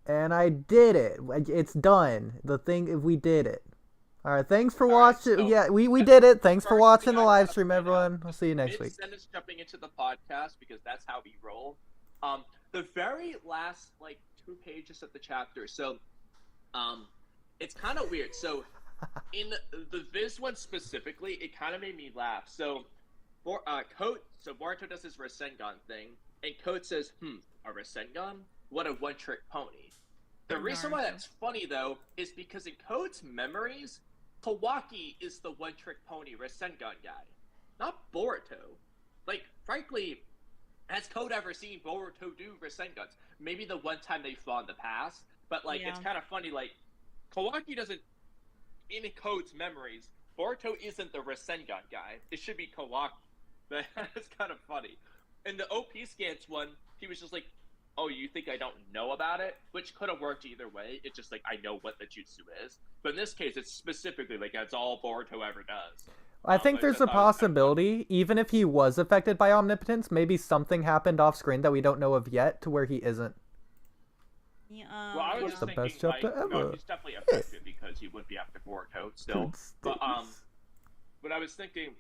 And I did it. It's done. We did it. All right, thanks for watching. So Yeah, we did it. Thanks for first watching thing the I live want to stream, point out, everyone. We'll see you next week. mid-sentence jumping into the podcast because that's how we roll. The very last like 2 pages of the chapter. So, it's kind of weird. So, in the Viz one specifically, it kind of made me laugh. So, Boruto does his Rasengan thing, and Code says, a Rasengan? What a one-trick pony. The reason why that's funny, though, is because in Code's memories, Kawaki is the one-trick pony Rasengan guy, not Boruto. Like, frankly, has Code ever seen Boruto do Rasengans? Maybe the one time they fought in the past, but, like, it's kind of funny, like, Kawaki doesn't, in Code's memories, Boruto isn't the Rasengan guy. It should be Kawaki. That's kind of funny. In the OP Scans one, he was just like, oh, you think I don't know about it? Which could have worked either way. It's just like, I know what the jutsu is. But in this case, it's specifically like, that's all Boruto ever does. I think there's a possibility, even if he was affected by omnipotence, maybe something happened off screen that we don't know of yet to where he isn't. Yeah, well, I was just the thinking, best chapter like, ever. No, he's definitely affected because he would be after Boruto still. But what I was thinking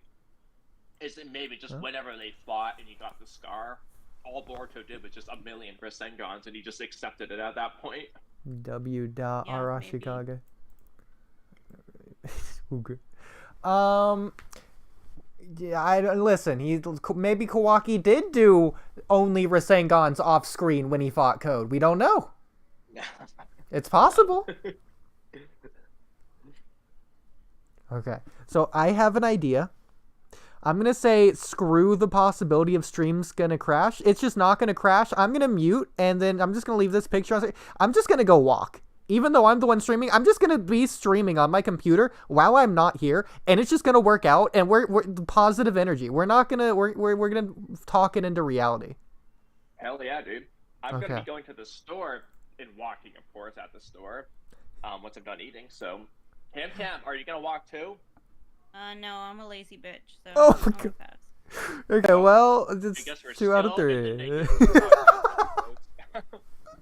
is that maybe just whenever they fought and he got the scar, all Boruto did was just a million Rasengans, and he just accepted it at that point. W. Arashikage. Yeah, listen. Maybe Kawaki did do only Rasengans off screen when he fought Code. We don't know. It's possible. Okay, so I have an idea. I'm going to say screw the possibility of streams going to crash. It's just not going to crash. I'm going to mute, and then I'm just going to leave this picture on. I'm just going to go walk. Even though I'm the one streaming, I'm just going to be streaming on my computer while I'm not here, and it's just going to work out, and we're positive energy. We're not going to, we're going to talk it into reality. Hell yeah, dude. I'm going to be going to the store and walking, of course, at the store once I'm done eating. So, Camcam, are you going to walk too? No, I'm a lazy bitch, so oh my God. Okay, well, it's 2 out of 3.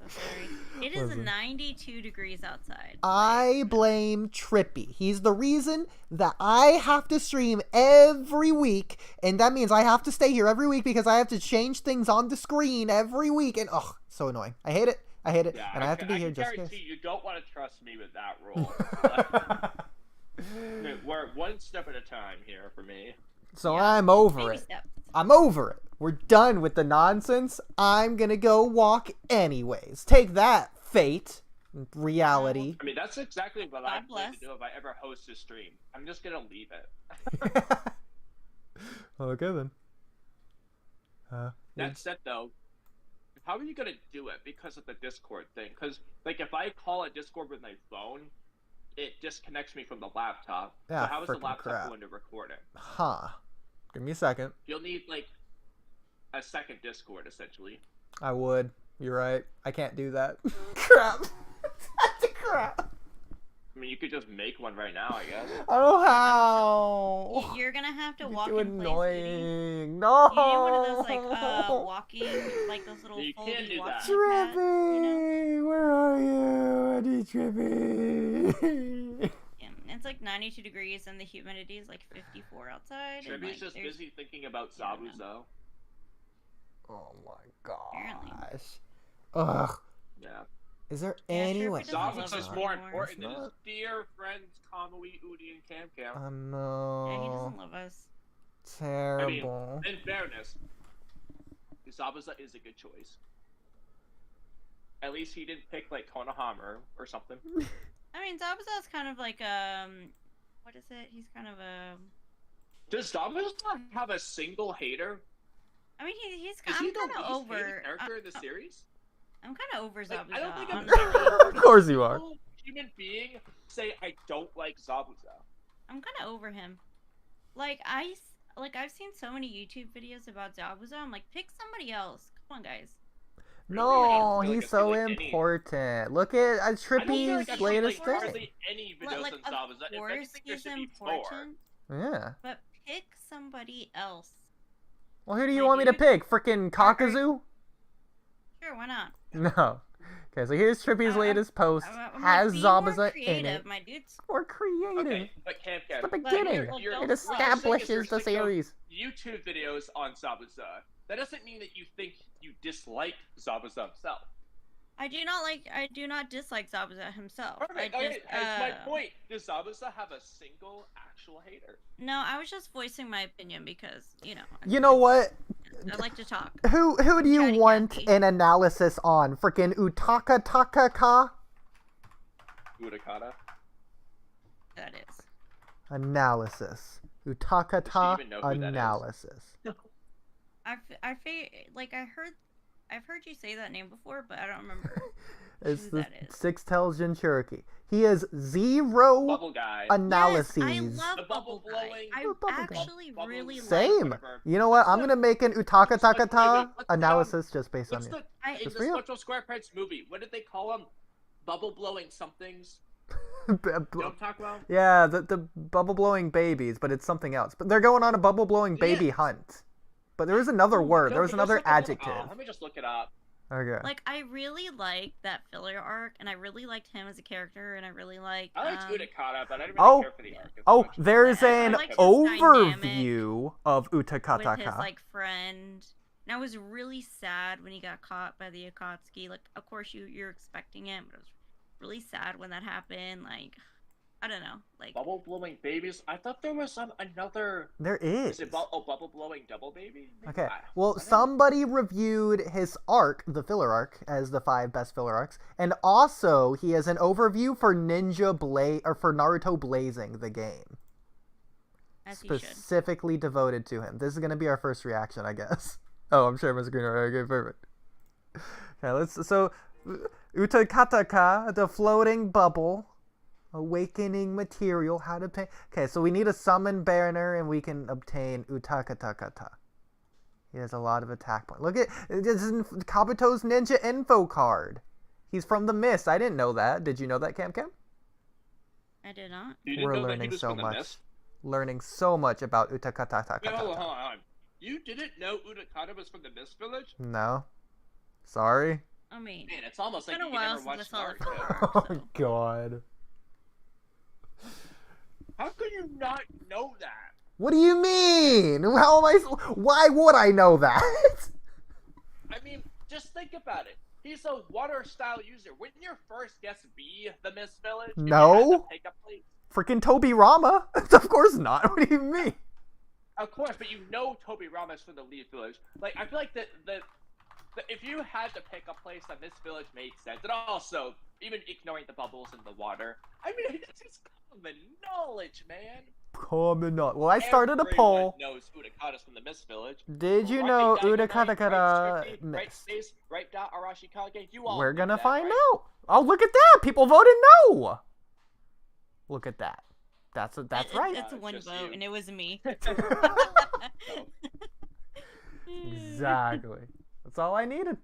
Sorry. It is 92 degrees outside. I blame Trippy. He's the reason that I have to stream every week, and that means I have to stay here every week because I have to change things on the screen every week, and so annoying. I hate it. Yeah, and I have to be here just in case. You don't want to trust me with that rule. We're one step at a time here for me. So yeah, I'm over it. I'm over it. We're done with the nonsense. I'm gonna go walk anyways. Take that, fate. Reality. I mean, that's exactly what I plan to do if I ever host a stream. I'm just gonna leave it. Okay then. That said, though, how are you gonna do it because of the Discord thing? Because, like, if I call a Discord with my phone, it disconnects me from the laptop. Yeah, so how is the laptop going to record it? Huh. Give me a second. You'll need, like, a second Discord, essentially. I would. You're right. I can't do that. Crap. That's crap. I mean, you could just make one right now, I guess. I don't know how. You're gonna have to walk too in place. Annoying. No. You need one of those, like, walking, like, those little folding walking pads, Trippy, you know? where are you? I need Trippy. Yeah, it's like 92 degrees and the humidity is like 54 outside. Trippy's like, just busy thinking about Zabuza. Oh my gosh. Apparently. Ugh. Yeah. Is there anyone? Zabuza's more important than his dear friends Kamui, Oodie, and Camcam. I know. Yeah, he doesn't love us. Terrible. I mean, in fairness, Zabuza is a good choice. At least he didn't pick, like, Konohamaru or something. I mean, Zabuza's kind of like, what is it? He's kind of a... Does Zabuza have a single hater? I mean, I'm kind of over... character in the series? I'm kind of over Zabuza. I don't think of course you are. Human being say I don't like Zabuza. I'm kind of over him. Like I've seen so many YouTube videos about Zabuza. I'm like, pick somebody else. Come on, guys. No, he's so important. Look at Trippy's latest thing. Hardly any videos on Zabuza. Of course, he's important. Yeah. But pick somebody else. Well, who do you want me to pick? Frickin' Kakazu? Sure, why not? No. Okay, so here's Trippy's latest post. I'm Has be Zabuza more in creative, it. my dudes. More creative. Okay, but Camcam, The beginning. You're- It establishes the series. YouTube videos on Zabuza. That doesn't mean that you think you dislike Zabuza himself. I do not dislike Zabuza himself. Perfect. Okay, that's my point. Does Zabuza have a single actual hater? No, I was just voicing my opinion because, you know. You know what? I like to talk. Who do you Chatty want Cathy. an analysis on? Frickin' Utaka Utakata? That is. analysis. Utakata even know who that is? analysis. I've heard you say that name before, but I don't remember It's who the that is. Six-Tails Jinchuriki. He has zero Bubble guy. analyses. Yes, I love The bubble Bubble Guy. blowing- I Bubble Guy. actually Bubble- really like. Same. Whatever. You know what? I'm gonna make an Utaka What's the analysis just based on What's you. the in Just the for you. SpongeBob SquarePants movie? What did they call them? Bubble blowing somethings. You know what I'm talking about? Yeah, the bubble blowing babies, but it's something else. But they're going on a bubble blowing baby hunt. But there was another word. There was another adjective. Let me just look it up. Okay. Like, I really liked that filler arc, and I really liked him as a character, and I really liked. I liked Utakata, but I didn't Oh. really care for the arc. as Oh, much. there's I an liked his overview of with his Utakataka. like friend. And I was really sad when he got caught by the Akatsuki. Like, of course you're expecting it, but I was really sad when that happened. Like, I don't know. Like, Bubble blowing babies. I thought there was another. There is. Is it bubble blowing double baby? Maybe? Okay. I Well, don't know. somebody reviewed his arc, the filler arc, as the 5 best filler arcs, and also he has an overview for Naruto Blazing, the game, as he should. specifically devoted to him. This is gonna be our first reaction, I guess. Oh, I'm sharing my screen already. Okay, perfect. Okay, so Utakataka, the floating bubble. Awakening material, how to pay. Okay, so we need a summon banner and we can obtain Utakatakata. He has a lot of attack points. Look at this is Kabuto's ninja info card. He's from the Mist. I didn't know that. Did you know that, Camcam? I did not. You didn't We're know that he learning was so from the much. Mist? Learning so much about Wait, hold on, Utakatakata. hold on. You didn't know Utakata was from the Mist Village? No. Sorry. I mean, Man, it's almost it's like been you a while never since I watched saw the Naruto. filler Oh arc, so. god. How could you not know that? What do you mean? How am I why would I know that? I mean, just think about it. He's a water style user. Wouldn't your first guess be the Mist Village? if you No. had to pick a place? Freaking Toby Rama? Of course not. What do you mean? Of course, but you know Toby Rama's from the Leaf Village. Like, I feel like that if you had to pick a place that Mist Village made sense, and also, even ignoring the bubbles in the water, I mean, it's just common knowledge, man. Common knowledge. Well, I started a poll. Everyone knows Utakata's from the Mist Village. Did you Right, know Diagonite, Utakatakata right, Trippy, right missed? Space, right dot Arashikage? You all We're knew gonna that, find right? out. Oh, look at that! People voted no. Look at that. That's right. It's one just vote, you. and it was me. Exactly. That's all I needed.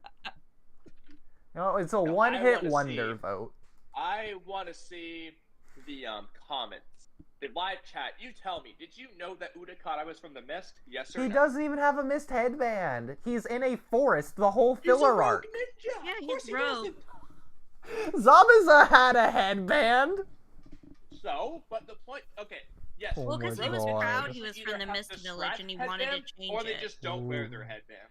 No, it's a No, one-hit wanna wonder see- vote. I want to see the comments. The live chat. You tell me. Did you know that Utakata was from the Mist? Yes or He no? doesn't even have a mist headband. He's in a forest the whole He's a filler rogue arc. ninja. Yeah, Of he's course he rogue. doesn't. Zabuza had a headband. So, but the point. Okay. Yes. Oh Well, because my he was God. proud he was Either from the have Mist the Village, scratch and he wanted to headband, change or they it. just don't wear their Ooh. headband.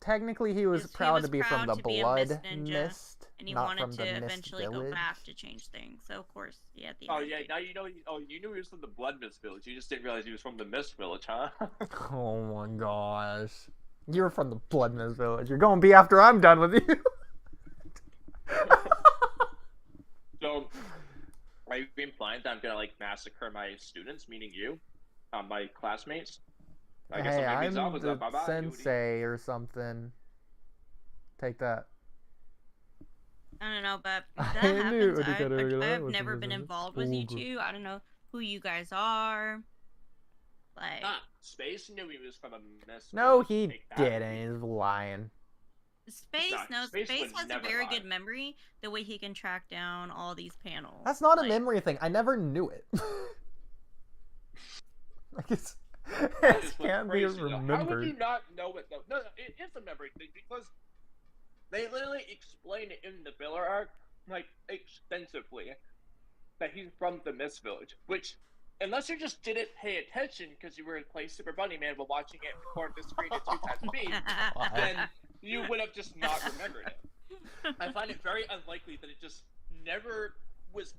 Technically, he was He proud was to be from proud the to be a Blood Mist Ninja, Mist, And he not wanted from to the Mist eventually Village. go back to change things. So, of course, he had the Oh energy. yeah, now you know. You knew he was from the Blood Mist Village. You just didn't realize he was from the Mist Village, huh? Oh my gosh. You're from the Blood Mist Village. You're gonna be after I'm done with you. So, are you implying that I'm gonna like massacre my students, meaning you, my classmates? I guess Hey, I'm I'm gonna be the Bye-bye, Oodie. sensei or something. Take that. I don't know, but I if that knew happens. Oodie got it right. I've What's never the been business? involved with you Oh, good. two. I don't know who you guys are. Like, Ah, Space knew he was from a Mist. No, Village. he Take that. didn't. He's lying. Space, Nah, Space Space would has a never very lie. good memory. The way he can track down all these panels. That's not a Like, memory thing. I never knew it. Like it's, That it is what's can't be crazy, though. How would you remembered. not know it though? No, it is a memory thing because They literally explain it in the filler arc, like, extensively, that he's from the Mist Village, which, unless you just didn't pay attention because you were playing Super Bunny Man while watching it record the screen at 2 times speed, then you would have just not remembered it. I find it very unlikely that it just never was.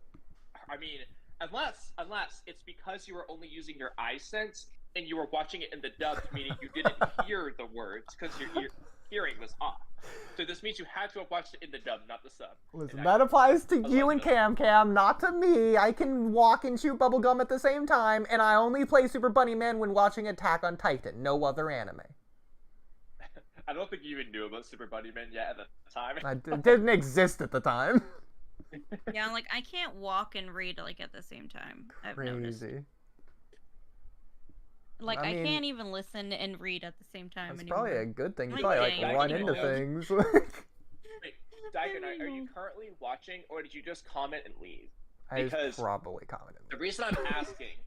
I mean, unless it's because you were only using your eye sense and you were watching it in the dub, meaning you didn't hear the words because your hearing was off. So this means you had to have watched it in the dub, not the sub. Listen, that applies to you and Camcam, not to me. I can walk and shoot bubblegum at the same time, and I only play Super Bunny Man when watching Attack on Titan, no other anime. I don't think you even knew about Super Bunny Man yet at the time. It didn't exist at the time. Yeah, like, I can't walk and read, like, at the same time. I've noticed. Crazy. Like, I mean, I can't even listen and read at the same time That's anymore. probably a good thing. You Like, probably, like, run into things. Wait, Daigon, are you currently watching, or did you just comment and leave? I probably commented. The reason I'm asking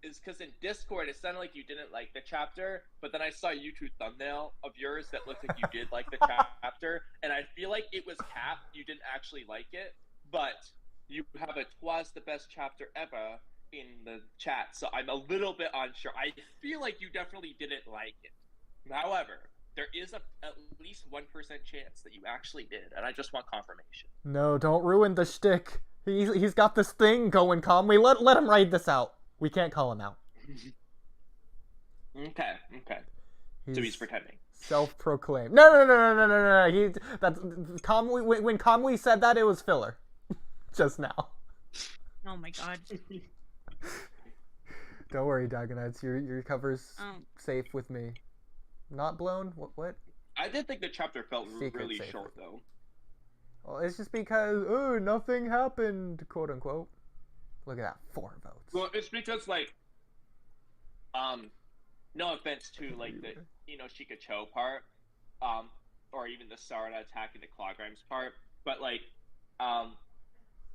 is because in Discord, it sounded like you didn't like the chapter, but then I saw a YouTube thumbnail of yours that looked like you did like the chapter, and I feel like it was capped. You didn't actually like it, but you have a "twas the best chapter ever" in the chat, so I'm a little bit unsure. I feel like you definitely didn't like it. However, there is at least 1% chance that you actually did, and I just want confirmation. No, don't ruin the shtick. He's got this thing going, Kamui. Let him ride this out. We can't call him out. Okay. So he's pretending. Self-proclaimed. No. Kamui. When Kamui said that, it was filler. Just now. Oh my god. Don't worry, Dagonites. Your cover's safe with me. Not blown? What? I did think the chapter felt really safe. short, though. Well, it's just because, nothing happened, quote unquote. Look at that, 4 votes. Well, it's because, like, no offense to, like, the Inoshika Cho part, or even the Sarada attacking the Clawgrimes part, but, like,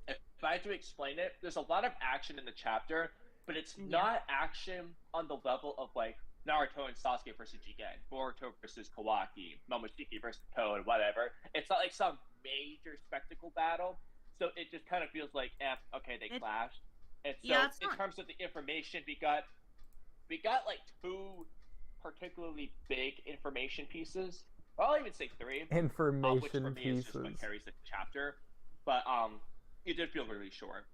if I had to explain it, there's a lot of action in the chapter, but it's not action on the level of, like, Naruto and Sasuke versus Jigen, Boruto versus Kawaki, Momoshiki versus Toad, whatever. It's not like some major spectacle battle, so it just kind of feels like, okay, they clashed. And so, in terms of the information, we got like 2 particularly big information pieces. Well, I'll even say 3. Information which for me pieces. is just what carries the chapter. But it did feel really short.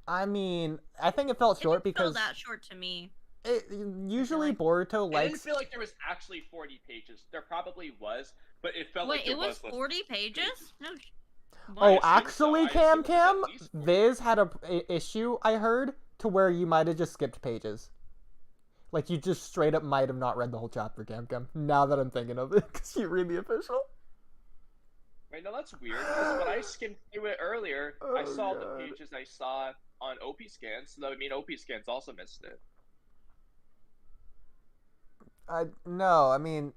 I mean, I think it felt short because it felt that short to me. Usually Boruto likes. I didn't feel like there was actually 40 pages. There probably was, but it felt like it was 40 pages? No. Oh, actually, Camcam, Viz had a issue, I heard, to where you might have just skipped pages. Like, you just straight up might have not read the whole chapter, Camcam. Now that I'm thinking of it, because you read the official. Wait, no, that's weird, because when I skimmed through it earlier, I saw the pages I saw on OP scans, so that would mean OP scans also missed it. No, I mean,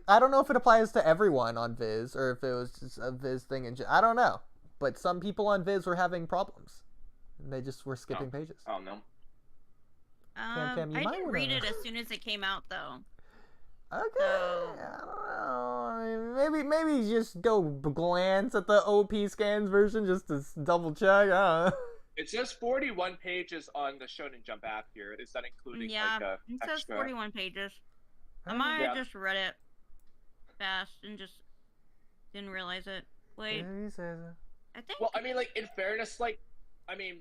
I don't know if it applies to everyone on Viz, or if it was just a Viz thing. I don't know. But some people on Viz were having problems. And they just were skipping pages. Oh, no. Cam, I didn't read it as soon as it came out, though. Okay, I don't know. I mean, maybe just go glance at the OP scans version just to double check. It says 41 pages on the Shonen Jump app here. Is that including like a it says extra? 41 pages. I might have just read it fast and just didn't realize it. Wait. I think. Well, I mean, like, in fairness, like, I mean,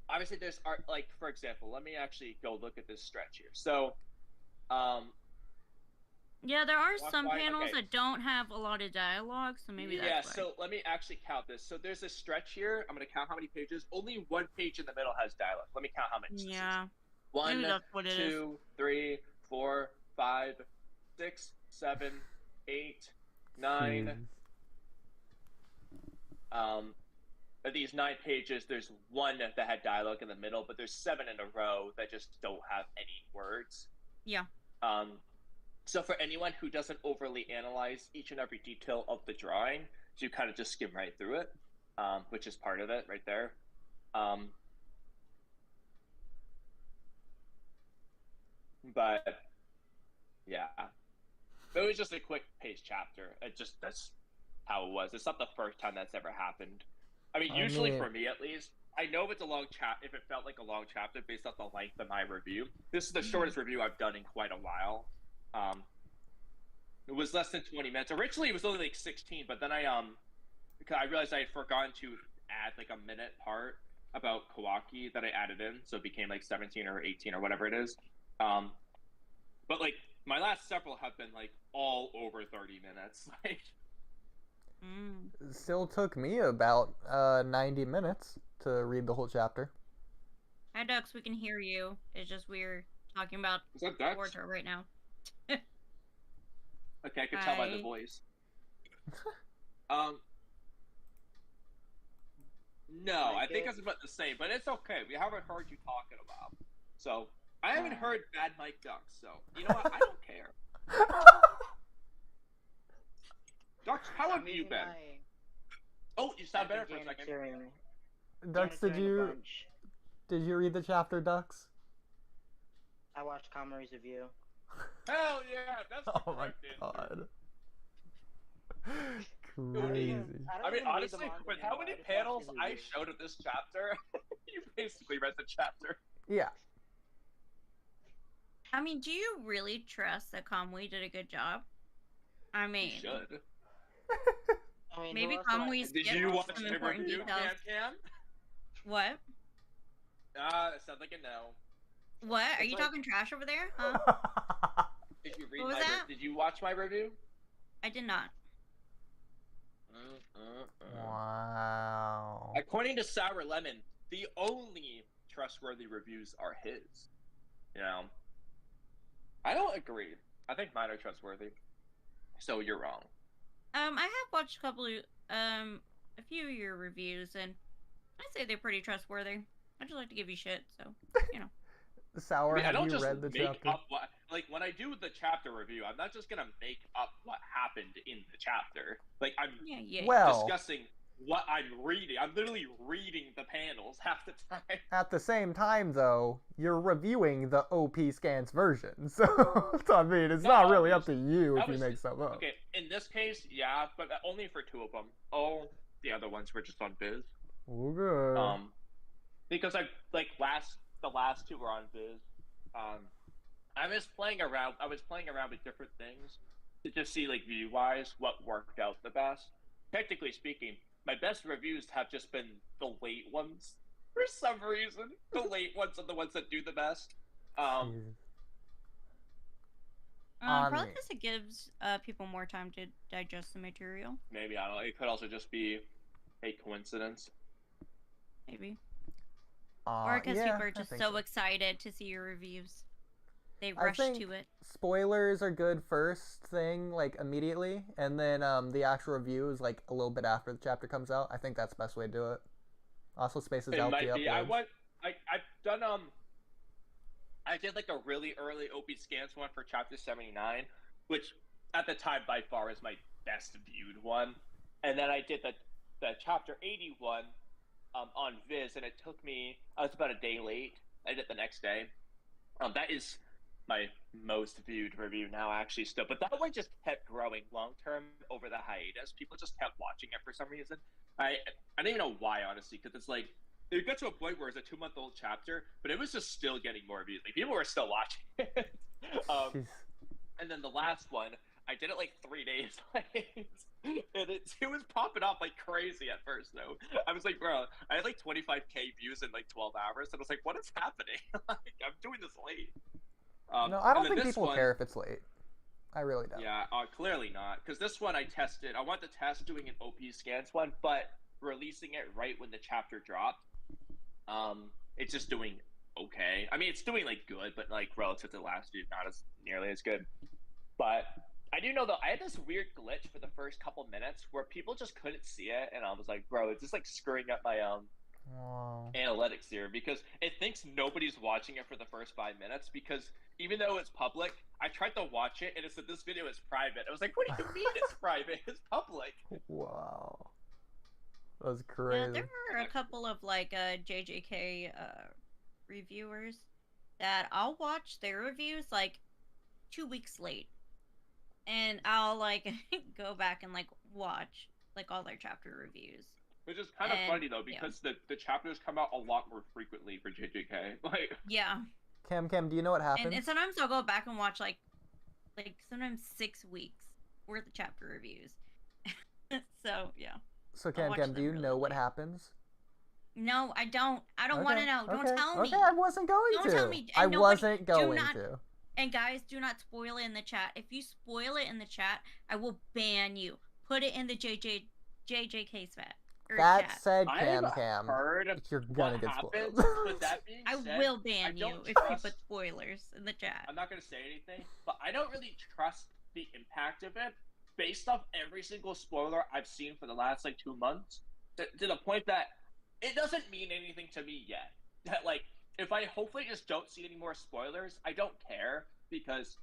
obviously there's art, like, for example, let me actually go look at this stretch here. So, yeah, there are some panels that don't have a lot of dialogue, so maybe that's why. So let me actually count this. So there's a stretch here. I'm going to count how many pages. Only 1 page in the middle has dialogue. Let me count how many. Yeah. 1, 2, 3, 4, 5, 6, 7, 8, 9. Of these 9 pages, there's 1 that had dialogue in the middle, but there's 7 in a row that just don't have any words. Yeah. So for anyone who doesn't overly analyze each and every detail of the drawing, you kind of just skim right through it, which is part of it right there. But yeah, It was just a quick paced chapter. That's how it was. It's not the first time that's ever happened. I mean, usually for me at least, I know if it's a long if it felt like a long chapter based off the length of my review. This is the shortest review I've done in quite a while. It was less than 20 minutes. Originally, it was only like 16, but then because I realized I had forgotten to add like a minute part about Kawaki that I added in, so it became like 17 or 18 or whatever it is. But like my last several have been like all over 30 minutes. Like, It still took me about 90 minutes to read the whole chapter. Hi, Ducks. We can hear you. It's just we're talking about is that Dex? Boruto right now. Okay, I could tell by the voice. No, I think I was about to say, but it's okay. We haven't heard you talking about. So, I haven't heard Bad Mike Ducks, so, you know what? I don't care. Ducks, how have you been? Oh, you sound better for a second. Ducks, did you read the chapter, Ducks? I watched Kamui's review. Hell yeah, that's the Oh my correct god. Crazy. I mean, honestly, with how many panels I showed of this chapter, you basically read the chapter. Yeah. I mean, do you really trust that Kamui did a good job? I mean, You should. I mean, maybe Kamui Did skipped you watch some the important review, details. Camcam? What? It sounds like a no. What? Are It's you like- talking trash over there? Huh? Did you read What was my? that? Did you watch my review? I did not. Wow. According to Sour Lemon, the only trustworthy reviews are his. You know, I don't agree. I think mine are trustworthy. So you're wrong. I have watched a few of your reviews, and I'd say they're pretty trustworthy. I just like to give you shit, so you know. Sour, I mean, I have don't you just read the make chapter? up what, like, when I do the chapter review, I'm not just gonna make up what happened in the chapter. Like, I'm Yeah. Well, discussing what I'm reading. I'm literally reading the panels half the time. at the same time, though, you're reviewing the OP Scans version, so I mean, it's not really up to you if you make stuff up. Okay, in this case, yeah, but only for 2 of them. All the other ones were just on Viz. Okay. Because the last 2 were on Viz. I was playing around with different things to just see, like, view-wise, what worked out the best. Technically speaking, my best reviews have just been the late ones. For some reason, the late ones are the ones that do the best. Jesus. Probably because it gives people more time to digest the material. Maybe, I don't know. It could also just be a coincidence. Maybe. Or because yeah, people are I just think so excited to see your reviews. They rush think to it. spoilers are good first thing, like immediately, and then the actual review is like a little bit after the chapter comes out. I think that's the best way to do it. Also spaces out the uploads. I've done I did like a really early OP Scans one for chapter 79, which at the time by far is my best viewed one. And then I did the chapter 81 on Viz, and it took me, I was about a day late. I did it the next day. That is my most viewed review now, actually, still. But that one just kept growing long term over the hiatus. People just kept watching it for some reason. I don't even know why, honestly, because it's like, it got to a point where it's a 2-month-old chapter, but it was just still getting more views. Like, people were still watching it. And then the last one, I did it like 3 days late. And it was popping off like crazy at first, though. I was like, bro, I had like 25k views in like 12 hours, and I was like, what is happening? Like, I'm doing this late. No, I don't think people care if it's late. I really don't. Yeah, clearly not. Because this one I tested. I wanted to test doing an OP Scans one, but releasing it right when the chapter dropped. It's just doing okay. I mean, it's doing like good, but like relative to the last few, not as nearly as good. But I do know though, I had this weird glitch for the first couple minutes where people just couldn't see it, and I was like, bro, it's just like screwing up my analytics here, because it thinks nobody's watching it for the first 5 minutes, because even though it's public, I tried to watch it and it said this video is private. I was like, what do you mean it's private? It's public. Wow. That was crazy. Yeah, there were a couple of like JJK reviewers that I'll watch their reviews like 2 weeks late. and I'll like go back and like watch like all their chapter reviews. Which is kind of And, funny though, because the chapters come out a lot more frequently for JJK. Like, Yeah, Camcam, do you know what happens? and sometimes I'll go back and watch like sometimes 6 weeks worth of chapter reviews. So yeah. So I'll watch Camcam, them do you really know what late. happens? No, I don't. I don't want to know. Don't okay, tell me. Okay, I wasn't going Don't to. tell me. I And nobody- wasn't going to. And guys, do not spoil it in the chat. If you spoil it in the chat, I will ban you. Put it in the JJK chat. That chat. said, I've Camcam, heard of you're gonna what get happens. spoiled. With that being I said, will ban you don't if you trust- put spoilers in the chat. I'm not gonna say anything, but I don't really trust the impact of it based off every single spoiler I've seen for the last like 2 months. To the point that it doesn't mean anything to me yet. That like, if I hopefully just don't see any more spoilers, I don't care because,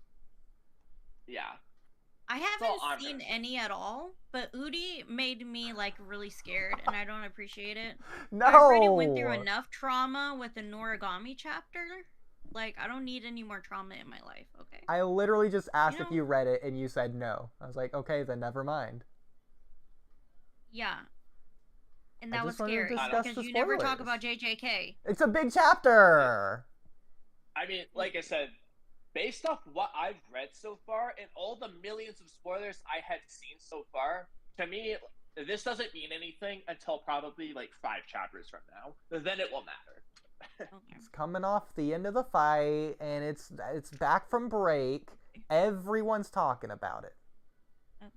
yeah. I all I'm haven't seen gonna say. any at all, but Oodie made me like really scared, and I don't appreciate it. No. I already went through enough trauma with the Noragami chapter. Like, I don't need any more trauma in my life. Okay. I literally just asked You if know- you read it, and you said no. I was like, okay, then never mind. Yeah. And I that was just wanted to scary discuss because the you never talk spoilers. about JJK. It's a big chapter. I mean, like I said, based off what I've read so far and all the millions of spoilers I had seen so far, to me, this doesn't mean anything until probably like 5 chapters from now. Then it will matter. Okay. It's coming off the end of the fight, and it's back from break. Everyone's talking about it. Okay.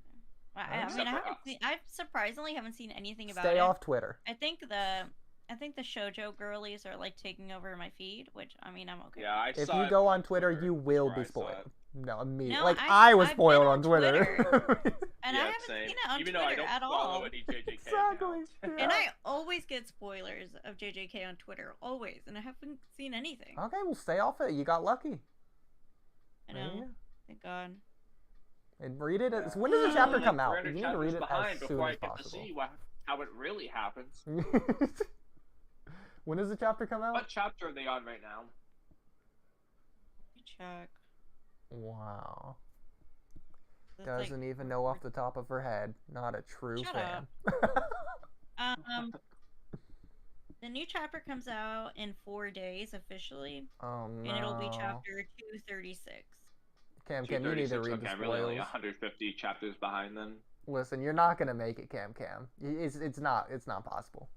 Well, I Except mean, for us. I surprisingly haven't seen anything about Stay it. off Twitter. I think the shoujo girlies are like taking over my feed, which I mean I'm okay. Yeah, I If saw you it go on on Twitter, you will before be I saw spoiled. it. No, immediately. No, Like, I- I was I've spoiled been on on Twitter. And yeah, I haven't same. seen it on Even Twitter though I don't at follow all. any JJK Exactly. accounts. Yeah. And I always get spoilers of JJK on Twitter, always, and I haven't seen anything. Okay, well, stay off it. You got lucky. I know. Yeah. Thank God. And read it. Yeah. When does the chapter Like come out? 300 You need to read chapters it behind as soon before I as get to possible. see how it really happens. When does the chapter come out? What chapter are they on right now? Let me check. Wow. It's like- Doesn't even know off the top of her head. Not a true Shut fan. The new chapter comes out in 4 days officially, Oh no. and it'll be chapter 236. Cam, you need to 236, read the okay, I'm really only spoilers. 150 chapters behind then. Listen, you're not gonna make it, Cam. It's not possible.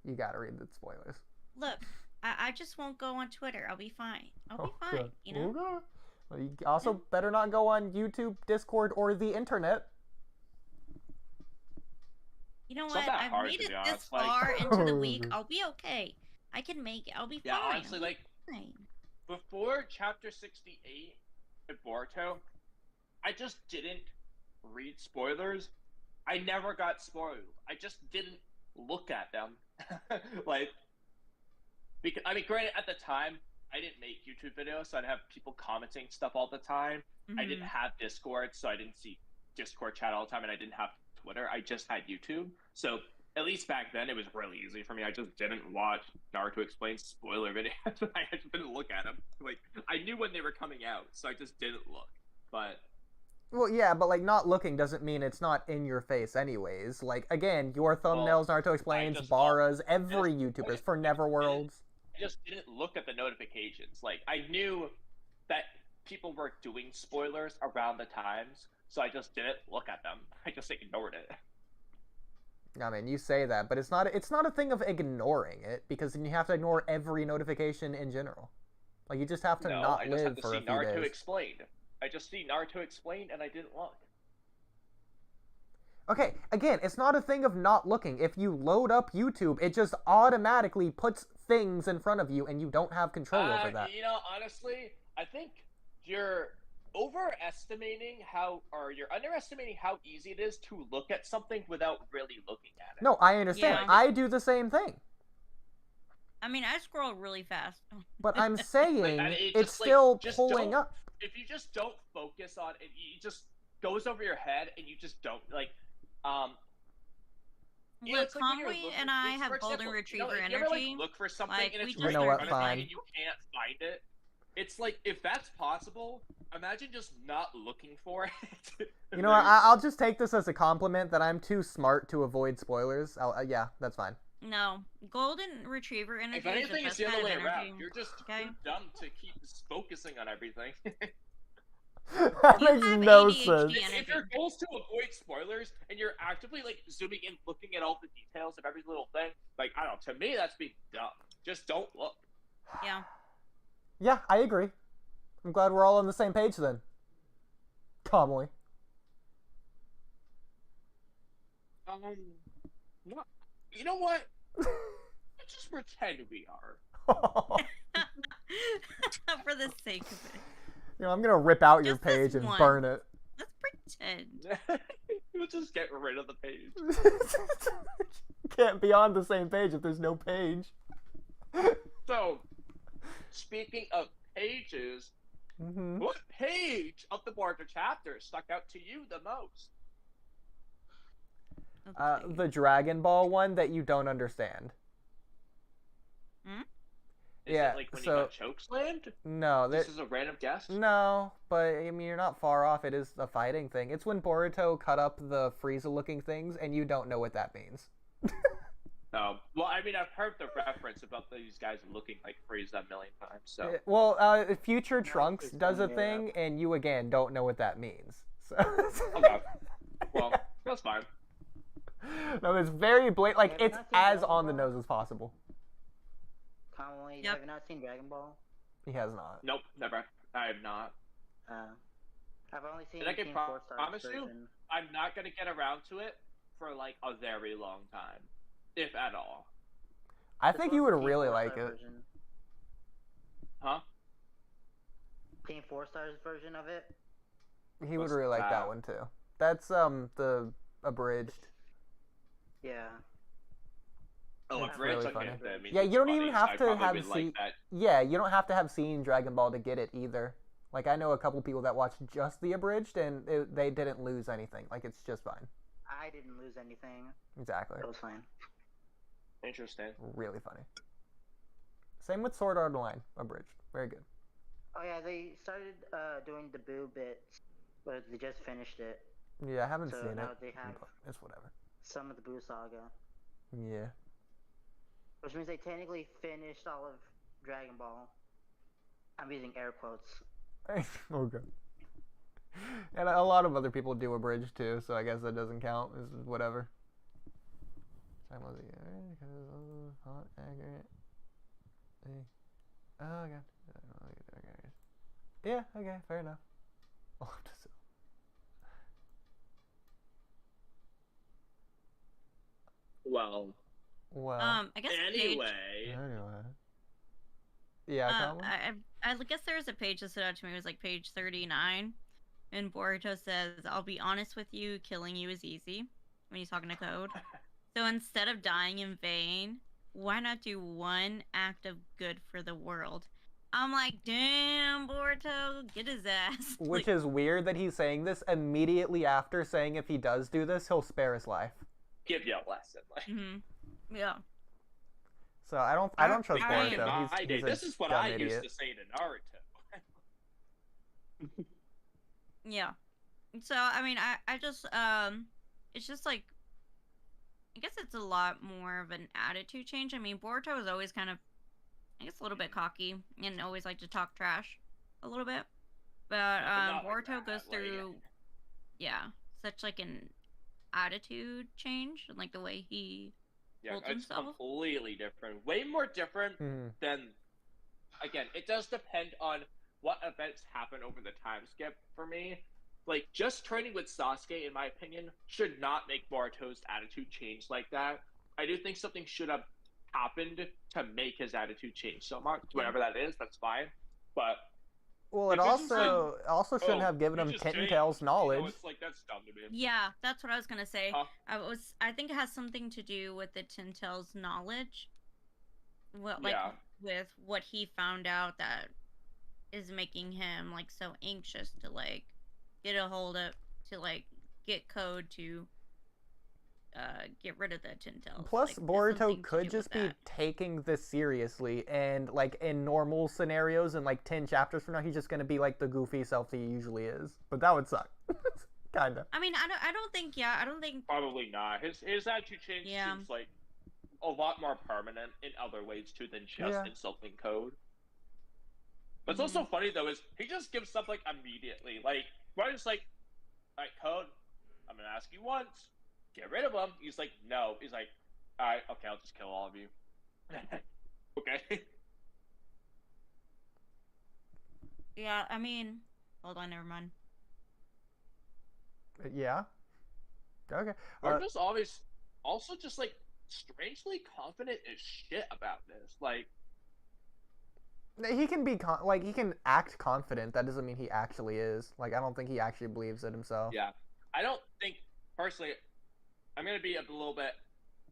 You gotta read the spoilers. Look, I just won't go on Twitter. I'll be fine. I'll be Okay. fine. You know. Okay. Well, you also better not go on YouTube, Discord, or the internet. You know It's what? not that I've hard, made to it be this honest, like- far into the week. I'll be okay. I can make it. I'll be Yeah, fine. honestly, I'll be like, fine. before chapter 68 in Boruto, I just didn't read spoilers. I never got spoiled. I just didn't look at them. Like, because, I mean, granted, at the time, I didn't make YouTube videos, so I'd have people commenting stuff all the time. I didn't Mhm. have Discord, so I didn't see Discord chat all the time, and I didn't have Twitter. I just had YouTube. So at least back then, it was really easy for me. I just didn't watch Naruto Explained spoiler videos. I just didn't look at them. Like, I knew when they were coming out, so I just didn't look. But Well, yeah, but like not looking doesn't mean it's not in your face, anyways. Like again, your thumbnails, Naruto Explains, just- Bara's, every YouTuber's for Neverworlds. I just didn't look at the notifications. Like, I knew that people were doing spoilers around the times, so I just didn't look at them. I just ignored it. I mean, you say that, but it's not a thing of ignoring it because then you have to ignore every notification in general. Like you just have to No, not I just live have to for see a few Naruto days. Explained. I just see Naruto Explained, and I didn't look. Okay, again, it's not a thing of not looking. If you load up YouTube, it just automatically puts things in front of you and you don't have control over that. You know, honestly, I think you're overestimating you're underestimating how easy it is to look at something without really looking at it. No, I understand. Yeah. I do the same thing. I mean, I scroll really fast. But I'm saying and it it's just, like, still just pulling don't- up. If you just don't focus on it, it just goes over your head, and you just don't, like, you know, Look, it's like when you're Kamui looking- and I it's, have for golden example, retriever if you ever, like, energy. look for something Like, and we it's just right You know in what, front of you fine. and you can't find it, It's like, if that's possible, imagine just not looking for it. You know what? I'll just take this as a compliment that I'm too smart to avoid spoilers. Yeah, that's fine. No, golden retriever energy If anything, is it's the the best other way kind of around. energy. You're just Okay. too dumb to keep focusing on everything. That You makes have no ADHD sense. energy. If your goal is to avoid spoilers and you're actively like zooming in, looking at all the details of every little thing, like, I don't know, to me that's being dumb. Just don't look. Yeah. Yeah, I agree. I'm glad we're all on the same page then. Kamui. No, you know what? Let's just pretend we are. For the sake of it. You know, I'm gonna rip out your Just this page and one. burn it. Let's pretend. We'll just get rid of the page. Can't be on the same page if there's no page. So, speaking of pages, what page of the Boruto chapter stuck out to you the most? Okay. The Dragon Ball one that you don't understand. Is Yeah, it like when so- you got chokeslammed? No, This is a random guess? no, but I mean you're not far off. It is a fighting thing. It's when Boruto cut up the Frieza-looking things, and you don't know what that means. No. Well, I mean, I've heard the reference about these guys looking like Frieza a million times, so... Well, Future No, Trunks it's does a made thing, up. and you again don't know what that means. So. Okay. Well, that's fine. No, it's very blatant. Like Have you it's not seen as Dragon on the Ball? nose as possible. Kamui, Yep. have you not seen Dragon Ball? He has not. Nope, never. I have not. I've only seen And I can Team 4-Star's promise you, version. I'm not gonna get around to it for, like, a very long time. If at all. I This think one's you would Team really 4-Star like it. version. Huh? Team 4-Star's version of it. He would What's really like that that? one too. That's the abridged. Yeah. Oh, It's a bridge, really okay, funny. that means Yeah, it's you don't funny. even have I to probably have would seen. like that. Yeah, you don't have to have seen Dragon Ball to get it either. Like I know a couple people that watched just the abridged, and they didn't lose anything. Like it's just fine. I didn't lose anything. Exactly. It was fine. Interesting. Really funny. Same with Sword Art Online abridged. Very good. Oh yeah, they started doing the Boo bits, but they just finished it. Yeah, I haven't So seen now it. they have But it's whatever. some of the Boo saga, Yeah. which means they technically finished all of Dragon Ball. I'm using air quotes. Okay. And a lot of other people do abridged too, so I guess that doesn't count. This is whatever. Time was it? Because hot, accurate. Oh god. Yeah. Okay. Fair enough. I'll have to see. Well, Well. I guess page, anyway. Yeah. Colin? I guess there was a page that stood out to me. It was like page 39, and Boruto says, "I'll be honest with you, killing you is easy." When he's talking to Code. So instead of dying in vain, why not do one act of good for the world? I'm like, damn, Boruto, get his ass. Which Like, is weird that he's saying this immediately after saying if he does do this, he'll spare his life. Give you a lesson. Like, yeah. So I don't trust back in Boruto. my day, He's a this is what dumb I idiot. used to say to Naruto. Yeah. So I mean, I just it's just like, I guess it's a lot more of an attitude change. I mean, Boruto was always kind of, I guess, a little bit cocky and always liked to talk trash a little bit. But not like Boruto that, goes like- through, yeah, such like an attitude change and like the way he Yeah, holds it's himself. completely different. Way more different Mhm. than. Again, it does depend on what events happen over the time skip for me. Like, just training with Sasuke, in my opinion, should not make Boruto's attitude change like that. I do think something should have happened to make his attitude change so much. Whatever that is, that's fine. But Well, it If it's just also shouldn't have given you him just Kitten changed, Tail's you know, knowledge. it's like, that's dumb to me. Yeah, that's what I was gonna say. Huh? I think it has something to do with the Tintel's knowledge. What like Yeah. with what he found out that is making him like so anxious to like get a hold of, to like get Code to get rid of the Tintels. Plus, like, Boruto could just be taking this seriously, and like in normal scenarios, in like 10 chapters from now, he's just gonna be like the goofy self he usually is. But that would suck, kinda. I mean, I don't think. Yeah, I don't think. Probably not. His attitude change Yeah. seems like a lot more permanent in other ways too than just insulting Code. What's also funny though is he just gives up like immediately. Like, right? It's like, alright, Code, I'm gonna ask you once. Get rid of him. He's like, no. He's like, alright, okay, I'll just kill all of you. Okay. Yeah, I mean, hold on, never mind. Yeah. Okay. Boruto's always also just like strangely confident as shit about this. Like, he can be he can act confident. That doesn't mean he actually is. Like, I don't think he actually believes it himself. yeah, I don't think personally. I'm gonna be a little bit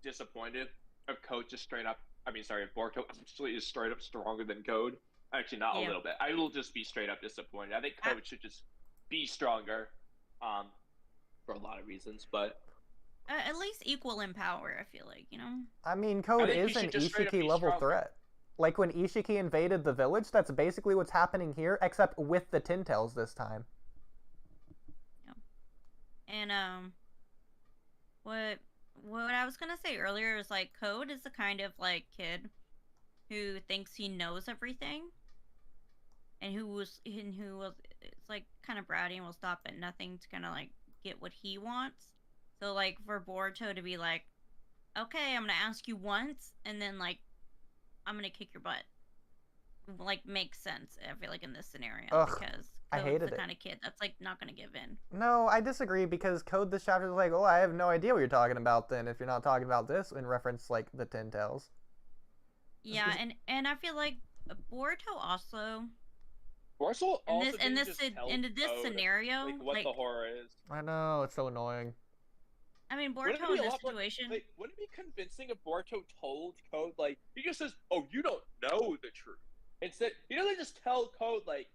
disappointed if Code just straight up. I mean, sorry, if Boruto actually is straight up stronger than Code. Actually, not a little bit. I will just be straight up disappointed. I think Code should just be stronger, for a lot of reasons. But At least equal in power. I feel like, I mean, Code is an Ishiki level threat. Like when Ishiki invaded the village, that's basically what's happening here, except with the Tintels this time. Yeah. And what I was gonna say earlier is like Code is the kind of like kid who thinks he knows everything, and who was it's like kind of bratty and will stop at nothing to kind of like get what he wants. So like for Boruto to be like, okay, I'm gonna ask you once, and then like I'm gonna kick your butt, like makes sense. I feel like in this scenario because I hated the kind of kid that's like not gonna give in. No, I disagree because Code this chapter is like, oh, I have no idea what you're talking about then if you're not talking about this in reference like the Tintels. Yeah, and I feel like Boruto also in this scenario, like what the horror is. I know, it's so annoying. I mean, Boruto in this situation. Wouldn't it be convincing if Boruto told Code, like, he just says, oh, you don't know the truth. Instead, he doesn't just tell Code, like,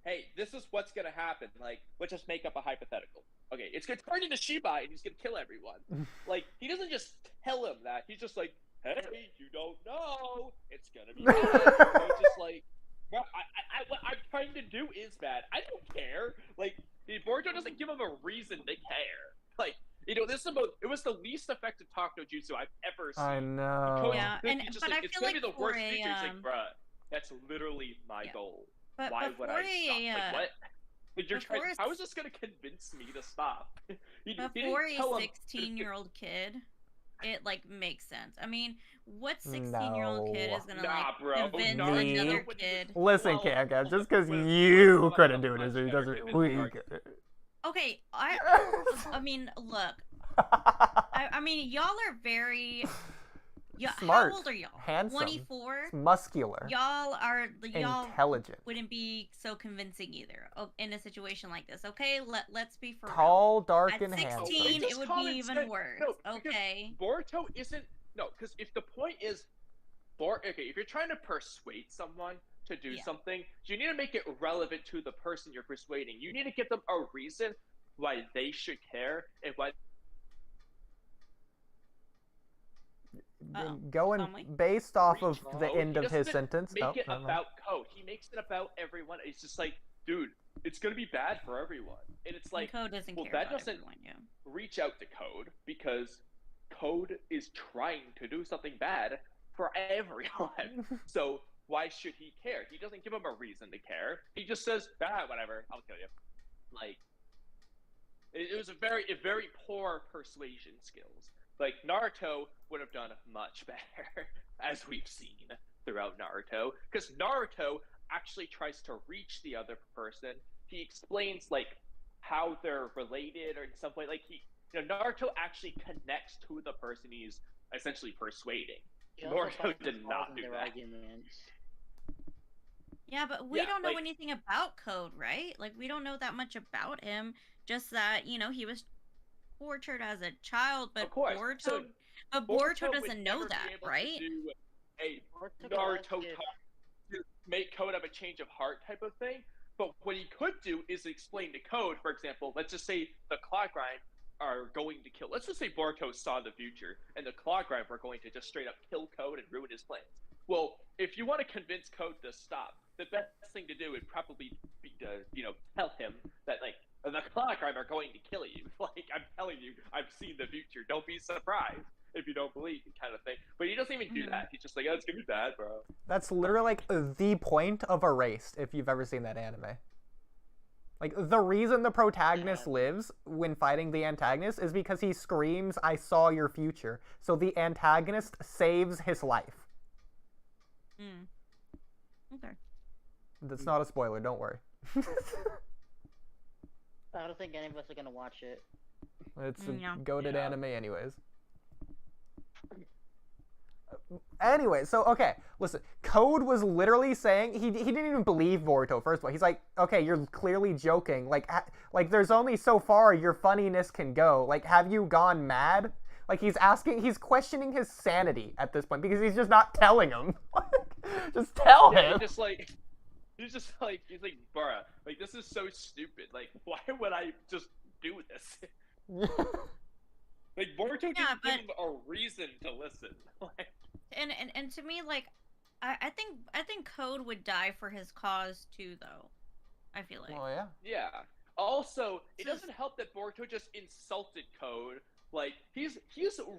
hey, this is what's gonna happen. Like, let's just make up a hypothetical. Okay, it's gonna turn into Shiba and he's gonna kill everyone. Like, he doesn't just tell him that. He's just like, hey, you don't know. It's gonna be bad. So it's just like, well, what I'm trying to do is bad. I don't care. Like, Boruto doesn't give him a reason to care. Like, this is it was the least effective talk no jutsu I've ever seen. I know. Yeah, but I feel like it's gonna be the worst feature. It's like, bruh, that's literally my goal. But why would I stop? Like, what? How is this gonna convince me to stop? Before a 16-year-old kid, it like makes sense. I mean, what 16-year-old kid is gonna convince another kid? Listen, Camcam, just because you couldn't do it, it doesn't. Okay, I mean, look. I mean, y'all are very. Smart. How old are y'all? Handsome. 24. Muscular. Y'all intelligent. Wouldn't be so convincing either in a situation like this. Okay, let's be for tall, real. dark, At and 16, handsome. it would be even worse. No, okay. Boruto isn't because if the point is, if you're trying to persuade someone to do something, you need to make it relevant to the person you're persuading. You need to give them a reason why they should care and why. Going based off of the end of his sentence. Make it about Code. He makes it about everyone. It's just like, dude, it's gonna be bad for everyone. And it's like, Code doesn't care that about doesn't everyone, reach out to Code because Code is trying to do something bad for everyone. So why should he care? He doesn't give him a reason to care. He just says, whatever, I'll kill you. Like, it was a very poor persuasion skills. Like, Naruto would have done much better, as we've seen throughout Naruto, because Naruto actually tries to reach the other person. He explains, like, how they're related, or in some way, like, Naruto actually connects to the person he's essentially persuading. Naruto did not do that. Yeah, but we don't know anything about Code, right? Like, we don't know that much about him, just that, he was tortured as a child, but Boruto doesn't know that, right? Naruto talk to make Code have a change of heart type of thing. But what he could do is explain to Code, for example, let's just say the clock grind. are going to kill. Let's just say Boruto saw the future, and the Claw Grind were going to just straight up kill Code and ruin his plans. Well, if you want to convince Code to stop, the best thing to do would probably be to, tell him that, like, the Claw Grind are going to kill you. Like, I'm telling you, I've seen the future. Don't be surprised if you don't believe me, kind of thing. But he doesn't even do that. He's just like, oh, it's gonna be bad, bro. That's literally like the point of Erased, if you've ever seen that anime. Like, the reason the protagonist lives when fighting the antagonist is because he screams, I saw your future. So the antagonist saves his life. Okay. That's not a spoiler, don't worry. I don't think any of us are gonna watch it. It's a goated anime anyways. Anyway, so, okay, listen, Code was literally saying, he didn't even believe Boruto, first of all. He's like, okay, you're clearly joking. Like, there's only so far your funniness can go. Like, have you gone mad? Like, he's questioning his sanity at this point, because he's just not telling him. Just tell him. He's like, bruh, like, this is so stupid. Like, why would I just do this? Like, Boruto didn't give him a reason to listen. Like, and to me, like, I think Code would die for his cause too, though. I feel like. Oh yeah. Yeah. Also, it doesn't help that Boruto just insulted Code. Like, he's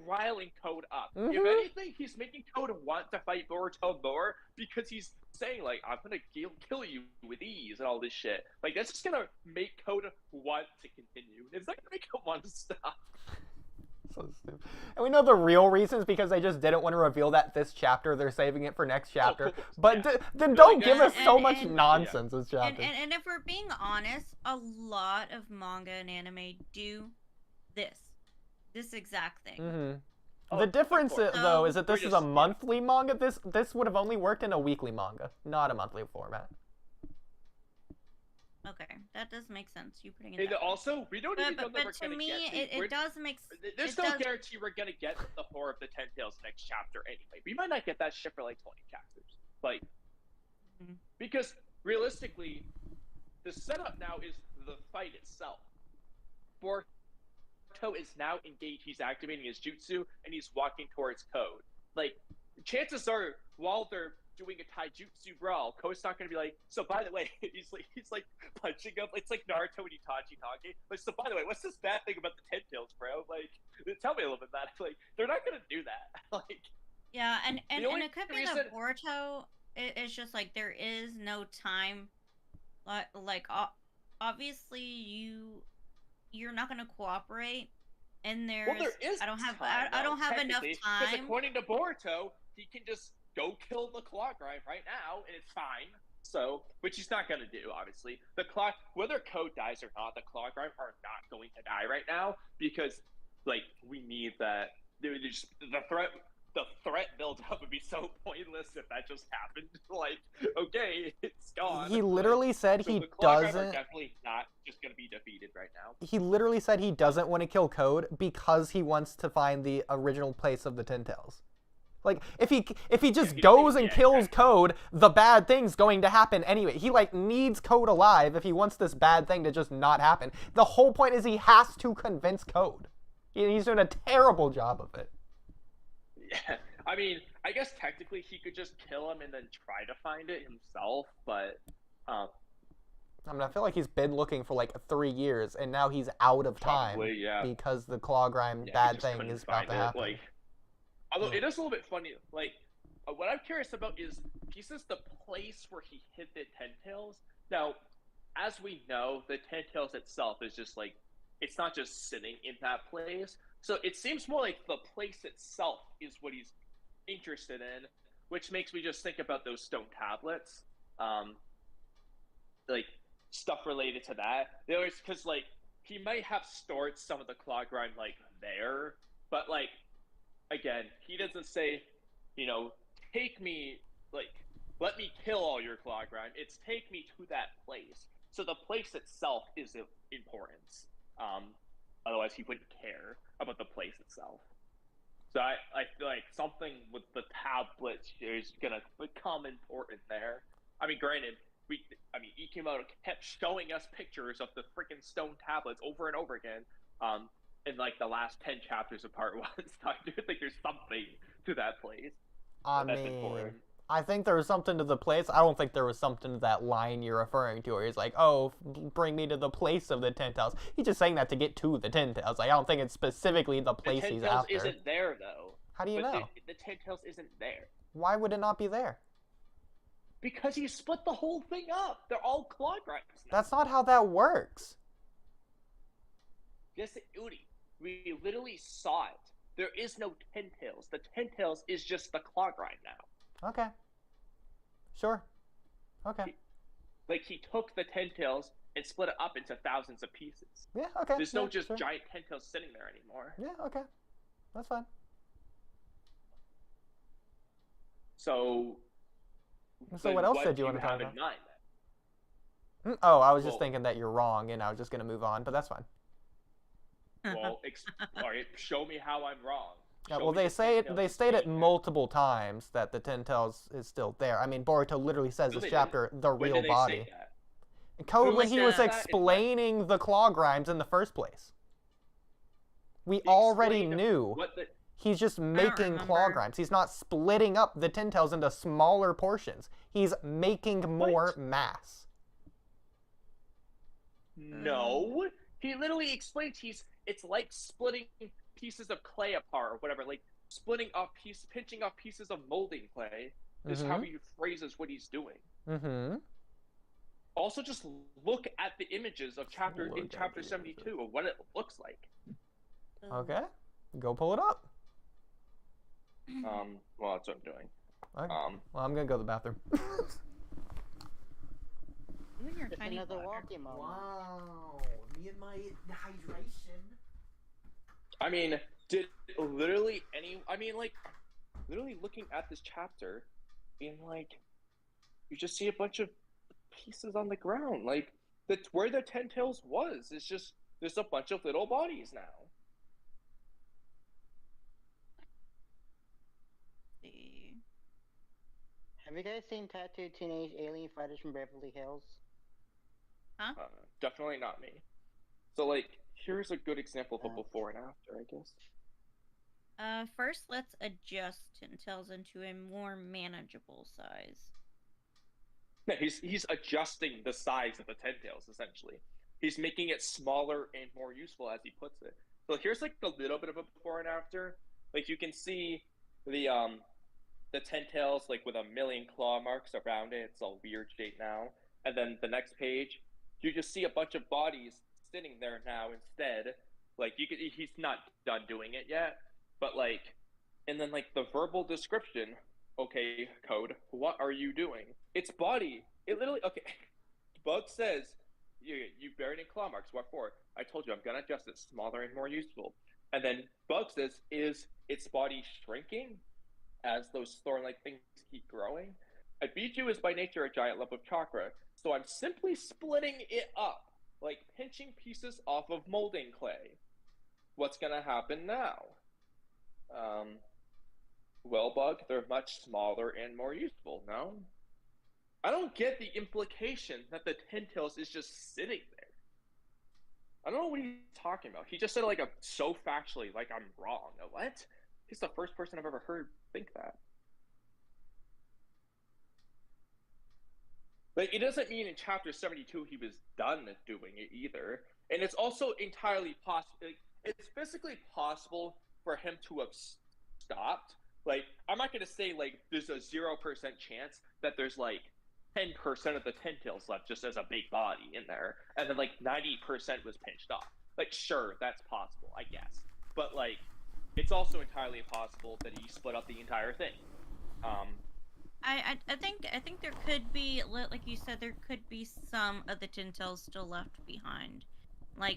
riling Code up. If anything, he's making Code want to fight Boruto more because he's saying, like, I'm gonna kill you with ease and all this shit. Like, that's just gonna make Code want to continue. It's not gonna make him want to stop. So stupid. And we know the real reasons because they just didn't want to reveal that this chapter. They're saving it for next chapter. But then don't give us so much nonsense this chapter. And if we're being honest, a lot of manga and anime do this exact thing. The difference, though, is that this is a monthly manga. This would have only worked in a weekly manga, not a monthly format. Okay, that does make sense. You putting it. And also, we don't even know that we're to gonna me, get it does make. There's no guarantee we're gonna get the Horror of the Ten Tails next chapter anyway. We might not get that shit for like 20 chapters, like, because realistically, the setup now is the fight itself. Boruto is now engaged. He's activating his jutsu and he's walking towards Code. Like, chances are, while they're doing a taijutsu brawl, Code's not gonna be like, so by the way, he's like punching him. It's like Naruto and Itachi talking. Like, so by the way, what's this bad thing about the Ten Tails, bro? Like, tell me a little bit about it. Like, they're not gonna do that. Like, yeah, and it could be that Boruto is just like, there is no time. Like obviously you're not gonna cooperate, and there is. I don't have enough time. Because according to Boruto, he can just go kill the Claw Grind right now, and it's fine. So, which he's not going to do, obviously. Whether Code dies or not, the Claw Grind are not going to die right now, because, like, we need that. The threat build-up would be so pointless if that just happened. Like, okay, it's gone. He literally said so he the Claw doesn't. Grind are definitely not just going to be defeated right now. He literally said he doesn't want to kill Code because he wants to find the original place of the Ten Tails. Like, if he just goes and kills Code, the bad thing's going to happen anyway. He, like, needs Code alive if he wants this bad thing to just not happen. The whole point is he has to convince Code. He's doing a terrible job of it. Yeah, I mean, I guess technically he could just kill him and then try to find it himself, but, I mean, I feel like he's been looking for, like, 3 years, and now he's out of time. Probably, yeah. Because the Claw Grind bad thing is about to happen. Like, although it is a little bit funny, like, what I'm curious about is, he says the place where he hid the Ten Tails. Now, as we know, the Ten Tails itself is just, like, it's not just sitting in that place. So it seems more like the place itself is what he's interested in, which makes me just think about those stone tablets. Like, stuff related to that. Because, like, he might have stored some of the Claw Grind, like, there, but, like, again, he doesn't say, take me, like, let me kill all your Claw Grind. It's take me to that place. So the place itself is of importance. Otherwise, he wouldn't care about the place itself. So I feel like something with the tablets is going to become important there. I mean, granted, Ikimoto kept showing us pictures of the freaking stone tablets over and over again. in like the last 10 chapters of part 1. So I do think there's something to that place. I That's mean, important. I think there was something to the place. I don't think there was something to that line you're referring to where he's like, oh, bring me to the place of the 10 tails. He's just saying that to get to the 10 tails. Like, I don't think it's specifically the place The 10 he's tails after. isn't there, though. How do you know? The 10 tails isn't there. Why would it not be there? Because he split the whole thing up. They're all claw grinds now. That's not how that works. Yes, Oodie. We literally saw it. There is no 10 tails. The 10 tails is just the claw grind now. Okay. Sure. Okay. He took the 10 tails and split it up into thousands of pieces. Yeah, okay. There's no just sure. giant 10 tails sitting there anymore. Yeah, okay. That's fine. So what else did you want to talk have about? in mind, Mm, oh, I was just Well- thinking that you're wrong, and I was just going to move on, but that's fine. then? Well, all right, show me how I'm wrong. Yeah, Show well, me they the say 10 it. tails They is state it being there. multiple times that the 10 tails is still there. I mean, Boruto literally says No, this they chapter, the When real did they body. say that? And Code, Who when he was said that? explaining the claw grinds in the first place. We He already explained knew. what the He's just making claw remember. grinds. He's not splitting up the 10 tails into smaller portions. He's making more What? mass. No, he literally explains it's like splitting pieces of clay apart or whatever, like pinching off pieces of molding clay is how he phrases what he's doing. Mm-hmm. Also, just look at the images of chapter Look at chapter the 72 of what it looks like. Okay. Go pull it up. Well, that's what I'm doing. Okay. Well, I'm going to go to the bathroom. You and your It's tiny another bladder. Walky moment. Wow. Me and my hydration. I mean, did literally literally looking at this chapter, in you just see a bunch of pieces on the ground. Like, that's where the 10 tails was. It's just, there's a bunch of little bodies now. See. Have you guys seen Tattooed Teenage Alien Fighters from Beverly Hills? Definitely not me. So, here's a good example of a before and after, I guess. First, let's adjust Tintails into a more manageable size. No, he's adjusting the size of the 10 tails, essentially. He's making it smaller and more useful, as he puts it. So here's a little bit of a before and after. You can see the 10 tails with a million claw marks around it. It's all weird shape now. And then the next page, you just see a bunch of bodies sitting there now instead. He's not done doing it yet, but and then the verbal description. Okay, Code, what are you doing? It's body. It literally, okay. Bug says, you buried in claw marks. What for? I told you I'm gonna adjust it smaller and more useful. And then Bug says, is its body shrinking as those thorn-like things keep growing? I beat you is by nature a giant lump of chakra, so I'm simply splitting it up, pinching pieces off of molding clay. What's gonna happen now? Well, Bug, they're much smaller and more useful, no? I don't get the implication that the 10 tails is just sitting there. I don't know what he's talking about. He just said it so factually, I'm wrong. What? He's the first person I've ever heard think that. It doesn't mean in chapter 72 he was done doing it either. And it's also entirely possible. It's physically possible for him to have stopped. I'm not going to say, there's a 0% chance that there's, 10% of the 10 tails left just as a big body in there. And then, 90% was pinched off. Sure, that's possible, I guess. But, it's also entirely possible that he split up the entire thing. I think there could be, like you said, there could be some of the Tintails still left behind.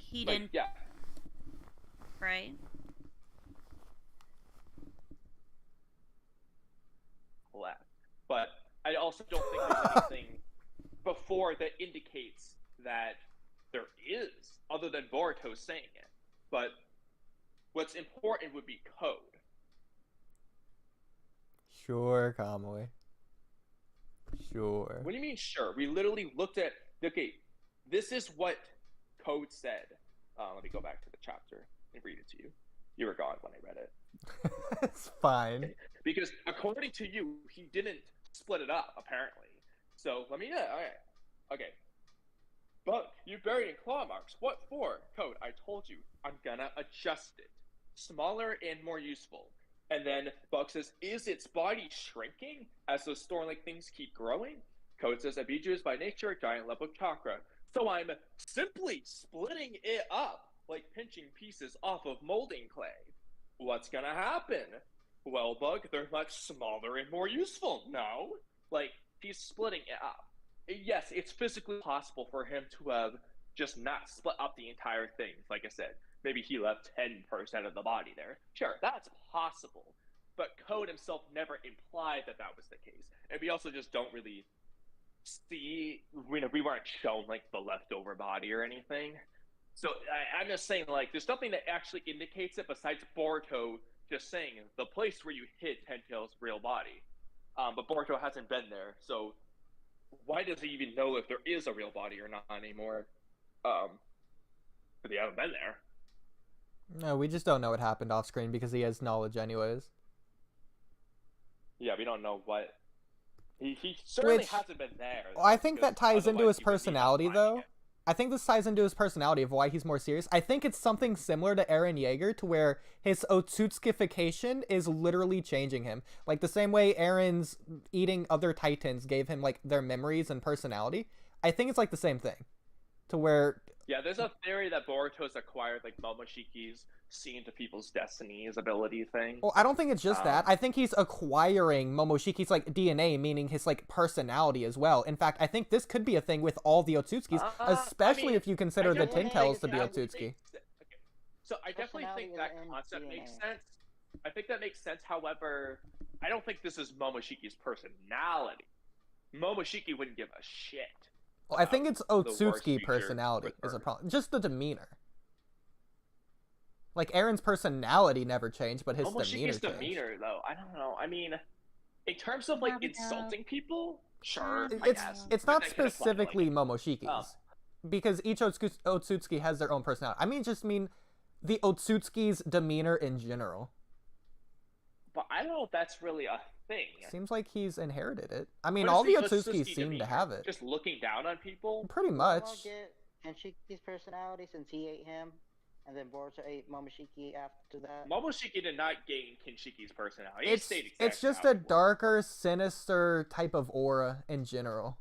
He didn't, Yeah. right? Left. But I also don't think there's anything before that indicates that there is, other than Boruto saying it. But what's important would be code. Sure, Kamui. Sure. What do you mean, sure? We literally looked at, okay, this is what code said. Let me go back to the chapter. read it to you. You were gone when I read it. It's fine. Okay. Because according to you, he didn't split it up, apparently. So let me okay. But you buried in claw marks. What for? Code, I told you. I'm gonna adjust it. Smaller and more useful. And then Bug says, is its body shrinking as those thorn-like things keep growing? Code says, Abiju is by nature a giant level chakra. So I'm simply splitting it up like pinching pieces off of molding clay. What's gonna happen? Well, Bug, they're much smaller and more useful, no? Like, he's splitting it up. Yes, it's physically possible for him to have just not split up the entire thing. Like I said, maybe he left 10% of the body there. Sure, that's possible. But Code himself never implied that that was the case. And we also just don't really see, we weren't shown, like, the leftover body or anything. So I'm just saying, like, there's nothing that actually indicates it besides Boruto just saying the place where you hid Ten-Tail's real body. But Boruto hasn't been there, so why does he even know if there is a real body or not anymore? But they haven't been there. No, we just don't know what happened off screen because he has knowledge anyways. Yeah, we don't know what. He certainly hasn't been there. Well, I think that ties into his personality, though. I think this ties into his personality of why he's more serious. I think it's something similar to Eren Yeager, to where his Otsutsukification is literally changing him. Like the same way Eren's eating other Titans gave him like their memories and personality. I think it's like the same thing. To where... Yeah, there's a theory that Boruto's acquired like Momoshiki's see into people's destinies ability thing. Well, I don't think it's just that. I think he's acquiring Momoshiki's like DNA, meaning his like personality as well. In fact, I think this could be a thing with all the Otsutsukis, especially if you consider the Ten-Tails to be Otsutsuki. So I definitely think that concept makes sense. I think that makes sense. However, I don't think this is Momoshiki's personality. Momoshiki wouldn't give a shit. Well, I think it's Otsutsuki personality is a problem. Just the demeanor. Like, Eren's personality never changed, but his demeanor changed. Demeanor, though, I don't know. I mean, in terms of, like, insulting people, sure, It's not specifically Momoshiki's. Because each Otsutsuki has their own personality. I mean, just mean the Otsutsuki's demeanor in general. But I don't know if that's really a thing. Seems like he's inherited it. I mean, all the Otsutsuki seem to have it. Just looking down on people? Pretty much. Kenshiki's personality since he ate him, and then Boruto ate Momoshiki after that. Momoshiki did not gain Kenshiki's personality. It's just a darker, sinister type of aura in general.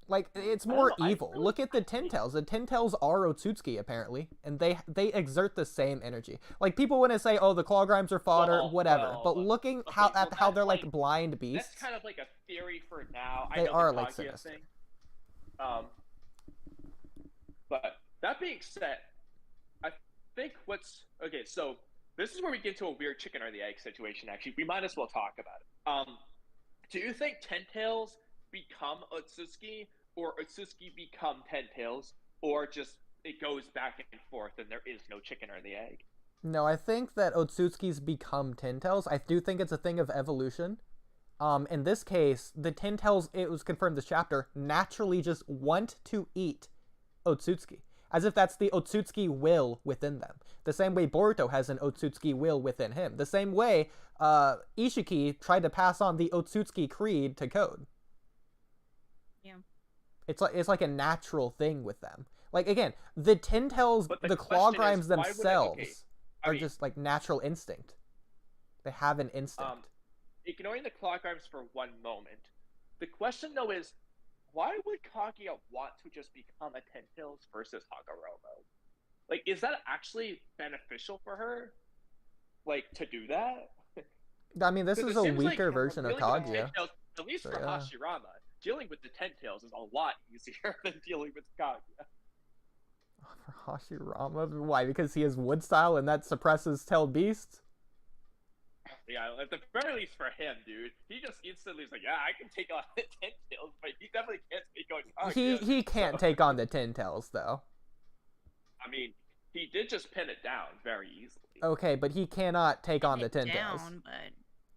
Like, it's more evil. Look at the Ten-Tails. The Ten-Tails are Otsutsuki, apparently. And they exert the same energy. Like, people want to say, oh, the claw grimes are fodder, whatever. But looking at how they're, like, blind beasts. That's kind of like a theory for now. They are, like, sinister. But that being said, I think okay, so this is where we get into a weird chicken or the egg situation, actually. We might as well talk about it. Do you think Ten-Tails become Otsutsuki, or Otsutsuki become Ten-Tails, or just it goes back and forth and there is no chicken or the egg? No, I think that Otsutsukis become Ten-Tails. I do think it's a thing of evolution. In this case, the Ten-Tails, it was confirmed this chapter, naturally just want to eat Otsutsuki, as if that's the Otsutsuki will within them. The same way Boruto has an Otsutsuki will within him. The same way Ishiki tried to pass on the Otsutsuki creed to Code. Yeah. It's like a natural thing with them. Like, again, the Ten-Tails, the claw grimes themselves are just like natural instinct. They have an instinct. Ignoring the claw grimes for one moment, the question though is, why would Kaguya want to just become a Ten-Tails versus Hagoromo? Like, is that actually beneficial for her? Like, to do that? I mean, this is a weaker version of Kaguya. At least for Hashirama, dealing with the Ten-Tails is a lot easier than dealing with Kaguya. For Hashirama? Why? Because he has wood style and that suppresses tailed beasts? Yeah, at the very least for him, dude. He just instantly is like, yeah, I can take on the Ten-Tails, but he definitely can't take on Kaguya. He can't take on the Ten-Tails, though. I mean, he did just pin it down very easily. Okay, but he cannot take on the Ten-Tails. But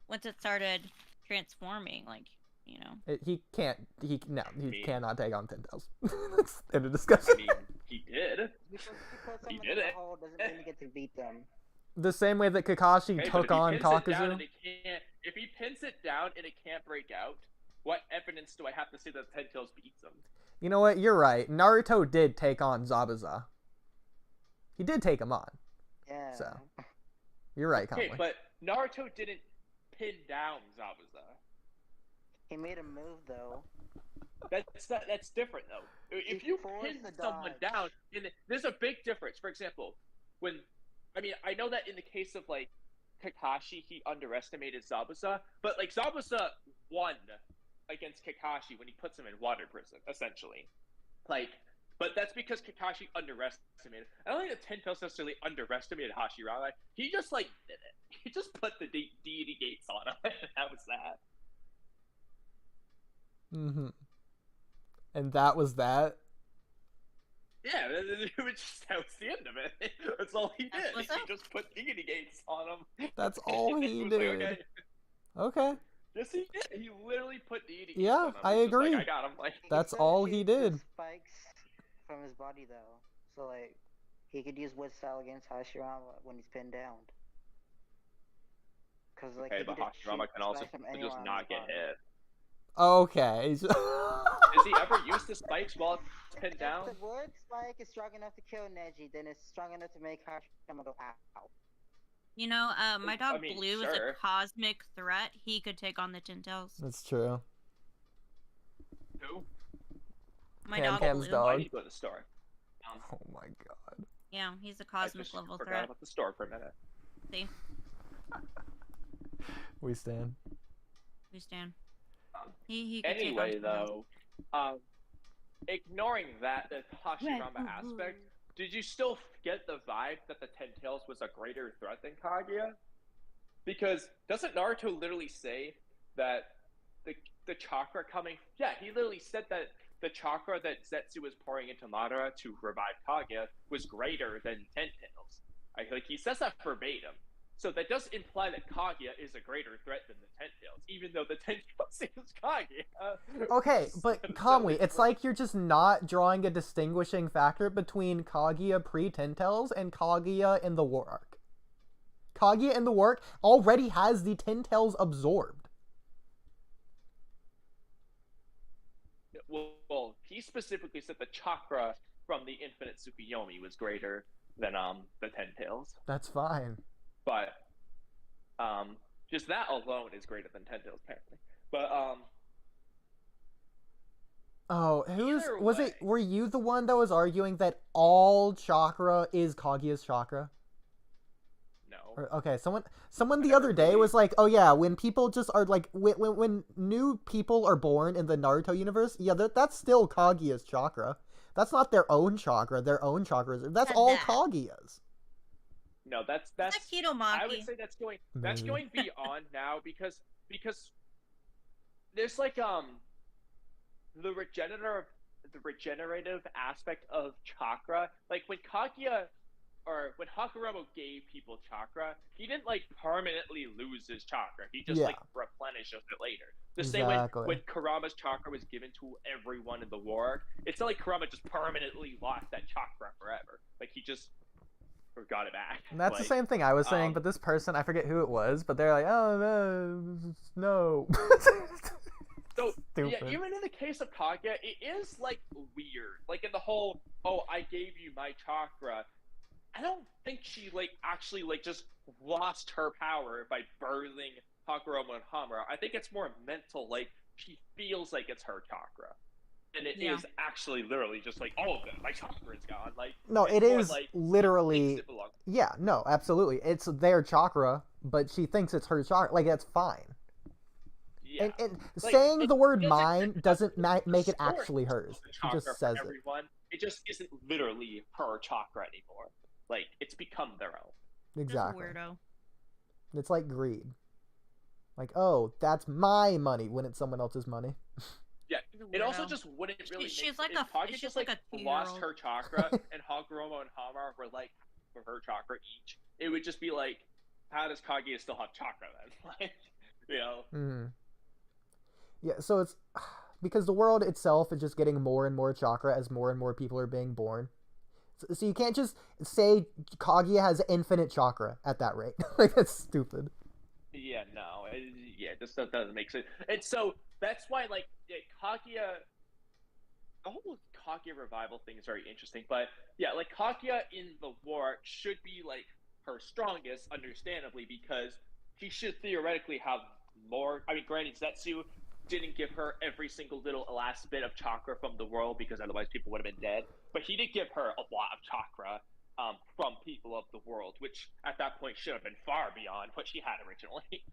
once it started transforming, like, you know. He cannot take on Ten-Tails. That's in a discussion. I mean, He did. Because you put He someone did in the it. hole doesn't mean you get to beat them. The same way that Kakashi Okay, took but on if he pins it down Kakuzu. and it can't, if he pins it down and it can't break out, what evidence do I have to say that Ten Tails beats him? You know what? You're right. Naruto did take on Zabuza. He did take him on. Yeah. So, you're right, Okay, Kamui. but Naruto didn't pin down Zabuza. He made a move though. That's different though. If He you forced pin the someone dodge. down, there's a big difference. For example, I know that in the case of like Kakashi, he underestimated Zabuza, but like Zabuza won against Kakashi when he puts him in water prison, essentially. Like, but that's because Kakashi underestimated. I don't think that Ten Tails necessarily underestimated Hashirama. He just like did it. He just put the deity gates on him. That was that. Mm-hmm. And that was that. Yeah, that was the end of it. That's all he did. What's He up? just put deity gates on him. That's all he was did. Like, okay. Okay. Yes, he did. He literally put deity gates Yeah, on him. I He's just agree. Like, I got him. Like, That's He all could he shoot the did. Spikes from his body though, so like he could use wood style against Hashirama when he's pinned down. Cause like okay, he but could just Hashirama shoot can also spikes from just anywhere on not his get body. hit. Okay. Has he ever used the spikes while it's pinned down? If the wood spike is strong enough to kill Neji, then it's strong enough to make Hashirama go ow. You know, my dog mean, Blue is sure. a cosmic threat. He could take on the Ten Tails. That's true. Who? My dog Camcam's Blue. dog. I need to go to the store. Oh my god. Yeah, he's a I cosmic just level forgot threat. about the store for a minute. See, We stand. we stand. Um, He could Anyway, take on Ten though, ignoring that the Hashirama Tails. aspect, did you still get the vibe that the Ten Tails was a greater threat than Kaguya? Because doesn't Naruto literally say that the chakra coming? Yeah, he literally said that the chakra that Zetsu was pouring into Madara to revive Kaguya was greater than Ten Tails. Like he says that verbatim. So that does imply that Kaguya is a greater threat than the Ten Tails, even though the Ten Tails is Kaguya. Okay, but Kamui, it's like you're just not drawing a distinguishing factor between Kaguya pre-Tentels and Kaguya in the War Arc. Kaguya in the War Arc already has the Tentels absorbed. Well, he specifically said the chakra from the Infinite Tsukuyomi was greater than the Ten Tails. That's fine. But just that alone is greater than Ten Tails, apparently. But Oh, Either was way. it? Were you the one that was arguing that all chakra is Kaguya's chakra? no. Or, okay, someone the other day was like, "Oh yeah, when people just are like, when new people are born in the Naruto universe, yeah, that's still Kaguya's chakra. That's not their own chakra. Their own chakras. That's Said all that. Kaguya's." No, that's Tails. Is that Keto I would Maki? say that's going Maybe. beyond now because there's like the regenerative aspect of chakra. Like when Kaguya or when Hakuramo gave people chakra, he didn't like permanently lose his chakra. He just Yeah. like replenishes it later. The same way Exactly. when Kurama's chakra was given to everyone in the war, it's not like Kurama just permanently lost that chakra forever. Like he just got it back. And that's like, the same thing I was saying, um, but this person, I forget who it was, but they're like, "Oh no." So Stupid. yeah, even in the case of Kaguya, it is like weird. Like in the whole, "Oh, I gave you my chakra." I don't think she like actually like just lost her power by birthing Hakurama and Hamura. I think it's more mental. Like she feels like it's her chakra, and it is Yeah. actually literally just like, "Oh, my chakra is gone." Like No, it's it more is like literally. thinks it belongs. Yeah, no, absolutely. It's their chakra, but she thinks it's her chakra. Like, that's fine. Yeah. And Like, saying it the word feels like mine the- doesn't the make it story actually is hers. the She chakra just for says it. everyone. It just isn't literally her chakra anymore. Like it's become their own. Exactly. Just a weirdo. It's like greed. Like, oh, that's my money when it's someone else's money. Yeah. She's a It also weirdo. just wouldn't really. She's make, like if a- Kaguya she's just like like a lost 2-year-old. her chakra and Hakuromo and Hamar were like for her chakra each. It would just be like, how does Kaguya still have chakra then? Like, you know. Hmm. Yeah, so it's because the world itself is just getting more and more chakra as more and more people are being born. So you can't just say Kaguya has infinite chakra at that rate. Like, that's stupid. Yeah, no, this stuff doesn't make sense. And so that's why, like, Kaguya, the whole Kaguya revival thing is very interesting. But yeah, like Kaguya in the war should be like her strongest, understandably, because he should theoretically have more. I mean, granted, Zetsu didn't give her every single little last bit of chakra from the world because otherwise people would have been dead. But he did give her a lot of chakra from people of the world, which at that point should have been far beyond what she had originally.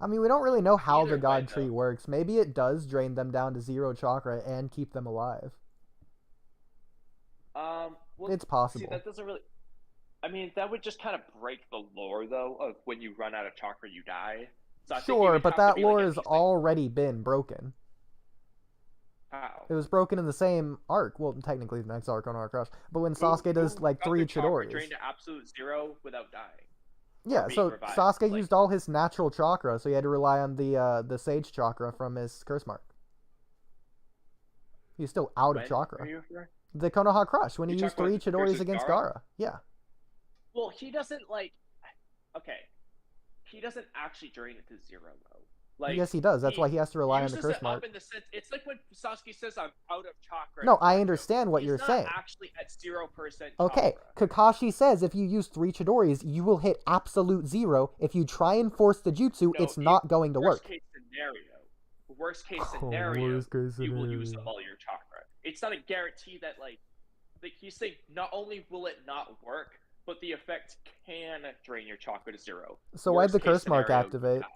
I mean, we don't really know how the Either god way, tree though. works. Maybe it does drain them down to 0 chakra and keep them alive. Well, It's possible. See, that doesn't really. I mean, that would just kind of break the lore, though, of when you run out of chakra, you die. So I think you Sure, would but have to that be, like, lore at has least, like, already been broken. how? It was broken in the same arc. Well, technically the next arc on Arc Rush. But when Who- Sasuke does who like got 3 their chakra Chidoris. drained to absolute 0 without dying. Yeah, being so revived, Sasuke like- used all his natural chakra, so he had to rely on the Sage chakra from his curse mark. He's still out When of chakra. are you referring? The Konoha Crush, when he You used talking 3 about Chidoris versus against Gaara? Gaara. Yeah. Well, he doesn't like. Okay, he doesn't actually drain it to 0 though. Like, Yes, he does. That's why he has to rely on the uses curse it mark. up in the sense. It's like when Sasuke says, "I'm out of chakra." No, in I Naruto. understand what He's you're not saying. actually at 0% Okay, chakra. Kakashi says if you use 3 Chidoris, you will hit absolute 0. If you try and force the jutsu, No, it's not going to worst work. case scenario. Worst case Oh, scenario, worst case you will use scenario. up all your chakra. It's not a guarantee that like he's saying not only will it not work, but the effect can drain your chakra to 0. So why'd Worst the case curse mark scenario, you activate? die.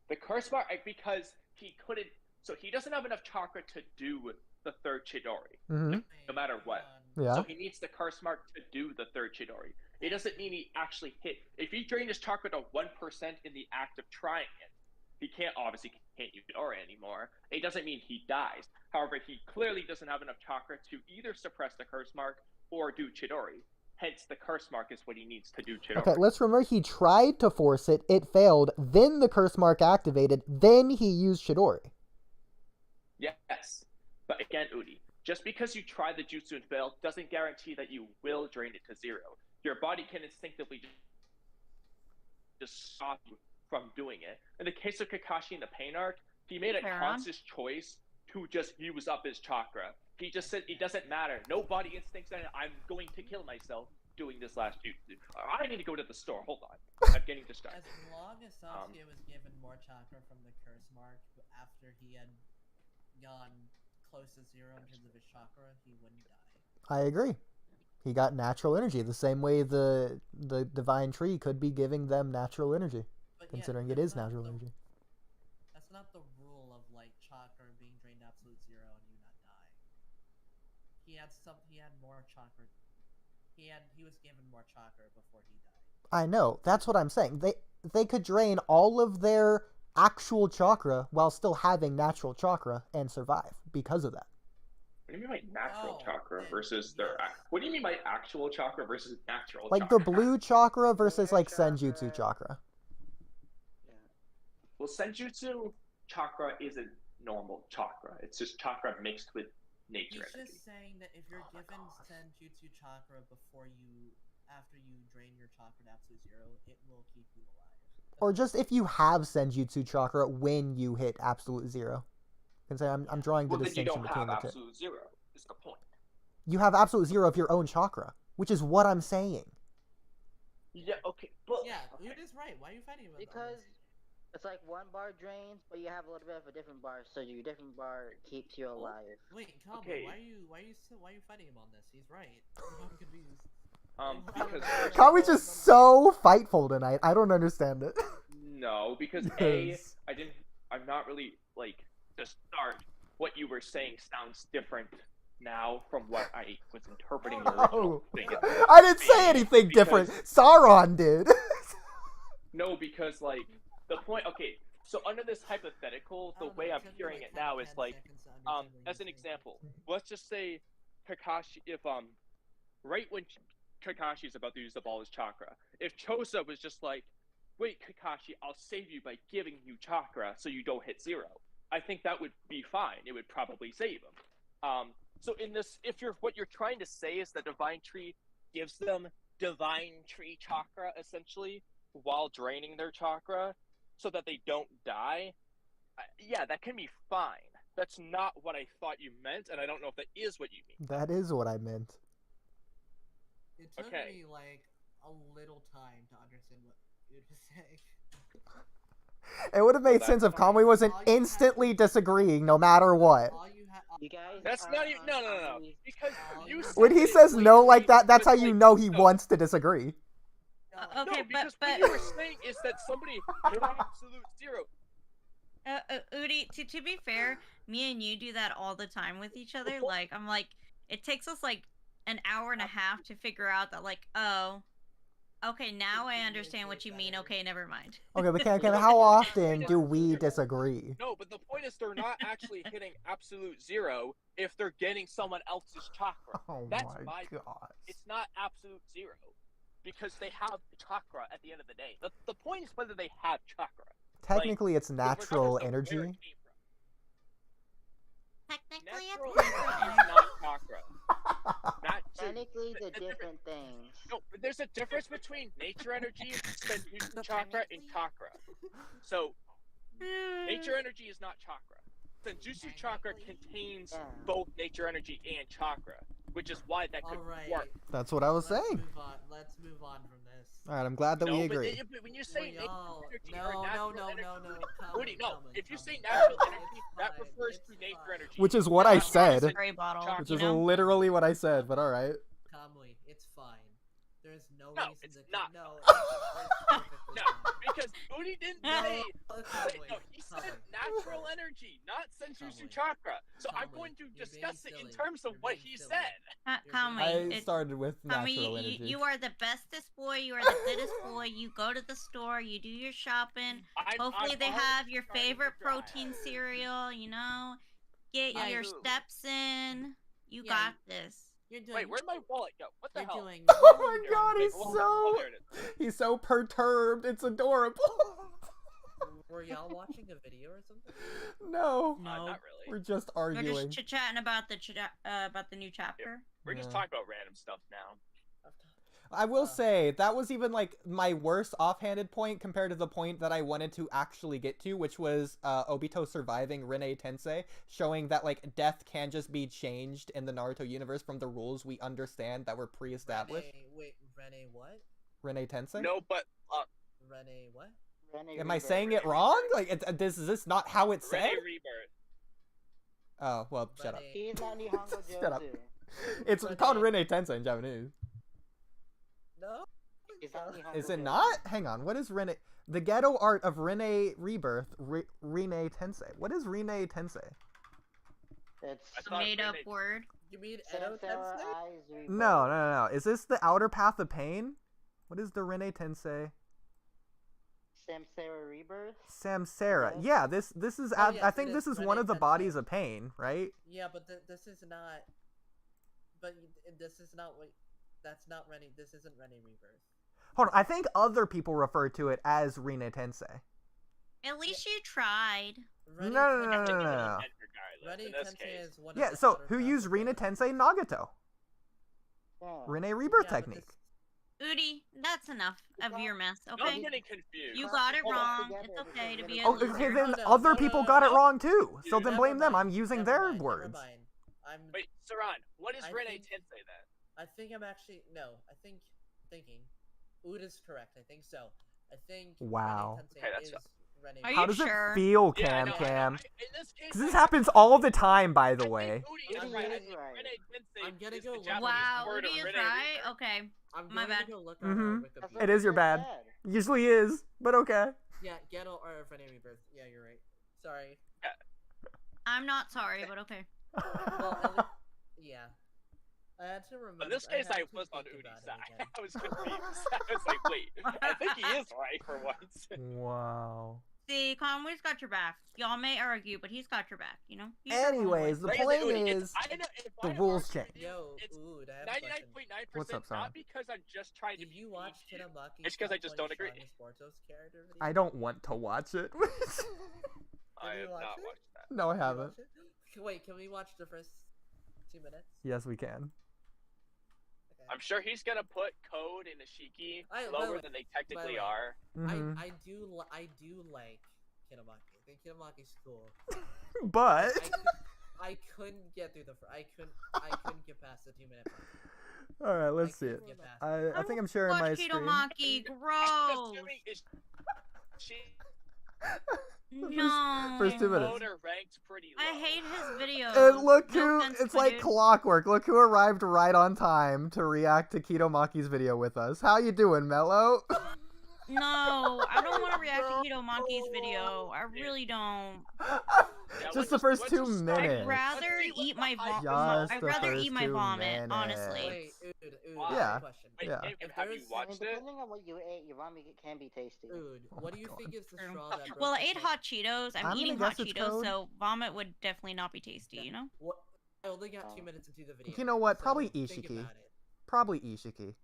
The curse mark, because he couldn't. So he doesn't have enough chakra to do the 3rd Chidori, Mm-hmm. no matter what. Yeah. So he needs the curse mark to do the 3rd Chidori. It doesn't mean he actually hit. If he drained his chakra to 1% in the act of trying it, he obviously can't use Chidori anymore. It doesn't mean he dies. However, he clearly doesn't have enough chakra to either suppress the curse mark or do Chidori. Hence, the curse mark is what he needs to do Chidori. Okay, let's remember he tried to force it, it failed, then the curse mark activated, then he used Chidori. Yes. But again, Oodie, just because you try the jutsu and fail doesn't guarantee that you will drain it to 0. Your body can instinctively just stop you from doing it. In the case of Kakashi in the Pain arc, he made a conscious choice to just use up his chakra. He just said it doesn't matter. No body instincts that I'm going to kill myself doing this last jutsu. I need to go to the store. Hold on. I'm getting distracted. As long as Sasuke was given more chakra from the curse mark after he had gone close to 0 in terms of his chakra, he wouldn't die. I agree. He got natural energy, the same way the divine tree could be giving them natural energy, But considering yeah, it is that's not natural the- energy. That's not the rule of like chakra being drained to absolute 0 and you not die. He had more chakra. He was given more chakra before he died. I know. That's what I'm saying. They could drain all of their actual chakra while still having natural chakra and survive because of that. What do you mean by natural Oh, chakra then versus their? yes. What do you mean by actual chakra versus natural? Like the chakra? blue chakra versus like Chakra. senjutsu chakra. Yeah. Well, senjutsu chakra isn't normal chakra. It's just chakra mixed with nature He's energy. just saying that if you're Oh my given God. senjutsu chakra after you drain your chakra to absolute 0, it will keep you alive. Or just if you have senjutsu chakra when you hit absolute 0. And say I'm drawing the Well, then you distinction don't between have the two. absolute 0. Is the point? You have absolute 0 of your own chakra, which is what I'm saying. Yeah. Okay. But Yeah, okay. it is right. Why are you fighting about Because it's like 1 bar drains, but you have a little bit of a different bar, so your different bar keeps you alive. Wait, Kamui, Okay. why are you fighting him on this? He's right. I'm confused. Because Kami's just so fightful tonight. I don't understand it. no, because Yes. I'm not really like to start. What you were saying sounds different now from what I was interpreting the original thing. I didn't say anything different. Sauron did. No, because like the point. Okay, so under this hypothetical, the way I'm hearing it now is like, as an example, let's just say Kakashi, if right when Kakashi's about to use up all his chakra, if Chosa was just like, wait, Kakashi, I'll save you by giving you chakra so you don't hit 0. I think that would be fine. It would probably save them. So in this, what you're trying to say is that Divine Tree gives them Divine Tree chakra essentially while draining their chakra, so that they don't die. Yeah, that can be fine. That's not what I thought you meant, and I don't know if that is what you mean. That is what I meant. It took Okay. me like a little time to understand what you were saying. It would have made sense if Kamui wasn't instantly disagreeing no matter what. You guys. That's are not even on no. Kamui's- Because you said When he that says it no was like that, that's how because, you like, know he no. wants to disagree. No, Okay, No, because but what you were saying is that somebody absolute zero. Oodie, to be fair, me and you do that all the time with each other. Like, I'm like, it takes us like an hour and a half to figure out that, like, oh, okay, now I understand what you mean. Okay, never mind. Okay, but how often do we disagree? No, but the point is they're not actually hitting absolute zero if they're getting someone else's chakra. Oh That's my my god. It's not absolute zero because they have chakra at the end of the day. The point is whether they have chakra. Technically, it's Regardless natural of where energy. it came from. Technically, Natural it's energy is not chakra. Technically, the different things. No, but there's a difference between nature energy, senjutsu chakra, and chakra. So, nature energy is not chakra. Senjutsu chakra contains both nature energy and chakra, which is why that could Alright. work. That's what I was saying. Let's move on from this. Alright, I'm glad that we No, agree. but when you say nature energy or No. natural energy, Woody, no. Kamui, If you say Kamui. natural It's energy, that fine, refers it's to nature fine. energy. Which is what I said. spray bottle. Which You is know? literally what I said, but alright. Kamui, it's fine. There's no No, reason it's to not. No, No, because Woody didn't say. Kamui, No, he said Kamui. natural energy, not senjutsu Kamui. chakra. So I'm Kamui, going to you're discuss being it in silly. terms of You're what being he silly. said. Kamui, I started with Kamui, natural energy. you are the bestest boy. You are the goodest boy. You go to the store. You do your shopping. Hopefully, they have your favorite protein cereal. You know, get Yeah, your you- steps in. You Yeah, got this. You're doing. Wait, where'd my wallet go? What the You're hell? doing. Oh my god, Wait, he's hold on. so Oh, there it is. he's so perturbed. It's adorable. Were y'all watching a video or something? No, No, Not really. we're just we're arguing. just chit chatting about the new chapter. We're just Yeah. talking about random stuff now. I will say that was even like my worst offhanded point compared to the point that I wanted to actually get to, which was Obito surviving Rene Tensei, showing that like death can just be changed in the Naruto universe from the rules we understand that were pre-established. Rene what? Rene Tensei. No, but Rene what? Rene Am I Rebirth. saying it wrong? Like, is this not how it's said? Rene Rebirth. Oh well, shut up. Rene- He's not Nihongo Shut up. Jozu. It's Rene- called Rene Tensei in Japanese. No. He's not Nihongo Is it Jozu. not? Hang on. What is Rene? The ghetto art of Rene Rebirth. Rene Tensei. What is Rene Tensei? It's I A thought made up Rene- word. You mean Edo Sansara Tensei? Eyes Rebirth. No. Is this the outer path of pain? What is the Rene Tensei? Samsara Rebirth. Samsara. Yes. Yeah, this is. Oh, yes, I it think is this is Rene one of the Tensei. bodies of pain, right? Yeah, but this is not. But this is not what. That's not Rene. This isn't Rene Rebirth. Hold on. I think other people refer to it as Rene Tensei. At least you tried. Rene No. Tensei- Regardless, Rene in this Tensei case. is one of Yeah. the So outer who paths used of Rene pain. Tensei Nagato? Yeah. Rene Rebirth Yeah, but technique. this- Oodie, that's enough of your mess, No, okay? I'm getting confused. You got it Hold on. wrong. Together It's okay to because be we're a Oh, Loser. okay. loser. Then No, other no, people no, got it no. wrong too. So then Never blame them. mind, I'm using never their mind, words. Never mind. I'm. Wait, Saran, what is I Rene think- Tensei then? I think I'm actually no. I think thinking. Ood is correct. I think so. I think. Wow. Rene Tensei Okay, that's is Rene. Are How you does sure? it feel, Yeah, I know, I know. Camcam? In this case, Because this I- happens all the time, by I the think way. Oodie is I'm right. I gonna- think Rene Tensei I'm gonna is go the look Japanese Wow, word Oodie of is Rene right. Rebirth. Okay. I'm My going bad. to go look on Mhm. Wikipedia. That's It what is we your just bad. said. Usually is, but okay. Yeah, Ghetto or Rene Rebirth. Yeah, you're right. Sorry. I'm not sorry, but okay. Well, at least, yeah. I had to remember. In this case, had I to was on think Oodie's about it side. again. I was confused. I was like, wait, I think he is right for once. Wow. See, Conway's got your back. Y'all may argue, but he's got your back, you know? He's your Anyways, homeboy. the Like I said, point Oodie, is, if the I am rules arguing change. with you, Yo, it's Ood, I have a question. 99.9%, What's up, Simon? not because I'm just trying to Did be you watch mean to Tadamaki? It's 'cause I just don't agree. Sportos character video? I don't want to watch it. I you have watch not it? watched that. No, I Did you haven't. watch it? Wait, can we watch the first 2 minutes? Yes, we can. Okay. I'm sure he's gonna put Code and Ishiki By the lower way- than they by technically the way, are. Mhm. I do like Kinemaki. I think Kinemaki's cool. But I couldn't get through I couldn't get past the 2 minute mark. all right, let's see couldn't it. get past I think I'm sharing my Watch screen. Kidomaki, I'm gross. assuming she No. First 2 minutes. Code are ranked pretty low. I hate his videos. And look No who, offense, it's my like dude. clockwork. Look who arrived right on time to react to Kitomaki's video with us. How you doing, Mello? No, I don't want to react to Kitomaki's video. I really don't. Yeah, Just the first 2 start? minutes. I'd rather Let's see what eat the my hype vomit. Just I'd the rather first eat my 2 vomit, honestly. minutes. Wait, Why? Yeah. Question. Wait, Yeah. Camcam, If have there's- you I mean, watched it? depending on what you ate, your ramen can be tasty. Dude, what do you God. think is the True. straw that broke Well, I the ate cake? hot Cheetos. I'm I'm eating gonna hot guess it's Cheetos, Code. so vomit would definitely not be tasty, you know? What? I only got 2 minutes into the video. You know what? so Probably think Ishiki. about it. Probably Ishiki.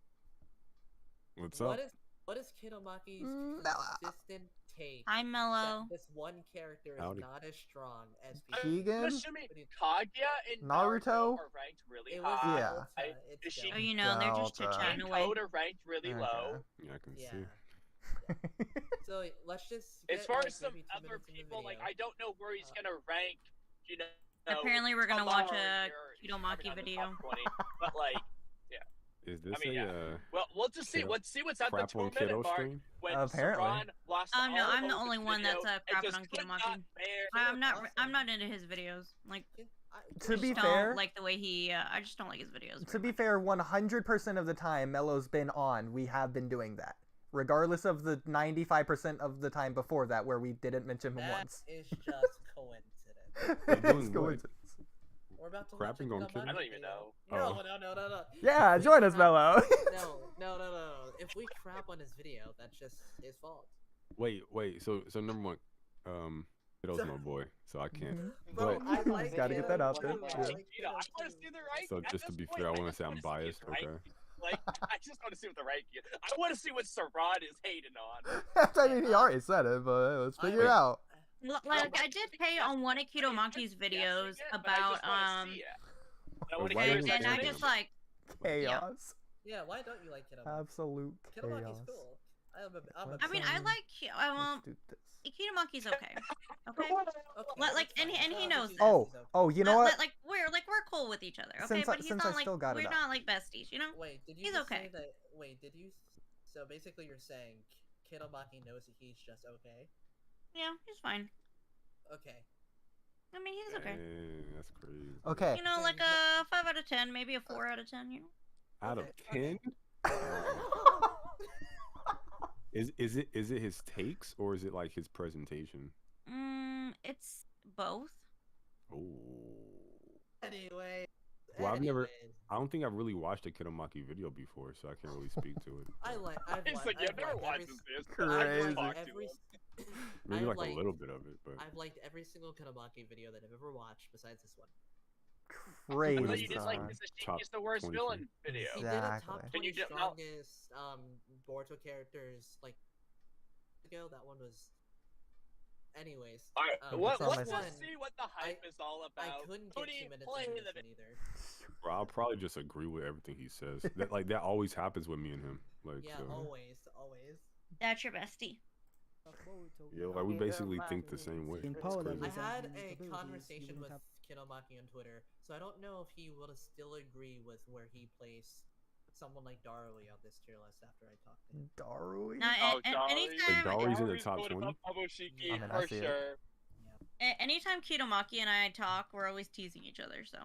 What's up? What is Kinomaki's Mellow. consistent take I'm mellow. that this one character is Howdy. not as strong as I'm Keegan? assuming Kaguya and Naruto? are ranked really It was high. Yeah. Delta, I- it's is she- Oh, Delta. you know, they're just Delta. chit-chatting And away. Code are ranked really low. Yeah, I can Yeah. see. So let's just. As get, far like, as some maybe 2 other minutes in the people, like video. I don't know where he's gonna rank. You know. Apparently, we're gonna watch a Tamari or- Kidomaki probably not in the video. top 20, but like, Is this I mean, a well, we'll just see. Kiddo- Let's see what's at the crap on 2 minute kiddo mark stream? when Apparently. Saran lost No, all I'm the of only his one video that's and crapping just on could not Kidomaki. bear- Awesome. I'm not into his videos. Like, To be just fair- don't like the way he. I just don't like his videos. To very be much. fair, 100% of the time Mello's been on, we have been doing that. Regardless of the 95% of the time before that where we didn't mention him That once. is just coincidence. We're doing It's what? coincidence. We're about to Crapping watch a on Kiddo? Kinomaki I don't even video. know. No. Yeah, If we join us, crap- Mello. No. If we crap on his video, that's just his fault. Wait. So number one, Kiddo's my boy, so I can't. Bro, But I like Gotta get that out there. Kiddo, Yeah. I like You know, I Kiddo want to too. see the rank. so at just to this be point, fair, I just want to say I'm wanna see biased. his rank. Okay. Like, I just want to see what the rank is. I want to see what Saran is hating on. I mean, he already said it, but let's figure it out. Like, I did pay on one of Kitomaki's videos about Why don't you and I like just him? like Chaos. Yeah, why don't you like Kinomaki? Absolute Kinomaki's chaos. cool. I'm a I mean, I like Let's do this. Kitomaki's okay. Okay. Okay, like, that's and fine. he knows Kinomaki's that. Oh, oh, you know what? Like we're cool with each other. Okay, Since but he's since I not like still got it we're up. not like besties, you know. Wait, did you He's just okay. say that? Wait, did you? So basically, you're saying Kinomaki knows that he's just okay. Yeah, he's fine. Okay. I mean, he's okay. Dang, that's crazy. Okay. You know, like a 5 out of 10, maybe a 4 out of 10. You know. Out of Okay, 10, is it his takes or is it like his presentation? It's both. Oh. Anyway. Well, I anyways, don't think I've really watched a Kidomaki video before, so I can't really speak to it. I've He's liked, like, yeah, I've never liked watched every, this. Crazy. Maybe I've like liked- a little bit of it, but I've liked every single Kinomaki video that I've ever watched besides this one. I Crazy. thought you did like son. this Top is the worst 20. villain video. He did a top Exactly. 20 And you did- no. strongest Boruto characters like ago. That one was. Anyways. All right, It's on my let's side. just see what the hype is all I about. couldn't get Oodie, 2 minutes play into the this one either. bro, I'll probably just agree with everything he says. That always happens with me and him. Like, Yeah, so, always. That's your bestie. yeah, like we basically think the same way. In It's power crazy. I levels had and a abilities, conversation you with would have Kinomaki on Twitter, so I don't know if he will still agree with where he placed someone like Darui on this tier list after I talked to him. Darui? Now, Oh, anytime, Darui- Darry's in the top 20? I mean, I for see it. sure. anytime Kitomaki and I talk, we're always teasing each other. So.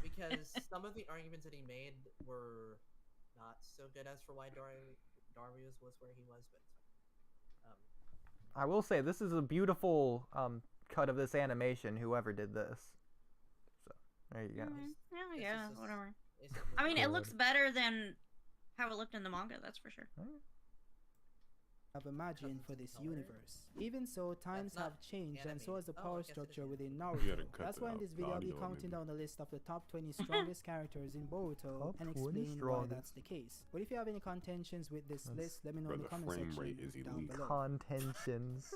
Because some of the arguments that he made were not so good as for why Darius was where he was, but I will say this is a beautiful cut of this animation. Whoever did this. So there you go. Yeah, This is- whatever. is it I mean, moving? it looks better than how it looked in the manga. That's for sure. imagined for this Color. universe. Even so, times not have changed, and so has the animated. Oh, I power guess it is structure animated. within You gotta Naruto. cut That's that why in out, this the video I'll be audio, counting maybe. down the list of the top 20 strongest characters in Boruto Top and 20 explain why strongest. that's the case. But if you have any contentions with this That's- list, let me know Bro, in the the comment frame section rate is down elite. below. Contentions.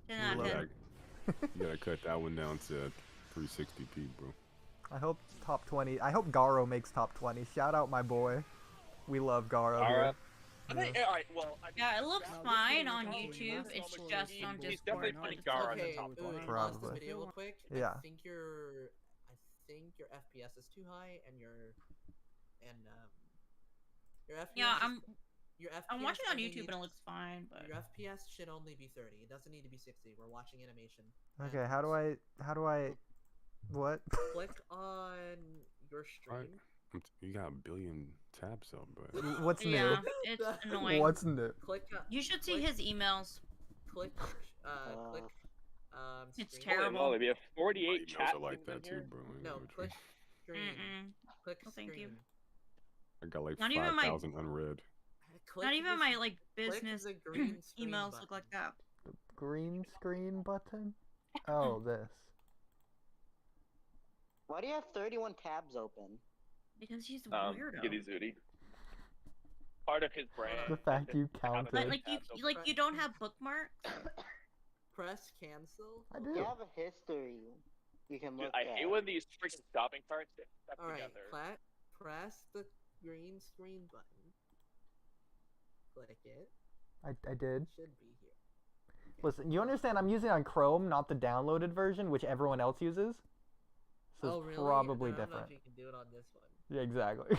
10 out of Love 10. it. You gotta cut that one down to 360p, bro. I hope top 20. I hope Garo makes top 20. Shout out my boy. We love Garo here. I think, all right, well, I mean, Yeah, it looks Now, this fine video on probably YouTube. lasts It's almost just like on two he's Discord. definitely that putting it's Gara not. in the Okay, top 20. Oodie, pause Probably. the video real quick. Yeah. I think your FPS is too high, and your FPS. Yeah, Your FPS I'm watching on only YouTube and it needs- looks fine, but Your FPS should only be 30. It doesn't need to be 60. We're watching animation. Okay, And how do I, what? click on your stream? You got a billion tabs up, bro. What's new? yeah, it's annoying. What's new? Click. You should see click- his emails. Click. Click. It's stream. terrible. Holy moly, we have My 48 emails chat are like things in that too, here. bro. I ain't No, gonna click try. stream. Mm-mm. Click No, thank you. stream. I got like Not even my- 5,000 unread. Click Not even this- my like click business the green screen emails button. look like that. Green screen button? Oh, this. Why do you have 31 tabs open? Because he's a weirdo. Giddy Zooty. Part of his brand. The fact you Have a counted. Like you don't have bookmarks. Press cancel. I You do. have a history you can Dude, look I at. hate when these freaking shopping carts get stuck All right, together. press the green screen button. Click it. I did. Should be here. Listen, you understand I'm using it on Chrome, not the downloaded version, which everyone else uses. So Oh, it's really? probably I don't know different. if you can do it on this one. Yeah, exactly.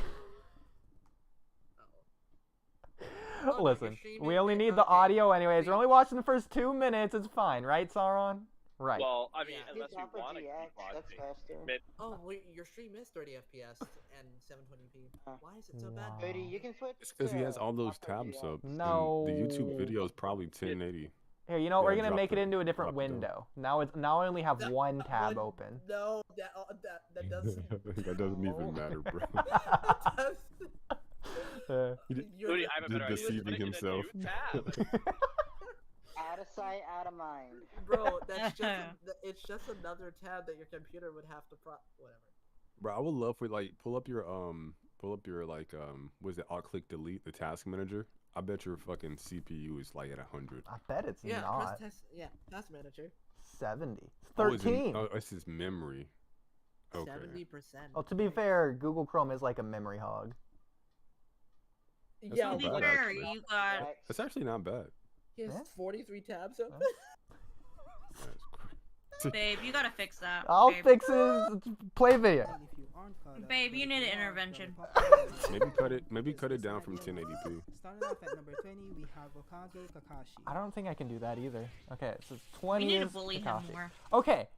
Oh, no, Listen, you're streaming we only it? need the Okay. audio anyways. We're See? only watching the first 2 minutes. It's fine, right, Sauron? Right. Well, I mean, Yeah. unless It's you not for want to GX, keep that's watching. faster. Mid- Oh, wait, your stream is 30 FPS and 720p. Why is it so bad? Wow. 30, you can switch It's because he has to all those upper tabs GX. up. No. And the YouTube video is probably 1080. Here, you know what? We're Yeah, gonna drop make it it. into a different Drop it down. window. Now I only have That one tab one- open. No, that doesn't. That doesn't No. even matter, bro. That does- He Oodie, I have a Just better idea. deceiving Put it in a himself. new tab. Out of sight, out of mind. Bro, it's just another tab that your computer would have to whatever. Bro, I would love for pull up your what is it? Alt click delete the task manager. I bet your fucking CPU is like at 100. I bet it's Yeah, not. task manager. 70. Oh, it's 13. it's his memory. Okay. 70%. Oh, to be fair, Google Chrome is like a memory hog. That's Yeah, not To be bad, fair, actually. you got Right? That's actually not bad. he has Yeah. 43 tabs open. That's crazy. babe. You gotta fix that. I'll babe. fix it. Play video. And if you aren't caught up, Babe, but you if need an are, intervention. then pop up the Maybe cut it This down is from Mario. 1080p. Starting off at number 20, we have Okage Kakashi. I don't think I can do that either. Okay, so We 20 need to is bully him Kakashi. more. Okay.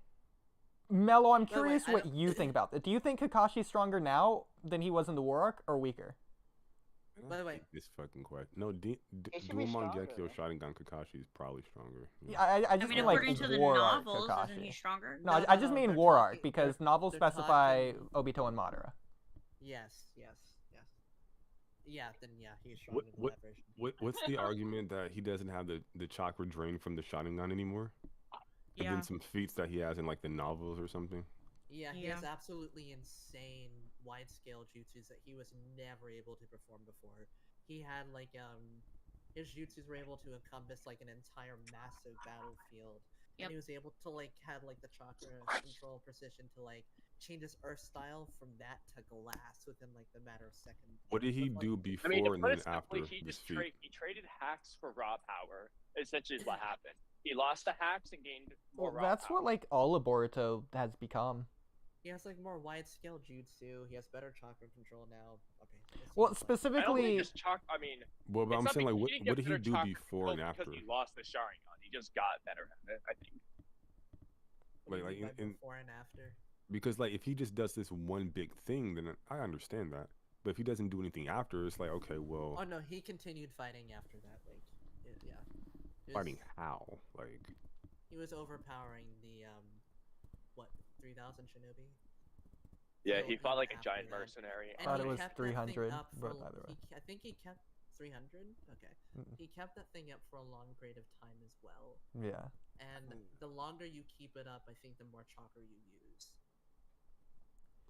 Mello, I'm By the way, curious I what don't- you think about that. Do you think Kakashi's stronger now than he was in the War Arc, or weaker? By the way, This fucking question. No, It should be Mangekyo stronger. Sharingan Kakashi is probably stronger. Yeah, I I just mean, mean like according to the War Arc novels, Kakashi. isn't he stronger? No, No, I no, just no, mean they're War Arc talking- because they're- novels they're specify talking- Obito and Madara. yes. Yeah, then yeah, he's What- stronger than that version. What's the argument that he doesn't have the chakra drain from the Sharingan anymore? And Yeah. then some feats that he has in like the novels or something. Yeah, he Yeah. has absolutely insane wide-scale jutsus that he was never able to perform before. He had his jutsus were able to encompass like an entire massive battlefield, Yep. and he was able to had the chakra control precision to change his earth style from that to glass within the matter of seconds. What did he With, do I before mean, to and put then it after simply, he this just feat? he traded hacks for raw power. Essentially, is what happened. He lost the hacks and gained more Well, raw that's power. what like all of Boruto has become. He has more wide-scale jutsu. He has better chakra control now. Okay. let's Well, see, I don't think specifically, just I mean, Well, but it's I'm not saying because what didn't get did he better do chakra before and control after? Because he lost the Sharingan. He just got better at it, I think. what do you like, mean by in- before and after. Because if he just does this one big thing, then I understand that. But if he doesn't do anything after, it's like, okay, well, Oh no, he continued fighting after that. Yeah. It was- fighting how? Like, He was overpowering the 3,000 shinobi. Yeah, So he fought like a after giant that- mercenary. And Thought he it was kept that thing 300, up but for- either way. I think he kept 300. Okay. Mm. He kept that thing up for a long period of time as well. yeah. And the longer you keep it up, I think the more chakra you use.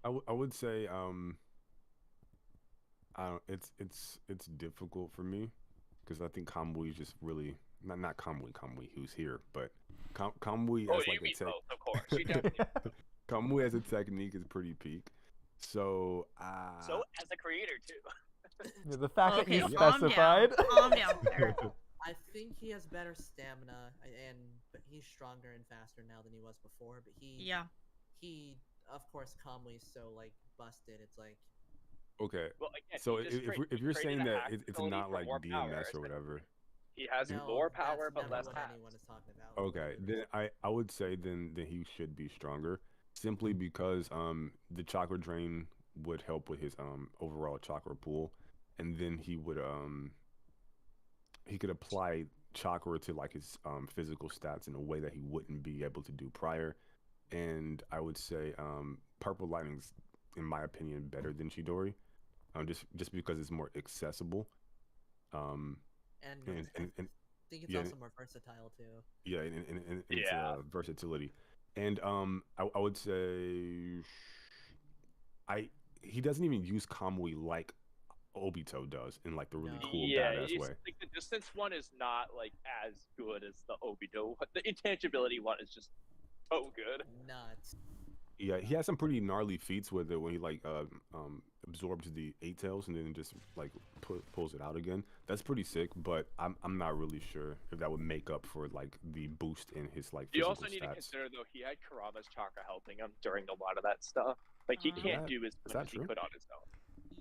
I would say I don't. It's difficult for me because I think Kamui is just really not Kamui who's here, but Kamui Oh, as you like mean a tech. both, of course. You definitely. Kamui as a technique is pretty peak. So So as a creator too. The fact that Okay, you calm specified. down. Calm down there. I think he has better stamina, but he's stronger and faster now than he was before. But he of course Kamui so like busted. It's like Okay. Well, again, So he just if you're saying created a that hack it's facility not for like more power, DMS or whatever. He has no, more power that's but never less what hacks. anyone is talking about. Okay, then I would say then he should be stronger, simply because the chakra drain would help with his overall chakra pool, and then he could apply chakra to like his physical stats in a way that he wouldn't be able to do prior. And I would say purple lightning's, in my opinion, better than Chidori, just because it's more accessible. And And I think it's yeah, also more versatile too. yeah, and its Yeah. versatility. And I would say he doesn't even use Kamui like Obito does in like the really No. cool Yeah, badass it's way. like the distance one is not like as good as the Obito. The intangibility one is just so good. Nuts. Yeah, he has some pretty gnarly feats with it when he like absorbs the eight tails and then just like pulls it out again. That's pretty sick, but I'm not really sure if that would make up for like the boost in his like You physical also need to stats. consider though he had Kurama's chakra helping him during a lot of that stuff. Like he Is can't that- do as is much that as he true? could on his own.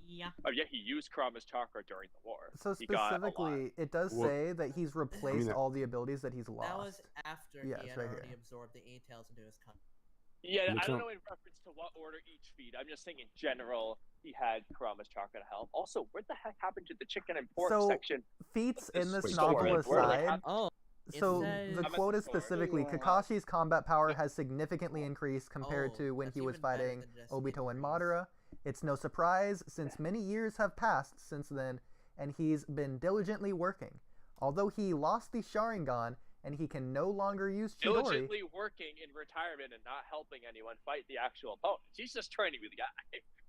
Yeah. Oh yeah, he used Kurama's chakra during the war. So He got a lot. specifically, it does Well, say that he's replaced that- all the abilities that he's lost. That was after Yeah, he it's had right already here. absorbed the eight tails into his con. Yeah, Which I don't one? know in reference to what order each feed. I'm just saying in general, he had Kurama's chakra to help. Also, where the heck happened to the chicken and pork So, section? Feats Wait, in this Wait, novel chicken and pork? aside, Oh, it so says- the I'm at quote the is store. specifically Yeah. Kakashi's combat power has significantly increased compared Oh, to when that's he was even better fighting than just Obito and increase. Madara. It's no surprise since many years have passed since then, and he's been diligently working. Although he lost the Sharingan and he can no longer use Chidori. Diligently working in retirement and not helping anyone fight the actual opponents. He's just training with the guy.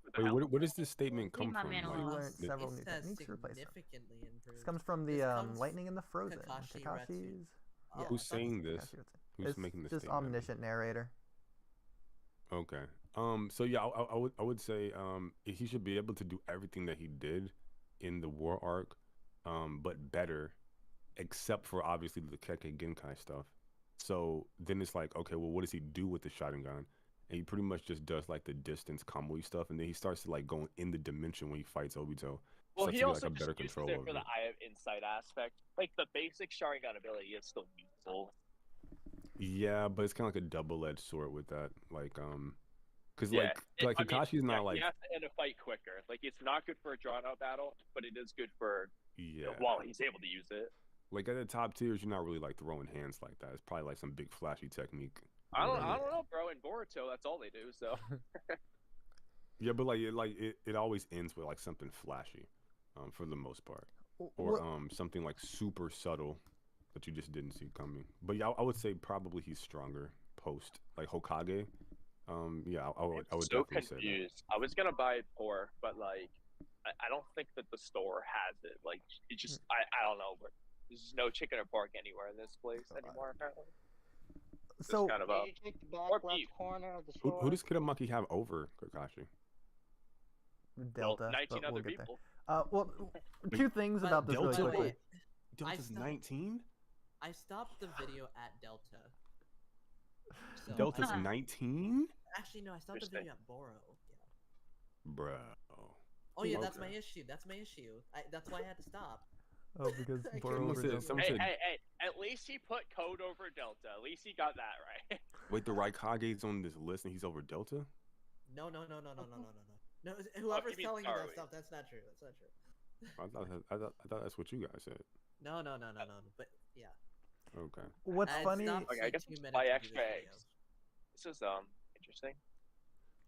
What the Wait, hell? where does this statement come Leave my from? man He alone. learned the- several it new says techniques to replace them. significantly improved. This comes from the This comes Lightning and the Frozen. Kakashi Kakashi's. Oh, Who's I thought saying this- this? Kakashi Retsu. Who's It's making this just statement? omniscient narrator. Okay. So yeah, I would say he should be able to do everything that he did in the war arc, but better, except for obviously the Kekkei Genkai stuff. So then it's like, okay, well, what does he do with the Sharingan? And he pretty much just does like the distance Kamui stuff, and then he starts to like go in the dimension when he fights Obito. Well, Starts he to get, also like, a better just uses control it over for the it. Eye of Insight aspect. Like the basic Sharingan ability is still useful. Yeah, but it's kind of like a double-edged sword with that, like because Yeah, like I mean, Kakashi's not like you have to end a fight quicker. Like it's not good for a drawn-out battle, but it is good for yeah. while he's able to use it. Like at the top tiers, you're not really like throwing hands like that. It's probably like some big flashy technique. I or don't whatever. know, bro. In Boruto, that's all they do. So Yeah, but it always ends with like something flashy, for the most part, or something like super subtle that you just didn't see coming. But yeah, I would say probably he's stronger post like Hokage. Yeah, I would so definitely say that. confused. I was gonna buy it for, but like I don't think that the store has it. Like it just I don't know. But there's no chicken or pork anywhere in this place anymore. Apparently, So kind of Did you check the back or left beef. corner of the Who store? does Kitamaki have over Kakashi? Delta, well, 19 but other we'll get people. there. Well, two things But about this really Delta- quickly. Delta's stopped- 19. I stopped the video at Delta. So, Delta's Uh-huh. 19, Actually, no, I stopped the Interesting. video at Boro. Yeah. bro. Oh yeah, that's my Okay. issue. That's my issue. That's why I had to stop. Oh, because I Boro couldn't over say Delta. Someone Hey, said- hey! At least he put code over Delta. At least he got that right. Wait, the Raikage's on this list and he's over Delta? No. No, whoever's mean telling you that Starly. stuff, that's not true. That's not true. I thought that's what you guys said. No. But yeah. Okay. What's I funny? stopped Okay, I like guess 2 let's minutes buy into extra this video. eggs. This is interesting.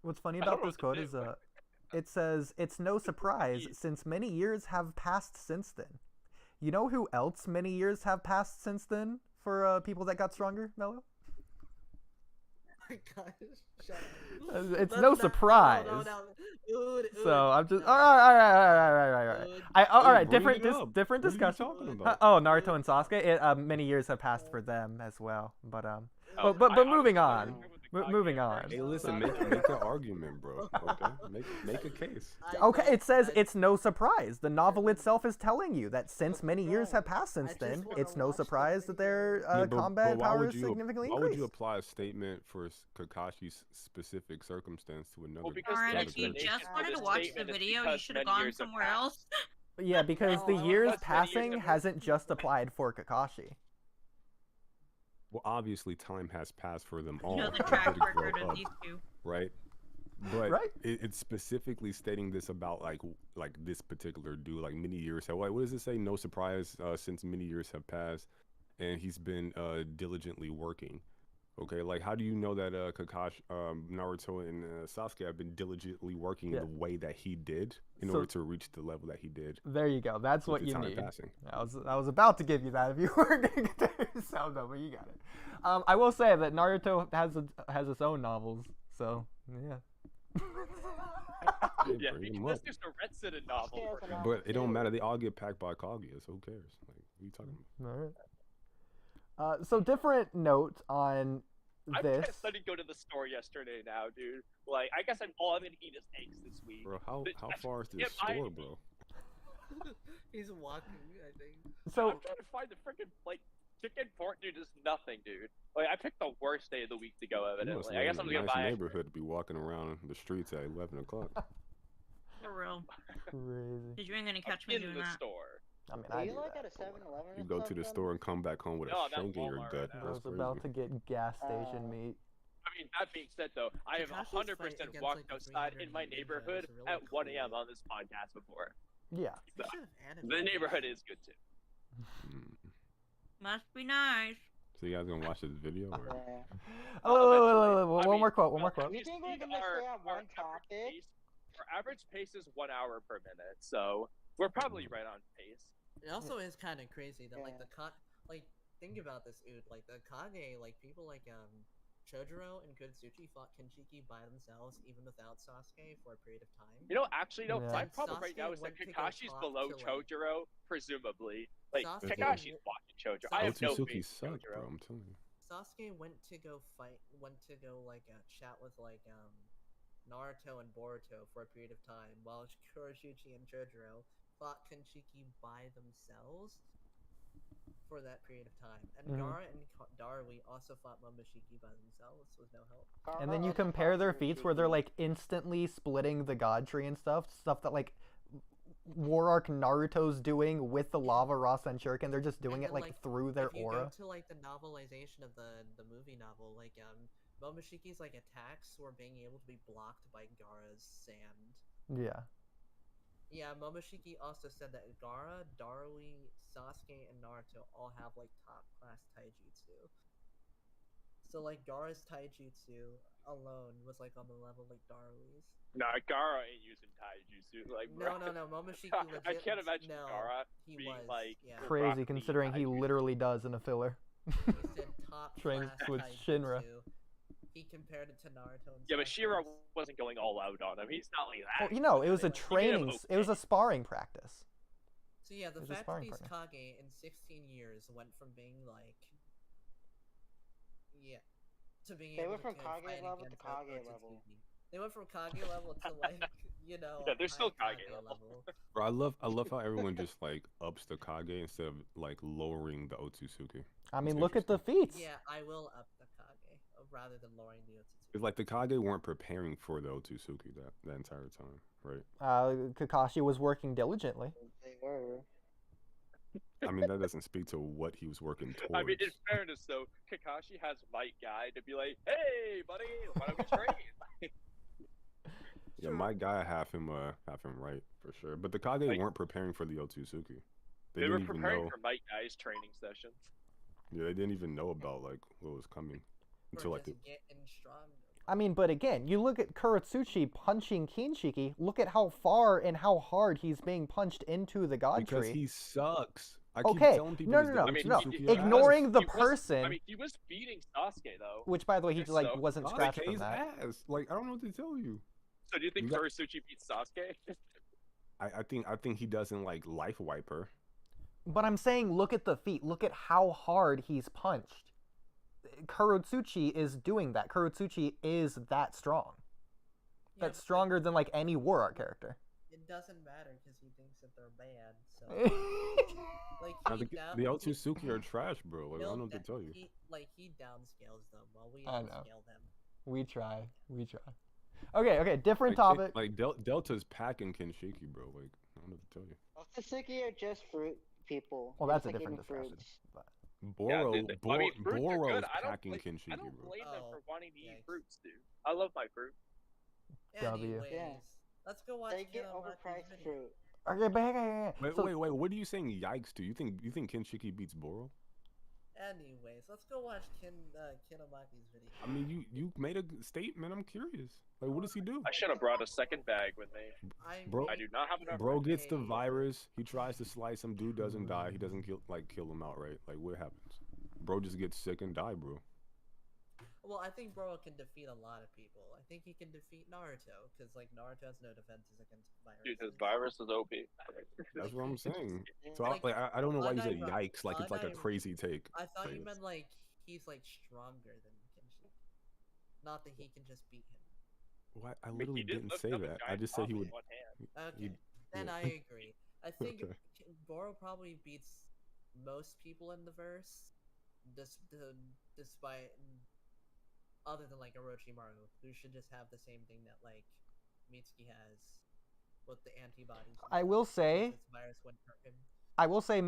What's funny I don't about know this what quote to is do. it says it's no surprise since many years have passed since then. You know who else many years have passed since then for people that got stronger, Mello? Oh my gosh, shut up. It's Let's no not- surprise. No. Dude, So I'm just all right. All right. bring Different, it up. different What are you discussion. talking about? Oh, Naruto and Sasuke. Many years have passed for them as well. But Oh, but I moving honestly on. agree with the Kage Moving at on. first. Hey, listen, make an argument, bro. Okay, make a case. Okay, it says it's no surprise. The novel itself is telling you that since many years have Right. passed since I just then, wanna it's no watch the surprise that their Yeah, combat why power would is you significantly why increased. would you apply a statement for Kakashi's specific circumstance to another? Well, because Alright, the if you explanation just for wanted this to watch the statement is video, you because should have many gone years have somewhere else. passed. Yeah, because No, the I wanna years watch 20 years passing of- hasn't just applied for Kakashi. Well, obviously, time has passed for them all. You know the They track did grow record of up, these two. right? But Right. it's specifically stating this about like this particular dude, like many years have. Like, what does it say? No surprise, since many years have passed, and he's been diligently working. Okay, like how do you know that Kakashi, Naruto, and Sasuke have been diligently working Yeah. the way that he did in So- order to reach the level that he did? There you go. That's with what the you time need. passing. I was about to give you that if you weren't gonna get there yourself, though, but you got it. I will say that Naruto has its own novels, so yeah. Hey, Yeah, bring 'em that's up. just a Red City novel. Sasuke has a novel But it don't too. matter. They all get packed by Kaguya, so who cares? Like, what are you talking about? All right. So different note on I'm this. kind of starting to go to the store yesterday now, dude. Like, I guess all I'm gonna eat is eggs this week. Bro, how far is Yeah, this I- store, bro? He's walking, I think. So I'm trying to find the freaking like chicken pork, dude. Is nothing, dude. Like, I picked the worst day of the week to go. You must Evidently, live I guess in I'm a gonna nice buy. neighborhood to be walking around the streets at 11 o'clock. For real. crazy. Because you ain't gonna catch me in doing the that. store. I mean, Are I you do like that, at a but 7-Eleven? You go to the store and come back home with a No, I'm at shank in your Walmart gut. right now. I That's was crazy. about to get gas station meat. I mean, that being said, though, I have Kakashi's 100% fight against, walked like, the outside in my 300 ninjas neighborhood is really at 1 a.m. cool. on this podcast before. Yeah. They So, should have the animated neighborhood this. is good too. Mm. Must be nice. So you guys gonna watch this video? Or? Yeah. Oh, I one mean, more quote. One well, more quote. have You think we're seen gonna stay on one average topic? pace? Our average pace is 1 hour per minute, so we're probably right on pace. It also is kind of crazy that like Yeah. like think about this, Ood. Like the Kage, like people like Chojuro and Kotsuchi fought Kenshiki by themselves even without Sasuke for a period of time. You know, actually, no. Yeah. My problem right Sasuke now is that went to go Kakashi's talk below to, like- Chojuro, presumably. Like, Sasuke Kakashi's w- watching Chojuro. I have no Otsutsuki faith in sucks, bro. Chojuro. I'm telling you. Sasuke went to go like chat with like Naruto and Boruto for a period of time, while Kuroshichi and Chojuro fought Kenshiki by themselves for that period of time. And Mhm. Gaara and Darui also fought Momoshiki by themselves with no help. And then you Also compare their fought feats where they're Tsurushiki. like instantly splitting the god tree and stuff that like War Arc Naruto's doing with the lava Rasen Shuriken. They're just doing And it then, like through their if you aura. go to like the novelization of the movie novel, like Momoshiki's like attacks were being able to be blocked by Gaara's sand. Yeah. Yeah, Momoshiki also said that Gaara, Darui, Sasuke, and Naruto all have like top class taijutsu. So like Gaara's taijutsu alone was like on the level like Darui's. Nah, Gaara ain't using taijutsu. Like, No, bro. no, Momoshiki legit. I can't imagine no, Gaara he being was, like yeah. Crazy Rock Lee considering he taijutsu. literally does in a filler. He said top Trains class with taijutsu. Shinra. He compared it to Naruto and Yeah, but Sasuke's. Shiro wasn't going all out on him. He's not like that. Well, you know, it was a He did training. It was a sparring practice. So yeah, the It was a fact that sparring these partner. Kage in 16 years went from being like, yeah, to being They able went from to Kage fight level to against Kage Otsutsuki. level. They went from Kage level to like, you know, Yeah, they're still high Kage level. Bro, I love how everyone just like ups the Kage instead of like lowering the Otsutsuki. I mean, That's look at the feats. Yeah, I will up the Kage rather than lowering the Otsutsuki. It's like the Kage weren't preparing for the Otsutsuki that entire time, right? Kakashi was working diligently. They were. I mean, that doesn't speak to what he was working towards. I mean, in fairness, though, Kakashi has Might Guy to be like, "Hey, buddy, why don't we train?" Yeah, my guy have him right for sure. But the Kage Like- weren't preparing for the Otsutsuki. They were didn't even preparing know. for Might Guy's training sessions. Yeah, they didn't even know about like what was coming until We're like the, just getting strong. I mean, but again, you look at Kuratsuchi punching Kinshiki. Look at how far and how hard he's being punched into the god because tree. he sucks. I keep Okay, telling people no, this, no, the no, I mean, no. Otsutsuki he- ass. Ignoring the he was- person, I mean, he was beating Sasuke though. which by the way he like So- wasn't scratched from Sasuke's that. ass. Like I don't know what to tell you. So do you think You got- Kurosuchi beats Sasuke? I think he doesn't like life wipe her. But I'm saying, look at the feet. Look at how hard he's punched. Kurosuchi is doing that. Kurosuchi is that strong. Yeah, That's but, stronger than like any war art character. It doesn't matter because he thinks that they're bad. So like Now, the he Otsutsuki are trash, bro. Like, I don't know what to tell you. He downscales them while we I know. upscale them. We try. Okay, different Like, topic. Like Delta's packing Kenshiki, bro. Like, I don't know what to tell you. Otsutsuki are just fruit people. Well, They're that's a just like different eating discussion. fruits. But Boro, dude, I mean, fruits are Boro's good. packing I Kenshiki, don't bro. blame them for wanting to eat yikes. fruits, dude. I love my fruit. W. Anyways, Yeah. let's go watch They get Kinamaki's overpriced video. fruit. Okay, but hang on. Wait, So- wait. What are you saying? Yikes! To you think Kenshiki beats Boro? Anyways, let's go watch Kinamaki's video. I mean, you made a statement. I'm curious. Like, what does he do? I should have brought a second bag with me. Bro- I do not have enough. Bro gets the virus. He tries to slice him. Dude doesn't die. He doesn't kill him outright. Like, what happens? Bro just gets sick and die, bro. Well, I think Boro can defeat a lot of people. I think he can defeat Naruto because like Naruto has no defenses against viruses. Dude, his virus is OP. That's what I'm saying. Yeah. So I don't know why you said Unironic- yikes. Like it's like a crazy take. I thought you Like, meant like he's like stronger than Kenshi. Not that he can just beat him. What? I He literally did didn't lift say up a that. I giant just said he coffee would. in one hand. Okay, then yeah. I agree. I think Okay. Boro probably beats most people in the verse, despite other than like Orochimaru, who should just have the same thing that like Mitsuki has with the antibodies. I will say, This virus wouldn't hurt him.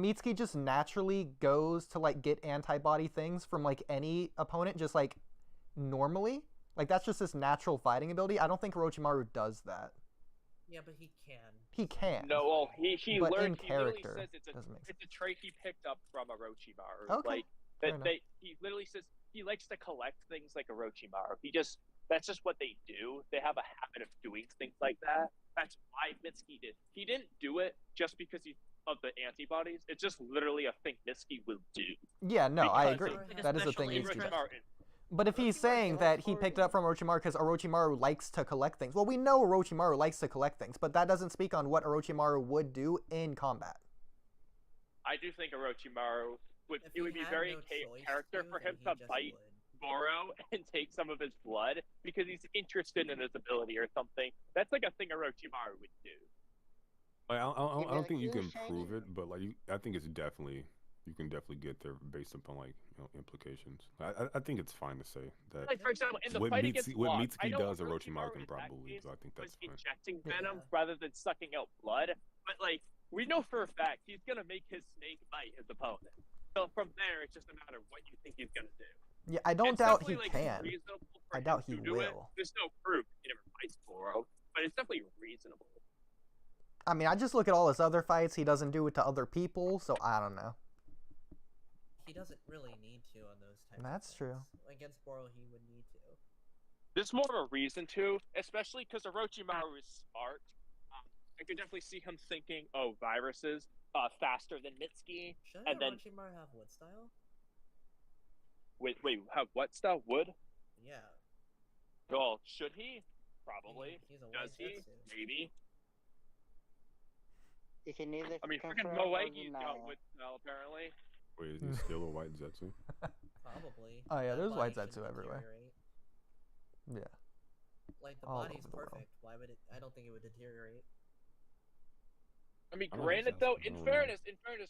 Mitsuki just naturally goes to like get antibody things from like any opponent, just like normally. Like that's just his natural fighting ability. I don't think Orochimaru does that. Yeah, but he can. He can. No, well, he But learned. in He literally character, says it's doesn't make a trait he picked up from Orochimaru. Okay, Like fair that, he literally says he likes to collect things like Orochimaru. That's just what they do. They have a habit of doing things like that. That's why Mitsuki did. He didn't do it just because of the antibodies. It's just literally a thing Mitsuki will do. Yeah, no, I Because agree. of- That is a thing especially Mitsuki does. Orochimaru, But if he's Orochimaru saying that goes he for picked it. it up from Orochimaru because Orochimaru likes to collect things, well, we know Orochimaru likes to collect things, but that doesn't speak on what Orochimaru would do in combat. I do think Orochimaru would. If It would he be had very no choice character to, for then him he to just bite would. Boro and take some of his blood because he's interested in his ability or something. That's like a thing Orochimaru would do. Like, I He'd be don't like, think you "You're can shiny." prove it, but like I think it's definitely you can definitely get there based upon like implications. I think it's fine to say that Like for example, in the what fight against what Locke, I Mitsuki know does, Orochimaru Orochimaru can in that probably case do. I think was that's fine. injecting Yeah. venom rather than sucking out blood. But like we know for a fact he's gonna make his snake bite his opponent. So from there, it's just a matter of what you think he's gonna do. Yeah, I don't It's doubt he definitely, like, can. reasonable for I him doubt to he do it. will. There's no proof he never fights Boro, but it's definitely reasonable. I mean, I just look at all his other fights. He doesn't do it to other people, so I don't know. He doesn't really need to on those types. That's of true. things. Against Boro, he would need to. There's more of a reason to, especially because Orochimaru is smart. I could definitely see him thinking, "Oh, viruses, faster than Mitsuki." Should And then- Orochimaru have wood style? Wait, have what style? Wood? Yeah. Oh, should he? Probably. He's a Does he? Waijutsu. Maybe. You can neither I mean, freaking confirm or Moegi's deny. got wood style, apparently. Wait, is he still a white Zetsu? Probably. Oh, yeah, That there's body Waijutsu shouldn't everywhere. deteriorate. Yeah. Like the All body's over the world. perfect. Why would it? I don't think it would deteriorate. I mean, I don't granted know, though, I in don't know. fairness,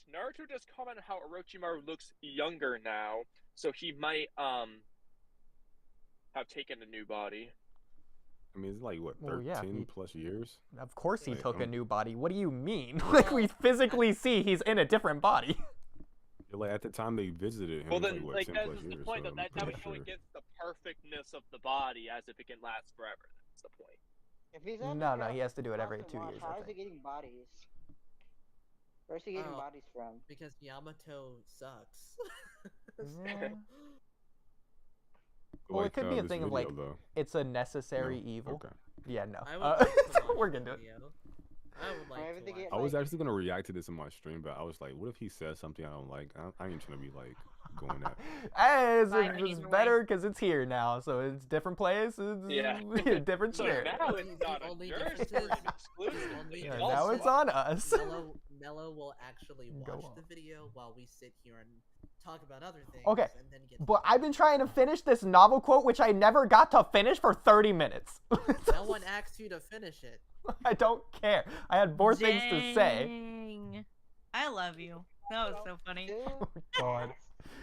Naruto does comment on how Orochimaru looks younger now, so he might have taken a new body. I mean, it's like what, Well, 13 yeah, he- plus years? Of course he Right, took a I'm- new body. What do you mean? Like, we physically see he's in a different body. Yeah, like at the time they visited him, Well, it was then, like, like what, 10 that plus is the years, point. so That I'm would pretty go sure. against the perfectness of the body, as if it can last forever. That's the point. If he's on No, the no, he couch has to do it every constant 2 watch, years, How I is he think. getting bodies? Where's he getting Oh. bodies from? Because Yamato sucks. Yeah. Well, it Like, could be a this thing of, video, like, though. it's a necessary No? evil. Okay. Yeah, no. I would like to watch We're the gonna do it. video. I would like Everything to it, I watch. was like- actually gonna react to this in my stream, but I was like, what if he says something I don't like? I ain't trying to be like going at. Hey, Fine, it's either way. better because it's here now, so it's different place, Yeah. it's different So shit. now it's The not a only nurse difference for an is- exclusive. only Yeah, It's now also- it's on us. Mello will actually Go watch on. the video while we sit here and talk about other things. Okay, and then get But I've been trying to finish this novel quote, which I never got to finish for 30 minutes. No one asked you to finish it. I don't care. I had more things to say. Dang. I love you. That was so funny. Dude, God.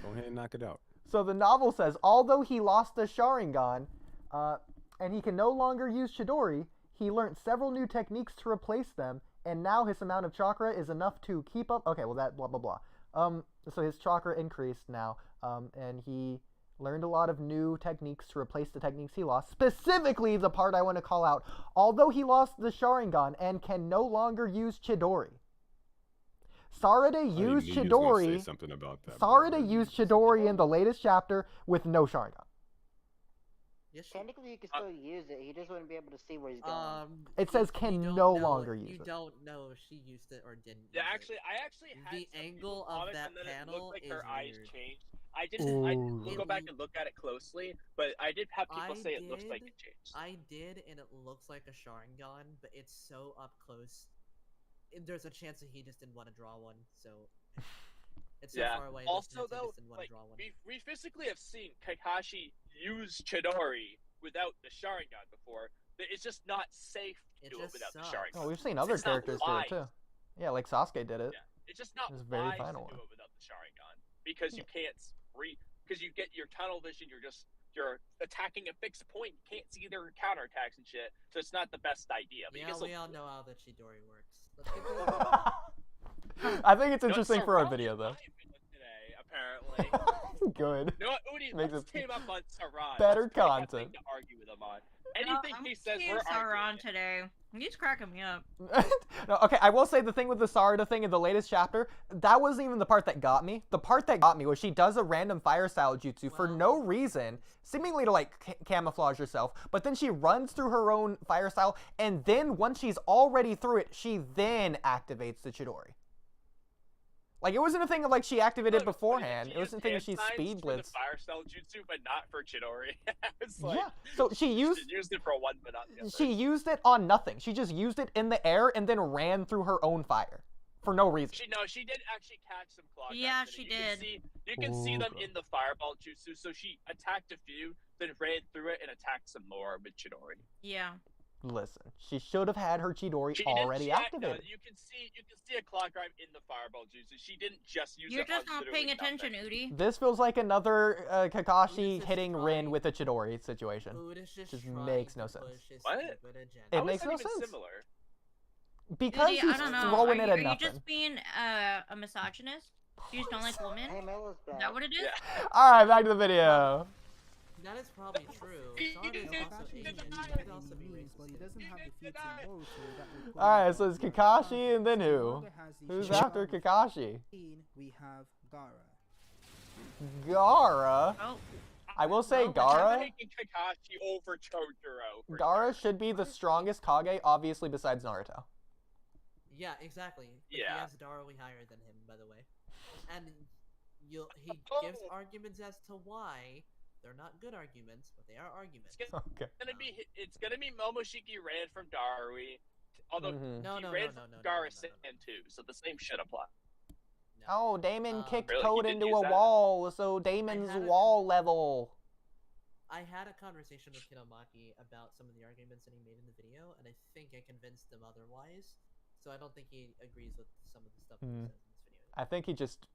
Go ahead and knock it out. So the novel says, although he lost the Sharingan, and he can no longer use Chidori, he learned several new techniques to replace them, and now his amount of chakra is enough to keep up. Okay, well that blah blah blah. So his chakra increased now, and he learned a lot of new techniques to replace the techniques he lost. Specifically, the part I want to call out: although he lost the Sharingan and can no longer use Chidori. Sarada I used knew you was gonna say Chidori. something about that. bro. Sarada used Chidori in the latest chapter with no Sharingan. Yes, she- technically, you can still use it. He just wouldn't be able to see where he's going. It says you can don't no know- longer use You it. don't know if she used it or didn't. Yeah, use actually, I actually had The some angle people of comment, that and then it panel looked like her is eyes weird. changed. I didn't Ooh. go back and look at it closely, but I did have people I say it looks like did- it changed. I did, and it looks like a Sharingan, but it's so up close. There's a chance that he just didn't want to draw one, so it's so Yeah. far away. there's a Also, chance he though, just didn't want like to draw one. we physically have seen Kakashi use Chidori without the Sharingan before. It's just not safe to It do it just without the sucks. Sharingan. Oh, we've seen other It's not characters do it wise. too. Yeah, like Sasuke did it. Yeah, it's just not It was a very wise to final do one. it without the Sharingan because you can't because you get your tunnel vision. You're attacking a fixed point. You can't see their counterattacks and shit. So it's not the best idea. But you Yeah, can still we all know how the Chidori works. Let's get to I think it's No, interesting for our Sarang video is though. my villain today, apparently. Good. You know what, Oodie? Makes Let's it team up on Saran. better Let's pick a thing content. to argue with him on. No, Anything I'm he says, Team we're Sauron arguing. today. He's cracking me up. No, okay, I will say the thing with the Sarada thing in the latest chapter, that wasn't even the part that got me. The part that got me was she does a random fire style jutsu for no reason, seemingly to like camouflage herself, but then she runs through her own fire style, and then once she's already through it, she then activates the Chidori. Like, it wasn't a thing of like she activated Look, beforehand. she It was a used thing of hand she signs speed for the blitzed. fire style jutsu, but not for Chidori. It's like, Yeah, so she used it for one, but not the other. She used it on nothing. She just used it in the air and then ran through her own fire for no reason. She did actually catch some claw Yeah, grabs, she and did. You can see them Okay. in the fireball jutsu. So she attacked a few, then ran through it and attacked some more with Chidori. Yeah. Listen, she should have had her Chidori She already didn't, activated. you can see a claw grab in the fireball jutsu. She didn't just use You're it on just not literally paying attention, nothing. Oodie. This feels like another Kakashi This is hitting Rin trying- with a Chidori situation. Buddha's just trying makes to no sense. push his What? stupid agenda. It How is makes that no even sense. Similar? Because Oodie, he's I don't know. throwing it are at you nothing. just being a misogynist? You just don't like women? Hey, Melo's Is back. that what it is? Yeah. Alright, back to the video. That is probably true. Sarada is also Kakashi Asian. is He really could also be means, but he racist. doesn't have the feats in Boruto that would put Alright, him so it's above Kakashi and then the who? manga has the Who's Sharingan after with Kakashi? 15, we have Gara. Gara? Oh, I will say I'm Gara. taking Kakashi over Chojuro. for Gara sure. should be the strongest Kage, obviously, besides Naruto. Yeah, exactly. But Yeah. He has Darui higher than him, by the way. And he gives Oh. arguments as to why they're not good arguments, but they are arguments. It's Okay. It's gonna be Momoshiki ran from Darui, although Mhm. No, he no, ran no, from no, no, Gara no, no, no. Sand too, so the same should apply. No. Oh, Damon kicked Really? Toad You did into use a that? wall, so Damon's had a- wall level. I had a conversation with Kinomaki about some of the arguments that he made in the video, and I think I convinced him otherwise. So I don't think he agrees with some of the stuff that he says in this video. I think he just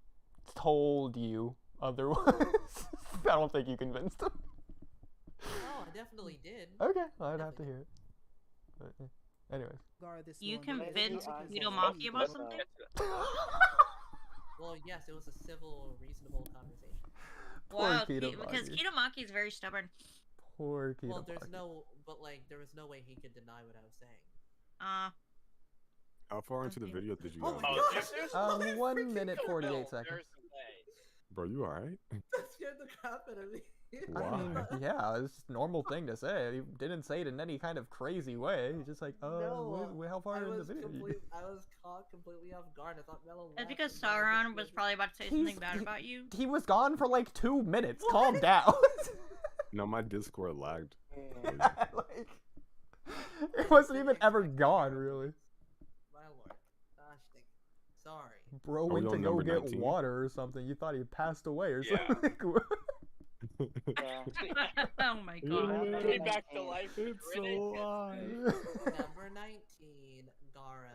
told you otherwise. I don't think you convinced him. Oh, I definitely did. Okay, I'd have to hear it. But, anyways. Gara this you one, convinced Maybe because Hitomaki about Let's something? Well, yes, it was a civil, reasonable conversation. Poor Wow, because Hitomaki. Hitomaki is very stubborn. Poor Hitomaki. Well, there was no way he could deny what I was saying. How far into the video did you Oh go? my Oh, gosh! if there's Um, a 1 freaking minute, film, 48 there's seconds. a way. Bro, you alright? That scared the crap out of me. I mean, yeah, it's just a normal thing to say. He didn't say it in any kind of crazy way. He's just like, No, how far I in the was video? I was caught completely off guard. I thought Mello That's laughed because and then I Sauron was just probably about to say something bad about you. He was gone for like 2 minutes. What? Calm down. No, my Discord lagged. Like, it wasn't even ever gone, really. My lord. Gosh dang it. Sorry. Bro Are we went to on go number get 19? water or something. You thought he passed away or Yeah. something. Yeah. Oh my god. Yeah. Came back to life. It's so Riddick. live. Number 19, Gara.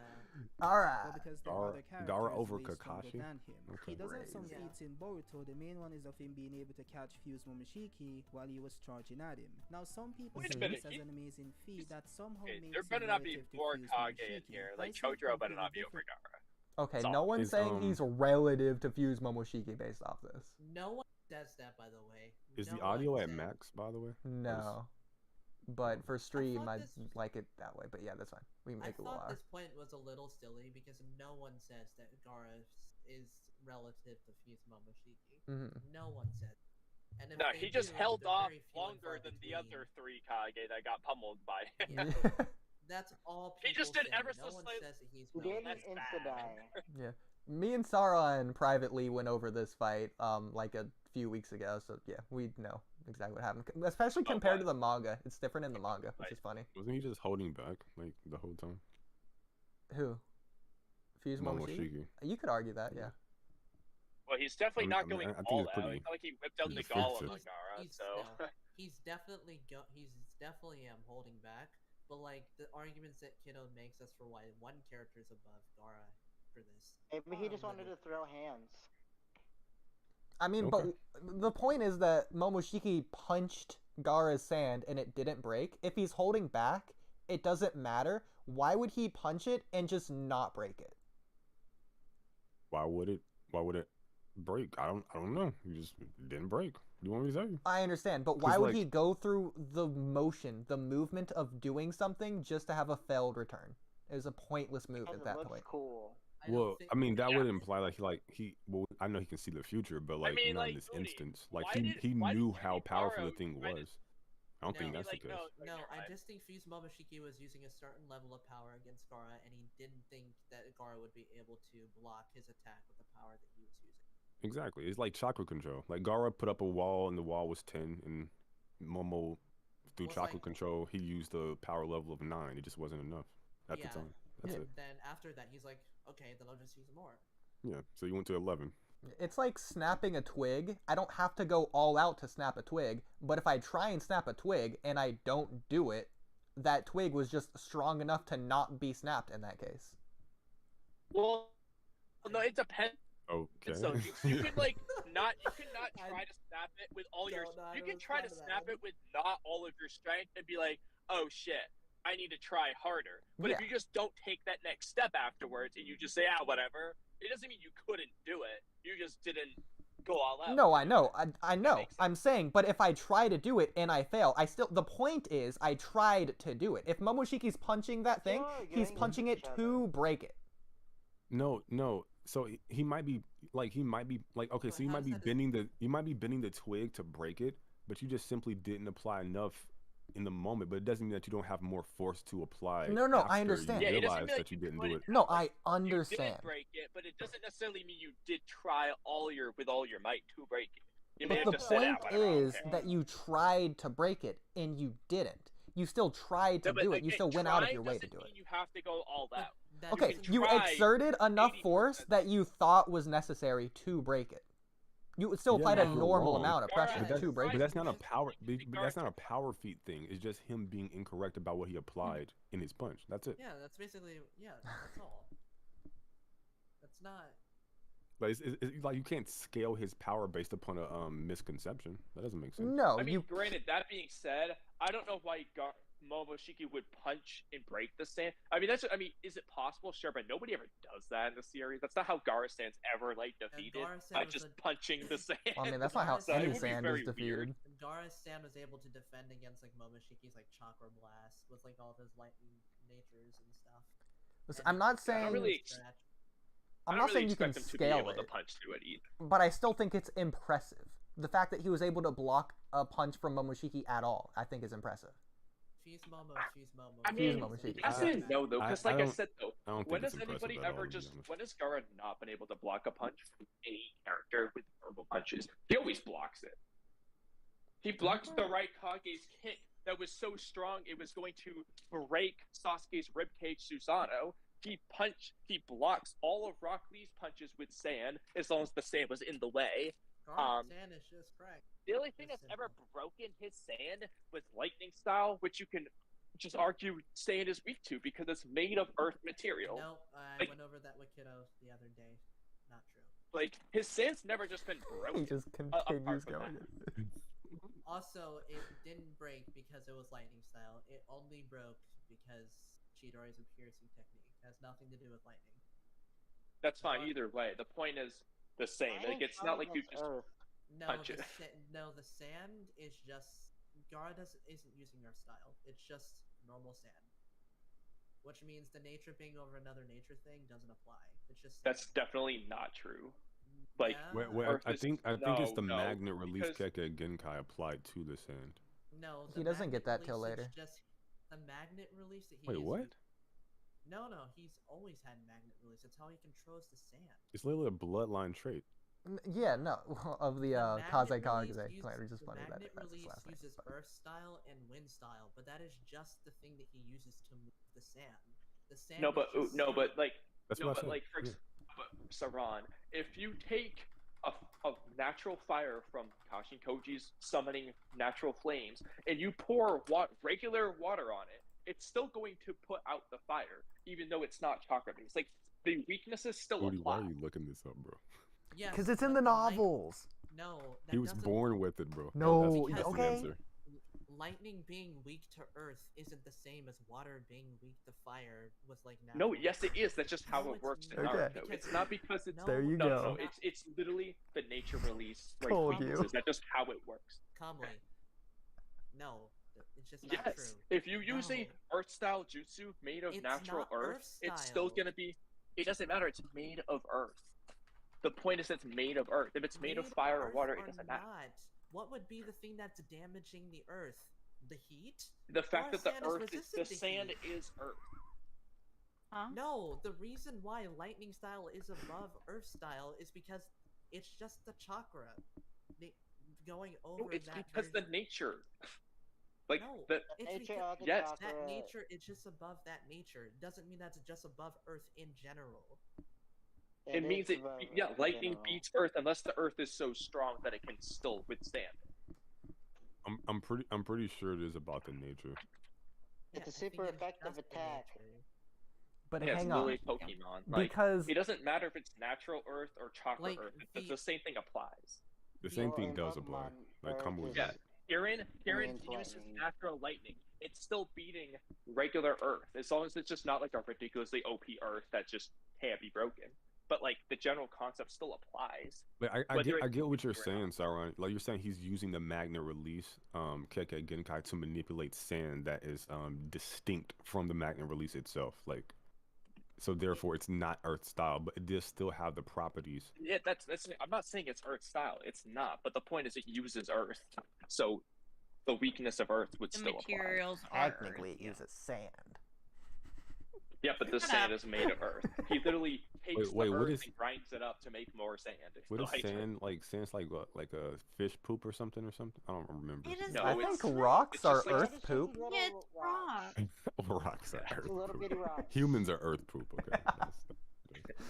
Well, Alright. because there Gara- are other characters Gara over way stronger Kakashi? than him. Okay. He does have some Crazy. feats in Boruto. The main one is of him being able to catch Fuse Momoshiki while he was charging at him. Now, some people Wait a see minute, this as he- an amazing feat that somehow Okay, makes there him better not be relative to more Fuse Kage in Momoshiki. here. I Like, see Chojuro better completely not be over different- Gara. Okay, So, no one's is, saying he's relative to Fuse Momoshiki based off this. No one says that, by the way. Is No the audio one at said- max, by the way? No. But for stream, thought I this- like it that way. But yeah, that's fine. We can I make it a little thought louder. this point was a little silly because no one says that Gara is relative to Fuse Momoshiki. Mhm. No one said. And if No, they he just do, held they're off very few and far longer than the between. other 3 Kage that got pummeled by him. Yeah. That's all He people just did say. ever No so one slightly- says that he's He didn't relative. That's insta bad. die. Yeah. Me and Sauron privately went over this fight like a few weeks ago, so yeah, we know exactly what happened. Especially compared to the manga. It's different in the manga, which is funny. Wasn't he just holding back like the whole time? Who? Fuse Momoshiki? Momoshiki. You could argue that, yeah. Well, he's definitely I not mean, going I think all it's out. pretty It's not like he whipped out the He's- golem on defensive. Gara, He's, so... no, he's definitely holding back. But like the arguments that Kiddo makes as for why one character is above Gara for this. Maybe he just are wanted to limited. throw hands. I mean, Okay. but the point is that Momoshiki punched Gaara's sand and it didn't break. If he's holding back, it doesn't matter. Why would he punch it and just not break it? Why would it break? I don't know. It just didn't break. You want me to tell you? I understand, but why 'Cause, would like- he go through the motion, the movement of doing something just to have a failed return? It was a pointless move Because at it that looks point. cool. I don't Well, think- I mean that would Yeah. imply he. Well, I know he can see the future, but like mean, not like, in this Oodie, instance. Like why he did- he why did knew Jimmy how powerful the Barrow thing try to- was. I don't think No, that's like, the case. No, never I mind. just think Fuse Momoshiki was using a certain level of power against Gara, and he didn't think that Gara would be able to block his attack with the power that he was using. Exactly. It's like chakra control. Like Gara put up a wall and the wall was 10, and Momo through Was chakra like- control he used a power level of 9. It just wasn't enough at Yeah. the time. That's and it. then after that, he's like, okay, then I'll just use more. Yeah. So you went to 11. It's like snapping a twig. I don't have to go all out to snap a twig, but if I try and snap a twig and I don't do it, that twig was just strong enough to not be snapped in that case. Well, no, it depends. Okay. So you could like not try to snap it with all your. No, I You don't can try to respond to that snap one. it with not all of your strength and be like, oh shit, I need to try harder. But if Yeah. you just don't take that next step afterwards and you just say, whatever, it doesn't mean you couldn't do it. You just didn't go all out. No, I know. I know. makes sense. I'm saying, but if I try to do it and I fail, the point is I tried to do it. If Momoshiki's punching that thing, You're he's arguing punching with it each to break it. No. So he might be like okay. But So you how might does be that bending the twig to break it, but you just simply didn't apply enough in the moment. But it doesn't mean that you don't have more force to apply. No, I after understand. You Yeah, it doesn't realize mean like that you you didn't do couldn't. it. No, I You understand. did break it, but it doesn't necessarily mean you did try with all your might to break it. You may But have the just said, point whatever, I don't is care." that you tried to break it and you didn't. You still tried to No, but, do like, it. You still went out of trying your way to doesn't do it. mean You have to go all But out. that Okay, doesn't- can you try exerted enough 80%. force that you thought was necessary to break it. You still Yeah, applied a but you're normal wrong. amount of Gara pressure But that's, to break but it. that's not a power. It's But that's not a power feat thing. It's just him being incorrect about what he applied in his punch. That's it. Yeah, that's basically that's all. That's not. Like it's like you can't scale his power based upon a misconception. That doesn't make sense. No, I mean, you. granted, that being said, I don't know why Momoshiki would punch and break the sand. I mean, is it possible? Sure, but nobody ever does that in the series. That's not how Gara Sand's ever defeated Gara Sand by was just a- punching the sand. Well, I mean, that's not how So it any would be sand very is weird. defeated. Gara Sand was able to defend against like Momoshiki's like chakra blast with like all of his lightning natures and stuff. Listen, And I'm not I saying. don't really scratch. I'm I not don't saying really you can expect him to be scale able it, to punch through it either. but I still think it's impressive. The fact that he was able to block a punch from Momoshiki at all, I think is impressive. She's Momo. She's Momo. I Fuse mean, Momoshiki. yes and no though, because like I don't- said though, I don't think when it's has impressive anybody at all, ever to be just honest. when has Gaara not been able to block a punch from any character with normal punches? He always blocks it. He blocked the right Kage's kick that was so strong it was going to break Sasuke's ribcage Susanoo. He blocks all of Rock Lee's punches with sand as long as the sand was in the way. Sand is just cracked. The only thing that's ever broken his sand was lightning style, which you can just argue sand is weak to because it's made of earth material. No, I Like- went over that with Kiddo the other day. Not true. Like his sand's never just been broken. He just apart continues from going. that. Also, it didn't break because it was lightning style. It only broke because Chidori is a piercing technique. It has nothing to do with lightning. That's fine either way. The point is the same. Like it's not like you just No, punch the it. no, the sand is just Gaara isn't using Earth style. It's just normal sand, which means the nature being over another nature thing doesn't apply. It's just that's definitely not true. Like, yeah, Wait, Earth I is- think it's no, the no, magnet release because- Kekkei Genkai applied to the sand. no. He the doesn't get magnet that till release is later. Just the magnet release that he Wait, is what? using- No, he's always had magnet release. That's how he controls the sand. It's literally a bloodline trait. Yeah, no, of the magnet Kaze release Kage uses- plan, which is the funny that magnet that's his release last name. uses but- Earth style and Wind style, but that is just the thing that he uses to move the sand. The sand. no, is but just no, sand. but like That's no, what I but said. like for Yeah. but Saran, if you take a natural fire from Kashin Koji's summoning natural flames and you pour regular water on it, it's still going to put out the fire, even though it's not chakra based. Like the weaknesses still Oodie, why apply. are you looking this up, bro? Yes, Because it's in but the novels. No, that He was doesn't- born with it, bro. No, that's the okay. answer. Lightning being weak to Earth isn't the same as water being weak to fire with like No, natural- yes, it is. That's just how No, it it's works in not. Naruto. Okay. It's not because it's There you no, go. no, it's literally the nature release. Like, Told you. weaknesses. That's just how it works. Kamui. No, it's just not Yes, true. if you use a No. Earth style jutsu made of It's natural not earth, Earth it's still style. gonna be. It doesn't matter. It's made of earth. The point is, it's made of earth. If it's made of fire or Earth water, or it doesn't matter. not, what would be the thing that's damaging the Earth? The heat? The fact that the sand is earth is the resistant to sand heat. is earth. Huh? No, the reason why lightning style is above Earth style is because it's just the chakra going over No, it's that. because the nature. Like No, the it's Nature because of the yes. that chakra. nature is just above that nature. It doesn't mean that's just above Earth in general. it means is it. above Yeah, in lightning general. beats earth unless the earth is so strong that it can still withstand. I'm pretty sure it is about the nature. It's a I think super it's effective just the attack. nature. But Yeah, it's hang on, literally Pokemon. Like because it doesn't matter if it's natural earth or chakra Like, earth. the- The same thing applies. The The- same Well, thing in does apply. Pokemon, Like Earth Kamui. is- Yeah. Kieran means uses lightning. natural lightning. It's still beating regular Earth, as long as it's just not like a ridiculously OP Earth that just can't be broken. But like the general concept still applies. Like I Whether get it's what you're or saying, Sauron. Like you're saying he's using the magnet release Kekkei Genkai to manipulate sand that is distinct from the magnet release itself. Like so therefore it's not earth style, but it does still have the properties. Yeah, that's. I'm not saying it's Earth style. It's not. But the point is, it uses Earth, so the weakness of Earth would The still apply. materials are technically it yeah. uses sand. Yeah, but the Shut sand up. is made of Earth. He literally takes Wait, the what Earth is- and grinds it up to make more sand. What is Like, sand like? Sand's like what? Like a fish poop or something or something? I don't remember. It is No, I it's- think rocks it's are just like- earth Just poop. little Yeah, it's rocks. rock. Rocks are earth Little poop. bitty rocks. Humans are earth poop. Okay.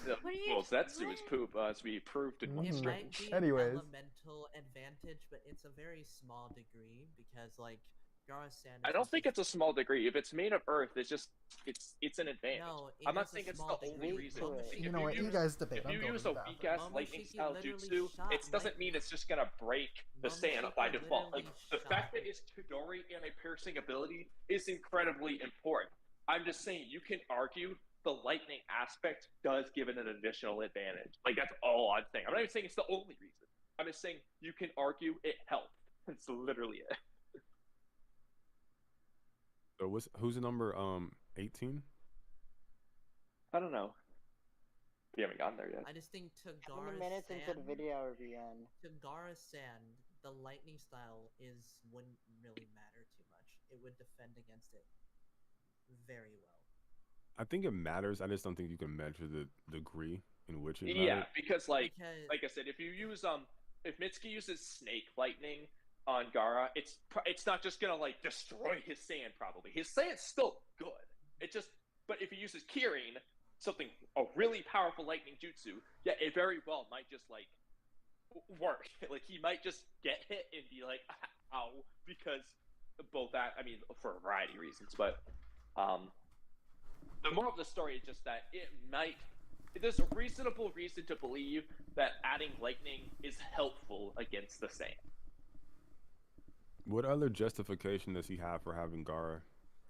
the- What are you well, Zetsu is doing? poop, as we proved in one It Mhm. stream. might be Anyways. an elemental advantage, but it's a very small degree because like Gaara Sand. I don't think it's a small degree. If it's made of Earth, it's just it's an advantage. No, I'm not is a saying it's the small only degree. reason. Momoshiki- If You know what? You use- guys debate. If I'm you going use to a the bathroom. weak ass Momoshiki lightning style literally jutsu, shot it doesn't mean it's just gonna break the sand by Momoshiki default. Like literally the shot fact that it. it's Chidori and a piercing ability is incredibly important. I'm just saying you can argue the lightning aspect does give it an additional advantage. Like that's all I'm saying. I'm not even saying it's the only reason. I'm just saying you can argue it helped. That's literally it. So who's the number 18? I don't know. We haven't gotten there yet. I just think to How many Gaara minutes into the Sand, video are we on? to Gaara Sand, the lightning style wouldn't really matter too much. It would defend against it very well. I think it matters. I just don't think you can measure the degree in which it Yeah, matters. because like I said, if you use if Mitsuki uses snake lightning on Gaara, it's not just gonna like destroy his sand. Probably his sand's still good. But if he uses Kirin, a really powerful lightning jutsu, yeah, it very well might just like work. Like he might just get hit and be like, ow, because both that. I mean, for a variety of reasons, but the moral of the story is just that there's a reasonable reason to believe that adding lightning is helpful against the sand. What other justification does he have for having Gaara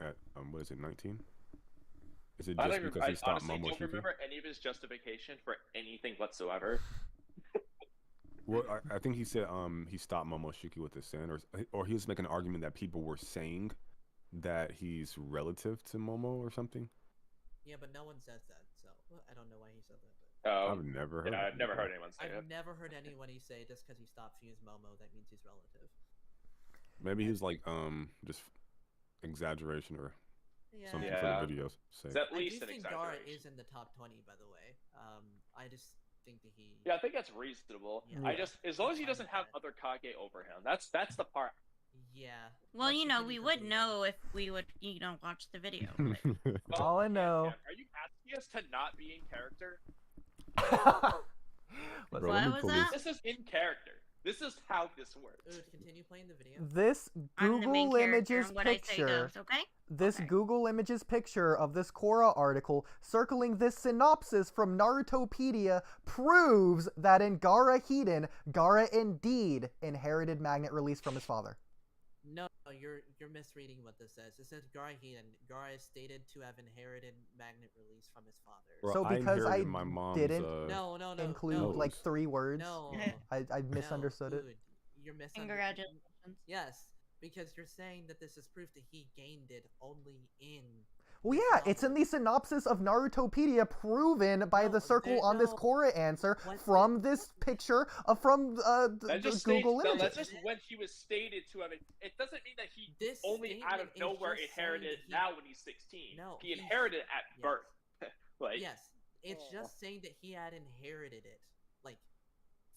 at what is it, 19? Is it just because he stopped Momoshiki? I honestly don't remember any of his justification for anything whatsoever. Well, I think he said he stopped Momoshiki with the sand, or he was making an argument that people were saying that he's relative to Momo or something. Yeah, but no one says that, so I don't know why he said that. But... I've never heard. I've never heard anyone say it. I've never heard anyone say just because he stopped Fuse Momo that means he's relative. Maybe he's like just exaggeration or something for the videos. It's at least I do an think Gaara exaggeration. is in the top 20, by the way. I just think that he. Yeah, I think that's reasonable. Yeah. As long as he doesn't have other Kage over him, that's the part. Yeah. Well, we would know if we would, watch the video. All I know. Are you asking us to not be in character? Bro, What was that? This is in character. This is how this works. Ood, continue playing the video. This I'm the main Google character, Images and what I say picture. goes, okay? This Okay. Google Images picture of this Quora article circling this synopsis from Narutopedia proves that in Gaara Hiden, Gaara indeed inherited magnet release from his father. No, you're misreading what this says. It says Gaara is stated to have inherited magnet release from his father. Bro, So because I inherited my mom's, didn't No, include like 3 words, No. I misunderstood it. Ood, you're misunderstanding. Congratulations. Yes, because you're saying that this is proof that he gained it only in. Well, yeah, it's in the synopsis of Narutopedia proven by the circle on this Quora answer from this picture from the Google Images. That's just when he was stated to have it. It doesn't mean that he This only out of statement is nowhere just inherited saying it that now when he's 16. No, he inherited it at yes. birth. Like, Yes, it's just saying that he had inherited it, like,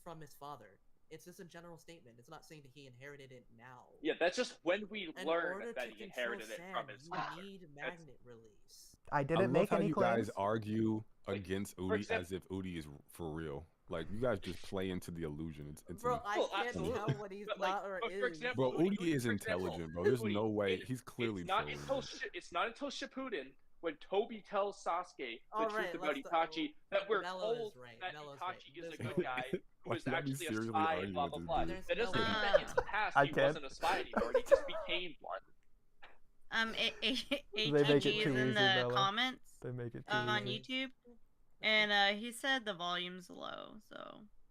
from his father. It's just a general statement. It's not saying that he inherited it now. yeah, that's just when we In learned order that to he control inherited it sand, from his father. you need magnet release. I I didn't love make how any you claims. guys argue Like, against for Oodie example- as if Oodie is for real. Like, you guys just play into the illusion. It's Bro, I Well, can't absolutely. tell what he's But, like, not or but for is. example, Bro, Oodie, Oodie is for example, intelligent, bro. There's no way. He's clearly it's not trolling. it's not until Shippuden when Toby tells Sasuke the Alright, truth about let's Itachi that we're Mello is told right, that Mello's Itachi right. is a There's good no- guy who Why is can't I be actually a seriously spy arguing and blah with blah this blah. dude? There's That doesn't no mean way. that in the past I he can't. wasn't a spy anymore. He just became one. make it HG is too in easy, the Bella. comments They make it on YouTube, and he said the volume's low, so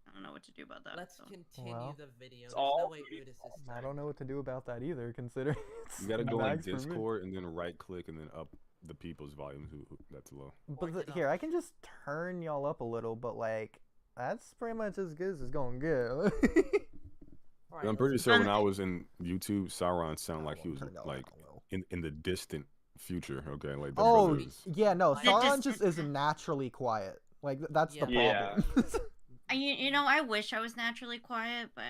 I don't know what to do about that. Let's so. continue Well, the video. it's There's no all way Oodie. Ood is this I time. don't know what to do about that either, considering You gotta go on max for me. Discord and then right click and then up the people's volume. That's low. But Work it here, up. I can just turn y'all up a little, but like that's pretty much as good as it's gonna get. Alright, I'm pretty let's- sure when I was in YouTube, Sauron sounded like he was like in the distant future. Okay, like the Oh brothers. yeah, no, The Sauron dis- just is naturally quiet. Like that's the Yeah. problem. I wish I was naturally quiet, but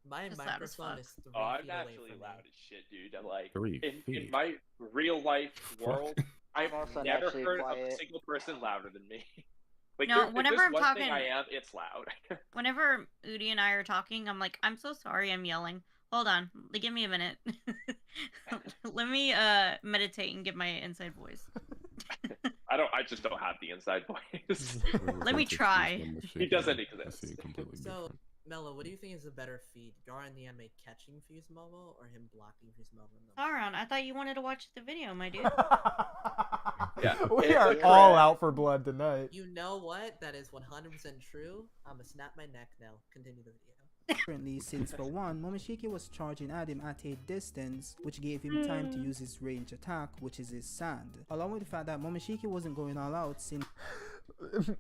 My Just loud as microphone fuck. is 3 Oh, I'm feet away naturally from loud me. as shit, dude. I'm like 3 in feet. my real life world, I've also never naturally heard of a quiet. single person louder than me. Like, No, if whenever there's I'm one talking- thing I am, it's loud. whenever Oodie and I are talking, I'm like, I'm so sorry I'm yelling. Hold on, give me a minute. Let me meditate and get my inside voice. I just don't have the inside voice. Let me try. He doesn't I exist. see it completely So, different. Mello, what do you think is a better feat? Gaara in the anime catching Fuse Momo or him blocking Fuse Momo in the Sauron, I thought you wanted to watch the video, my dude. Yeah, we it's are a all correct. out for blood tonight. You know what? That is 100% true. I'ma snap my neck now. Continue the video. Currently, since for one, Momoshiki was charging at him at a distance, which gave him time to use his range attack, which is his sand. Along with the fact that Momoshiki wasn't going all out since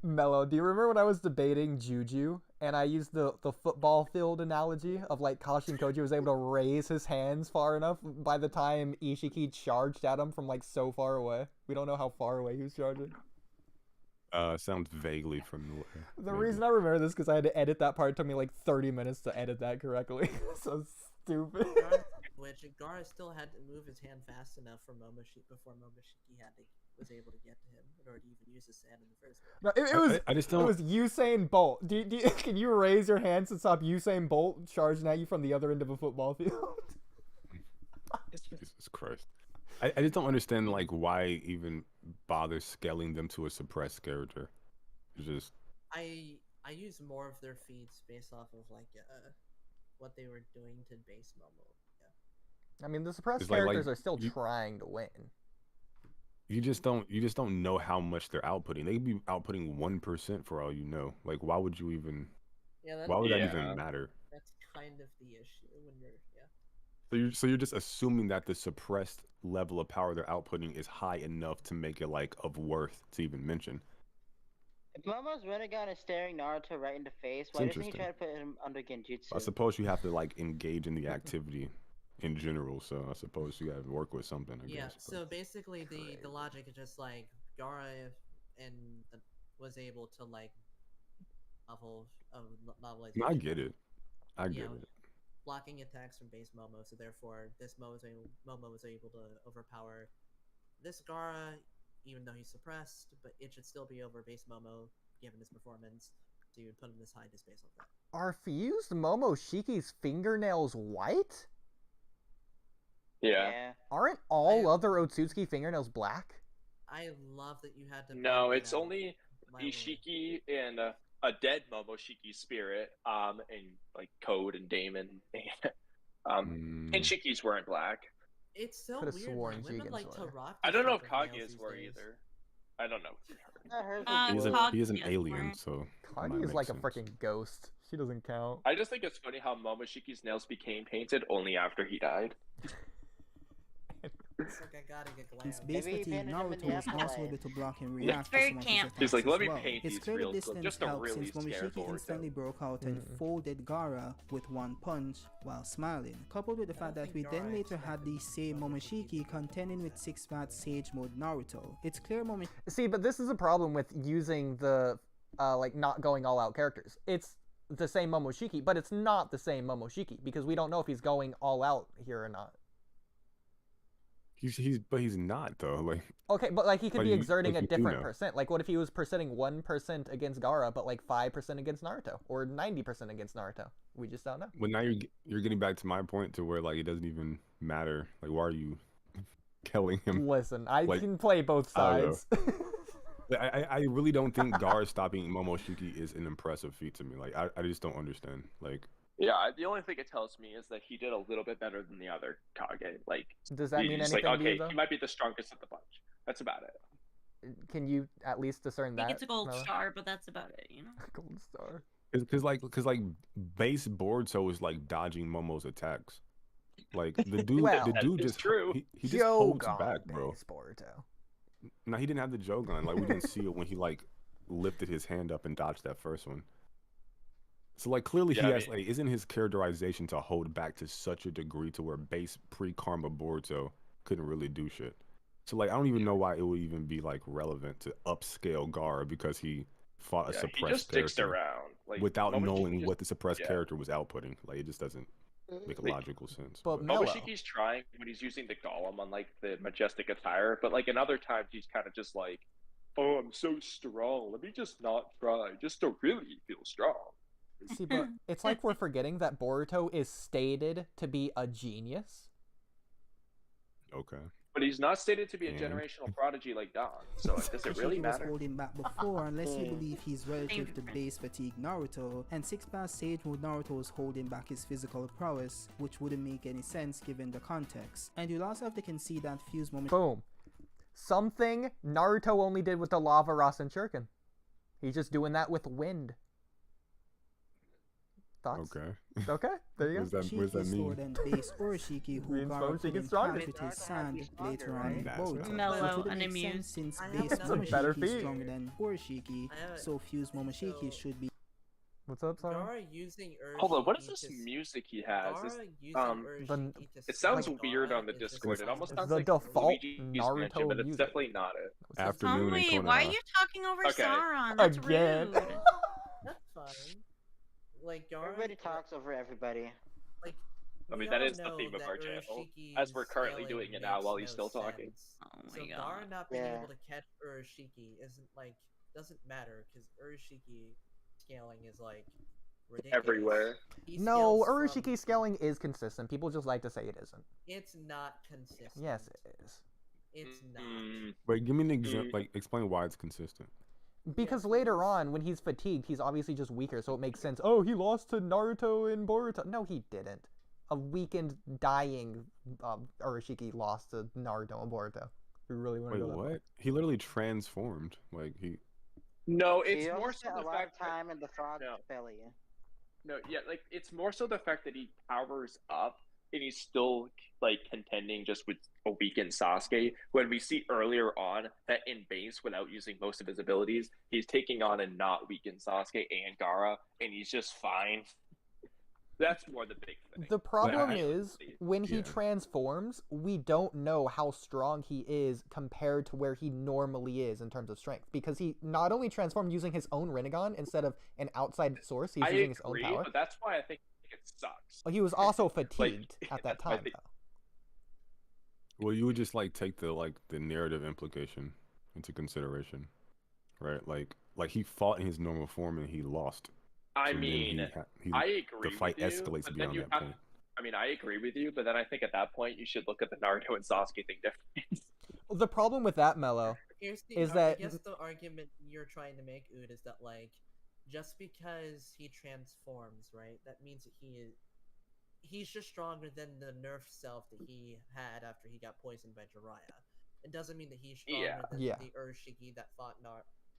Mello, do you remember when I was debating Juju and I used the football field analogy of like Kashin Koji was able to raise his hands far enough by the time Ishiki charged at him from like so far away. We don't know how far away he was charging. Sounds vaguely familiar. The reason I remember this because I had to edit that part. It took me like 30 minutes to edit that correctly. So stupid. Which Gara still had to move his hand fast enough for before Momoshiki was able to get to him in order to even use his sand in the first place. No, I just don't. It was Usain Bolt. Can you raise your hands to stop Usain Bolt charging at you from the other end of a football field? Jesus Christ. I just don't understand like why even bother scaling them to a suppressed character. It's just I use more of their feeds based off of like what they were doing to base Momo. Yeah. I mean, the suppressed It's characters are still trying to win. you just don't know how much they're outputting. They could be outputting 1% for all you know. Like why would you even? Yeah. Why would that even matter? That's kind of the issue when you're So you're just assuming that the suppressed level of power they're outputting is high enough to make it like of worth to even mention. If Momo's Rinnegan is staring Naruto right in the face, why doesn't he try to put him under Genjutsu? I suppose you have to like engage in the activity in general, so I suppose you have to work with something. I guess, so basically the logic is just like Gara was able to like novelization. I get it. I get it. Blocking attacks from base Momo, so therefore this Momo was able to overpower this Gara, even though he's suppressed, but it should still be over base Momo given his performance to put him this high just based on that. Are fused Momoshiki's fingernails white? Yeah. Aren't all other Otsutsuki fingernails black? I love that you had to. No, it's only Ishiki and a dead Momoshiki spirit, and like Code and Damon, and Shiki's weren't black. It's so Could've weird. sworn Women Jigen's like were. to rock. I don't know if these type of nails Kaguya's these were days. either. I don't know. He is an Kaguya's alien, weren't. so Kagi is like a freaking ghost. She doesn't count. I just think it's funny how Momoshiki's nails became painted only after he died. It's like I gotta get His glam. base Maybe he fatigue, painted him in Naruto was the also afterlife. able to block and react very to some of his camp. attacks He's like, let me as well. paint It's these clear real the quick, distance just to helped really since scare Momoshiki Boruto. instantly broke out and folded Gara with one punch while smiling. Coupled with the fact that we then later had the same Momoshiki contending with 6-Fat Sage Mode Naruto. It's clear Momoshiki See, but this is a problem with using the, like, not going all out characters. It's the same Momoshiki, but it's not the same Momoshiki, because we don't know if he's going all out here or not. He's not though. Like Okay, but like he could Like be you- exerting like a you do different know. percent. Like what if he was percenting 1% against Gaara, but like 5% against Naruto, or 90% against Naruto? We just don't know. Well, now you're getting back to my point to where like it doesn't even matter. Like why are you killing him? Listen, I Like, can play both I don't know. sides. I really don't think Gar stopping Momoshiki is an impressive feat to me. Like I just don't understand. Like Yeah, the only thing it tells me is that he did a little bit better than the other Kage. Like, Does that mean he's anything like, to okay, you, though? he might be the strongest of the bunch. That's about it. Can you at least discern He that? gets a gold Noah? star, but that's about it, you know? Gold star. because like base Boruto is like dodging Momo's attacks. Like the dude, Well, the dude it's just true. he just holds Jogon back, bro. base Boruto. No, he didn't have the Jogon. Like we didn't see it when he like lifted his hand up and dodged that first one. So like clearly Yeah, he I has like isn't his characterization to hold back to such a degree to where base pre-karma Boruto couldn't really do shit. So like I don't even know why it would even be like relevant to upscale Gar because he fought a Yeah, he suppressed just sticks character around. Like, without Momoshiki knowing just- what the suppressed yeah. character was outputting. Like it just doesn't make a Like, logical sense. But but- Mellow. Momoshiki's trying when he's using the golem on like the majestic attire, but like in other times he's kind of just like, "Oh, I'm so strong. Let me just not try, just to really feel strong." See, but it's like we're forgetting that Boruto is stated to be a genius. Okay. But he's not stated to be a And- generational prodigy like Don. So does it really Momoshiki was matter? holding back before unless you believe he's relative to base fatigue Naruto, and 6-Pass Sage Mode Naruto is holding back his physical prowess, which wouldn't make any sense given the context. And you'll also have to concede that Fuse Momoshiki Boom. Something Naruto only did with the Lava Rasen Shuriken. He's just doing that with wind. Thoughts? Okay. Okay, there you What go. does that is slower mean? than base Oroshiki, who Means Gaara Momoshiki's couldn't stronger. catch with his sand later on in That's Boruto. right. Mellow Which wouldn't and make amused. sense since I base have another better Momoshiki is feat. stronger than Oroshiki, I have a- so Fuse Momoshiki so- should be What's up, Sarah? Gara using Urshiki Hold on, what is this to music he has? Gara It's, using Urshiki to it sounds scale weird Gara on the is just Discord. It almost It's sounds the like default Luigi's Naruto Mansion, but it's music. definitely not it. Afternoon in Kamui, why are Konoha. you talking over Okay. Sauron? That's Again. rude. That's fine. Like Gara, Everybody talks over everybody. like I we mean, that all is the know theme of that our channel, Urshiki's as we're currently scaling doing it now makes while he's no still talking. sense. Oh my So god. Gara not being Yeah. able to catch Urshiki isn't like doesn't matter because Urshiki scaling is like ridiculous. Everywhere. He No, scales from- Urshiki scaling is consistent. People just like to say it isn't. It's not consistent. Yes, it is. It's not. Mm, Wait, give me an example. Like, explain why it's consistent. Because Yeah, later please. on, when he's fatigued, he's obviously just weaker, so it makes sense. Oh, he lost to Naruto and Boruto. No, he didn't. A weakened, dying Urashiki lost to Naruto and Boruto. We really want to Wait, go that what? He literally transformed. Like he. No, He it's also more so spent the a lot of fact that time in the frog's No. belly. no, yeah, like it's more so the fact that he powers up and he's still like contending just with a weakened Sasuke. When we see earlier on that in base, without using most of his abilities, he's taking on a not weakened Sasuke and Gaara, and he's just fine. That's more the big thing. The problem I- is, when he Yeah. transforms, we don't know how strong he is compared to where he normally is in terms of strength. Because he not only transformed using his own Rinnegan instead of an outside source, he's I using his own agree, power. but that's why I think it sucks. He was also fatigued at that that's why I time, think- though. Well, you would just like take the narrative implication into consideration, right? Like he fought in his normal form and he lost. I So then mean, he I agree. the fight with you, escalates but then beyond you that have, point. I mean, I agree with you, but then I think at that point you should look at the Naruto and Sasuke thing differently. The problem with that, Mello, Here's the, is I that- guess the argument you're trying to make, Ood, is that like just because he transforms, right? That means that he's just stronger than the nerf self that he had after he got poisoned by Jiraiya. It doesn't mean that he's stronger Yeah. than Yeah. the Urshiki that fought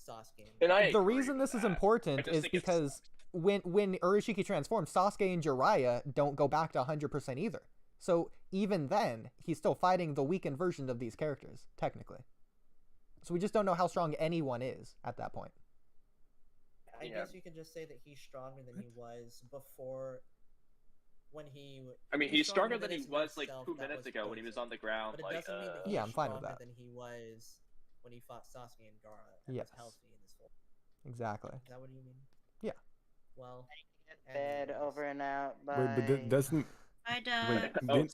Sasuke. And I the agree reason with this is that. important I just is think it because sucks. when Urashiki transforms, Sasuke and Jiraiya don't go back to 100% either. So even then, he's still fighting the weakened version of these characters, technically. So we just don't know how strong anyone is at that point. I Yeah. guess you can just say that he's stronger than he was before when he. I mean, he's stronger than he his was nerf like self 2 that minutes was ago when he was poisoned. on the ground. But it Like, doesn't mean that he's Yeah, I'm fine with stronger that. than he was when he fought Sasuke and Gaara and Yes. was healthy in his form. Exactly. Is that what you mean? Yeah. Well, Bed anyways. over and out. Wait, Bye. but doesn't I wait, don't.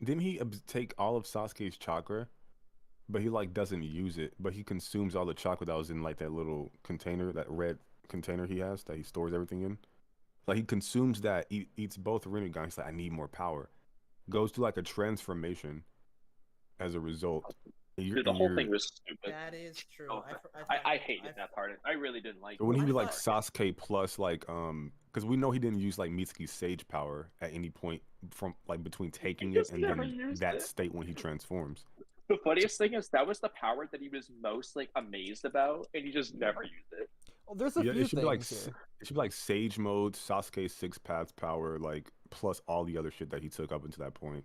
didn't he take all of Sasuke's chakra, but he like doesn't use it, but he consumes all the chakra that was in like that little container, that red container he has that he stores everything in. Like he consumes that, eats both Rinnegan. He's like, I need more power. Goes through like a transformation as a result. And dude, the and whole you're- thing was stupid. That is true. Oh, thought I you- hated that part. I really didn't like But when it. he I was like thought- Sasuke plus like because we know he didn't use like Mitsuki's sage power at any point from like between taking it just and never then used that it. state when he transforms. The funniest thing is that was the power that he was most like amazed about, and he just never used it. Well, there's a Yeah, few it should be like things here. it should be like sage mode, Sasuke 6 paths power, like plus all the other shit that he took up until that point.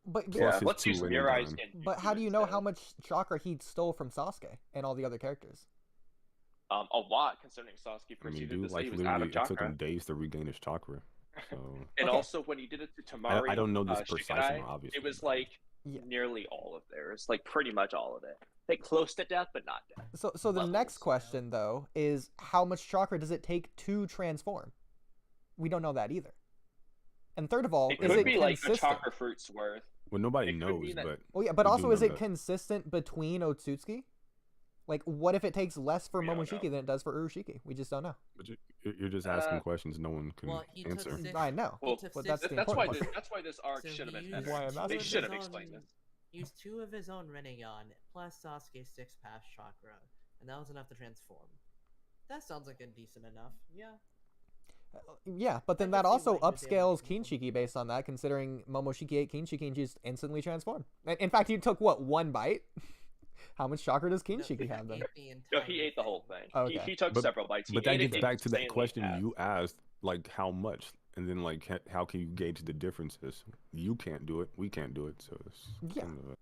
But Plus Yeah, his let's two use Rinnegan. Mirai's and but how do you know instead. how much chakra he stole from Sasuke and all the other characters? A lot, concerning Sasuke I mean, proceeded dude, to say like he was out literally, of it took chakra. him days to regain his chakra. So And Okay. also, when he did it to Tamari, I don't know this precisely, Shippuden, obviously. it was but- like Yeah. nearly all of theirs, like pretty much all of it. They close to death, but not death. So the next Levels, question though is how much chakra does it take to transform? We don't know that either. And third of all, It is could it be like a consistent? chakra fruit's worth. well, nobody it could knows, be that- but Oh yeah, but we also do is know it that. consistent between Otsutsuki? Like, what if it takes less for We don't Momoshiki know. than it does for Urushiki? We just don't know. But you're just asking Uh, questions no one can Well, he answer. took six, I know. Well, he took but six- that's the That's why important this, part. that's why this arc so should have he been used better. Why I'm two asking. They of should have his explained own- this. Used 2 of his own Rinnegan plus Sasuke's 6 pass chakra, and that was enough to transform. That sounds like a decent enough. Yeah. Yeah, but then I that can see also why he was able upscales to transform. Kinshiki based on that, considering Momoshiki ate Kinshiki and just instantly transformed. In fact, he took, what, 1 bite? How much chakra does Kinshiki have then? No, he ate the whole thing. Okay. He took But- several bites. He But that ate it gets back to that insanely question fast. you asked, like how much, and then like how can you gauge the differences? You can't do it, we can't do it, so it's Yeah. kind of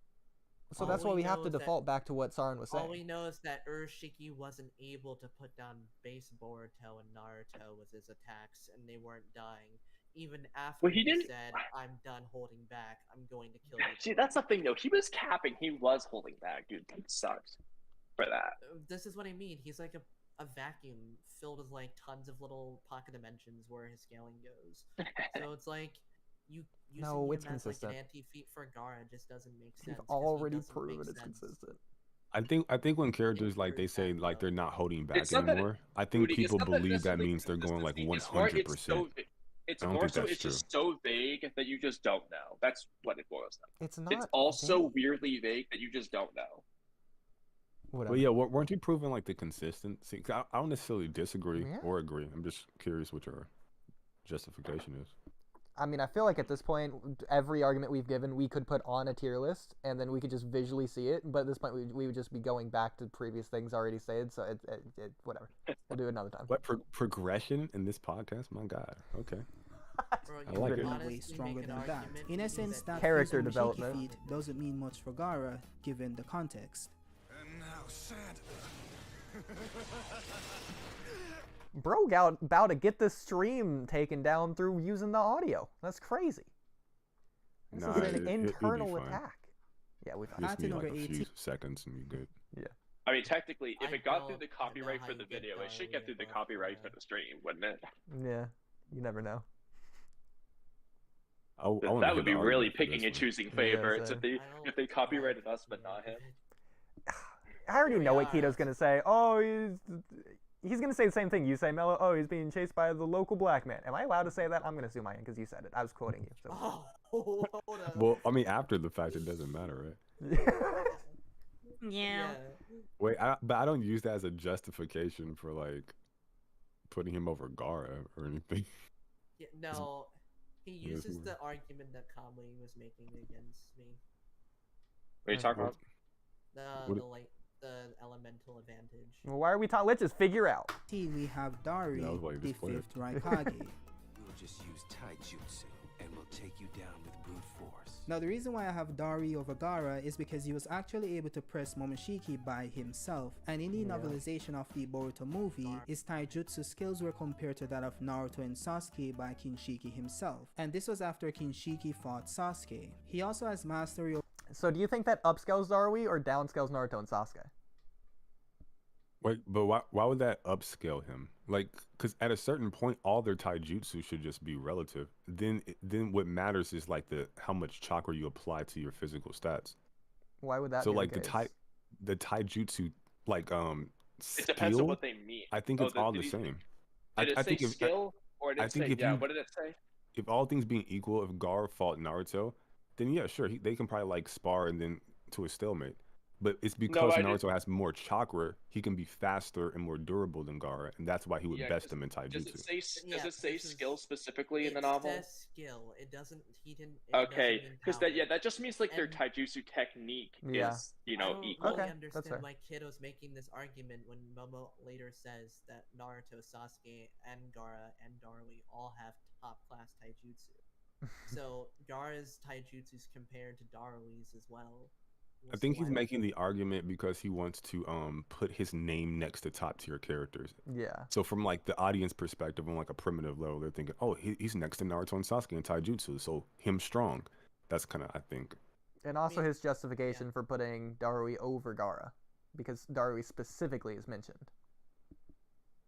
So All that's why we we have know to is that- default back to what Sarin was All we saying. know is that Urashiki wasn't able to put down base Boruto and Naruto with his attacks, and they weren't dying. Even after he didn't- said, "I'm done holding back. I'm going to kill you." See, that's the thing, though. He was capping. He was holding back, dude. That sucks for that. This is what I mean. He's like a vacuum filled with like tons of little pocket dimensions where his scaling goes. So it's like you using No, him it's as consistent. like an anti-feat for Gara just doesn't make sense. We've 'cause he already doesn't make proven it's sense. consistent. I think when characters like they prove say that, like though. they're not holding back It's not that anymore, I think Oodie, it's people not believe that necessarily means they're going like consistency. It's 100%. It's I don't more think so that's it's just so vague that you just don't know. That's what it boils down It's to. not. It's also vague. weirdly vague that you just don't know. Whatever. But yeah, weren't you proving like the consistency? 'Cause I don't necessarily disagree Yeah. or agree. I'm just curious what your justification is. I mean, I feel like at this point, every argument we've given, we could put on a tier list, and then we could just visually see it. But at this point, we would just be going back to previous things already said. So whatever. We'll do it another time. What progression in this podcast? My God. Okay. Bro, I you like could it. Way honestly stronger make an than that. argument In to essence, use that Character Character development. feat doesn't mean much for Gara, given the context. And now Santa. Bro, about to get the stream taken down through using the audio. That's crazy. This Nah, is an it'll be internal fine. attack. Yeah, we You found just Pattern need number like a few 18. seconds and you're good. I mean, technically, if I it got through don't the know copyright how for you the get video, it should Darwin get through the above copyright for that. the stream, wouldn't it? Yeah, you never know. I wanna That hear would the be really argument for picking this and one. choosing favorites same. if they copyrighted us but not him. I already Here we know what are. Keto's gonna say. Oh, he's gonna say the same thing you say, Mello. Oh, he's being chased by the local black man. Am I allowed to say that? I'm gonna sue my end because you said it. I was quoting you. So. Oh, hold up. Well, I mean, after the fact, it doesn't matter, right? Yeah. Wait, but I don't use that as a justification for like putting him over Gara or anything. Yeah, no, he uses more. the argument that Kamui was making against me. What are you talking about? What- The elemental advantage. Well, why are we talking? Let's just figure out. We have Dari, Yeah, I was waiting to the spoil it. fifth Raikage. We'll just use taijutsu, and we'll take you down with brute force. Now, the reason why I have Dari over Gara is because he was actually able to press Momoshiki by himself, and in the novelization of the Boruto movie, his taijutsu skills were compared to that of Naruto and Sasuke by Kinshiki himself, and this was after Kinshiki fought Sasuke. He also has mastery over So, do you think that upscales Darui or downscales Naruto and Sasuke? Wait, but why would that upscale him? Like, because at a certain point, all their taijutsu should just be relative. Then what matters is like how much chakra you apply to your physical stats. Why would that So be like the case? the taijutsu like It depends on skill, what they mean. I think it's all the same. Did it I say think if skill or did I it think say if yeah? you- What did it say? if all things being equal, if Gar fought Naruto, then yeah, sure, they can probably like spar and then to a stalemate. But it's because I Naruto has more chakra, he can be faster and more durable than Gara, and that's why he would Yeah, best him in taijutsu. Does it say Yeah, does it say this is- skill specifically in the It novel? says skill. It doesn't. He didn't. It Okay, doesn't mean because power. that just means like their And- taijutsu technique Yeah. is I don't equal. Okay, really that's fair. understand why Kiddo's making this argument when Momo later says that Naruto, Sasuke, and Gara and Darui all have top class taijutsu. So Gara's taijutsu is compared to Darui's as well. I think he's making the argument because he wants to put his name next to top tier characters. Yeah. So from like the audience perspective, on like a primitive level, they're thinking, oh, he's next to Naruto and Sasuke in taijutsu, so him strong. That's kind of I think. And also mean, his justification for putting Darui over Gara, because Darui specifically is mentioned.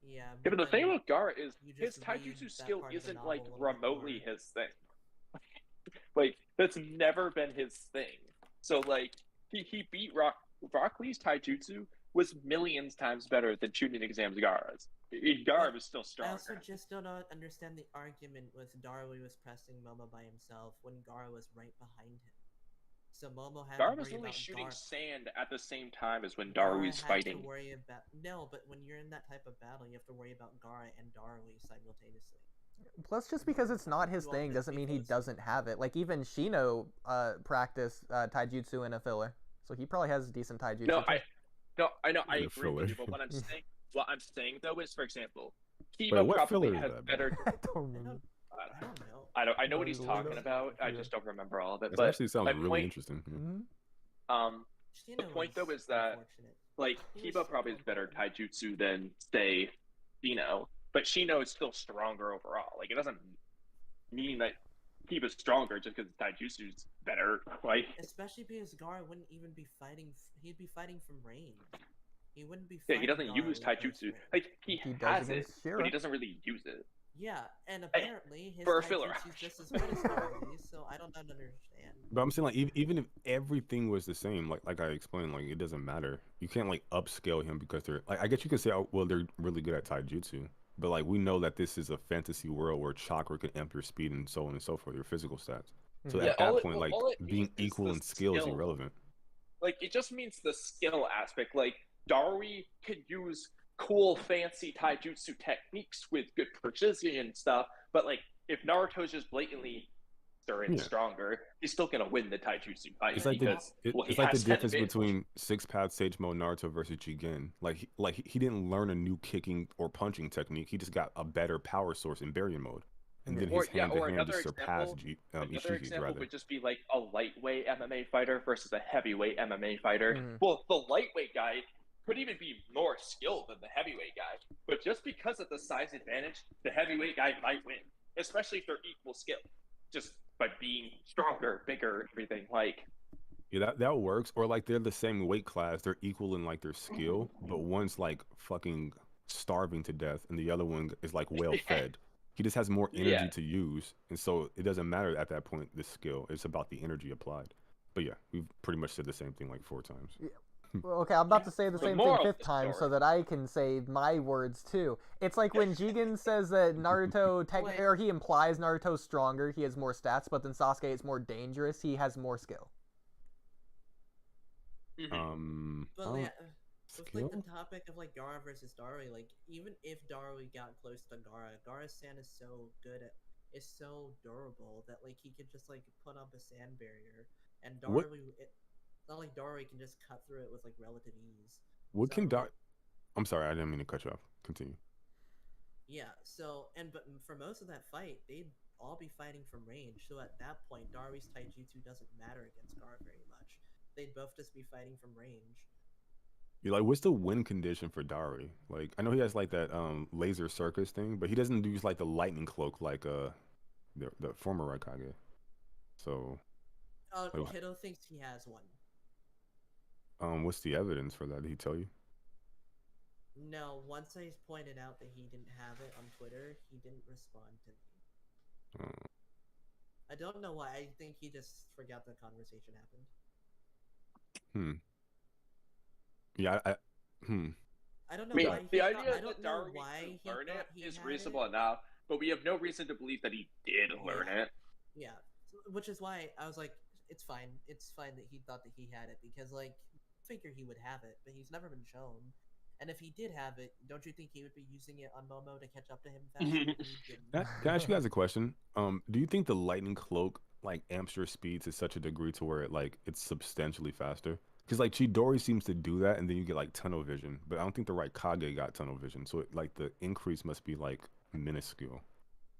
Yeah, Yeah, but the thing then about Gara is you his just read taijutsu that skill part of the isn't like novel a little bit remotely more. his thing. Like that's never been his thing. So like he beat Rock Lee's taijutsu was millions times better than Chunin Exam's Gara's. Gara was still I also stronger. just don't understand the argument with Darui was pressing Momo by himself when Gara was right behind him. So Momo had Gara to was worry only about shooting Gar- sand at the same time as when Gara Darui's had fighting. To worry about no, but when you're in that type of battle, you have to worry about Gara and Darui simultaneously. Plus, just because it's not his You thing want doesn't this mean he because- doesn't have it. Like, even Shino practiced taijutsu in a filler. So he probably has decent taijutsu. No, too. I know, I The agree with you. filler. But what I'm saying though is, for example, Wait, Kiba what probably filler is has that, better. I don't remember. I don't know. I know what he's Lord, talking about. I yeah. just don't remember all of it. It But actually sounds my really point, interesting. Yeah. Mhm. The point though is that like Kiba probably is better taijutsu than say Shino, but Shino is still stronger overall. Like it doesn't mean that Kiba's stronger just because taijutsu's better. Like especially because Gaara wouldn't even be fighting. He'd be fighting from range. He wouldn't be. Yeah, he doesn't use taijutsu. Like he has it, but he doesn't really use it. Yeah, and apparently his for a filler. taijutsu's just as good as Gaara's, so I don't understand. But I'm saying like even if everything was the same, like I explained, like it doesn't matter. You can't like upscale him because they're like I guess you could say oh, well they're really good at taijutsu, but like we know that this is a fantasy world where chakra can amp your speed and so on and so forth, your physical stats. So at that point, like being equal in skill is irrelevant. Like it just means the skill aspect. Like Darui can use cool, fancy taijutsu techniques with good precision and stuff, but like if Naruto's just blatantly stronger, he's still gonna win the taijutsu fight. It's like it's like the difference between six-path Sage Mode Naruto versus Jigen. Like he didn't learn a new kicking or punching technique. He just got a better power source in barrier mode, and then his hand-to-hand just surpassed another example would just be like a lightweight MMA fighter versus a heavyweight MMA fighter. Well, the lightweight guy could even be more skilled than the heavyweight guy, but just because of the size advantage, the heavyweight guy might win, especially if they're equal skill. Just by being stronger, bigger, everything. Like yeah, that works. Or like they're the same weight class, they're equal in like their skill, but one's like fucking starving to death, and the other one is like well fed. He just has more energy to use, and so it doesn't matter at that point the skill. It's about the energy applied. But yeah, we've pretty much said the same thing like 4 times. Yeah. Well, okay, I'm about to say the same thing 5th time so that I can say my words too. It's like when Jigen says that Naruto, or he implies Naruto's stronger, he has more stats, but then Sasuke is more dangerous, he has more skill. But yeah, with like the topic of like Gaara versus Darui, like even if Darui got close to Gaara, Gaara's sand is so is so durable that like he could just like put up a sand barrier, and Darui. Not like Darui can just cut through it with like relative ease. What can I'm sorry, I didn't mean to cut you off. Continue. Yeah, so but for most of that fight, they'd all be fighting from range. So at that point, Darui's taijutsu doesn't matter against Gaara very much. They'd both just be fighting from range. You're like, what's the win condition for Darui? Like, I know he has like that laser circus thing, but he doesn't use like the lightning cloak like the former Raikage. So. Kiddo thinks he has one. What's the evidence for that? Did he tell you? No, once I pointed out that he didn't have it on Twitter, he didn't respond to me. I don't know why. I think he just forgot the conversation happened. Yeah, I don't know why. The idea that Darui could learn it is reasonable enough, but we have no reason to believe that he did learn it. Yeah, which is why I was like, it's fine. It's fine that he thought that he had it, because like, figure he would have it, but he's never been shown. And if he did have it, don't you think he would be using it on Momo to catch up to him faster? Can I ask you guys a question? Do you think the lightning cloak like amps your speed to such a degree to where it's substantially faster? Because like Chidori seems to do that, and then you get like tunnel vision, but I don't think the right Kage got tunnel vision, so like the increase must be like minuscule.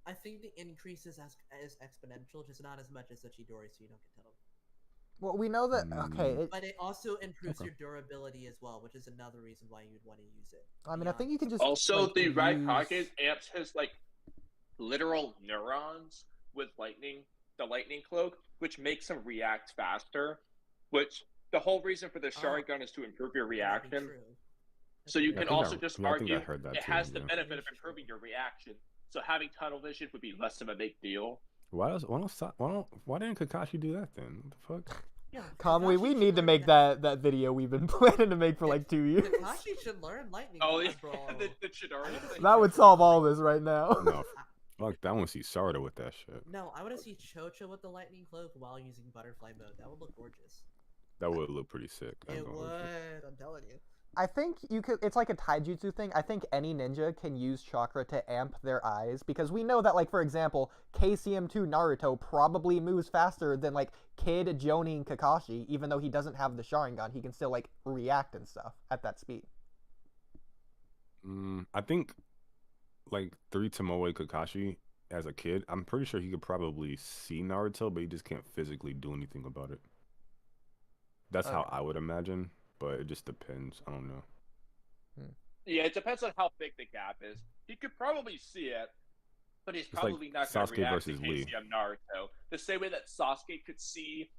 I think the increase is exponential, just not as much as the Chidori, so you don't get tunnel. Well, we know that, okay. But it also improves your durability as well, which is another reason why you'd want to use it. I mean, I think you can just... Also, like, the Raikage amps his, like, literal neurons with the lightning cloak, which makes him react faster, which the whole reason for the Sharingan is to improve your reaction. So you can also just argue it has the benefit of improving your reaction. So having tunnel vision would be less of a big deal. Why didn't Kakashi do that then? What the fuck? Yeah, Kamui, we need to make that video we've been planning to make for like 2 years. Kakashi should learn lightning. Oh yeah, the Chidori thing. That would solve all this right now. No, fuck, I want to see Sarda with that shit. No, I want to see Chocho with the lightning cloak while using butterfly mode. That would look gorgeous. That would look pretty sick. It would. I'm telling you. I think you could. It's like a taijutsu thing. I think any ninja can use chakra to amp their eyes, because we know that, like, for example, KCM2 Naruto probably moves faster than like Kid, Jonin, and Kakashi, even though he doesn't have the Sharingan. He can still like react and stuff at that speed. I think like 3 Tomoe Kakashi as a kid, I'm pretty sure he could probably see Naruto, but he just can't physically do anything about it. That's how Okay. I would imagine, but it just depends. I don't know. Yeah, it depends on how big the gap is. He could probably see it, but he's It's like probably not going to Sasuke react versus in Lee. case I'm Naruto. The same way that Sasuke could see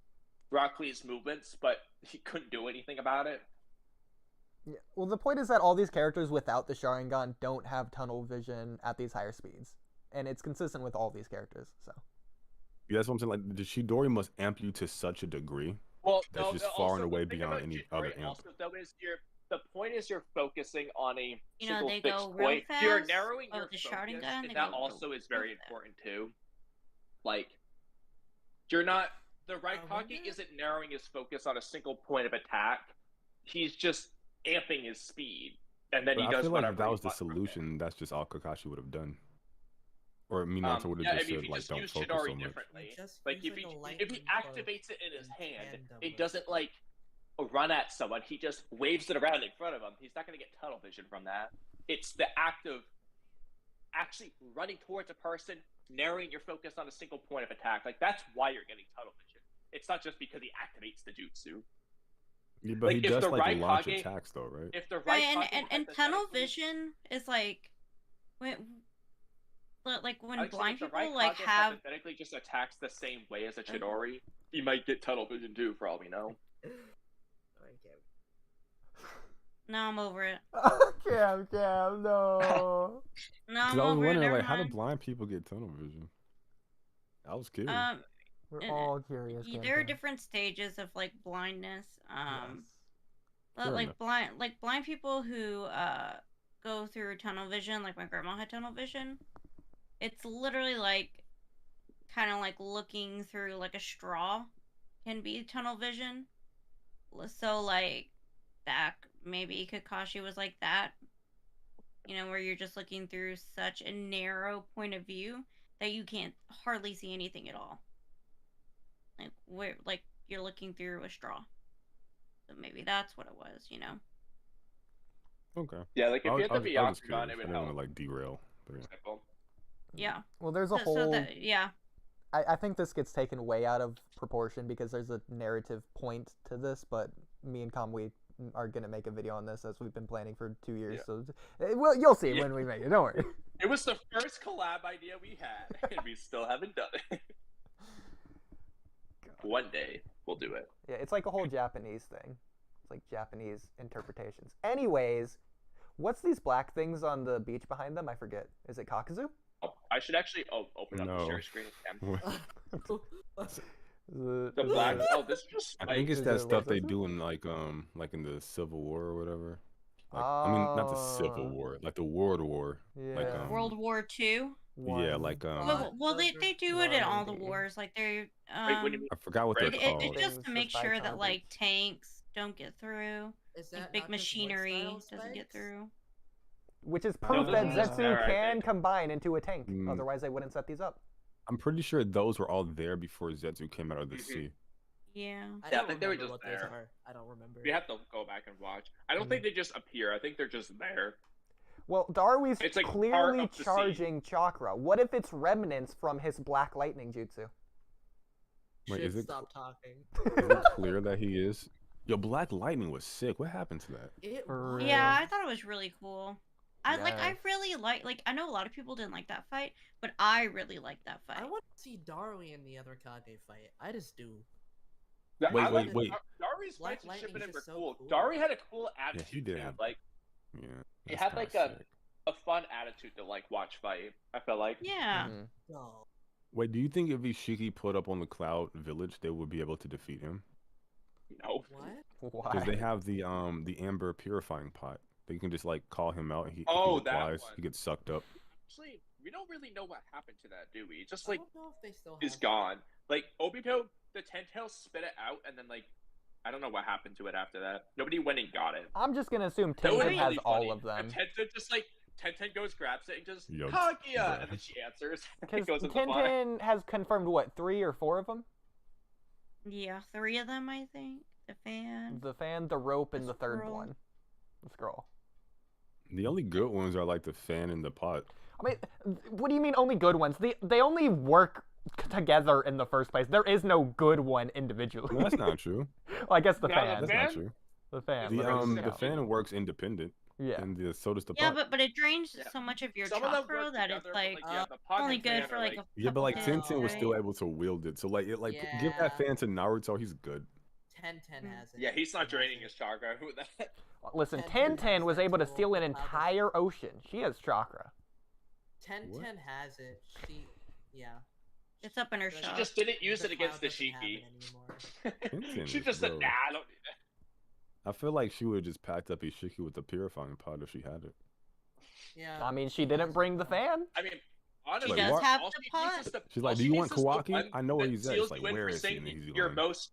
Rock Lee's movements, but he couldn't do anything about it. Yeah. Well, the point is that all these characters without the Sharingan don't have tunnel vision at these higher speeds, and it's consistent with all these characters. So. Yeah, that's what I'm saying. Like the Chidori must amp you to such a degree. Well, That's no, just also, far and the away thing beyond about any Chidori other amp. Also, though, is the point is you're focusing on a You know, single they fixed go real point. You're fast. narrowing Oh, your the focus, Sharingan, they and that go also is very real fast. important too. Like, you're not the wonder- Raikage isn't narrowing his focus on a single point of attack. He's just amping his speed, and then But he I does feel like whatever. if that he was the wants from there. solution, that's just all Kakashi would have done. Or Minato would have Yeah, just I mean, said if like, just don't use focus Chidori so much. differently, You just like use, if he like, a if he lightning cloak activates it in his in hand, tandem it with doesn't like run at someone. He just waves it around in front of him. He's not going to get tunnel vision from that. It's the act of actually running towards a person, narrowing your focus on a single point of attack. Like that's why you're getting tunnel vision. It's not just because he activates the jutsu. Yeah, but Like, he if does the like launch Raikage- attacks though, right? If the Right, Raikage and tunnel hypothetically- vision is like when when I'd say blind if the people like Raikage have hypothetically just attacks the same way as a Chidori, he might get tunnel vision too, for all we know. no, I'm over it. Cam, no. No, Because I'm I was over it. wondering, Never like, how do mind. blind people get tunnel vision? I was curious. We're And- all curious. There are Cam. different stages of like blindness. Yes. But Fair like enough. blind people who go through tunnel vision, like my grandma had tunnel vision. It's literally like kind of like looking through like a straw can be tunnel vision. So like back maybe Kakashi was like that. You know, where you're just looking through such a narrow point of view that you can't hardly see anything at all. Like you're looking through a straw. So maybe that's what it was, you know. Okay. Yeah, like if I you was, had the I was Byakugan, just curious. it I would didn't want help. to like derail. But yeah. Simple. Yeah. Well, there's a So whole. that, yeah. I think this gets taken way out of proportion because there's a narrative point to this, but me and Kamui are gonna make a video on this as we've been planning for 2 years. Yeah. So, well, you'll see Yeah. when we make it. Don't worry. It was the first collab idea we had, and we still haven't done it. One day we'll do it. Yeah, it's like a whole Japanese thing. It's like Japanese interpretations. Anyways, what's these black things on the beach behind them? I forget. Is it Kakuzu? Oh, I should actually open up the No. share screen. The The black. Oh, this is just. I think it's Is that it stuff they racism? do in like in the Civil War or whatever. Like, I mean, not the Civil Oh. War, like the World War. Yeah. Like World War II. yeah, One. like Well, Those they are do it in all the bloody. wars. Like they're Wait, what do you mean? I forgot what they're Right. called. it's just Things to make just by sure that like targets. tanks don't get through, Is like that big not just machinery wood-style doesn't get spikes? through. Which is No, proof those that are Zetsu there, I can think. combine into a tank. Mm. Otherwise, they wouldn't set these up. I'm pretty sure those were all there before Zetsu came out of the Mhm. sea. Yeah. I Yeah, I don't think they were remember just what those there. are. I don't remember. We have to go back and watch. I don't think they just appear. I think they're just there. Well, Darwi's It's like part clearly of the sea. charging chakra. What if it's remnants from his black lightning jutsu? Wait, Should is it stop talking. Is it clear that he is? Yo, Black Lightning was sick. What happened to that? It For was. real. Yeah, I thought it was really cool. I Yes. really like I know a lot of people didn't like that fight, but I really liked that fight. I want to see Darui in the other Kage fight. I just do. Wait, I like wait. Dari's Black fights in Lightning's Shippuden were just so cool. cool. Dari had a cool attitude. he did too. have- Like Yeah. he that's had kinda like sick. a fun attitude to like watch fight. I felt like. Yeah. Mhm. No. Wait, do you think if Ishiki put up on the Cloud Village, they would be able to defeat him? No. What? Why? Because they have the amber purifying pot. They can just like call him out. And if Oh, he that replies, one. he gets sucked up. Actually, we don't really know what happened to that, do we? It just I like don't know if they still is have gone. Like Obito, the Ten-Tails spit it out, and then like I don't know what happened to it after that. Nobody went and got it. I'm just gonna assume That was Tenten really has all funny. of them. And Tenten just like Tenten goes, grabs it, and just Yo, Kaguya, bruh. and then she answers. Because and goes in the fire. Tenten has confirmed what, 3 or 4 of them? Yeah, 3 of them I think. The fan. The fan, the rope, and The the third scroll. one. The scroll. The only good ones are like the fan and the pot. I mean, what do you mean only good ones? They only work together in the first place. There is no good one individually. No, that's not true. Well, I guess the Now, fan. the That's not true. The fan. The literally. the fan works independent, Yeah. and so does the Yeah, pot. but it drains Yeah. so much of your Some of them chakra work that it's together, but, like yeah, the pot only and good fan for are, like a Yeah, but like couple days, 10 was still right? able to wield it. So like give that Yeah. fan to Naruto, he's good. 10 has it. Yeah, he's not 10 has draining it. his chakra. Who that? Listen, 10 10 was has able to that steal an tool, how does- entire ocean. She has chakra. 10 What? has it. She, yeah. It's up in her She shop. She just didn't use it against the cloud doesn't have Shiki. it anymore. Tintin She is just said, dope. "Nah, I don't need it." I feel like she would have just packed up Ishiki with the purifying pot if she had it. Yeah. I mean, she didn't bring the fan. I mean, honestly, does have all the she needs is pot. She's all like, "Do she you needs want is the Kawaki? one I know where that he's at." seals It's like, you in "Where for is he?" saying And he's your lying. most.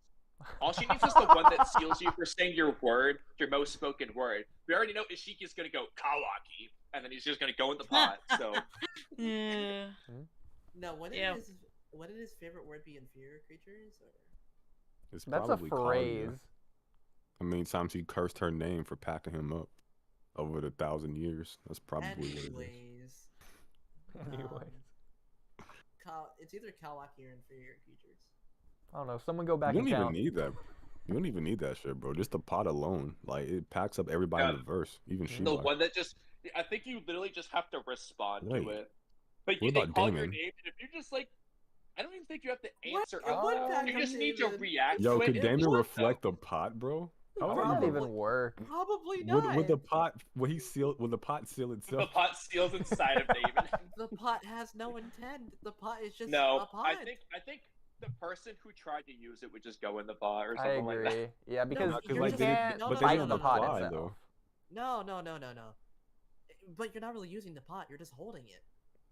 All she needs is the one that seals you for saying your word, your most spoken word. We already know Ishiki's gonna go Kawaki, and then he's just gonna go in the pot. So Yeah. No, Yeah. Wouldn't his favorite word be inferior creatures? Or? It's That's a probably Kaguya. phrase. How many times he cursed her name for packing him up over the 1,000 years? That's probably what it is. Anyways. Anyways. It's either Kawaki or inferior creatures. I don't know. Someone go back You and don't even count. need that. You don't even need that shit, bro. Just the pot alone, like it packs up everybody in the verse, even the Shiba. one that just, I think you literally just have to respond Wait, to it. But what you they about call your Damon? name, and if you're just like, I don't even think you have to What? answer. It would pack You up just need to Damon. react Yo, to it. could It Damon would, reflect though. the pot, bro? How How would would that that even even work? Probably not. would the pot will the pot seal The itself? pot seals inside of Damon. The pot has no intent. The pot is just No, a pot. I think the person who tried to use it would just go in the pot or I something like that. agree. Yeah, because No, Because you're like just- they you didn't, can't no, but no, they fight didn't the pot reply itself. though. No. But you're not really using the pot. You're just holding it.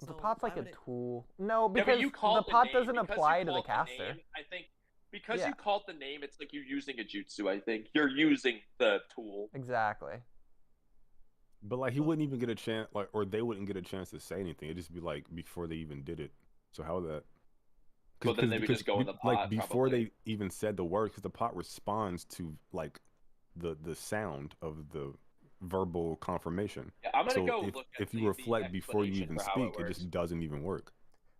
The So pot's like why a would it- tool. No, Yeah, because but you called the pot name, doesn't because you apply to the called caster. name, I think because Yeah. you called the name, it's like you're using a jutsu. I think you're using the tool. Exactly. But like he wouldn't even get a chance, like, or they wouldn't get a chance to say anything. It'd just be like before they even did it. So how would that? Well, then they would just go in the like pot, before probably. they even said the word, because the pot responds to like the sound of the verbal confirmation. Yeah, I'm gonna So go if, look at if you the reflect before you explanation even for how it speak, it works. just doesn't even work.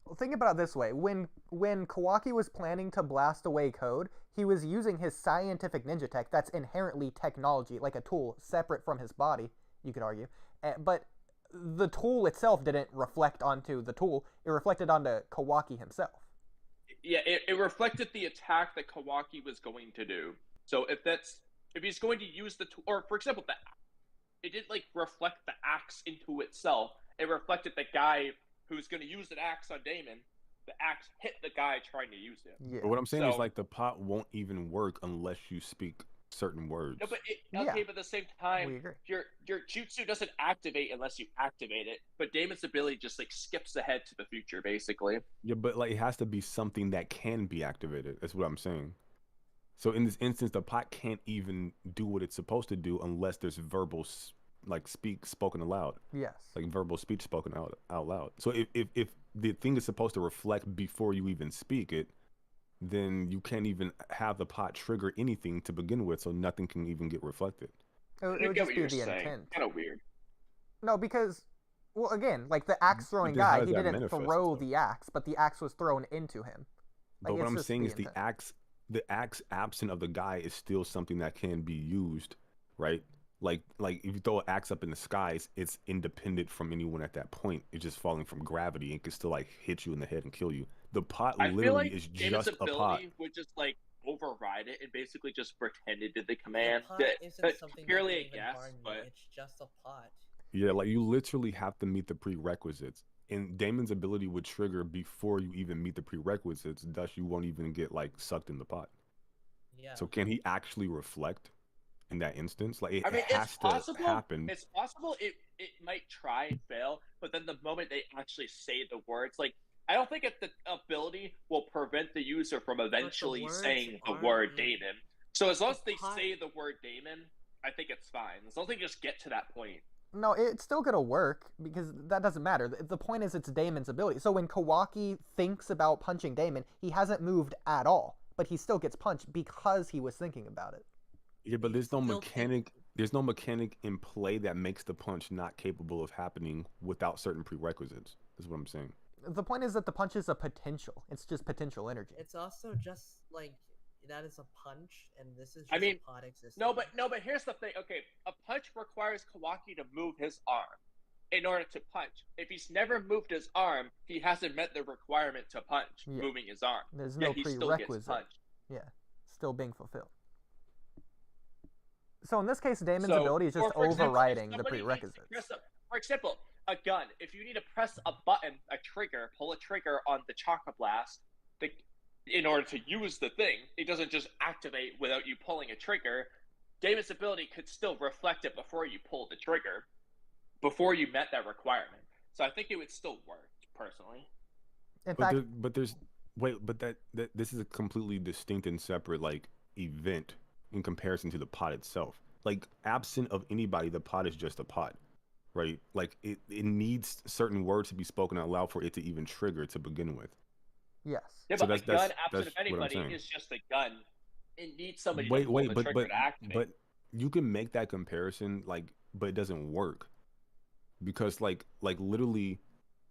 Well, think about it this way: when Kawaki was planning to blast away code, he was using his scientific ninja tech that's inherently technology, like a tool separate from his body. You could argue, but the tool itself didn't reflect onto the tool; it reflected onto Kawaki himself. Yeah, it reflected the attack that Kawaki was going to do. So if he's going to use the tool, or for example, it didn't like reflect the axe into itself. It reflected the guy who's going to use an axe on Damon. The axe hit the guy trying to use it. Yeah. But what I'm saying is So- like the pot won't even work unless you speak certain words. No, but Yeah. okay, but at the same We time, agree. your jutsu doesn't activate unless you activate it. But Damon's ability just like skips ahead to the future, basically. Yeah, but like it has to be something that can be activated. That's what I'm saying. So in this instance, the pot can't even do what it's supposed to do unless there's verbal, like spoken aloud, Yes. like verbal speech spoken out loud. So if the thing is supposed to reflect before you even speak it, then you can't even have the pot trigger anything to begin with, so nothing can even get reflected. It I would get just what be you're the saying. intent. Kind of weird. No, because, well, again, like the axe throwing then how guy, does he that didn't manifest throw itself? the axe, but the axe was thrown into him. But Like, what it's I'm just saying the is the intent. axe absent of the guy is still something that can be used, right? Like if you throw an axe up in the skies, it's independent from anyone at that point. It's just falling from gravity and can still like hit you in the head and kill you. The pot I feel literally like is Damon's just a pot. ability would just like override it and basically just pretend it did the command. The pot That- isn't that's something purely that a can even guess, harm you. but It's just a pot. Yeah, like you literally have to meet the prerequisites. And Damon's ability would trigger before you even meet the prerequisites, thus you won't even get like sucked in the pot. Yeah. So can he actually reflect in that instance? Like it I mean, has it's to possible. happen. It's possible it might try and fail, but then the moment they actually say the words, like I don't think the ability will prevent the user from eventually words saying the aren't word even- Damon. So as long as The they pot- say the word Damon, I think it's fine. As long as they just get to that point. No, it's still gonna work because that doesn't matter. The point is it's Damon's ability. So when Kawaki thinks about punching Damon, he hasn't moved at all, but he still gets punched because he was thinking about it. Yeah, but there's no still mechanic. There's no mechanic in play that makes the punch not capable of happening without certain prerequisites. Is what I'm saying. The point is that the punch is a potential. It's just potential energy. It's also just like that is a punch, and this is just I mean, a pod existing. no, but here's the thing. Okay, a punch requires Kawaki to move his arm in order to punch. If he's never moved his arm, he hasn't met the requirement to punch, moving his arm. There's Yet no he still gets prerequisite. punched. Yeah, still being fulfilled. So in this case, Damon's So, ability is just for example, if overriding the somebody needs to prerequisites. press for example, a gun. If you need to press a button, a trigger, pull a trigger on the Chakra Blast, in order to use the thing, it doesn't just activate without you pulling a trigger. Damon's ability could still reflect it before you pull the trigger, before you met that requirement. So I think it would still work, personally. In fact, this is a completely distinct and separate like event in comparison to the pod itself. Like, absent of anybody, the pod is just a pod, right? Like, it needs certain words to be spoken out loud for it to even trigger to begin with. yes. Yeah, So but a gun, absent of anybody, saying. is just a gun. It needs somebody to pull the trigger to activate. But you can make that comparison, like, but it doesn't work because, like literally,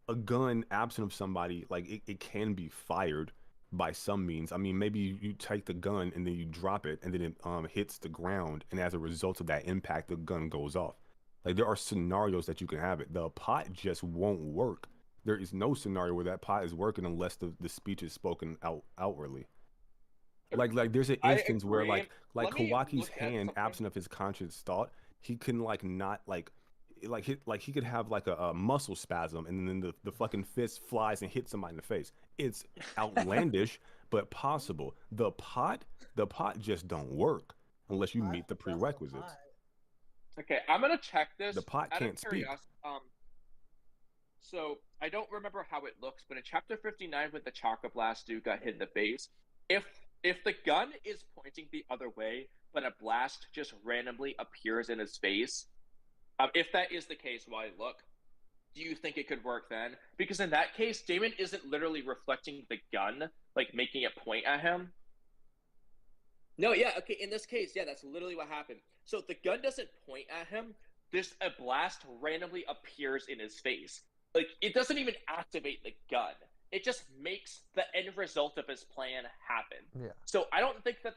a gun absent of somebody, like, it can be fired by some means. I mean, maybe you take the gun and then you drop it, and then it hits the ground, and as a result of that impact, the gun goes off. Like, there are scenarios that you can have it. The pot just won't work. There is no scenario where that pot is working unless the speech is spoken outwardly. Like there's an instance where like Kawaki's hand, absent of his conscious thought, he can like not he could have like a muscle spasm, and then the fucking fist flies and hits somebody in the face. It's outlandish but possible. The pot just don't work unless you meet the prerequisites. Okay, I'm gonna check this. The pot can't speak. So I don't remember how it looks, but in chapter 59, when the Chakra Blast dude got hit in the face, if the gun is pointing the other way, but a blast just randomly appears in his face, if that is the case, while I look, do you think it could work then? Because in that case, Damon isn't literally reflecting the gun, like making it point at him. No, yeah, okay, in this case, yeah, that's literally what happened. So the gun doesn't point at him, a blast randomly appears in his face. Like, it doesn't even activate the gun. It just makes the end result of his plan happen. Yeah. So I don't think that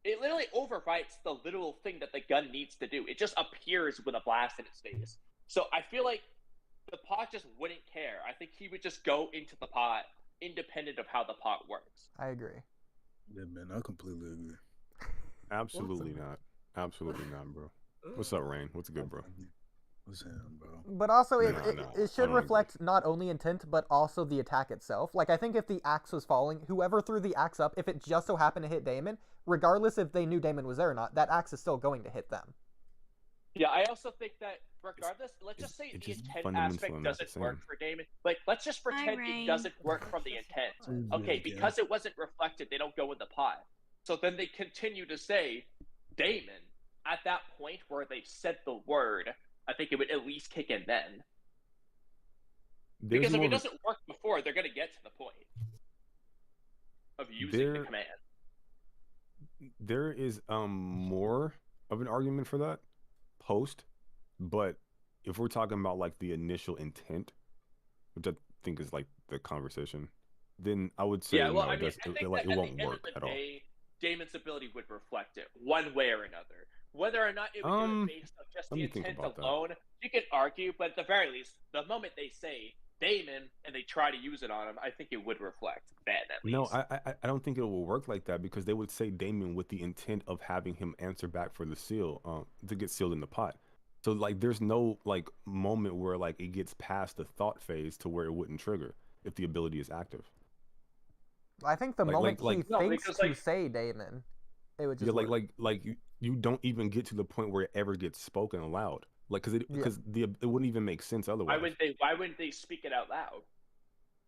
it literally overwrites the literal thing that the gun needs to do. It just appears with a blast in his face. So I feel like the pot just wouldn't care. I think he would just go into the pot independent of how the pot works. I agree. Yeah, man, I completely agree. Absolutely not. Absolutely not, bro. What's up, Rain? What's good, bro? What's him, bro? But also, No, it should reflect not only intent, but also the attack itself. Like, I think if the axe was falling, whoever threw the axe up, if it just so happened to hit Damon, regardless if they knew Damon was there or not, that axe is still going to hit them. Yeah, I also think that regardless, let's just say the intent aspect doesn't work for Damon. Like, let's just pretend it doesn't work from the intent. Okay, because it wasn't reflected, they don't go in the pot. So then they continue to say, Damon, at that point where they've said the word, I think it would at least kick in then. Because if it doesn't work before, they're going to get to the point of using the command. There is more of an argument for that post, but if we're talking about like the initial intent, which I think is like the conversation, then I would say I mean, it won't work at all. Damon's ability would reflect it one way or another. Whether or not it would do it based on just the intent alone, you can argue, but at the very least, the moment they say Damon and they try to use it on him, I think it would reflect that at least. No, I don't think it will work like that, because they would say Damon with the intent of having him answer back for the seal, to get sealed in the pot. So like, there's no like moment where like it gets past the thought phase to where it wouldn't trigger if the ability is active. I think the moment he thinks to say Damon, it would just you don't even get to the point where it ever gets spoken aloud, like it wouldn't even make sense otherwise. Why wouldn't they speak it out loud?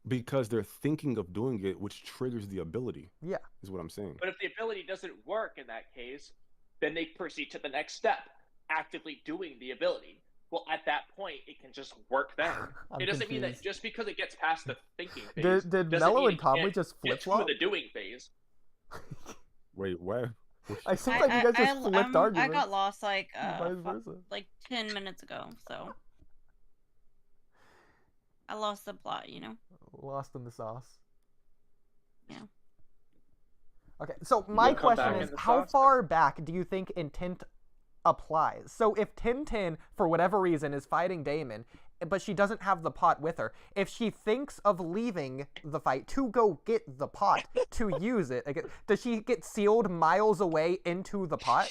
Because they're thinking of doing it, which triggers the ability. Yeah, is what I'm saying. But if the ability doesn't work in that case, then they proceed to the next step, actively doing the ability. Well, at that point, it can just work then. It doesn't mean that just because it gets past the thinking phase. Did Mello and Kamui just flip flop? The doing phase. Wait, where? I seem like you guys just flipped arguments. I got lost like 10 minutes ago. So. I lost the plot, you know? Lost in the sauce. Yeah. Okay, so my You'll come question back is, in the how sauce? far back do you think intent applies? So if Tintin, for whatever reason, is fighting Damon, but she doesn't have the pot with her, if she thinks of leaving the fight to go get the pot to use it, does she get sealed miles away into the pot?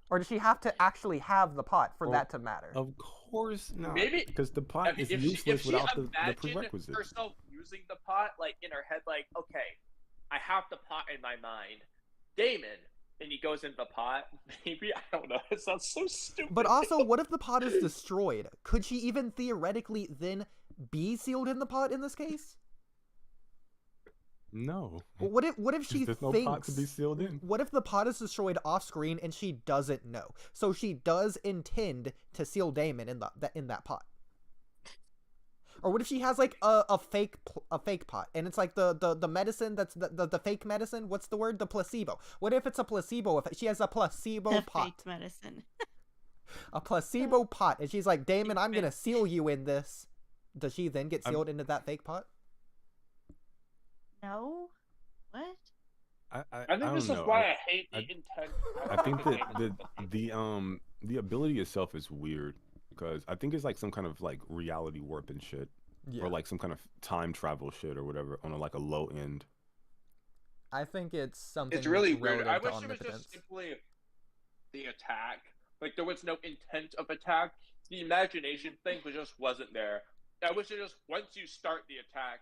Or does she have to actually have the pot for that to matter? Of course not. Maybe because the pot is if useless she without the imagined prerequisite. herself using the pot, like in her head, like, okay, I have the pot in my mind, Damon, and he goes into the pot. Maybe, I don't know. It sounds so stupid. But also, what if the pot is destroyed? Could she even theoretically then be sealed in the pot in this case? No. Well, what if she There's thinks? no pot to be sealed in. What if the pot is destroyed off screen and she doesn't know? So she does intend to seal Damon in that pot. Or what if she has like a fake pot and it's like the medicine that's the fake medicine? What's the word? The placebo. What if it's a placebo effect? She has a placebo pot. Fake medicine. A placebo pot, and she's like, Damon, I'm gonna seal you in this. Does she then get sealed into that fake pot? No. What? I think this is don't know. why I hate the intent. I think that the ability itself is weird because I think it's like some kind of like reality warp and shit, or like some kind of time travel shit or whatever on a low end. I think it's something. It's really weird. relative I to wish it was omnipotence. just simply the attack. Like there was no intent of attack. The imagination thing wasn't there. I wish it just once you start the attack,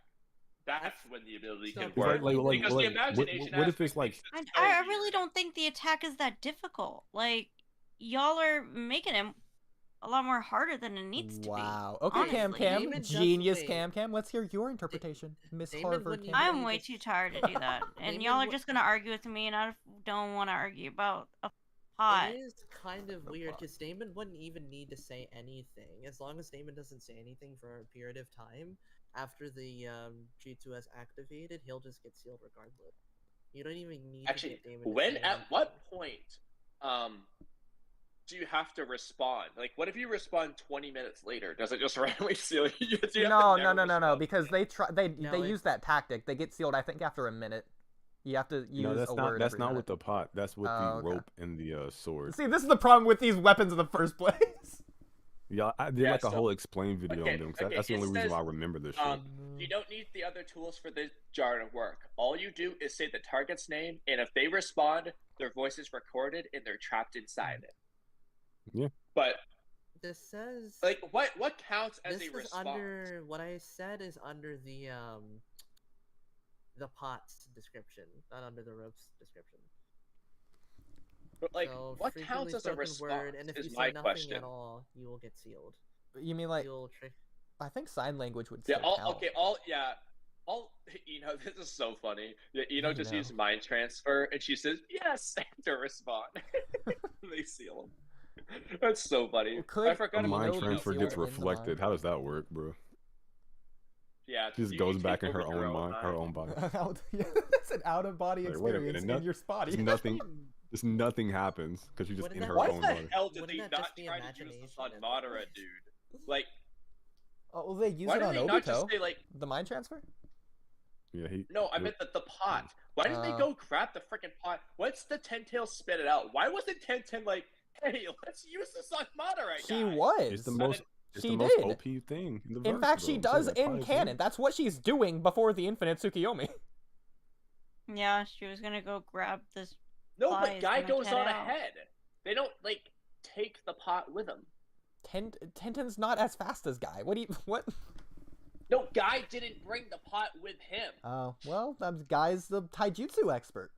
that's when the ability can work. Because the imagination. What if it's like? I really don't think the attack is that difficult. Like, y'all are making it a lot more harder than it needs to be. Wow. Okay, honestly. Camcam, genius Camcam. Let's hear your interpretation, Miss Harvard. I'm way too tired to do that, and y'all are just gonna argue with me, and I don't want to argue about a pot. It is kind of weird because Damon wouldn't even need to say anything. As long as Damon doesn't say anything for a period of time, after the Jutsu has activated, he'll just get sealed regardless. You don't even need to get Damon to say At what point do you have to respond? Like, what if you respond 20 minutes later? Does it just randomly seal you? No, because they use that tactic. They get sealed, I think, after a minute. You have to use that's a not, word That's every not minute. with the pot. That's with the rope and the sword. See, this is the problem with these weapons in the first place. Yeah, I did a whole explain video on them. That's the only reason why I remember this shit. You don't need the other tools for this jar to work. All you do is say the target's name, and if they respond, their voice is recorded and they're trapped inside it. Yeah. But this says like what counts as this a is response? under what I said is under the pot's description, not under the rope's description. But like, So, what frequently counts as a spoken response? word, and if is you my say nothing question. at all, you will get sealed. You mean like? You'll I think sign language would. Yeah. Still count. This is so funny. Yeah, just use mind transfer, and she says yes to respond. They seal him. That's so funny. I forgot a mind about transfer gets reflected. How does that work, bro? Yeah, she just goes back in her own mind, her own body. It's an out of body experience in your body. Just nothing happens because she's just in her Why own the body. hell did they not try to use this on Madara, dude? Like, oh, well, they use why it did on they not just Obito. say like The mind transfer? Yeah, No, I meant the pot. Why didn't they go grab the freaking pot? Once the Ten-Tail spit it out, why wasn't Ten-Ten like, hey, let's use this on Madara, guys? She was. It's the most. It's she the most did. OP thing. In fact, she does in canon. That's what she's doing before the Infinite Tsukiyomi. Yeah, she was gonna go grab this. No, but Guy goes on ahead. They don't like take the pot with him. Tenten's not as fast as Guy. What? No, Guy didn't bring the pot with him. Oh, well, Guy's the taijutsu expert.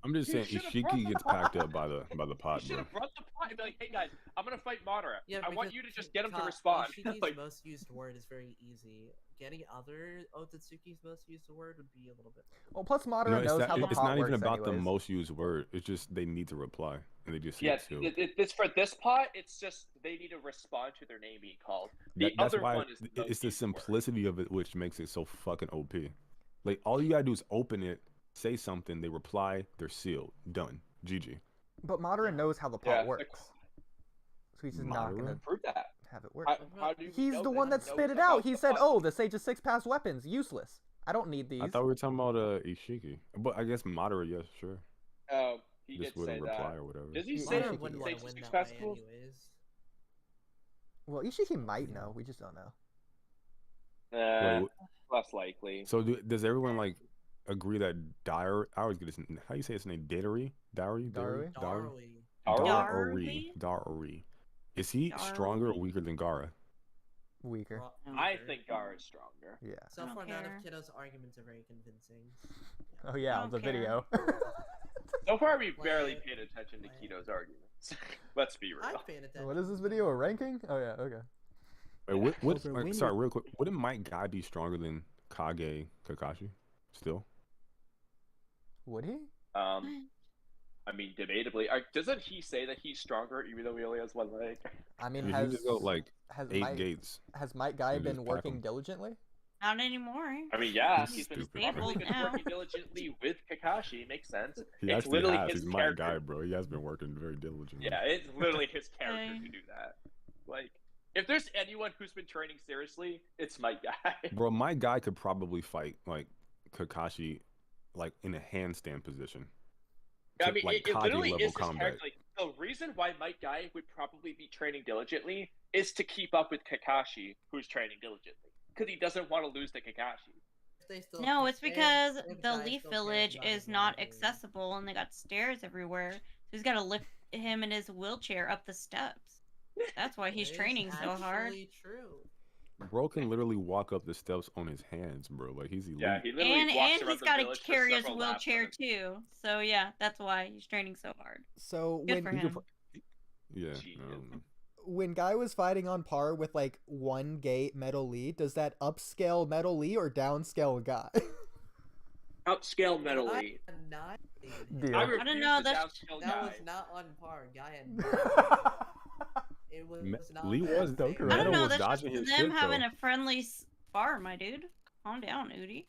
I'm just saying, Ishiki gets packed up by the pot, You should bro. have brought the pot and be like, hey guys, I'm gonna fight Madara. Yeah, I want because you to just get him to respond. Ishiki's most used word is very easy. Getting other Otsutsuki's most used word would be a little bit. Well, plus Madara No, knows how the it's pot not even works about the anyways. most used word. It's just they need to reply, and they just Yes, too. it's for this pot. It's just they need to respond to their name being called. The That's other why one is it's the simplicity of it which makes it so fucking OP. Like all you gotta do is open it, say something, they reply, they're sealed, done, GG. But Madara knows how the pot works, so he's just not gonna prove that. have it work. How do we He's know the this? one that He knows spit it about out. He the said, fuck- "Oh, the Sage of Six Pass weapons, useless. I don't need these." I thought we were talking about Ishiki, but I guess moderate, yes, sure. Oh, he Just did say wouldn't reply that. or whatever. Does he Yeah, say Ishiki Ishiki wouldn't want Sage to win Six that Pass way schools? anyways. Well, Ishiki might know. We just don't know. Wait, Less likely. So does everyone like agree that I always get his how you say his name? Dari? Darui. Dari. Is he stronger or weaker than Gara? Weaker. I think Gar is stronger. Yeah. So I don't far, none care. of Kiddo's arguments are very convincing. Oh yeah, don't the care. video. So far, we barely Like- paid attention to Keto's arguments. Let's be real. I've paid attention. What is this video? A ranking? Oh yeah. Okay. Wait, Over winning- sorry, real quick. Wouldn't Might Guy be stronger than Kage Kakashi? Still? Would he? I mean, debatably. Doesn't he say that he's stronger even though he only has one leg? I mean, He has just go like has 8 Mike gates. has Mike Guy and just been pack working 'em. diligently? Not anymore. I mean, yeah, He's he's been stupid, probably bro. been working diligently with Kakashi. Makes sense. He It's actually literally has. his He's Might character. Guy, bro. He has been working very diligently. Yeah, it's literally his character Okay. to do that. Like, if there's anyone who's been training seriously, it's my guy. Bro, Might Guy could probably fight like Kakashi, like in a handstand position. I To, mean, like it Kage literally level is his combat. character. Like, the reason why Mike Guy would probably be training diligently is to keep up with Kakashi, who's training diligently, because he doesn't want to lose to Kakashi. If they still No, care- it's because if the Guy Leaf still cares Village about is his not rivalry. accessible and they got stairs everywhere. So he's got to lift him in his wheelchair up the steps. That's why he's It is training so hard. actually True. Bro can literally walk up the steps on his hands, bro. Like he's elite. Yeah, he literally And walks around he's the got to village for carry his several laps wheelchair on it. too. So yeah, that's why he's training so hard. So Good for when him. Yeah. Genius. when Guy was fighting on par with like one gate Metal Lee, does that upscale Metal Lee or downscale Guy? Upscale Metal Guy Lee. annihilated him. Deal. I I refuse don't know, to that's- downscale That Guy. was not on par. Guy had. It was not. Lee was fair. Doku, I Metal don't know. was That's just dodging his them shit, having though. a friendly spar, my dude. Calm down, Oodie.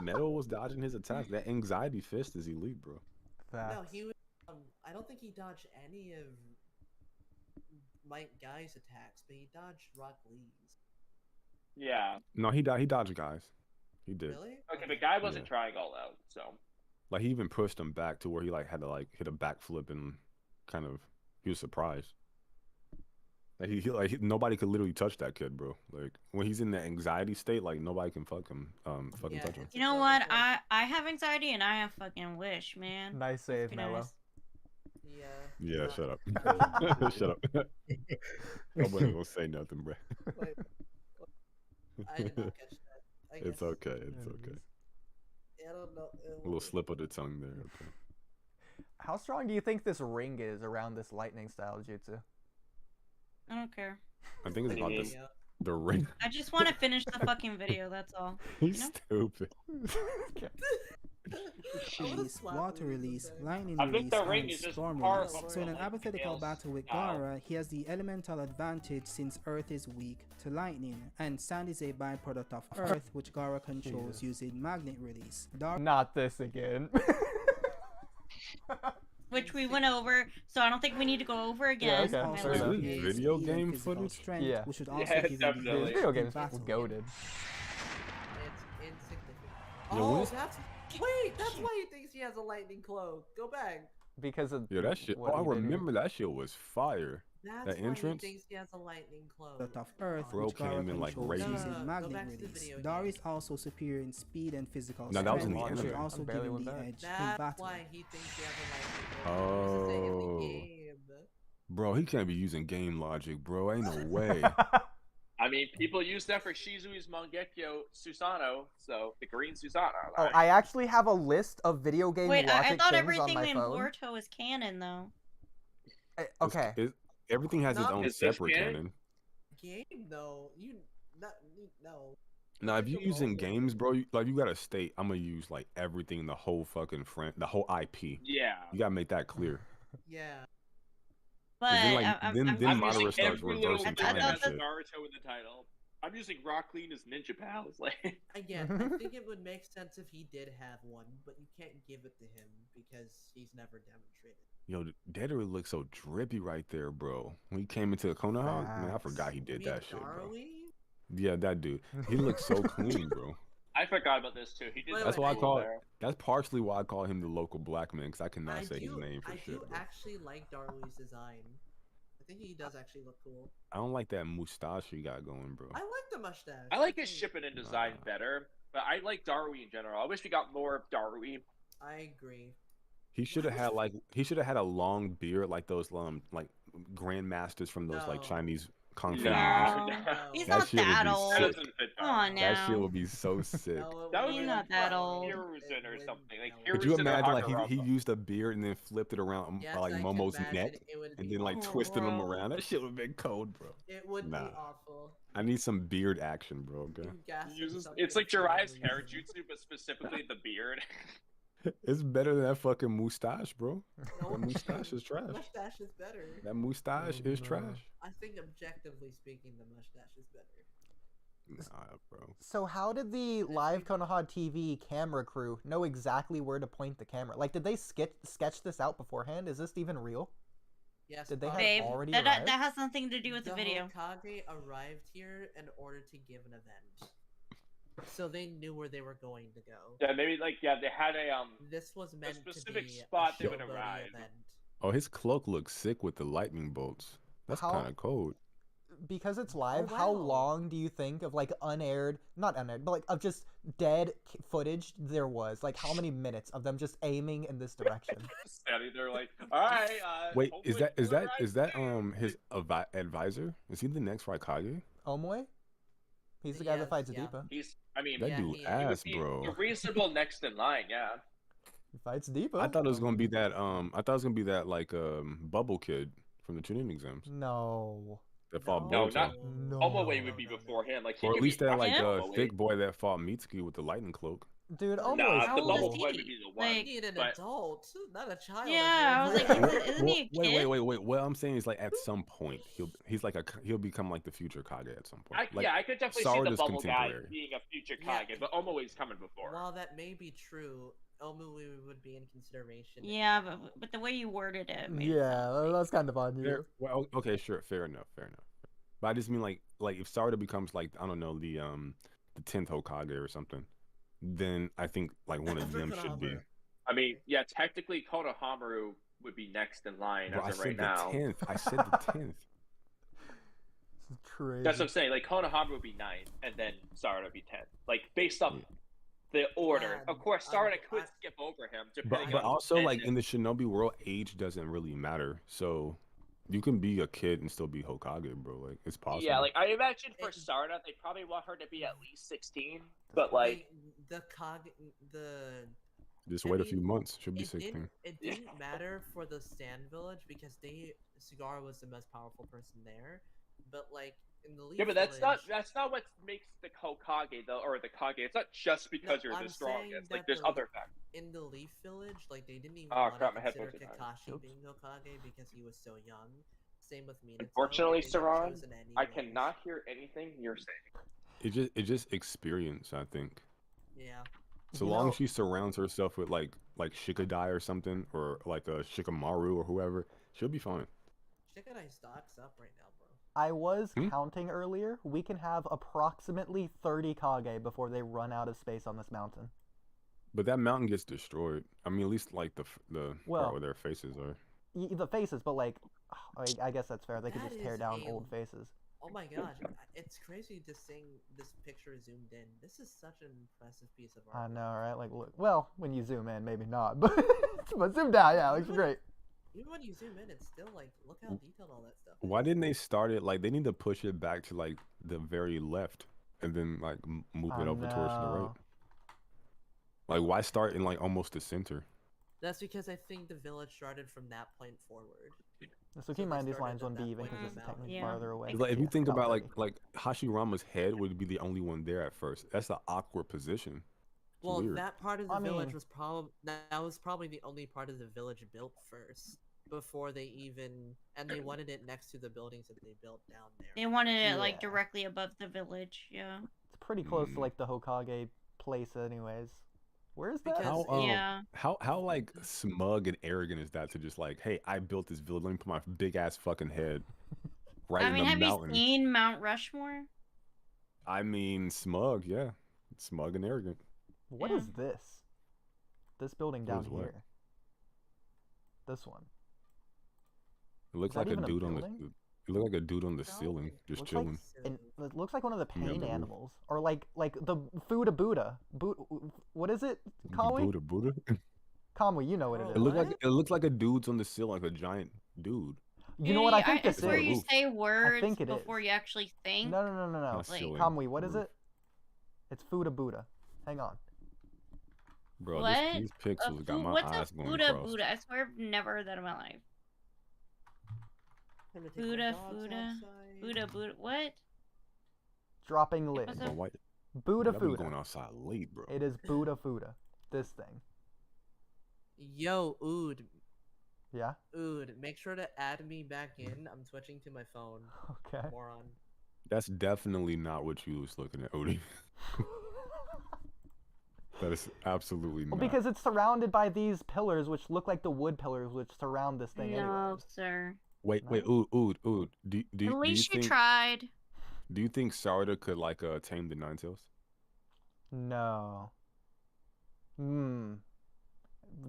Metal was dodging his attacks. That anxiety fist is elite, bro. No, Facts. he was. I don't think he dodged any of Mike Guy's attacks, but he dodged Rock Lee's. Yeah. No, he dodged guys. He did. Really? Okay, the guy wasn't Yeah. trying all out, so. Like he even pushed him back to where he like had to like hit a backflip and kind of he was surprised. Like nobody could literally touch that kid, bro. Like when he's in that anxiety state, like nobody can fucking Yeah, touch him. it's You know so what? much I have anxiety and I have fucking wish, man. Nice save, Be Mello. nice. Yeah. Yeah, not- shut up. Shut up. Nobody gonna say nothing, bro. Wait, I did not catch that. I It's guess. okay. It's okay. I don't know. A little slip of the tongue there. Okay. How strong do you think this ring is around this lightning style jutsu? I don't care. I think it's about this Yeah. the ring. I just want to finish the fucking video. That's all. He's You know? stupid. Release, water release, lightning I think release, the ring and is just storm par release. for So in an like hypothetical Tails battle with style. Gaara, he has the elemental advantage since Earth is weak to lightning, and sand is a byproduct of Earth, which Gaara controls using magnet release. Not this again. Which we went over, so I don't think we need to go over again. okay. My Also Is lord. this creates video speed and game physical footage? strength, Yeah. which should also Yeah, give you the definitely. edge Video in games battle. goaded. It's insignificant. Yeah, Oh, when is- that's why he thinks he has a lightning cloak. Go back. Because of Yeah, that shit. what Oh, I he did here. remember that shit was fire. That's That why entrance? he thinks he has a lightning cloak. Product of Earth, Bro which came Gaara in like controls raging. using Go magnet back to the release. video Dar game. is also superior in speed and physical No, that was in the strength, which should anime. also I give barely him went the back. edge in That's battle. why he thinks he has a lightning cloak. This is in Oh. the game. Bro, he can't be using game logic, bro. Ain't no way. I mean, people use that for Shizui's Mangekyo Susanoo, so the green Susanoo. Oh, I actually have a list of video game Wait, I logic thought things on everything my in phone. Boruto is canon, though. Okay. Everything has its No. own Is this separate canon? canon. Game though, no. Now, if you using games, bro, you gotta state, I'm gonna use like everything, the whole fucking the whole IP. Yeah. You gotta make that clear. Yeah. But then, like, I'm then I'm Madara using starts every little reversing thing time that and has shit. Naruto in the title. I'm using Rock Lean as Ninja Pals. Like, Again, I think it would make sense if he did have one, but you can't give it to him because he's never demonstrated. Yo, Deadly looks so drippy right there, bro. When he came into the Konoha, man, I Facts. forgot he did You mean that shit, bro. Darui? Yeah, that dude. He looks so clean, bro. I forgot about this too. He did. Wait, That's wait, why I I- call. That's partially why I call him the local black man, because I cannot say his name for I shit, do bro. actually like Darui's design. I think he does actually look cool. I don't like that mustache he got going, bro. I like the mustache. I like his think- shipping and design better, but I like Darui in general. I wish we got more of Darui. I agree. He should have had had a long beard like those like grandmasters from those like No. Chinese kung fu No. movies. No. No. He's That not shit would that be old. sick. That doesn't fit Come on Darui. now. That shit would be so sick. No, That would He's be not that old. Hiruzen or something. Like no. Could you Hiruzen or imagine like he Hagoromo. used a beard and then flipped it around Yes, like I can Momo's imagine neck it would and be then like awful. twisted him bro. around? That shit would have been cold, bro. It would be Nah. awful. I need some beard action, bro. Okay. You gas He uses- something It's like for no Jiraiya's reason. hair jutsu, but specifically the beard. It's better than that fucking mustache, bro. No, That mustache is trash. Mustache is better. That mustache Oh, is no. trash. I think objectively speaking, the mustache is better. Nah, bro. So how did the live Konoha TV camera crew know exactly where to point the camera? Like, did they sketch this out beforehand? Is this even real? Yes, Did they have Babe, already that arrived? has nothing to do with the video. Hokage arrived here in order to give an event, so they knew where they were going to go. Yeah, maybe like they had a This was meant specific to be spot a they would showboaty arrive. event. Oh, his cloak looks sick with the lightning bolts. That's How- kind of cold. Because it's live, Oh, how wow. long do you think of like not unaired, but like of just dead footage there was? Like how many minutes of them just aiming in this direction? standing there like, all right. Wait, is hopefully that we'll arrive his advisor? Is he the next Raikage? Omoe? He's the guy that Yes, fights yeah. Deepa. He's, I mean, That Yeah, dude he ass, he bro. the reasonable next in line. Yeah. He fights Deepa. I thought it was gonna be that like bubble kid from the tuning exams No. that fought No, Boruto. not- No. Omoe would be before him. Like, he Or at could least be that like him? Omoe. thick boy that fought Mitsuki with the lightning cloak. Dude, Nah, Omoe's How the old is bubble cool. boy he? would be the one. You Like- need an but- adult, not a child. Yeah, I was like, isn't he a kid? Wait. What I'm saying is like at some point he'll become like the future Kage at some point. Like, I could definitely see the Sarada's bubble guy contemporary. being a future Yeah. Kage, but Omoe's coming before. While that may be true, Omui would be in consideration. Yeah, but the way you worded it. made it Yeah, sound that's kind of on you. Fair, well, okay, sure, fair enough. But I just mean like if Sarada becomes like I don't know the 10th Hokage or something, then I think like one of them should be. I mean, yeah, technically Konohamaru would be next in line Bro, I as of said right the now. 10th. I said the 10th. This is crazy. That's what I'm saying. Like Konohamaru would be 9th, and then Sarada would be 10th. Like based off the order. Yeah, Of course, Sarada could skip over him, depending But on also like in and- the Shinobi world, age doesn't really matter. So you can be a kid and still be Hokage, bro. Like it's possible. Yeah, like I imagine for It- Sarada, they probably want her to be at least 16. But like, the Kage, just I wait a mean, few months. She'll be it 16. didn't matter for the Sand Village because Sugara was the most powerful person there. But like in the Leaf yeah, but Village, that's not what makes the Hokage though, or the Kage. It's not just because you're I'm the saying strongest. Like that there's the- other factors. in the Leaf Village, like they didn't even Oh, want crap, to my head consider went too Kakashi Oops. being Hokage because he was so young. Same with Minato. Unfortunately, they got Saran, chosen I anyways. cannot hear anything you're saying. It just experience, I think. Yeah. So You long know- as she surrounds herself with like Shikadai or something, or like a Shikamaru or whoever, she'll be fine. Shikadai stocks up right now, bro. I was Hmm? counting earlier. We can have approximately 30 Kage before they run out of space on this mountain. But that mountain gets destroyed. I mean, at least like the Well- part where their faces are. The faces, but like, I guess that's fair. They could That just tear is down a- old faces. Oh my gosh, it's crazy just seeing this picture zoomed in. This is such an impressive piece of I art. know, right? Like, look. Well, when you zoom in, maybe not, but zoom down, yeah, it looks great. Even when you zoom in, it's still like, look how detailed all that stuff is. Why didn't they start it like they need to push it back to like the very left and then like move it I over towards the right? know. Like why start in like almost the center? That's because I think the village started from that point forward. So keep in mind these started lines at wouldn't be that even point because on this is the technically mountain. farther away. Like, if you Yeah, think about about 30. like Hashirama's head would be the only one there at first. That's an awkward position. It's Well, weird. that part of the I village mean- was probably the only part of the village built first before they even they wanted it next to the buildings that they built down there. They wanted it like Yeah. directly above the village. Yeah. It's pretty close to Mm. like the Hokage place, anyways. Where's that? Because Yeah. How like smug and arrogant is that to just like, hey, I built this village. Let me put my big ass fucking head right I in mean, the have mountain. you seen Mount Rushmore? I mean, smug, yeah, smug and arrogant. What Yeah. is this? This building What down is what? here. This one. It looks that like a even a dude on the. building? It looked like a dude on the ceiling, just Looks like chilling. it looks like one of the Yeah, pain the roof. animals, or like the Fuda Buddha. What is it? Kamui? Buddha. Kamui, you know what it Oh, is. It looks like a dude's on the ceiling, like a giant dude. You know what I think It's this where is? you Roof. say words think it before is. you actually think. No. Not Like, ceiling. Kamui, what is Roof. it? It's Fuda Buddha. Hang on. Bro, What? these pixels got my What's eyes a going Buddha across. Buddha? I swear I've never heard that in my life. Time to take my Buddha, dogs Buddha, outside. Buddha Buddha. What? Dropping lid. What's Bro, up? why, Buddha y'all been Fuda. going outside late, bro. It is Buddha Fuda. This thing. Yo, Ood, Yeah? make sure to add me back in. I'm switching to my phone. Okay. Moron. That's definitely not what you was looking at, Oodie. That is absolutely Well, not. because it's surrounded by these pillars, which look like the wood pillars which surround this thing No, anyways. sir. Wait, No? Ood. Do At you least you think tried. do you think Sarda could like tame the Nine Tails? No.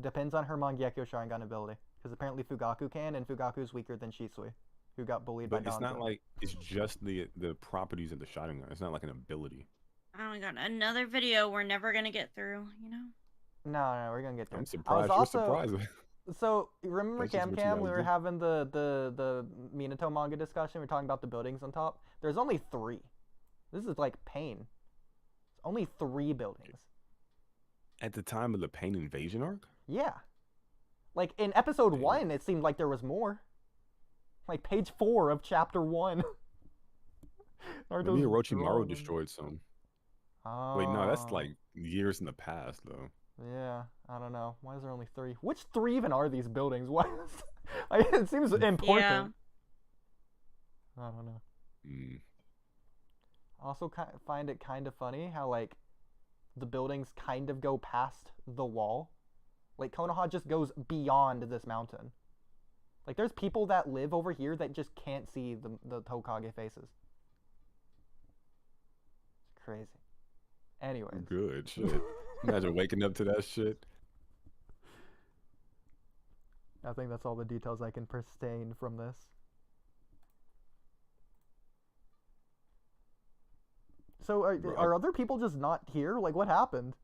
Depends on her Mangekyo Sharingan ability. Because apparently Fugaku can, and Fugaku's weaker than Shisui, who got bullied But by it's Danzo. not like it's just the properties of the Sharingan. It's not like an ability. Oh my god, another video we're never gonna get through, you know? No, we're gonna get there. I'm I was surprised. also, You're surprised. So remember That's just what you Camcam? gotta We were do. having the Minato manga discussion. We are talking about the buildings on top. There's only 3. This is like pain. It's only 3 buildings. At the time of the Pain Invasion arc? Yeah. Like in episode Damn. 1, it seemed like there was more. Like page 4 of chapter 1. Maybe Naruto's Orochimaru drawing them. destroyed some. Oh. Wait, no, that's like years in the past though. Yeah, I don't know. Why is there only 3? Which 3 even are these buildings? Why? Like, it seems important. Yeah. I don't know. Mm. Also, find it kind of funny how like the buildings kind of go past the wall. Like Konoha just goes beyond this mountain. Like there's people that live over here that just can't see the Hokage faces. It's crazy. Anyways. Good shit. Imagine waking up to that shit. I think that's all the details I can pertain from this. So Bro, are other people just not here? Like what happened?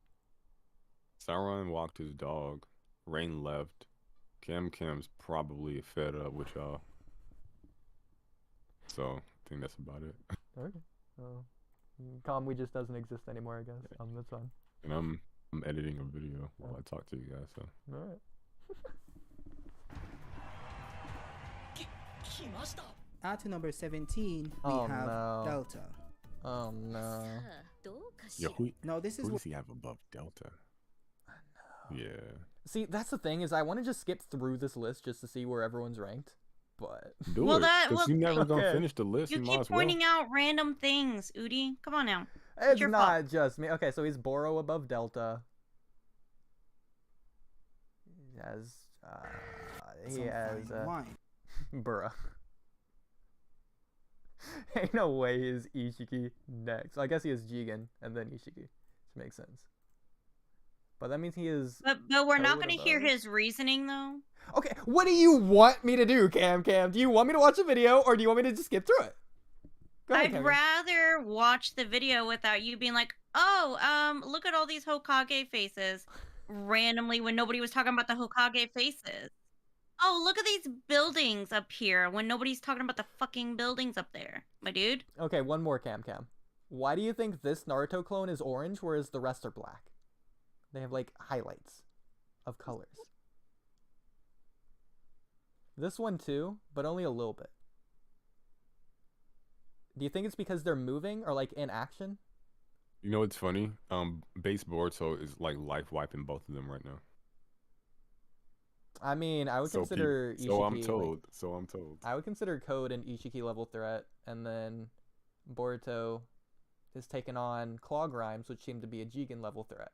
Sauron walked his dog. Rain left. Camcam's probably fed up with y'all. So I think that's about it. Okay. Kamui just doesn't exist anymore, I guess. That's fine. And I'm editing a video while I talk to you guys. So Alright. At number 17, we Oh, have no. Delta. Oh no. yo, who Now, this is does what he have above Delta? Yeah. See, that's the thing is I want to just skip through this list just to see where everyone's ranked, but Do Well, it. that- Because well, you never gonna okay. finish the list. You You might keep as well. pointing out random things, Oodie. Come on now. it's your not fault. just me. Okay, so he's Boro above Delta. He some has fine wine. Bruh. Ain't no way he is Ishiki next. I guess he is Jigen and then Ishiki, which makes sense. But that means he is. But we're not Code gonna hear above. his reasoning though. Okay, what do you want me to do, Camcam? Do you want me to watch a video or do you want me to just skip through it? Go ahead, I'd Camcam. rather watch the video without you being like, oh, look at all these Hokage faces randomly when nobody was talking about the Hokage faces. Oh, look at these buildings up here when nobody's talking about the fucking buildings up there, my dude. Okay, one more Camcam. Why do you think this Naruto clone is orange whereas the rest are black? They have like highlights of colors. This one too, but only a little bit. Do you think it's because they're moving or like in action? You know what's funny? Base Boruto is like life wiping both of them right now. I mean, I would So consider Ishiki. So I'm like- told. So I'm told. I would consider Code an Ishiki level threat, and then Boruto is taking on Claw Grimes, which seem to be a Jigen level threat.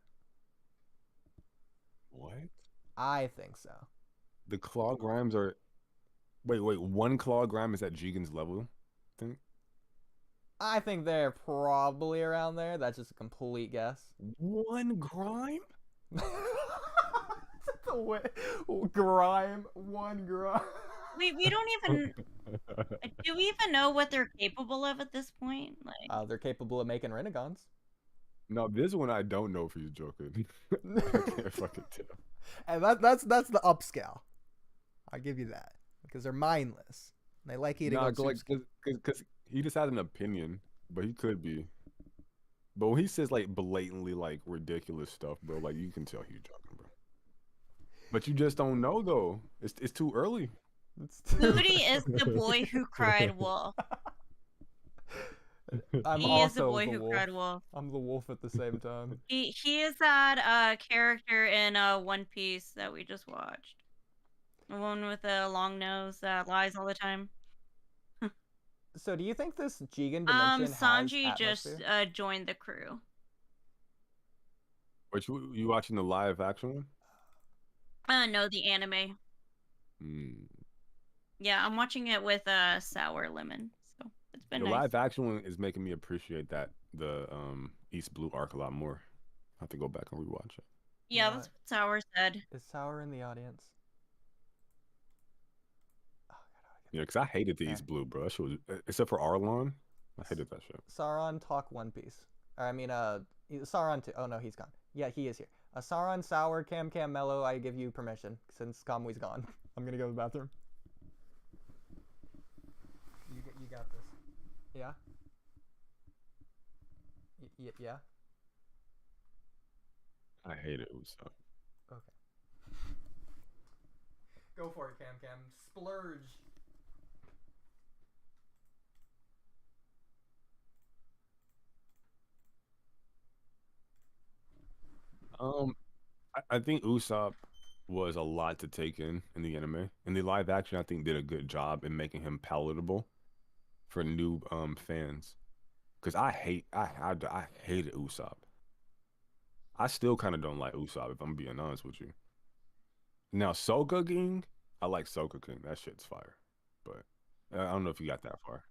What? I think so. The claw grimes are. Wait. One claw grime is at Jigen's level. I think they're probably around there. That's just a complete guess. One grime? Grime, one grime. We don't even. Do we even know what they're capable of at this point? Like, They're capable of making renegons. No, this one I don't know if he's joking. I can't fucking tell. And that's the upscale. I'll give you that because they're mindless. They like eating. No, Otsuki. because he just has an opinion, but he could be. But when he says like blatantly like ridiculous stuff, bro, like you can tell he's joking, bro. But you just don't know though. It's too early. Oodie is the boy who cried wolf. He is the boy who cried wolf. I'm the wolf at the same time. He is that character in One Piece that we just watched. The one with the long nose that lies all the time. So do you think this Jigen dimension Sanji has just atmosphere? joined the crew. But you watching the live action one? No, the anime. Yeah, I'm watching it with sour lemon. So it's been The nice. live action one is making me appreciate the East Blue arc a lot more. I have to go back and rewatch it. Yeah, that's what Sour said. Is Sour in the audience? Yeah, because I hated the East Blue, bro. That shit was, except for Arlon, I hated that shit. Sauron talk One Piece. Or, I mean, Sauron too. Oh no, he's gone. Yeah, he is here. Sauron, Sour, Camcam, Mellow. I give you permission since Kamui's gone. I'm gonna go to the bathroom. You got this. Yeah. Yeah. I hate it. So. Okay. Go for it, Camcam. Splurge. I think Usopp was a lot to take in the anime. In the live action, I think did a good job in making him palatable for new fans. Cause I hated Usopp. I still kind of don't like Usopp if I'm being honest with you. Now Soka King, I like Soka King. That shit's fire. But I don't know if you got that far.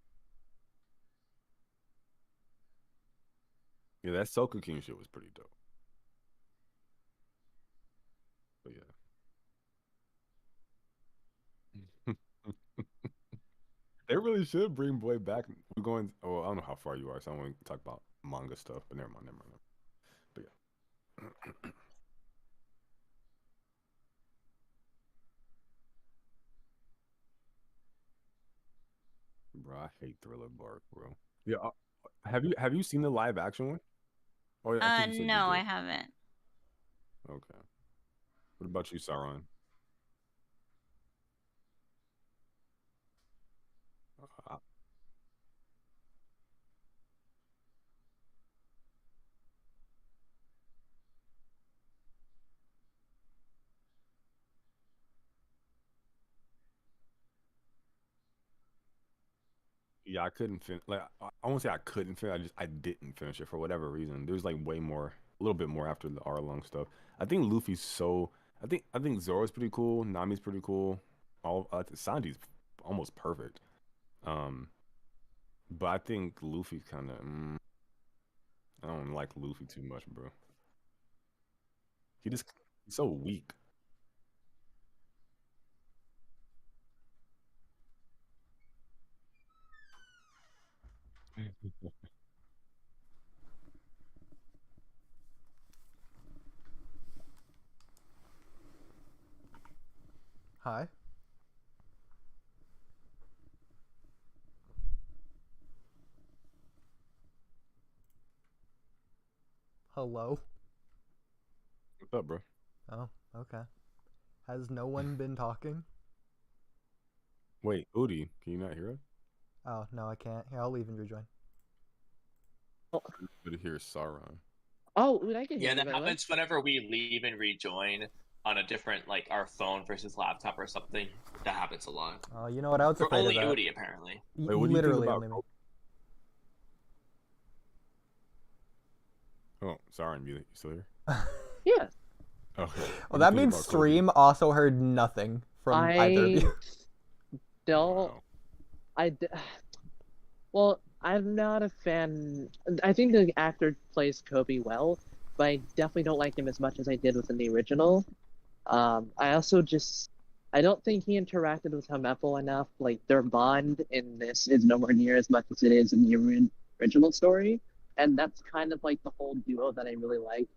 Yeah, that Soka King shit was pretty dope. But yeah. They really should bring Boy back. We're going. Oh, I don't know how far you are, so I don't want to talk about manga stuff. But never mind. But yeah. Bro, I hate Thriller Bark, bro. Yeah. Have you seen the live action one? Oh, yeah, I think you said you No, did. I haven't. Okay. What about you, Sauron? Yeah, I couldn't finish. Like, I won't say I couldn't finish. I didn't finish it for whatever reason. There's like way more, a little bit more after the Arlong stuff. I think Luffy's so. I think Zoro's pretty cool. Nami's pretty cool. Sanji's almost perfect. But I think Luffy's kind of. I don't like Luffy too much, bro. He's so weak. Hi. Hello. What's up, bro? Oh, okay. Has no one been talking? Wait, Oodie, can you not hear us? Oh, no, I can't. Here, I'll leave and rejoin. But hear Sauron. Oh, I can hear Yeah, you, that by the way. happens whenever we leave and rejoin on a different, like our phone versus laptop or something. That happens a lot. Oh, you know what? I was For afraid only of that. Oodie, apparently. Wait, what do you think Literally about only me. Oh, sorry, you still here? Yeah. Okay. Well, that means Stream also heard nothing from either of you. Don't. Well, I'm not a fan. I think the actor plays Kobe well, but I definitely don't like him as much as I did within the original. I also I don't think he interacted with Hamepo enough. Like, their bond in this is nowhere near as much as it is in the original story. And that's kind of like the whole duo that I really like.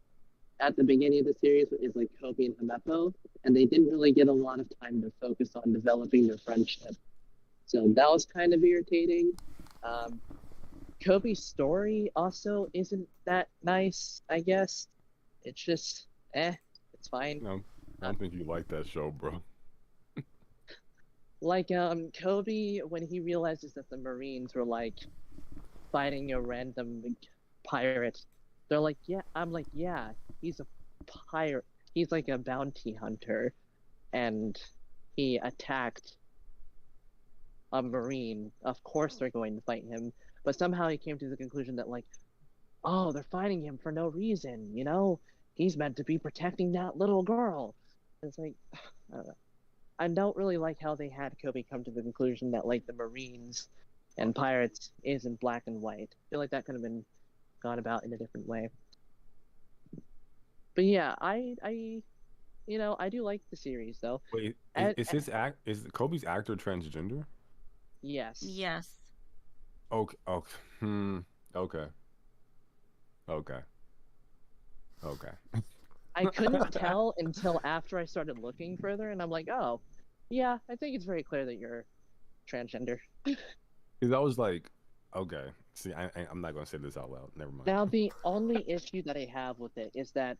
At the beginning of the series is like Kobe and Hamepo, and they didn't really get a lot of time to focus on developing their friendship. So that was kind of irritating. Kobe's story also isn't that nice, I guess. It's just, it's fine. No, I don't think you like that show, bro. Like, Kobe, when he realizes that the Marines were, like, fighting a random pirate, they're like, yeah, I'm like, yeah, he's a pirate. He's like a bounty hunter, and he attacked a Marine. Of course they're going to fight him, but somehow he came to the conclusion that, like, oh, they're fighting him for no reason, you know? He's meant to be protecting that little girl. It's like, I don't know. I don't really like how they had Kobe come to the conclusion that, like, the Marines and pirates isn't black and white. I feel like that could have been gone about in a different way. But yeah, I do like the series though. Wait, is Kobe's actor transgender? Yes. Yes. Okay. Okay. Okay. I couldn't tell until after I started looking further, and I'm like, oh, yeah, I think it's very clear that you're transgender. Because I was like, okay. See, I'm not gonna say this out loud. Never mind. Now, the only issue that I have with it is that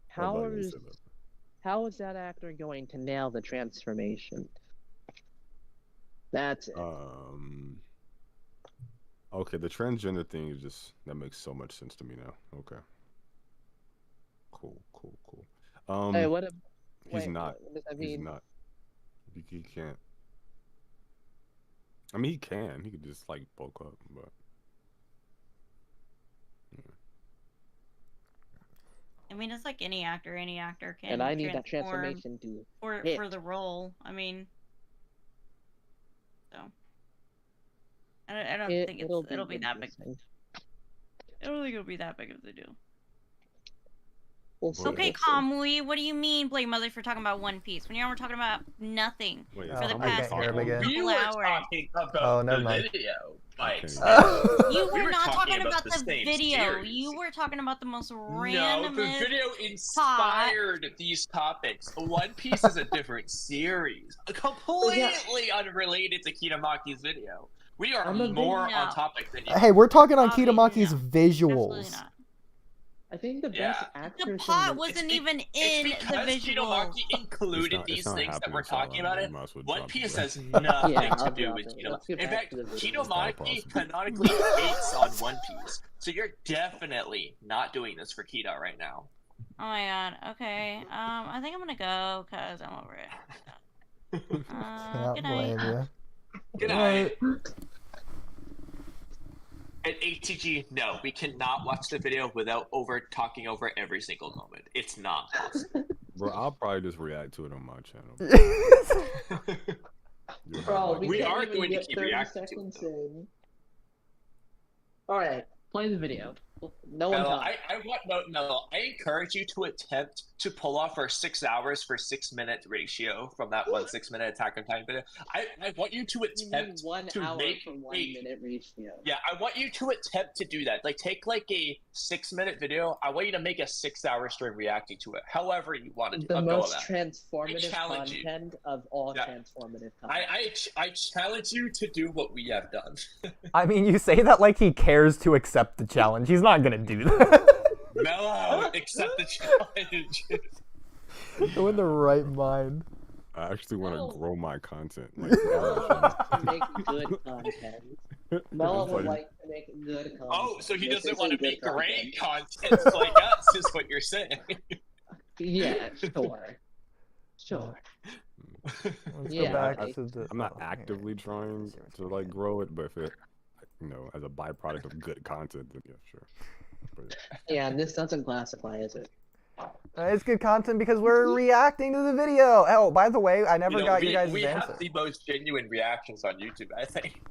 how is that actor going to nail the transformation? That's it. Okay, the transgender thing is just that makes so much sense to me now. Okay. Cool. Hey, he's not. What does that He's mean? not. He can't. I mean, he can. He could just like bulk up, but. I mean, it's like any actor. Any actor can. And I need that transform transformation to for the role. I mean, so I don't think it'll be that big. I don't think it'll be that big of a deal. Okay, Kamui, what do you mean, blame mother for talking about One Piece when you were talking about nothing for the past You were hours? talking about never the mind. video. You were not talking about the video. Series. You were talking about the most No, random. the video inspired these topics. One Piece is a different series, completely unrelated to Kitamaki's video. We are more on topic than you. Hey, we're talking on Kitamaki's visuals. Absolutely not. I think the best actors. The plot wasn't even in the visual. Kitamaki included these things that we're talking about. One Piece has nothing to do with Kitamaki. In fact, Kitamaki canonically hates on One Piece. So you're definitely not doing this for Kita right now. Oh my god. Okay. I think I'm gonna go because I'm over it. Can't Good blame night. you. Good night. At ATG, no, we cannot watch the video without talking over every single moment. It's not possible. Bro, I'll probably just react to it on my channel. Bro, we are going to keep reacting to it. Alright, play the video. No one I encourage you to attempt to pull off our 6 hours for 6 minute ratio from that 6 minute Attack on Titan video. I want you to attempt 1 to hour make for 1 minute ratio. Yeah, I want you to attempt to do that. Like, take like a 6 minute video. I want you to make a 6 hour stream reacting to it. However you want to do it. The most transformative content of all transformative content. I challenge you to do what we have done. I mean, you say that like he cares to accept the challenge. He's not gonna do that. Mellow, accept the challenge. Go in the right mind. I actually want to grow my content. Like, to make good content. Mellow would like to make good content. Oh, so he doesn't want to make great content like us, is what you're saying. Yeah, sure. Let's go back to the... I'm not actively trying to like grow it, but if it, as a byproduct of good content, then yeah, sure. But, yeah, and this doesn't classify as it. It's good content because we're reacting to the video. Oh, by the way, I never got you guys' We answer. have the most genuine reactions on YouTube, I think.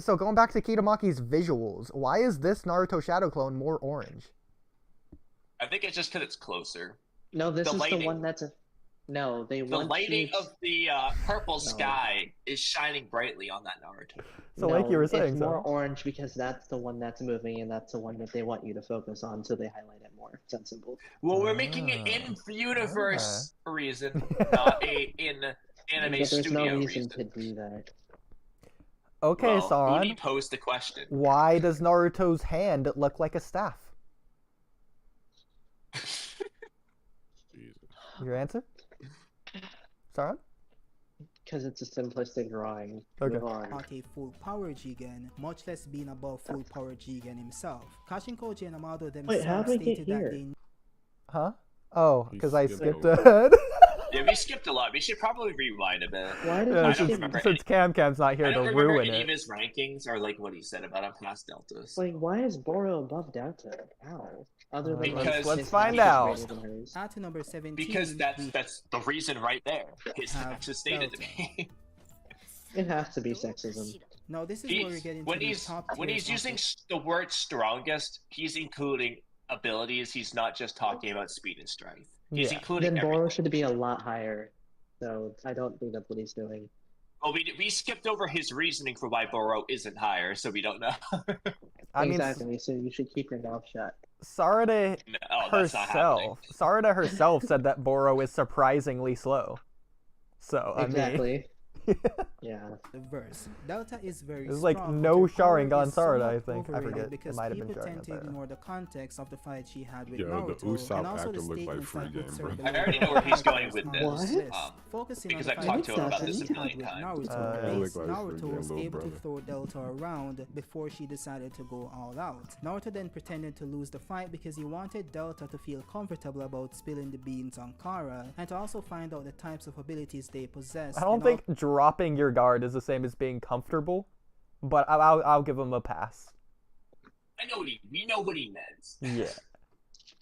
So going back to Kitamaki's visuals, why is this Naruto Shadow Clone more orange? I think it's just because it's closer. No, this The is lighting. the one that's no. They The want lighting you... of the purple sky is shining brightly on that Naruto. So like you were saying, it's more so. orange because that's the one that's moving and that's the one that they want you to focus on, so they highlight it more. It's that simple. Well, we're making it in universe reason, not in anime But there's studio no reason to do that. Okay, well, Sauron. Oodie posed the question. Why does Naruto's hand look like a staff? Your answer? Sauron? Because it's a simplistic drawing. Okay. Move on. Not a full power Jigen, much less being above full power Jigen himself. Kashin Koji and Amado themselves did we get stated that here? they Huh? Oh, He because I skipped skipped over. ahead. Yeah, we skipped a lot. We should probably rewind a bit. Why did Yeah, I since, skip? remember since Camcam's not here I to don't remember ruin any it. of his rankings or like what he said about him past deltas. Like, why is Boro above Delta? How? Other than Because- let's his find height is out. greater than hers. at number 17. Because we that's the reason right there. His Have facts is stated to Delta. me. It has to be sexism. Now this is where we're getting when to the he's top when tiers he's of using the- the word strongest, he's including abilities. He's not just talking about speed and strength. He's Yeah. including Then Boro everything. should be a lot higher. So I don't think that's what he's doing. Well, we skipped over his reasoning for why Boro isn't higher, so we don't know. I mean, Exactly. So you should keep your mouth shut. Sarada No, that's not happening. Sarada herself said that Boro is surprisingly slow. So, I Exactly. mean... Yeah. the verse. Delta is very There's like strong, no but her power Sharingan is Sarada, somewhat I think. I overrated forget. It because might have been people Sharingan tend to Sarada. ignore the context of the fight she had with Yo, the Naruto, Usopp and also actor the looked like statements free that game, would bro. serve I already know where he's going with this. Focusing Because on I've the talked fight to him about that this she a had million with times. Naruto, Look like Naruto free game, was little able to brother. throw Delta around before she decided to go all out. Naruto then pretended to lose the fight because he wanted Delta to feel comfortable about spilling the beans on Kara, and to also find out the types of abilities they possess. I don't and think dropping your guard is the same as being comfortable, but I'll give him a pass. We know what he meant. Yeah.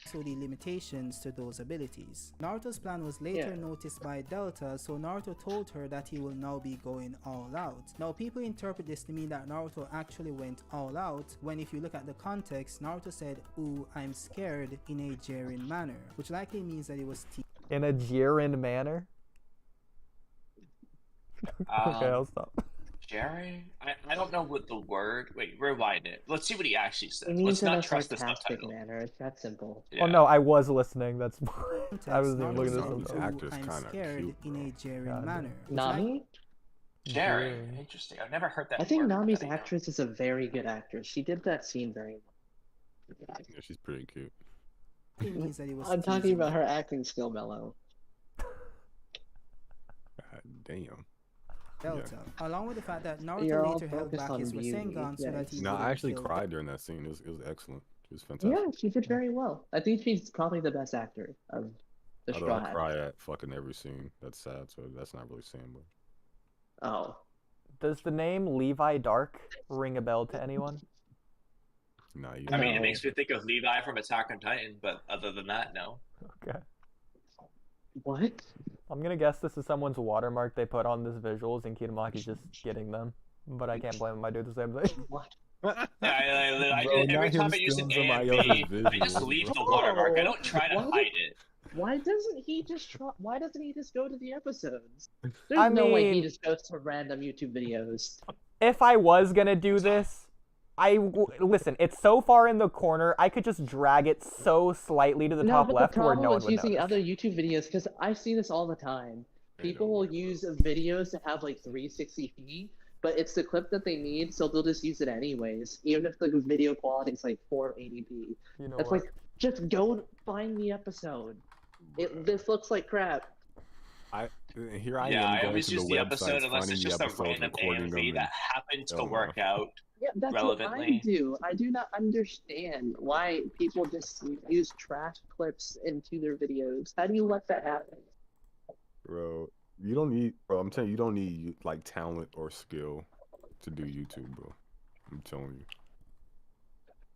also the limitations to those abilities. Naruto's plan was later noticed by Delta, so Naruto told her that he will now be going all out. Now people interpret this to mean that Naruto actually went all out, when if you look at the context, Naruto said, "Ooh, I'm scared," in a jeering manner, which likely means that he was in a jeering manner? Okay, I'll stop. Jerry? I don't know what the word... Wait, rewind it. Let's see what he actually says. It Let's means in not a trust the sarcastic subtitle. manner. It's that simple. Oh no, I was listening. That's I was even Naruto looking said, at this. "Ooh, actor's I'm kinda scared," cute, in a jeering God. manner. which Nami? Jerry. Interesting. I've never heard that I think word. Nami's How do you know? actress is a very good actress. She did that scene very well. Yeah, she's pretty cute. likely means that he was I'm talking teasing about her acting skill, Mello. God damn. Delta, along with the fact that You're Naruto all later held focused back on his beauty. Rasengan so that he No, wouldn't I actually kill cried during that scene. It was excellent. It was fantastic. Yeah, she did very well. I think she's probably the best actor of the Although Straw I Hats. cry at fucking every scene. That's sad, so that's not really saying much. Oh. Does the name Levi Dark ring a bell to anyone? Nah, you I mean, it No. makes me think of Levi from Attack on Titan, but other than that, no. Okay. What? I'm gonna guess this is someone's watermark they put on this visuals and Kitamaki's just getting them. But I can't blame him, I do the same thing. What? I Bro, every not time him I use an stealing somebody AMV, else's I just visuals, leave bro. the watermark. I don't try to Why hide it. Why doesn't he just try? Why doesn't he just go to the episodes? There's I no way he mean- just goes to random YouTube videos. If I was gonna do this, listen, it's so far in the corner, I could just drag it so slightly to the top but left the where problem no one is would using notice. other YouTube videos because I see this all the time. I know, People will bro. use videos that have like 360p, but it's the clip that they need, so they'll just use it anyways, even if the video quality is like 480p. You know It's what? like, just go find the episode. This looks like crap. Here I Yeah, am I going always to use the the websites, episode unless finding it's the just a episodes, random recording them, AMV and that happened to Oh, work no. out. Yeah, that's what I Relevantly. do. I do not understand why people just use trash clips into their videos. How do you let that happen? bro. You don't need, bro. I'm telling you, you don't need like talent or skill to do YouTube, bro. I'm telling you.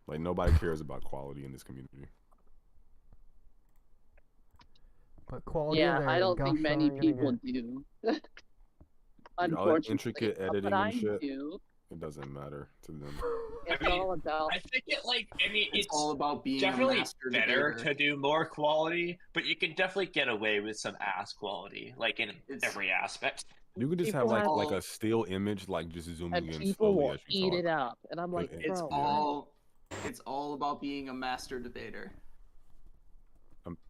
Like nobody cares about quality in this community. But quality Yeah, of I their don't think guff many aren't gonna people get- do. All that Unfortunately, intricate editing but and I shit, do. it doesn't matter to them. It's I mean, all about. I think It's all about being a definitely master better debater. to do more quality, but you can definitely get away with some ass quality, like in every aspect. You could just have People like have- a still image, like just zooming And in people slowly will as you eat talk. it up, and I'm like, It's bro. all about being a master debater.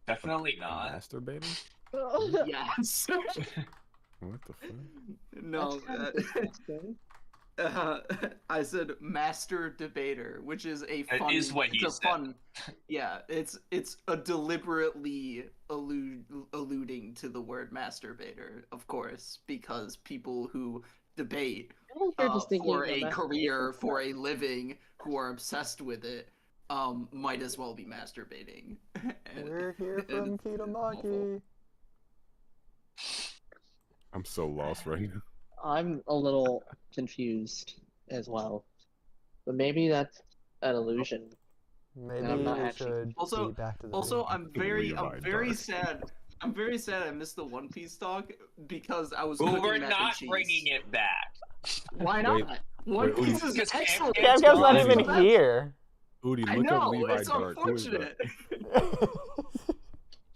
Definitely not. Masturbating? Yes. What the fuck? No. That's kind of disgusting. I said master debater, which is a That fun. is what it's he a said. fun. Yeah, it's a deliberately alluding to the word masturbator, of course, because people who debate They're just thinking for of a masturbating. career, for a living, who are obsessed with it, might as well be masturbating. We're here from Kitamaki. I'm so lost right now. I'm a little confused as well, but maybe that's an illusion. Maybe I'm not we actually- should Also- be back to the Also, video. I'm very Levi sad. I'm very sad I missed the One Piece talk because I was Well, cooking we're mac and not cheese. bringing it back. Why Wait, not? One wait, Piece Oodie. is Because excellent. Camcam's Camcam's not gone. even here. Oodie, I look up know, Levi it's Dark. Who is that? unfortunate.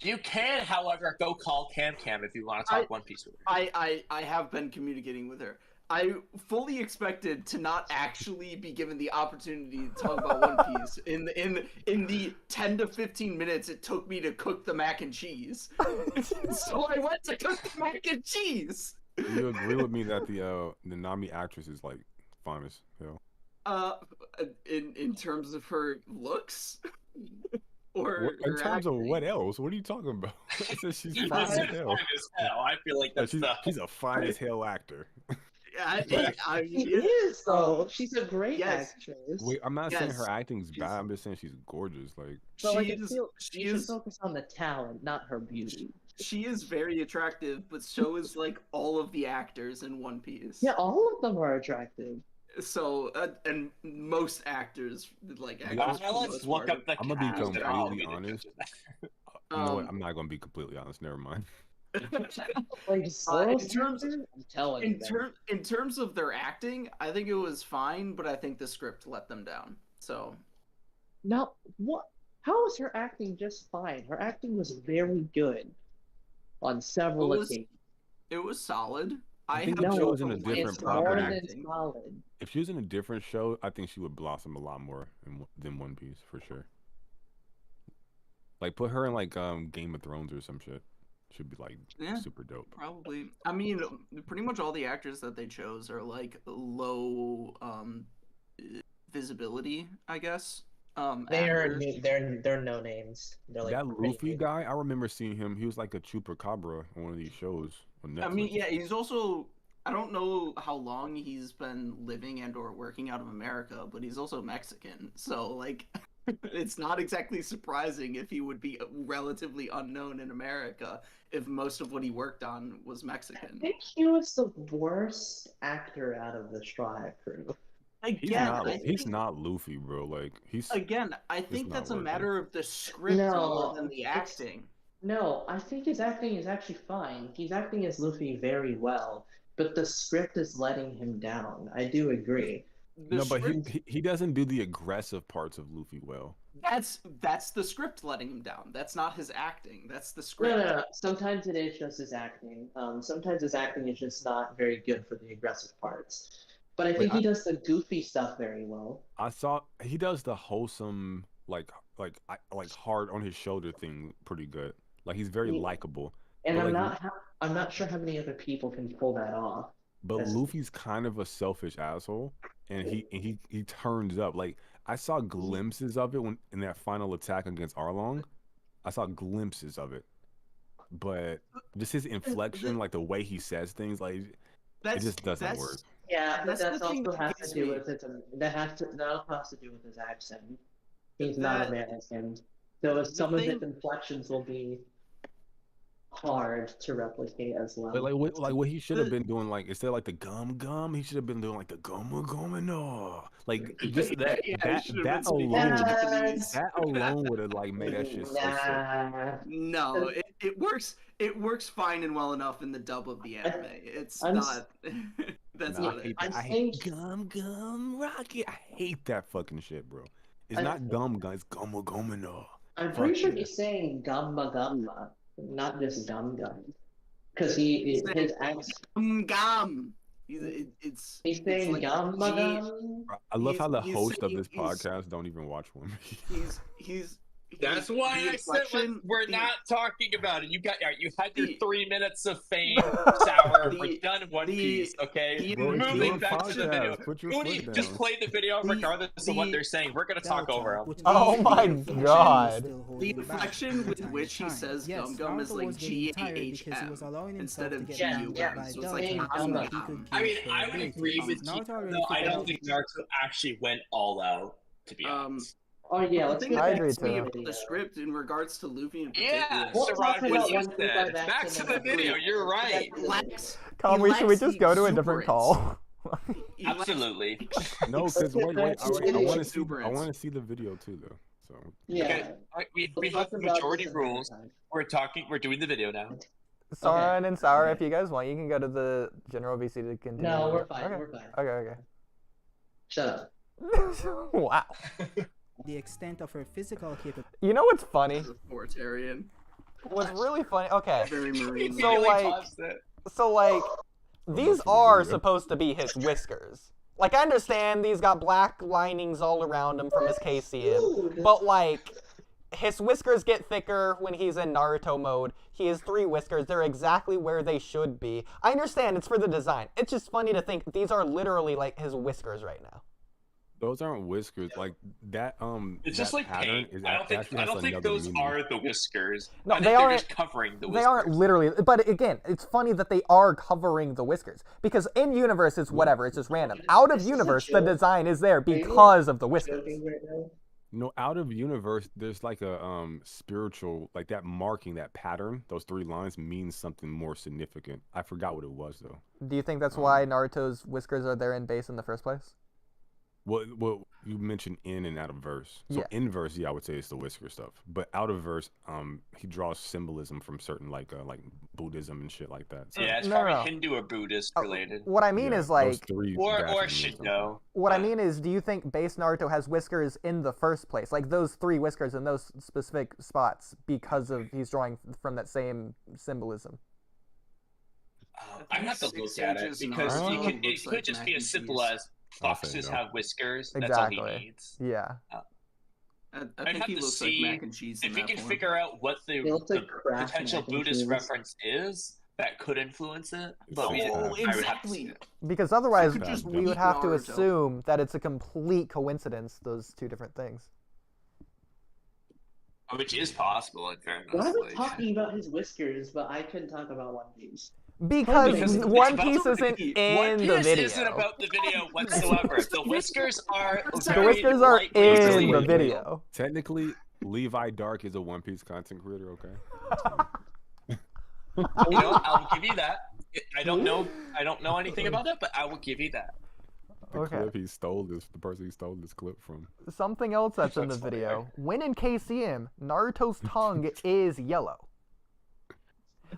You can, however, go call Camcam if you want to talk One Piece with her. I have been communicating with her. I fully expected to not actually be given the opportunity to talk about One Piece in the 10 to 15 minutes it took me to cook the mac and cheese. So I went to cook the mac and cheese. Do you agree with me that the Nami actress is like fine as hell? In terms of her looks, or In her terms of acting? what else? What are you talking about? I said she's You fine just as said hell. fine as hell. I feel like Yeah, that's she's a fine as hell actor. I She yeah. is though. She's a great Yes. actress. Wait, I'm not saying Yes, her acting's she's- bad. I'm just saying she's gorgeous. Like But like, she I is- feel she you should is- focus on the talent, not her beauty. She is very attractive, but so is like all of the actors in One Piece. Yeah, all of them are attractive. So and most actors like actors. Now for the let's most look part. up the I'm gonna be cast and I'll completely be the honest. judge of You know what? Um, I'm not gonna be completely honest. Never mind. Like Zoro's in terms- actor? I'm telling you, man. in terms of their acting, I think it was fine, but I think the script let them down. So Now, what? How is her acting just fine? Her acting was very good on several It was- occasions. it was solid. I think have if she no was in a complaints different It's about her more property- than acting. solid. If she was in a different show, I think she would blossom a lot more than One Piece for sure. Like put her in like Game of Thrones or some shit. Should be like Yeah. super dope. Probably. I mean, pretty much all the actors that they chose are like low visibility, I guess. Actors. They're no names. They're like That pretty Luffy new. guy, I remember seeing him. He was like a chupacabra on one of these shows on Netflix. I mean, yeah, he's also. I don't know how long he's been living and or working out of America, but he's also Mexican. So like, it's not exactly surprising if he would be relatively unknown in America if most of what he worked on was I Mexican. think he was the worst actor out of the Straw crew. He's not Luffy, bro. Like he's Again, I think not that's a working. matter of the script No, more than the it's- acting. No, I think his acting is actually fine. He's acting as Luffy very well, but the script is letting him down. I do agree. The no, but script, he doesn't do the aggressive parts of Luffy well. that's the script letting him down. That's not his acting. That's the No, script. no. Sometimes it is just his acting. Sometimes his acting is just not very good for the aggressive parts. But I think he does the goofy stuff very well. I saw he does the wholesome like hard on his shoulder thing pretty good. Like he's very Yeah. likable. And But, I'm not sure how many other people can pull that off. But That's- Luffy's kind of a selfish asshole, and he turns up. Like I saw glimpses of it when in that final attack against Arlong. I saw glimpses of it, but just his inflection, like the way he says things, like it just doesn't work. Yeah, but That's that the thing also that has gets to do me. with that also has to do with his accent. He's not That- American, so some of his thing- inflections will be hard to replicate as well. But what he should have been doing, like instead of like the gum, he should have been doing like the gum no. Like just that alone would have like made that shit so sick. No, it works. It works fine and well enough in the dub of the anime. It's not. That's not it. I hate gum rocket. I hate that fucking shit, bro. It's not gum, guys. Gum no. I'm pretty sure he's saying gamma, not just gum. Because his accent. Gum. He's saying like gum. I love how the host of this podcast don't even watch one. He's That's why I said we're not talking about it. You had your 3 minutes of fame, Sour. We're done in One Piece, okay? Moving back to the video. Oodie, just play the video regardless of what they're saying. We're gonna talk over them. Oh my god. The inflection with which he says gum is like G-A-H-M instead of G-U-M. So it's like gum. I mean, I would agree with you, though. I don't think Naruto actually went all out, to be honest. Oh yeah, let's I agree too. The script in regards to Luffy in particular. Yeah, Sarad, what you said. Back to the video. You're right. Kamui, should we just go to a different call? Absolutely. No, because wait, I want to see the video too, though. So yeah, okay. We have the majority rules. We're doing the video now. Sauron and Sour, if you guys want, you can go to the general VC to continue. No, we're fine. Okay. We're fine. Okay. Shut up. Wow. The extent of her physical capability. You know what's funny? Authoritarian. What's really funny? Okay. Very marine. So like, these are supposed to be his whiskers. Like, I understand these got black linings all around him from his KCM, but like, his whiskers get thicker when he's in Naruto mode. He has 3 whiskers. They're exactly where they should be. I understand it's for the design. It's just funny to think these are literally like his whiskers right now. Those aren't whiskers, like that. It's just like paint. I don't think those are the whiskers. No, they're just covering the whiskers. They aren't literally. But again, it's funny that they are covering the whiskers because in universe it's whatever. It's just random. Out of universe, the design is there because of the whiskers. No, out of universe, there's like a spiritual, like that marking, that pattern. Those 3 lines means something more significant. I forgot what it was though. Do you think that's why Naruto's whiskers are there in base in the first place? Well, you mentioned in and out of verse. So in verse, I would say it's the whisker stuff. But out of verse, he draws symbolism from certain like Buddhism and shit like that. So. Yeah, it's probably Hindu or Buddhist related. What I mean is like, or Shinto. What I mean is, do you think base Naruto has whiskers in the first place, like those 3 whiskers in those specific spots, because of he's drawing from that same symbolism? I have to look at it because it could just be as simple as foxes have whiskers. That's all he needs. Yeah. I think he looks like mac and cheese. If he can figure out what the potential Buddhist reference is, that could influence it. But exactly. Because otherwise, we would have to assume that it's a complete coincidence, those 2 different things. Which is possible, in fairness. Why are we talking about his whiskers, but I couldn't talk about One Piece? Because One Piece isn't in the video. One Piece isn't about the video whatsoever. The whiskers are in the video. Technically, Levi Dark is a One Piece content creator, okay? I'll give you that. I don't know anything about that, but I will give you that. The clip he stole this, the person he stole this clip from. Something else that's in the video. When in KCM, Naruto's tongue is yellow.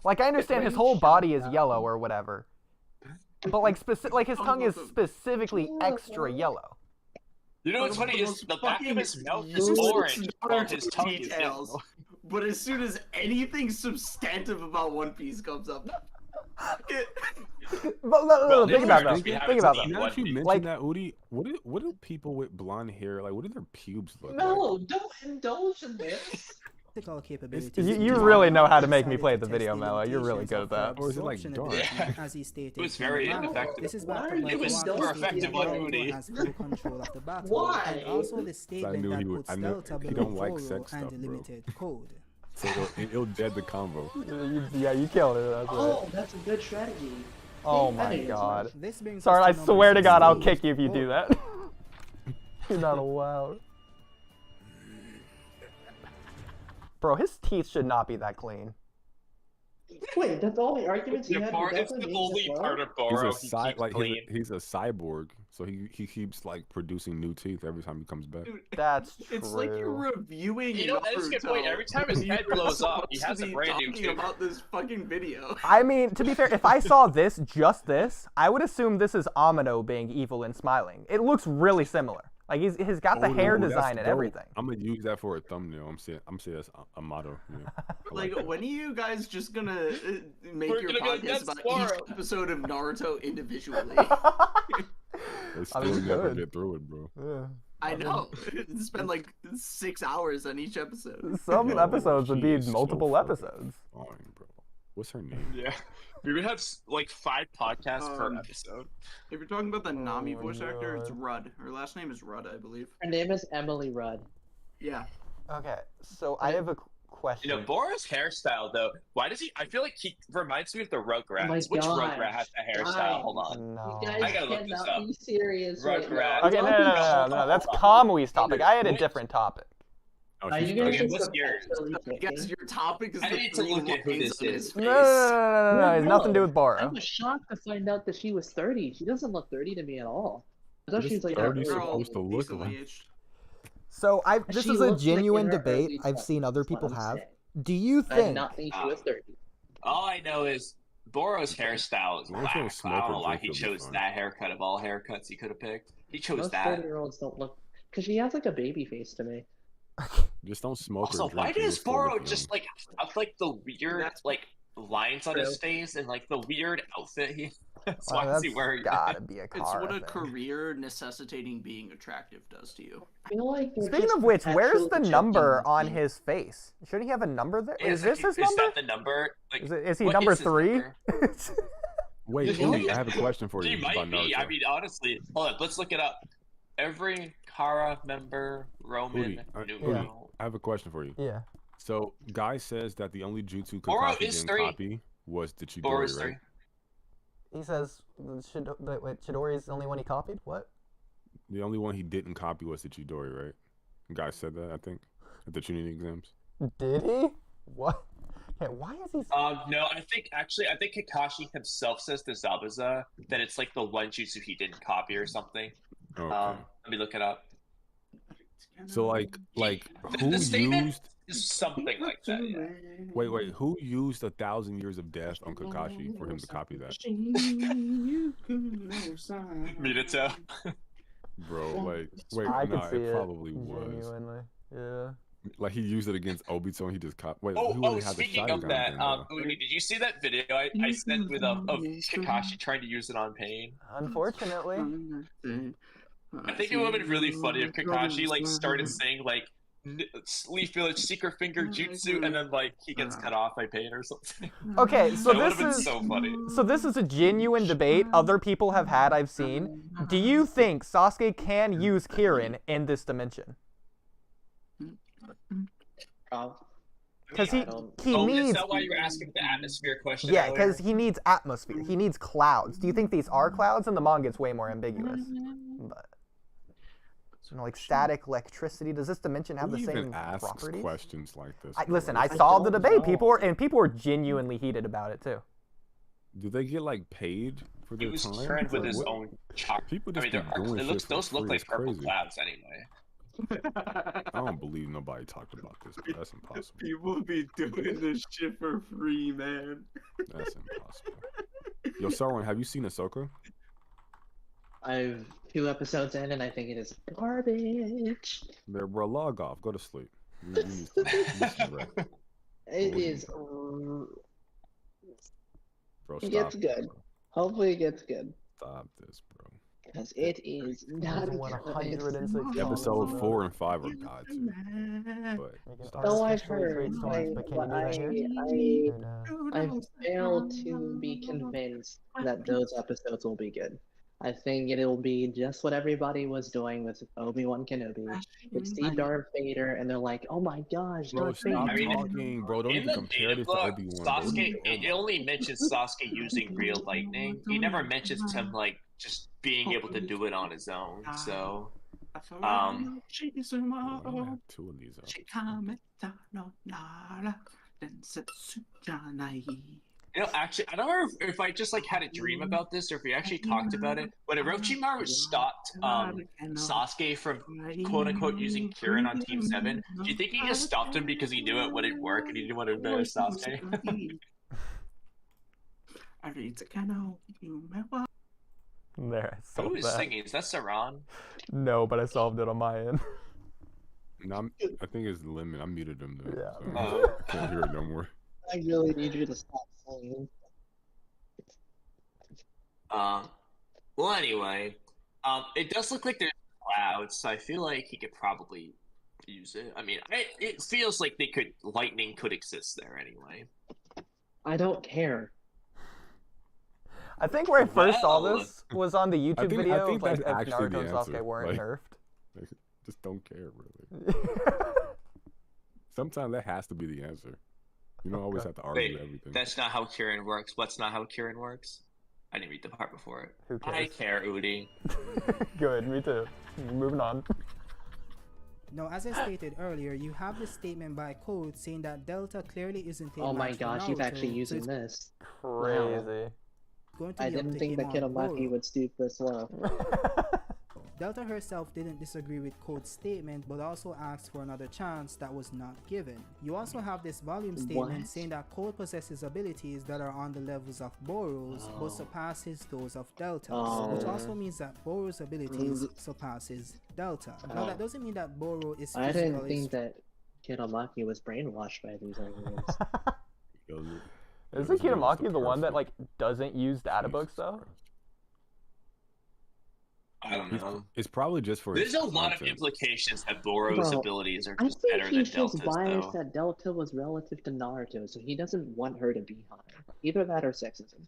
Like, I understand his whole body is yellow or whatever, but like his tongue is specifically extra yellow. You know what's funny is the back of his mouth is orange, while his tongue is yellow. But as soon as anything substantive about One Piece comes up, think about that. Think about that. Now that you mentioned that, Oodie, what do people with blonde hair like? What do their pubes look like? No, don't indulge in this. You really know how to make me play the video, Mello. You're really good at that. Or is it like dark? As he stated, it was very ineffective. This is it was more effective on Oodie. Why? Also the statement that puts Delta he don't like sex stuff, and the limited code. So it'll dead the combo. You killed it. That's right. That's a good strategy. Oh my god. Sorry, I swear to God, I'll kick you if you do that. You're not allowed. Bro, his teeth should not be that clean. Wait, that's all the arguments he Yeah, had. it's the only part of He's Boro a he cy- keeps like clean. he's a cyborg, so he keeps like producing new teeth every time he comes back. Dude, That's true. it's like you're reviewing. You know, that's a good point. Every time his head blows up, he has a brand new tooth. About this fucking video. I mean, to be fair, if I saw this, just this, I would assume this is Amino being evil and smiling. It looks really similar. Like he's got the hair design and everything. I'm gonna use that for a thumbnail. I'm saying that's a motto. Yeah. Like, when are you guys just gonna make We're your gonna be like, podcast "That's about each Boro." episode of Naruto individually? They still never get through it, bro. Yeah. I know. Spend like 6 hours on each episode. Some episodes would She be is so multiple fucking episodes. fine, bro. What's her name? Yeah. We would have like 5 podcasts per episode. If you're talking about the Nami my voice actor, it's God. Rudd. Her last name is Rudd, I believe. Her name is Emily Rudd. Yeah. Okay, so I have a question. You know, Boro's hairstyle though. Why does he? I feel like he reminds me of the Rugrats. Oh my Which gosh, Rugrat has that hairstyle? guys. Hold on. No. You guys I gotta look this cannot up. be serious right Rugrat. now. Okay, no, Y'all that's Hold Kamui's topic. I had a Wait. different topic. Oh, Are she's you guys Okay, just what's yours? actually I guess kidding? your topic is I the need to 3 look at who lines this on is. his No, face. no, it has nothing to do with I Boro. was shocked to find out that she was 30. She doesn't look 30 to me at all. I thought What she is was like 30 that early. supposed to look Decently like? aged. So this She is a looks like in genuine her debate early I've seen other 20s, people what I'm have. saying. Do you I did think? not think she was 30. All I know is Boro's hairstyle is Why don't you whack. smoke I don't or know why drink, he you'll be chose fine. that haircut of all haircuts he could have picked. He chose Most that. 30-year-olds don't look... Because she has like a baby face to me. Just don't smoke Also, or drink. why you'll does still Boro look just young. like have like the weird That's- like lines on his face and like the weird outfit he has? Oh, Why is he that's wearing gotta be a It's car. what a thing. career necessitating being attractive does to you. I feel like they're Speaking just of which, where's the perpetually number checking on me. his face? Shouldn't he have a number there? Yeah, Is this his is number? that the number? Like, Is he what number is his 3? number? Wait, Did you Oodie, know- I have a question for He you might about be. Naruto. I mean, honestly, hold on. Let's look it up. Every Kara member, Roman, numeral. I have a question for you. Yeah. So, Guy says that the only jutsu Boro Kakashi is didn't 3. copy was the Boro's Chidori, 3. right? He says Chidori is the only one he copied? What? The only one he didn't copy was the Chidori, right? Guy said that, I think, at the Chunin exams. Did he? What? Okay, why is he... No, I think Kakashi himself says to Zabuza that it's like the one jutsu he didn't copy or something. Okay. Let me look it up. So, like who The statement used... is something like that. Yeah. Wait, who used 1,000 Years of Death on Kakashi for him to copy that? Minato. Bro, like, wait, I could nah, see it it. probably was. Genuinely. Yeah. Like, he used it against Obito and he just wait, Oh, who really had the speaking Sharingan of that, then, though? Oodie, did you see that video I sent with of Kakashi trying to use it on Pain? Unfortunately. I think it would have been really funny if Kakashi like started saying like Leaf Village Secret Finger Jutsu and then like he gets cut off by Pain or something. Okay, so That would this have been is so funny. so this is a genuine debate other people have had I've seen. Do you think Sasuke can use Kirin in this dimension? Because he Is needs that why you were asking the atmosphere question? yeah, earlier? because he needs atmosphere. He needs clouds. Do you think these are clouds? In the manga, it's way more ambiguous. But you know, like static electricity. Does this dimension have Who the even same asks properties? questions like this? Listen, bro? I saw the debate. People were genuinely heated about it too. Do they get like paid for He their was time? turned with Like, his what? own chocolate. People I just mean, be doing shit for those look free. like It's purple crazy. clouds anyway. I don't believe nobody talked about this, bro. That's impossible. People be doing this shit for free, man. That's impossible. Yo, Sarwan, have you seen Ahsoka? I've 2 episodes in and I think it is garbage. Man, bro, log off. Go to sleep. You need some rest. It is. Bro, It stop. gets good. Hopefully it gets good. Stop this, bro. Because it is not good. 106 Episode 4 and 5 are god tier. But stop. So I've heard. I fail to be convinced that those episodes will be good. I think it'll be just what everybody was doing with Obi-Wan Kenobi. It's the Darth Vader, and they're like, "Oh my gosh, Bro, Darth stop Vader!" talking, bro. Don't In even the compare data this to book, Obi-Wan. Sasuke, it only mentions Sasuke using real lightning. He never mentions him like just being able to do it on his own. So, Bro, I have 2 of these. You know, actually, I don't know if I just like had a dream about this or if we actually talked about it. When Orochimaru stopped Sasuke from quote unquote using Kirin on Team 7, do you think he just stopped him because he knew it wouldn't work and he didn't want to embarrass Sasuke? There, I solved Who is that. singing? Is that Saran? No, but I solved it on my end. No, I think it's Lemon. I muted him though. Yeah. So can't hear it no more. I really need you to stop singing. Well, anyway, it does look like there's clouds, so I feel like he could probably use it. I mean, it feels like lightning could exist there anyway. I don't care. I think where I first saw Well, this was on the YouTube I video think of like that's if actually Naruto the and answer. Sasuke weren't Like, nerfed. Just don't care, really. Sometimes that has to be the answer. You don't always have to argue Wait, everything. that's not how Kirin works. What's not how Kirin works? I didn't read the part before it. Who cares? I care, Oodie. Good, me too. Moving on. Now, as I stated earlier, you have this statement by Code saying that Delta clearly isn't a Oh my match for gosh, he's Naruto, actually so using it's this. Crazy. going to I be up didn't to think him that or Kitamaki Boru. would stoop this low. Delta herself didn't disagree with Code's statement, but also asked for another chance that was not given. You also have this volume statement What? saying that Code possesses abilities that are on the levels of Boru's, but surpasses those of Delta's, which also means that Boru's abilities surpasses Delta. Now that doesn't mean that Boru is I didn't physically think that Kitamaki was brainwashed by these arguments. Isn't Kitamaki the one that like doesn't use data books though? I don't know. It's probably just for. There's his a lot of content. implications that Boru's Bro, abilities are I just think better than he's just Delta's, biased though. that Delta was relative to Naruto, so he doesn't want her to be higher. Either that or sexism.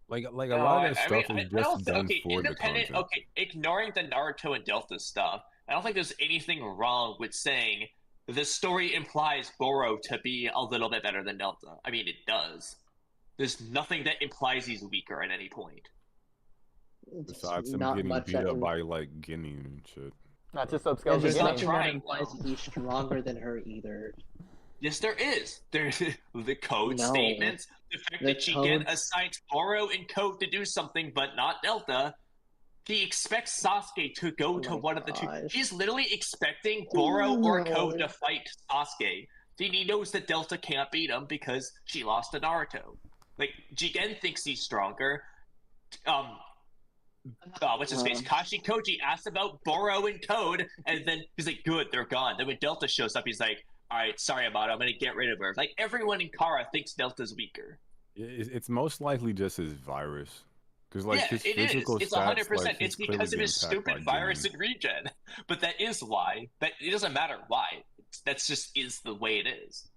Like a No, lot of that I stuff mean, is I don't just think, done okay, for the independent, content. okay, ignoring the Naruto and Delta stuff, I don't think there's anything wrong with saying the story implies Boru to be a little bit better than Delta. I mean, it does. There's nothing that implies he's weaker at any point. Besides him Not getting much beat that up by like Guinea and shit. Not just upscale And there's beginning. nothing that trying, implies though. that he's stronger than her either. Yes, there is. There's the code No. statements, the fact The that Jigen code- assigns Boru and Code to do something, but not Delta. He expects Sasuke to go to my one of the two. gosh. He's literally expecting Boru or No. Code to fight Sasuke. Then he knows that Delta can't beat him because she lost to Naruto. Like, Jigen thinks he's stronger. What's his face? Kashi Koji asked about Boru and Code, and then he's like, good, they're gone. Then when Delta shows up, he's like, alright, sorry about it, I'm gonna get rid of her. Like, everyone in Kara thinks Delta's weaker. It's most likely just his virus. Because like Yeah, his it is. physical It's stats, 100%. like, It's he's because of clearly his being attacked stupid by virus Guinea. and regen. But that is why. That it doesn't matter why. That's just is the way it is.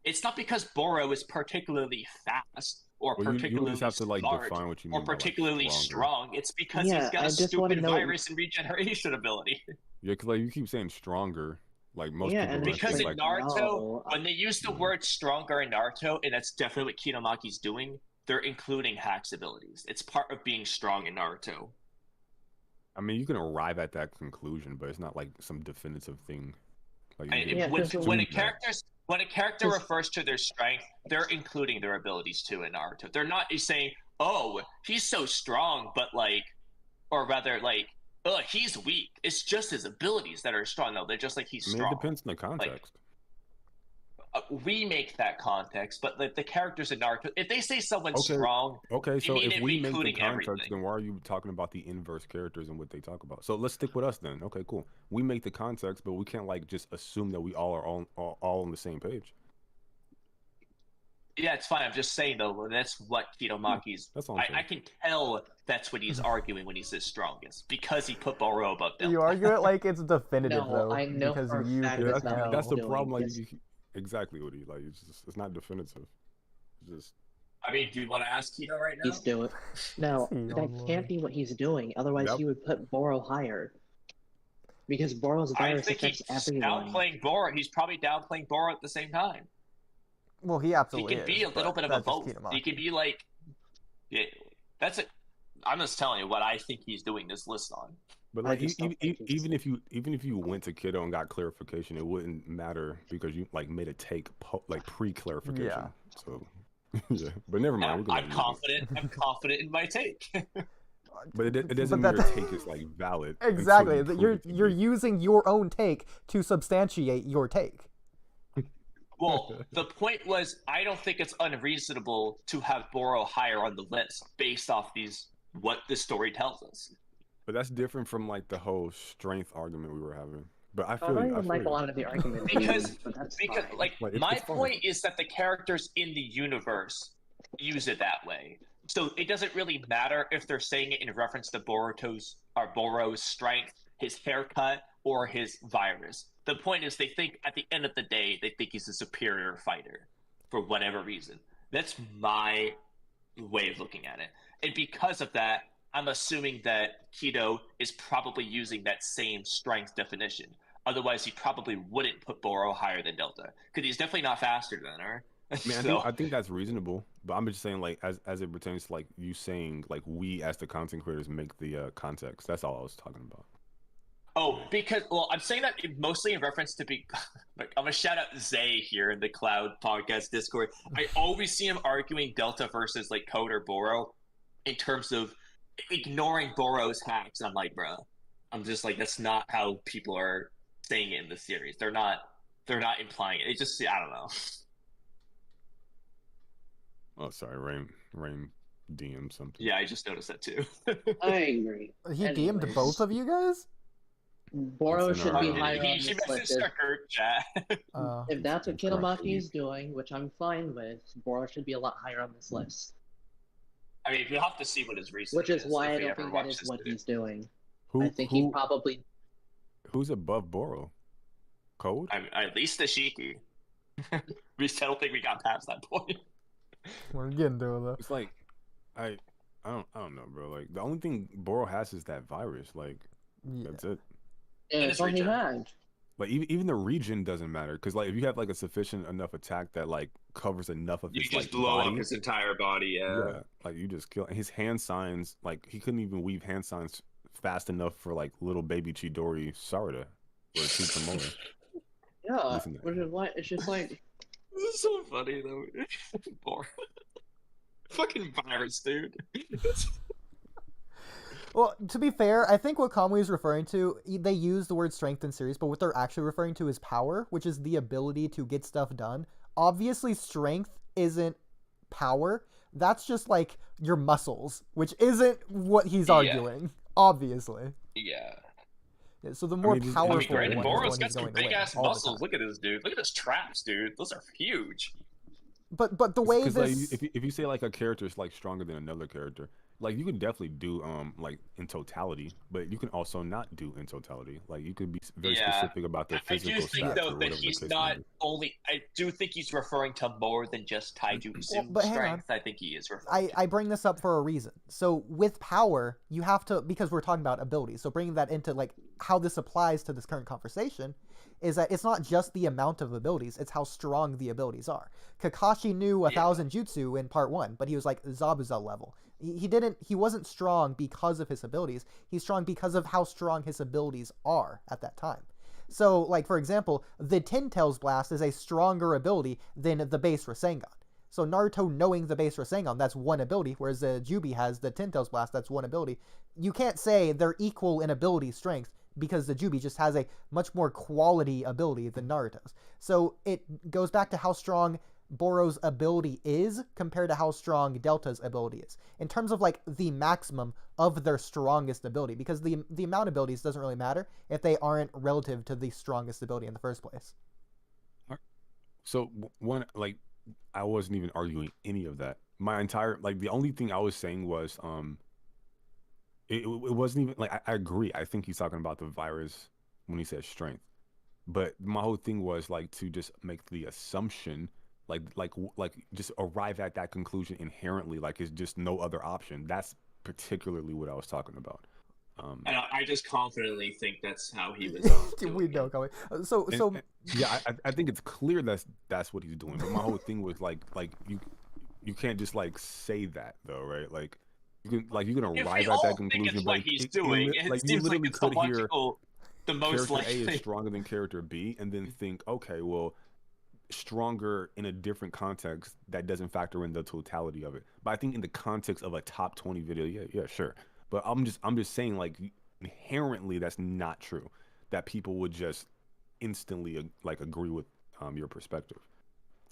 It's not because Boru is particularly fast or Well, you particularly just have to like smart define what you or mean by, like, particularly stronger. strong. It's because Yeah, he's got I a just wanna stupid know- virus and regeneration ability. Yeah, because like you keep saying stronger. Like most Yeah, people and are Because in like, Naruto, no, when they use the word stronger in Naruto, and that's definitely what Kitamaki's doing, they're including Hack's abilities. It's part of being strong in Naruto. I mean, you can arrive at that conclusion, but it's not like some definitive thing. Like you Yeah, can when, because when a assume that. character Because- refers to their strength, they're including their abilities too in Naruto. They're not saying, "Oh, he's so strong," but like, or rather, like, "Oh, he's weak." It's just his abilities that are strong. No, they're just like he's I mean, strong. it depends on the context. We make that context, but like the characters in Naruto, if they say someone's Okay. strong, Okay, so mean if it we make the including context, everything. then why are you talking about the inverse characters and what they talk about? So let's stick with us then. Okay, cool. We make the context, but we can't like just assume that we all are all on the same page. yeah, it's fine. I'm just saying though, that's what Kitamaki's. That's all I'm saying. I can tell that's what he's arguing when he says strongest because he put Boru above Delta. You argue it like it's definitive No, though, I know because for a you fact can that's not tell. what That's the doing problem. Like, this. exactly, Oodie. Like, it's not definitive. It's just I mean, do you want to ask Kito right now? He's doing. No, See, that oh, can't be what he's doing. Otherwise, Yep. he would put Boro higher. Because Boro's I virus think he's affects everyone. downplaying Boru. He's probably downplaying Boru at the same time. Well, he He absolutely can is, be a little but bit of a that's just both. Kitamaki. He can be like, yeah, that's it. I'm just telling you what I think he's doing this list on. But I like just don't think he's- even if you went to Kiddo and got clarification, it wouldn't matter because you like made a take like pre-clarification. Yeah. So yeah, but never mind. I'm confident. I'm confident in my take. But it doesn't But mean that- your take is like valid. until Exactly. you prove You're it to you're be. using your own take to substantiate your take. Well, the point was, I don't think it's unreasonable to have Boro higher on the list based off what the story tells us. But that's different from like the whole strength argument we were having. But I I feel don't you, I even feel like a you. lot of the arguments. Because but that's because fine. like Like, my it's fine. point is that the characters in the universe use it that way. So it doesn't really matter if they're saying it in reference to Boro's strength, his haircut, or his virus. The point is they think at the end of the day they think he's a superior fighter for whatever reason. That's my way of looking at it. And because of that, I'm assuming that Kido is probably using that same strength definition. Otherwise, he probably wouldn't put Boro higher than Delta, because he's definitely not faster than her. I mean, So- I think that's reasonable, but I'm just saying, like, as it pertains to like you saying, like, we as the content creators make the context. That's all I was talking about. Oh, because I'm saying that mostly in reference to like I'm gonna shout out Zay here in the Cloud Podcast Discord. I always see him arguing Delta versus like Code or Boro in terms of ignoring Boro's hacks. I'm like, bro, I'm just like, that's not how people are saying it in the series. They're not implying it. It just, I don't know. Oh, sorry, Rain DM something. Yeah, I just noticed that too. I agree. He DM'd Anyways. both of you guys? Boro It's in should our be argument. higher on She this messaged list. our group chat. If that's what It's correct. Kitamaki is doing, which I'm fine with, Boro should be a lot higher on this list. I mean, we'll have to see what his reason Which is why if I we don't ever think watch that is this what video. he's doing. Who, I think he who probably. who's above Boro? Code? At least the Shiki. I don't think we got past that point. We're getting to it though. It's like, I don't know, bro. Like the only thing Boro has is that virus. Like Yeah. that's it. Yeah, In that's his all he region. had. Like even the region doesn't matter because like if you have like a sufficient enough attack that like covers enough of You his just like blow body, up his entire body, yeah, like you just kill. His hand signs, like he couldn't even weave hand signs fast enough for like little baby Chidori Sarada or Tsutomoe. Yeah, Listen to which is why it's just like. This is so funny though. Boro. Fucking virus, dude. Well, to be fair, I think what Kamui is referring to, they use the word strength in series, but what they're actually referring to is power, which is the ability to get stuff done. Obviously, strength isn't power. That's just like your muscles, which isn't what he's Yeah. arguing. Obviously. Yeah. Yeah, so the more mean, just- powerful I mean, granted, one is the Boro's one got he's some going to big win ass all the muscles. time. Look at this dude. Look at his traps, dude. Those are huge. But the way Because this, like if you say like a character is like stronger than another character, like you can definitely do like in totality, but you can also not do in totality. Like you could be very Yeah. specific about their I do physical think stats though or that whatever the he's case not may be. only. I do think he's referring to more than just taijutsu but hang on. strength. I think he is referring. I bring this up for a reason. So with power, you have to, because we're talking about abilities, so bringing that into like how this applies to this current conversation is that it's not just the amount of abilities, it's how strong the abilities are. Kakashi knew 1,000 jutsu in part 1, but he was like Zabuza level. He wasn't strong because of his abilities. He's strong because of how strong his abilities are at that time. So, like, for example, the Ten Tails Blast is a stronger ability than the base Rasengan. So Naruto knowing the base Rasengan, that's one ability, whereas the Jubi has the Ten Tails Blast, that's one ability. You can't say they're equal in ability strength because the Jubi just has a much more quality ability than Naruto's. So it goes back to how strong Boro's ability is compared to how strong Delta's ability is. In terms of like the maximum of their strongest ability, because the amount of abilities doesn't really matter if they aren't relative to the strongest ability in the first place. So one, like, I wasn't even arguing any of that. My entire, like, the only thing I was saying was, it wasn't even like I agree. I think he's talking about the virus when he says strength, but my whole thing was like to just make the assumption, like just arrive at that conclusion inherently, like it's just no other option. That's particularly what I was talking about. And I just confidently think that's how he was. We know, Kamui. So Yeah, I think it's clear that's what he's doing. But my whole thing was like you can't just like say that though, right? Like you can If arrive we at all that think conclusion, it's but what he's doing, it like you seems like literally it's the could hear logical, the most character A likely. is stronger than character B, and then think, okay, well, stronger in a different context that doesn't factor in the totality of it. But I think in the context of a top 20 video, yeah, sure. But I'm just saying, like, inherently that's not true. That people would just instantly like agree with your perspective.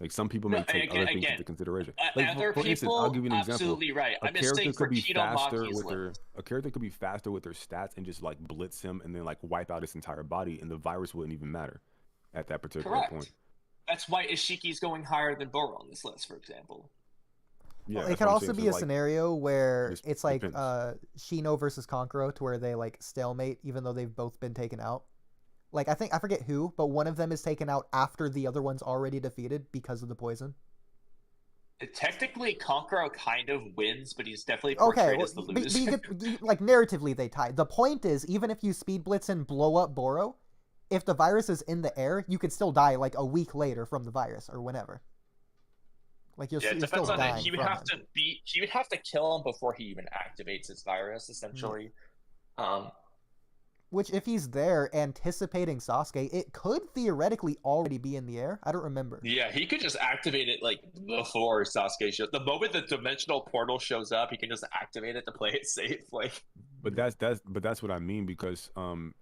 Like some people may take other things into consideration. Like Other for instance, I'll people, give you an example. absolutely right. A I'm just character saying for could be Tito faster Maki's with their list. a character could be faster with their stats and just like blitz him and then like wipe out his entire body, and the virus wouldn't even matter at that particular Correct. point. That's why Ishiki's going higher than Boro on this list, for example. Yeah, Well, it that's could what I'm also saying. be So, a like, scenario where just it's like depends. Shino versus Kankuro, to where they like stalemate even though they've both been taken out. Like I forget who, but one of them is taken out after the other one's already defeated because of the poison. Technically, Kankuro kind of wins, but he's definitely Okay, portrayed well, as the but loser. like narratively they tie. The point is, even if you speed blitz and blow up Boro, if the virus is in the air, you could still die like a week later from the virus or whenever. Like you're Yeah, it still depends on it. dying He would from have him. he would have to kill him before he even activates his virus, essentially. Which, if he's there anticipating Sasuke, it could theoretically already be in the air. I don't remember. Yeah, he could just activate it like before Sasuke shows. The moment the dimensional portal shows up, he can just activate it to play it safe. Like, But that's what I mean, because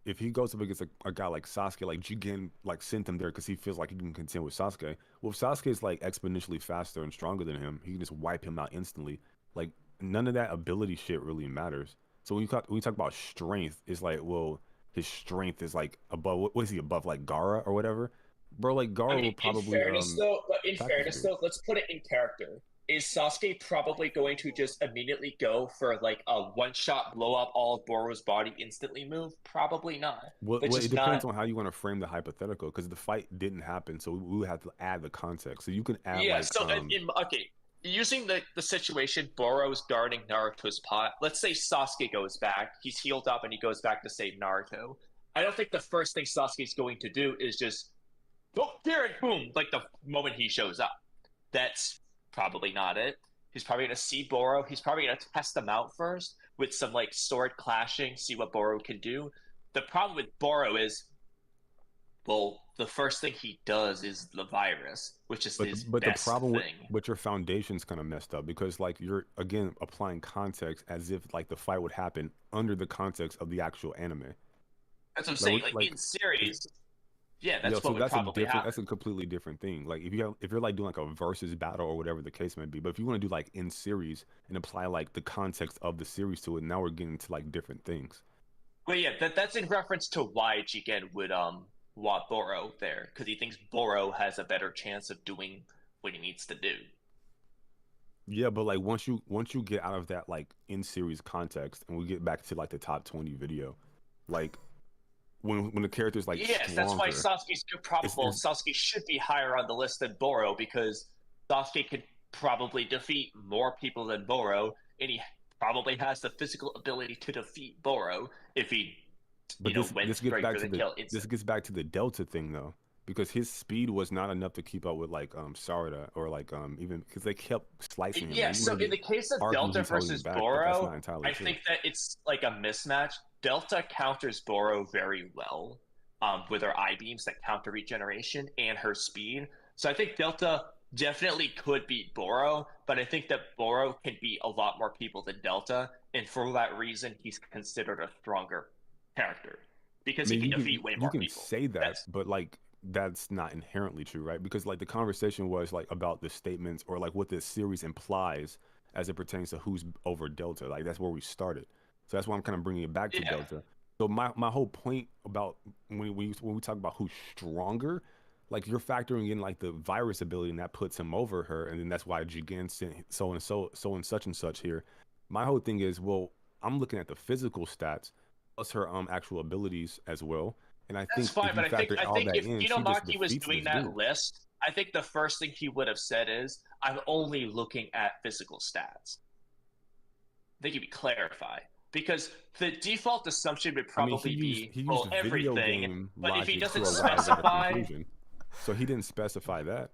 if he goes up against a guy like Sasuke, like Jigen like sent him there because he feels like he can contend with Sasuke. Well, if Sasuke is like exponentially faster and stronger than him, he can just wipe him out instantly. Like none of that ability shit really matters. So when you talk about strength, it's like, well, his strength is like above, what is he above, like Gaara or whatever? Bro, like Gaara will probably in fairness though, let's put it in character. Is Sasuke probably going to just immediately go for like a one-shot blow up all of Boro's body instantly move? Probably not. Well, Which is it depends not... on how you want to frame the hypothetical, because the fight didn't happen, so we would have to add the context. So you can add Yeah, like so okay, using the situation, Boro's guarding Naruto's pot. Let's say Sasuke goes back, he's healed up, and he goes back to save Naruto. I don't think the first thing Sasuke's going to do is just, oh, there it, boom, like the moment he shows up. That's probably not it. He's probably going to see Boro. He's probably going to test them out first with some like sword clashing, see what Boro can do. The problem with Boro is, well, the first thing he does is the virus, which is his best the problem thing. with your foundation's kind of messed up, because like you're again applying context as if like the fight would happen under the context of the actual anime. That's what I'm saying. Like in series, yeah, that's what would probably happen. That's a completely different thing. Like if you're like doing like a versus battle or whatever the case may be, but if you want to do like in series and apply like the context of the series to it, now we're getting to like different things. Well, yeah, that's in reference to why Jigen would want Boro there, because he thinks Boro has a better chance of doing what he needs to do. Yeah, but like once you get out of that like in series context and we get back to like the top 20 video, like when the character's like yes, stronger, that's why Sasuke's probable. Sasuke should be higher on the list than Boro, because Sasuke could probably defeat more people than Boro, and he probably has the physical ability to defeat Boro if he this gets back to the Delta thing though, because his speed was not enough to keep up with like Sarada or like even because they kept slicing him. Yeah, so in the case of Delta versus Boro, I think that it's like a mismatch. Delta counters Boro very well with her eye beams that counter regeneration and her speed. So I think Delta definitely could beat Boro, but I think that Boro can beat a lot more people than Delta, and for that reason, he's considered a stronger character because he can defeat way more people. You can say that, but like that's not inherently true, right? Because like the conversation was like about the statements or like what this series implies as it pertains to who's over Delta. Like that's where we started. So that's why I'm kind of bringing it back to Delta. So my whole point about when we talk about who's stronger, like you're factoring in like the virus ability and that puts him over her, and then that's why Jigen sent so and such here. My whole thing is, well, I'm looking at the physical stats plus her actual abilities as well, and I think fine, but I think if Inomaki was doing that dude. list, I think the first thing he would have said is, "I'm only looking at physical stats." I think he'd clarify. Because the default assumption would probably he be used everything, but if he doesn't to arrive at a specify, conclusion. So he didn't specify that.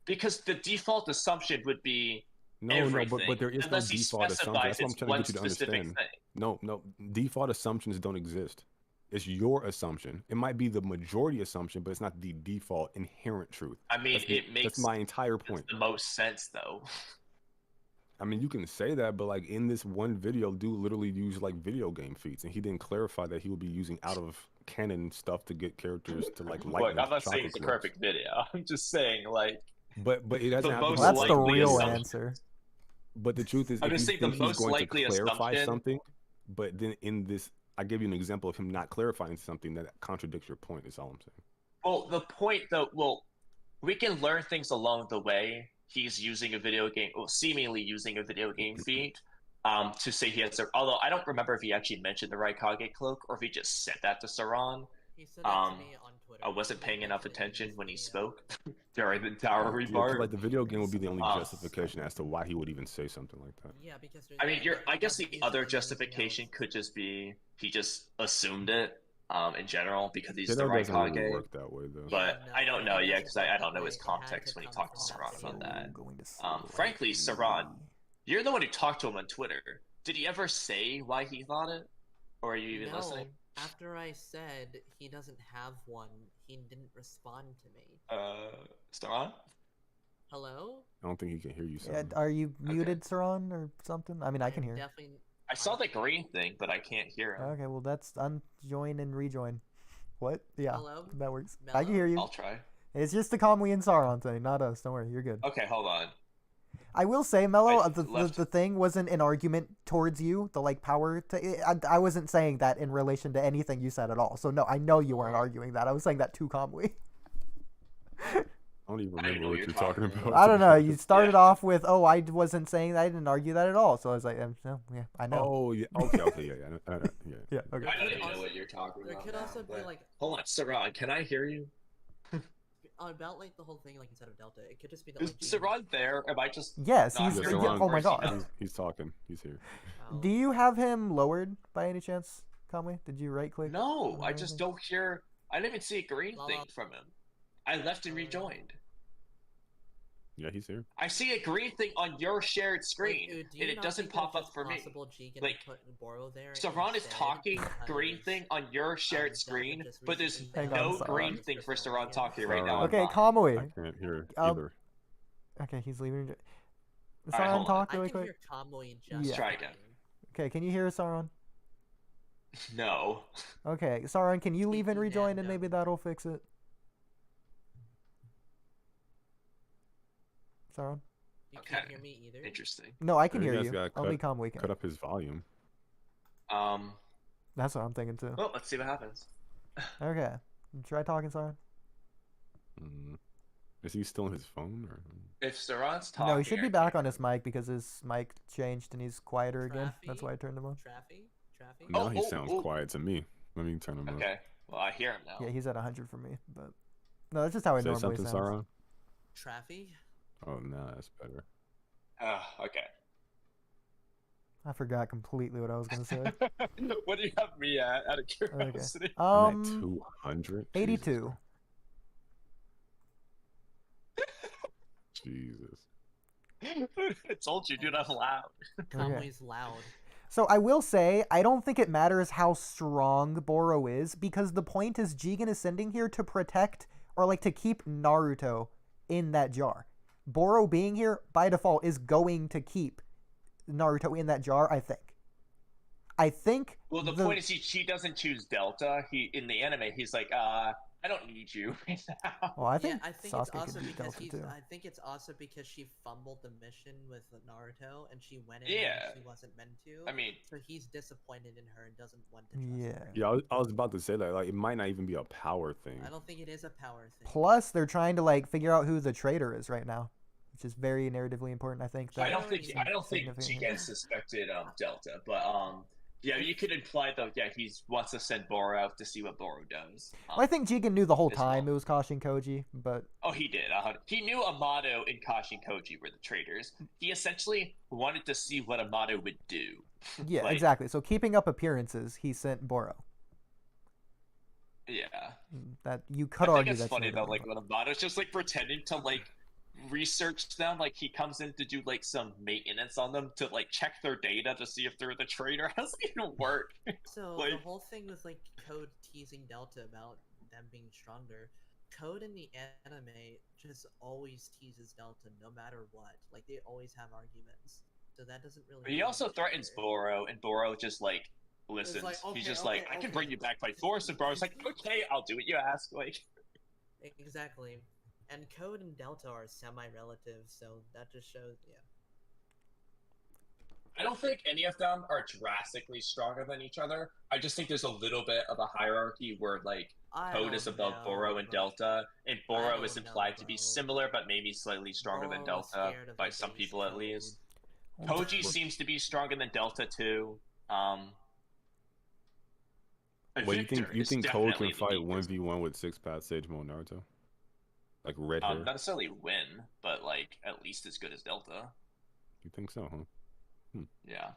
Because the default assumption would be No, everything but there is no unless he default assumption. specifies That's what I'm it's trying one to get you to specific understand. thing. No, default assumptions don't exist. It's your assumption. It might be the majority assumption, but it's not the default inherent truth. I mean, That's my entire point. the most sense though. I mean, you can say that, but like in this one video, dude literally used like video game feats, and he didn't clarify that he would be using out of canon stuff to get characters to like light. Look, I'm not saying it's a perfect video. I'm just saying like. But it doesn't have to be That's the like real assumption. answer. But the truth is, I'm if just you saying think the he's most going to likely clarify assumption. something, but then in this, I give you an example of him not clarifying something that contradicts your point. Is all I'm saying. Well, the point though, we can learn things along the way. He's using a video game, seemingly using a video game feed, to say he has. Although I don't remember if he actually mentioned the Raikage cloak or if he just said that to Saran. He said that to me on Twitter. I wasn't paying enough attention when he spoke during the tower Yeah, 'cause, part. like the video game would be the only justification as to why he would even say something like that. Yeah, because I mean, I guess the other justification could just be he just assumed it. In general, because he's the Kiddo doesn't Raikage. really work that way though. But I don't know yet because I don't know his context when he talked to Saran about that. Frankly, Saran, you're the one who talked to him on Twitter. Did he ever say why he thought it, or are you even listening? After I said he doesn't have one, he didn't respond to me. Saran? Hello? I don't think he can hear you. Yeah, are you muted, Saran, or something? I mean, I can hear. Definitely. I saw the green thing, but I can't hear him. Okay, well that's unjoin and rejoin. What? Yeah, Hello? that works. Mello? I can hear you. I'll try. It's just the Kamui and Sauron thing, not us. Don't worry, you're good. Okay, hold on. I will say, Mello, I the thing wasn't an argument towards you. The like power. I wasn't saying that in relation to anything you said at all. So no, I know you weren't arguing that. I was saying that to Kamui. I don't even remember what you're talking about. I don't know. You started off with, "Oh, I wasn't saying that. I didn't argue that at all." So I was like, "No, yeah, I know." Oh yeah. Okay. Yeah. Yeah. Okay. I don't even know what you're talking There about. could also be but- like Hold on, Saran, can I hear you? about like the whole thing, like instead of Delta, it could just be that. Is Saran there? Am I just? Yes, not he's. hearing Yeah, him, oh or my is he god. not? He's talking. He's here. Do you have him lowered by any chance, Kamui? Did you right click? No, I just don't hear. I didn't even see a green thing from him. I left and rejoined. Yeah, he's here. I see a green thing on your shared screen, and it doesn't pop up for me. Like, Saran is talking green thing on your shared screen, but there's no green thing for Saran talking right now. Okay, on Kamui. I can't hear either. Okay, he's leaving. All right, Sauron, hold on. talk I really can quick. hear Kamui and Let's just try again. Okay, can you hear Sauron? No. Okay, Sauron, can you leave and rejoin, and maybe that'll fix it. Sauron? You can't hear me either. Interesting. No, I can You hear guys you. gotta Only cut- Kamui can. Cut up his volume. That's what I'm thinking too. Well, let's see what happens. Okay, try talking, Sauron. Is he still on his phone or? If Saran's talking, No, he should be back on his mic because his mic changed and he's quieter again. That's why I turned him on. Now he sounds quiet to me. Let me turn him up. Okay. Well, I hear him now. Yeah, he's at 100 for me, but no, that's just how it Say normally something, sounds. Sauron. Traffy? Oh, no, that's better. Okay. I forgot completely what I was gonna say. What do you have me at? Out of curiosity. I'm at 200. 82. Jesus. I told you, dude, I'm loud. Kamui's loud. So I will say, I don't think it matters how strong Boro is, because the point is Jigen is sending here to protect, or like to keep Naruto in that jar. Boro being here, by default, is going to keep Naruto in that jar, I think. Well, the point is he doesn't choose Delta. In the anime, he's like, I don't need you right now. Well, I think, I think Sasuke it's also could be because Delta too. I think it's also because she fumbled the mission with Naruto and she went in Yeah. when she wasn't meant to. I mean, so he's disappointed in her and doesn't want to trust her. Yeah, I was about to say that. Like, it might not even be a power thing. I don't think it is a power thing. Plus, they're trying to like figure out who the traitor is right now, which is very narratively important. I think. I don't think Jigen suspected Delta, but yeah, you could imply though. Yeah, he wants to send Boro out to see what Boro does. Well, I think Jigen knew the whole time it was Kashin Koji, but Oh, he did. He knew Amato and Kashin Koji were the traitors. He essentially wanted to see what Amato would do. yeah, Like, exactly. So keeping up appearances, he sent Boro. Yeah. That you could I think argue it's that's funny traitor, though, like when Amato's just like pretending to like research them. Like he comes in to do like some maintenance on them to like check their data to see if they're the traitor. How does it even work? So Like- the whole thing with like Code teasing Delta about them being stronger, Code in the anime just always teases Delta no matter what. Like they always have arguments. So that doesn't really. He change also threatens either. Boro, and Boro just like listens. like, He's okay, just okay, like, I can okay. bring you back by force, and Boro's like, okay, I'll do what you ask. Like, Exactly. And Code and Delta are semi-relatives, so that just shows, yeah. I don't think any of them are drastically stronger than each other. I just think there's a little bit of a hierarchy where like I Code is don't above know, Boro and bro. Delta, and Boro is don't implied know, to be bro. similar, but maybe slightly stronger than Boro is Delta scared of by the some base people at Code. least. Koji seems to be stronger than Delta too. Well, you Victor think is Code can definitely the fight weakest. 1v1 with 6-path Sage Mode Naruto? Like red hair? Not necessarily win, but like at least as good as Delta. You think so, huh? Yeah.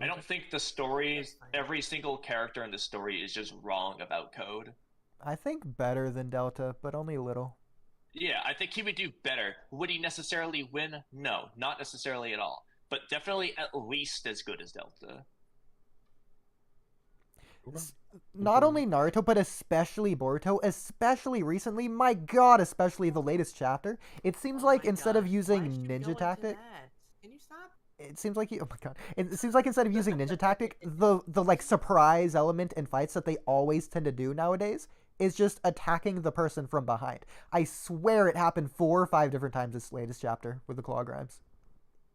I don't think the stories, every single character in the story is just wrong about Code. I think better than Delta, but only a little. Yeah, I think he would do better. Would he necessarily win? No, not necessarily at all. But definitely at least as good as Delta. Not only Naruto, but especially Boruto, especially recently. My God, especially the latest chapter. It seems like instead of using ninja tactic, Can you stop? it seems like oh my God, it seems like instead of using ninja tactic, the like surprise element in fights that they always tend to do nowadays is just attacking the person from behind. I swear it happened 4 or 5 different times this latest chapter with the claw grimes.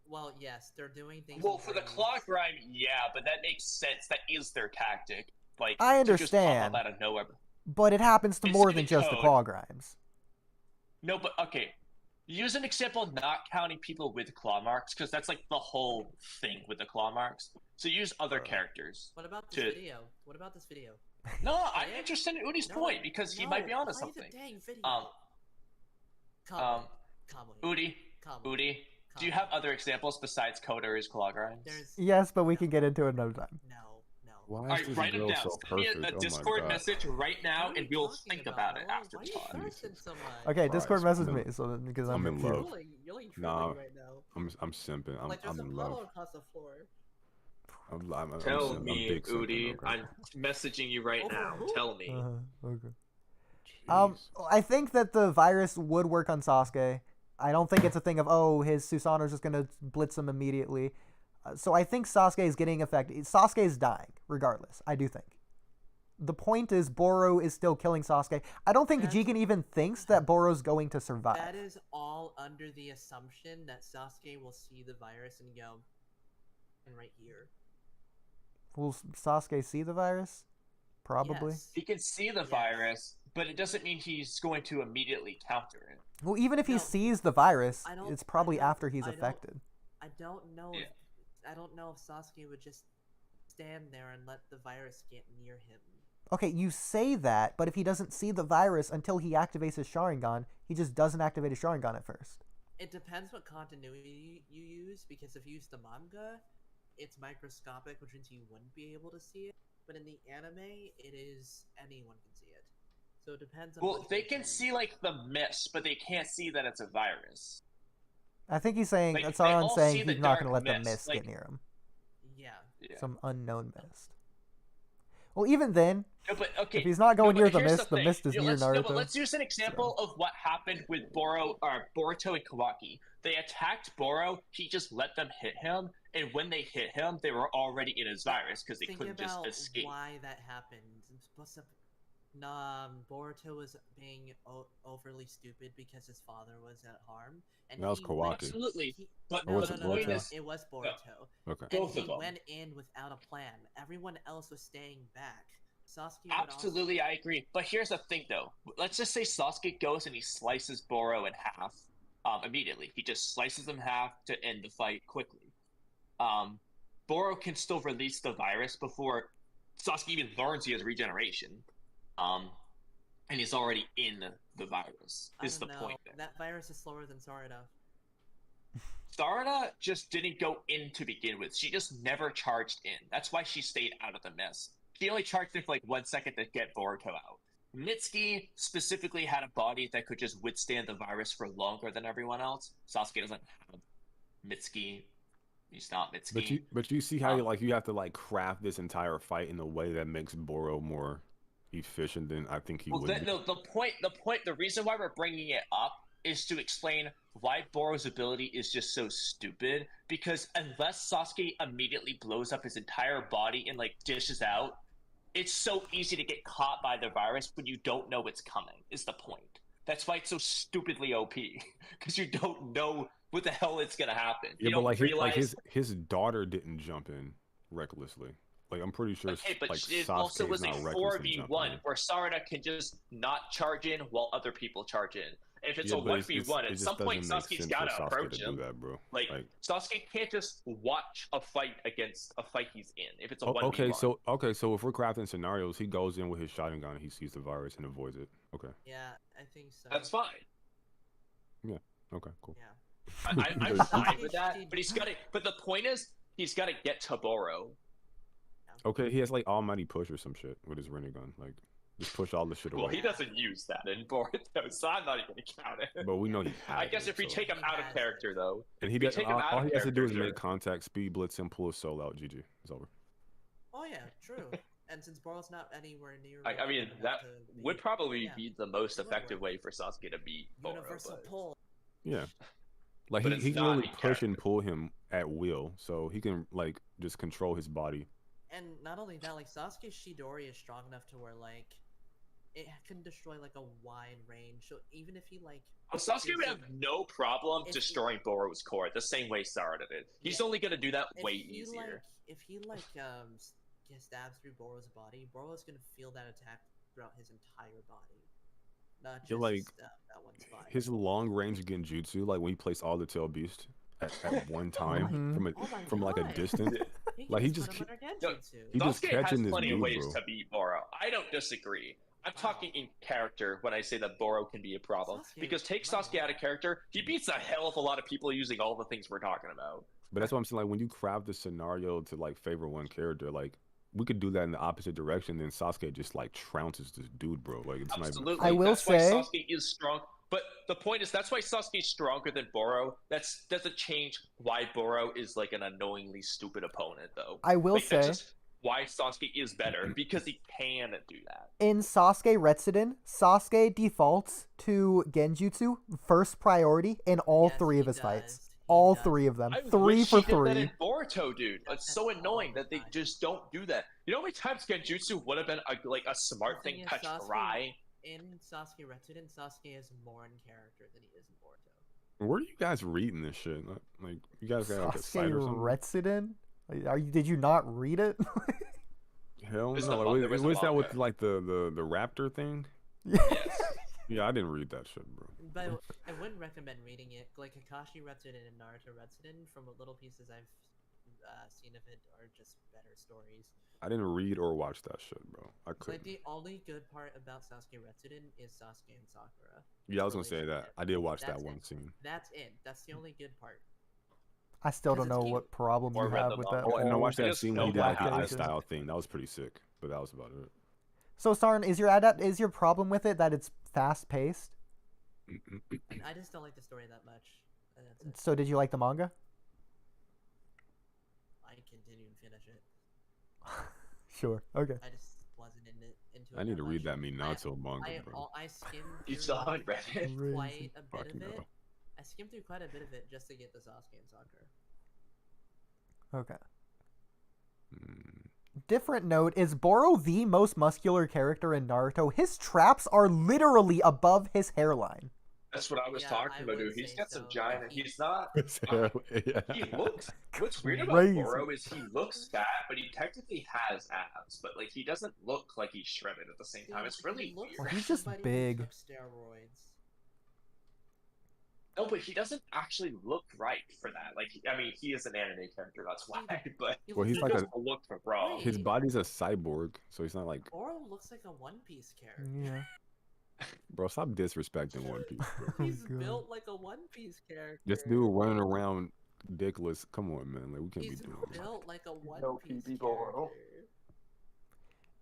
Well, yes, they're doing things. Well, in for the waves. claw grime, yeah, but that makes sense. That is their tactic. Like, I to just pop understand. up out of nowhere. But it happens to It's more in than the just the code. claw grimes. No, but okay. Use an example not counting people with claw marks, because that's like the whole thing with the claw marks. So use other characters. What about this to- video? What about this video? No, I'm interested in Udi's point, because he might be onto play something. The dang video. Um, Kamui. Udi, Kamui. do you have other examples besides Code or his claw grinds? There's Yes, but we can get into it another time. no. Why is Alright, this write them girl down. so Send me perfect? a Oh my Discord God. message right now, What are and you we'll talking think about it bro? after Why the are you pod. thirsting so much? Okay, Discord Christ, message I'm me, so because I'm in here. love. You're like Nah. trolling right now. I'm simping. Like there's I'm a in puddle love. across the floor. I'm Tell I'm me, big simping, Udi. okay? I'm messaging you right Over now. who? Tell me. Okay. Jeez. I think that the virus would work on Sasuke. I don't think it's a thing of, oh, his Susanoo's just gonna blitz him immediately. So I think Sasuke is getting affected. Sasuke is dying, regardless. I do think. The point is, Boro is still killing Sasuke. I don't think That's- Jigen even thinks that Boro's going to survive. That is all under the assumption that Sasuke will see the virus and go, and right here. Will Sasuke see the virus? Probably. Yes. He can see the virus, but it doesn't mean he's going to immediately counter it. Well, even if he No, sees the virus, I don't- it's probably I don't- after he's I don't- affected. I don't know. Yeah. I don't know if Sasuke would just stand there and let the virus get near him. Okay, you say that, but if he doesn't see the virus until he activates his Sharingan, he just doesn't activate his Sharingan at first. It depends what continuity you use, because if you use the manga, it's microscopic, which means you wouldn't be able to see it. But in the anime, it is anyone can see it. So it depends on. Well, which they version can you see use. like the mist, but they can't see that it's a virus. I think he's saying, Like, that's they all I'm all saying, see the he's not going to dark let the mist, mist like- get near him. Yeah. Yeah. Some unknown mist. Well, even then, No, but okay. if he's not going no, near but the here's mist, the thing. mist is near let's, Naruto. No, but let's use an example of what happened with Boruto and Kawaki. They attacked Boro, he just let them hit him, and when they hit him, they were already in his virus because they Think couldn't about just escape. why that happened. Boruto was being overly stupid because his father was at harm, and That was he Kawaki. went- Absolutely. he- But no, was no, it no, no, no, Boruto? it was Boruto. Okay. And Both he of them. went in without a plan. Everyone else was staying back. Sasuke would Absolutely, I agree. But here's the thing, though. Let's just say Sasuke goes and he slices Boro in half immediately. He just slices him in half to end the fight quickly. Boro can still release the virus before Sasuke even learns he has regeneration. And he's already in the virus, I is the don't point know. there. That virus is slower than Sarada. Sarada just didn't go in to begin with. She just never charged in. That's why she stayed out of the mess. She only charged in for like 1 second to get Boruto out. Mitsuki specifically had a body that could just withstand the virus for longer than everyone else. Sasuke doesn't have Mitsuki. He's not Mitsuki. But you see how you have to like craft this entire fight in a way that makes Boro more efficient than I think he would. The reason why we're bringing it up is to explain why Boro's ability is just so stupid. Because unless Sasuke immediately blows up his entire body and like dishes out, it's so easy to get caught by the virus when you don't know it's coming. Is the point? That's why it's so stupidly OP, because you don't know what the hell is gonna happen. Yeah, you but don't realize... his daughter didn't jump in recklessly. Like I'm pretty sure. Okay, but like, it Sasuke also was is a not recklessly 4v1 jumping in. where Sarada can just not charge in while other people charge in. And if it's a but 1v1, at some point Sasuke's gotta approach him. Do that, bro. Like Sasuke can't just watch a fight against a fight he's in. If it's a 1v1. Okay, so if we're crafting scenarios, he goes in with his shotgun gun and he sees the virus and avoids it. Okay. Yeah, I think so. That's fine. Yeah. Okay. Cool. Yeah. I'm fine with that, but he's got to. But the point is, he's got to get to Boro. Okay, he has like almighty push or some shit with his gun. Like, just push all the shit away. Well, he doesn't use that in Boruto, so I'm not even gonna count it. But we know he has I guess if we take him out of character, though, and he does, all he has to do is make contact, speed blitz him, pull his soul out. GG, it's over. Oh yeah, true. And since Boro's not anywhere near, I mean that would probably be the most effective way for Sasuke to beat Boro. Universal pull. Yeah. Like he can really push and pull him at will, so he can like just control his body. And not only that, like Sasuke's Chidori is strong enough to where like it can destroy like a wide range. So even if he like, Sasuke would have no problem destroying Boro's core the same way Sarada did. He's only gonna do that way easier. If he stabs through Boro's body, Boro's gonna feel that attack throughout his entire body. Not just like that one spot. His long range genjutsu, like when he placed all the tail beast at one time from like a distance, like he just catching this plenty dude, of ways bro. to beat Boro. I don't disagree. I'm talking in character when I say that Boro can be a problem. Because take Sasuke out of character, he beats a hell of a lot of people using all the things we're talking about. But that's what I'm saying. Like when you craft the scenario to like favor one character, like we could do that in the opposite direction. Then Sasuke just like trounces this dude, bro. Like it's absolutely. Not even... That's why Sasuke is strong. But the point is, that's why Sasuke's stronger than Boro. That doesn't change why Boro is like an annoyingly stupid opponent, though. I will say. That's just why Sasuke is better, because he can do that. In Sasuke Retsuden, Sasuke defaults to Genjutsu first priority in all three of his fights. All three of them. I 3 wish for he did 3. that in Boruto, dude. It's so annoying that they just don't do that. You know how many times Genjutsu would have been a smart thing to try? In Sasuke Retsuden, Sasuke is more in character than he is in Boruto. Where are you guys reading this shit? Like you guys got like a site or something? Retsuden? Did you not read it? Hell no! Like, was that with like the raptor thing? Yes. Yeah, I didn't read that shit, bro. But I wouldn't recommend reading it. Like Kakashi Retsuden and Naruto Retsuden, from the little pieces I've seen of it, are just better stories. I didn't read or watch that shit, bro. I couldn't. Like the only good part about Sasuke Retsuden is Sasuke and Sakura. Yeah, I was gonna say that. I did watch that one scene. That's it. That's the only good part. I still don't know what problem you have with that. Oh, and I watched that scene when he did like the eye style thing. That was pretty sick. But that was about it. So Sarn, is your problem with it that it's fast paced? I just don't like the story that much. So did you like the manga? I continue and finish it. Sure. Okay. I just wasn't into it. I need to read that Minato manga, bro. I skimmed you still haven't read it? Quite a bit of it. I skimmed through quite a bit of it just to get the Sasuke and Sakura. Okay. Different note, is Boro the most muscular character in Naruto? His traps are literally above his hairline. That's what I was talking about, dude. He's got some giant. He's not. He looks. What's weird about Boro is he looks fat, but he technically has abs. But like he doesn't look like he's shredded at the same time. It's really weird. Well, he's just big. Steroids. No, but he doesn't actually look right for that. Like, I mean, he is an anime character, that's why. But well, he's like a look for bro. His body's a cyborg, so he's not like. Boro looks like a One Piece character. Yeah. Bro, stop disrespecting One Piece, bro. He's built like a One Piece character. This dude running around dickless. Come on, man. Like we can't be doing He's built like a One Piece Boro.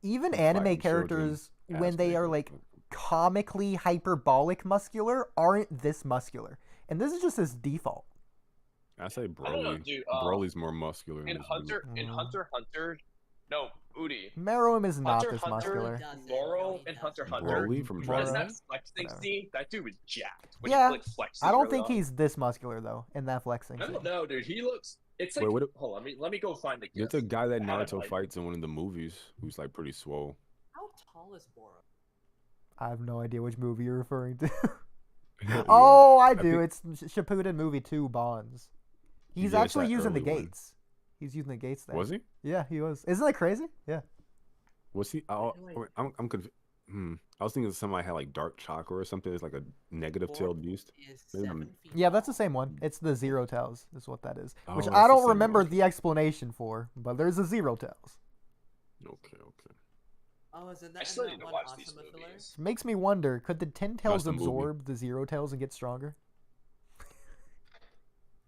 even He's anime fighting children characters, as when they are Megan. like comically hyperbolic muscular, aren't this muscular. And this is just his default. I say I don't know, Broly. dude. Broly's more muscular in In this movie. Hunter x Hunter, no, Oodie. Meruem is not Hunter this x Hunter, muscular. Moro and Hunter x Hunter. Broly from What is Dragon. that flexing Whatever. scene? That dude was jacked. When Yeah, he like flexes I don't really think hard. he's this muscular though in that flexing I scene. don't know, dude. He looks. It's like. Wait, what? Hold on, let me go find the. There's GIF. a guy that I had him, Naruto like- fights in one of the movies who's like pretty swole. How tall is Boro? I have no idea which movie you're referring to. Yeah. Oh, I think- do. It's Shippuden movie 2 Bonds. He's Yeah, it's actually that using the early one. gates. He's using the gates there. Was he? Yeah, he was. Isn't that crazy? Yeah. Was he? I'm confused. I was thinking somebody had like dark chakra or something. It's like a negative-tailed beast. Is Maybe 7 I'm- feet Yeah, that's the tall. same one. It's the Zero Tails, is what that is. Which Oh, I that's the don't same remember one. the explanation for, but there's a Zero Tails. Okay. Oh, is it I that, still in need that to one watch these Ultima filler? movies. Makes me wonder, could the 10 Tails the movie. absorb the Zero Tails and get stronger?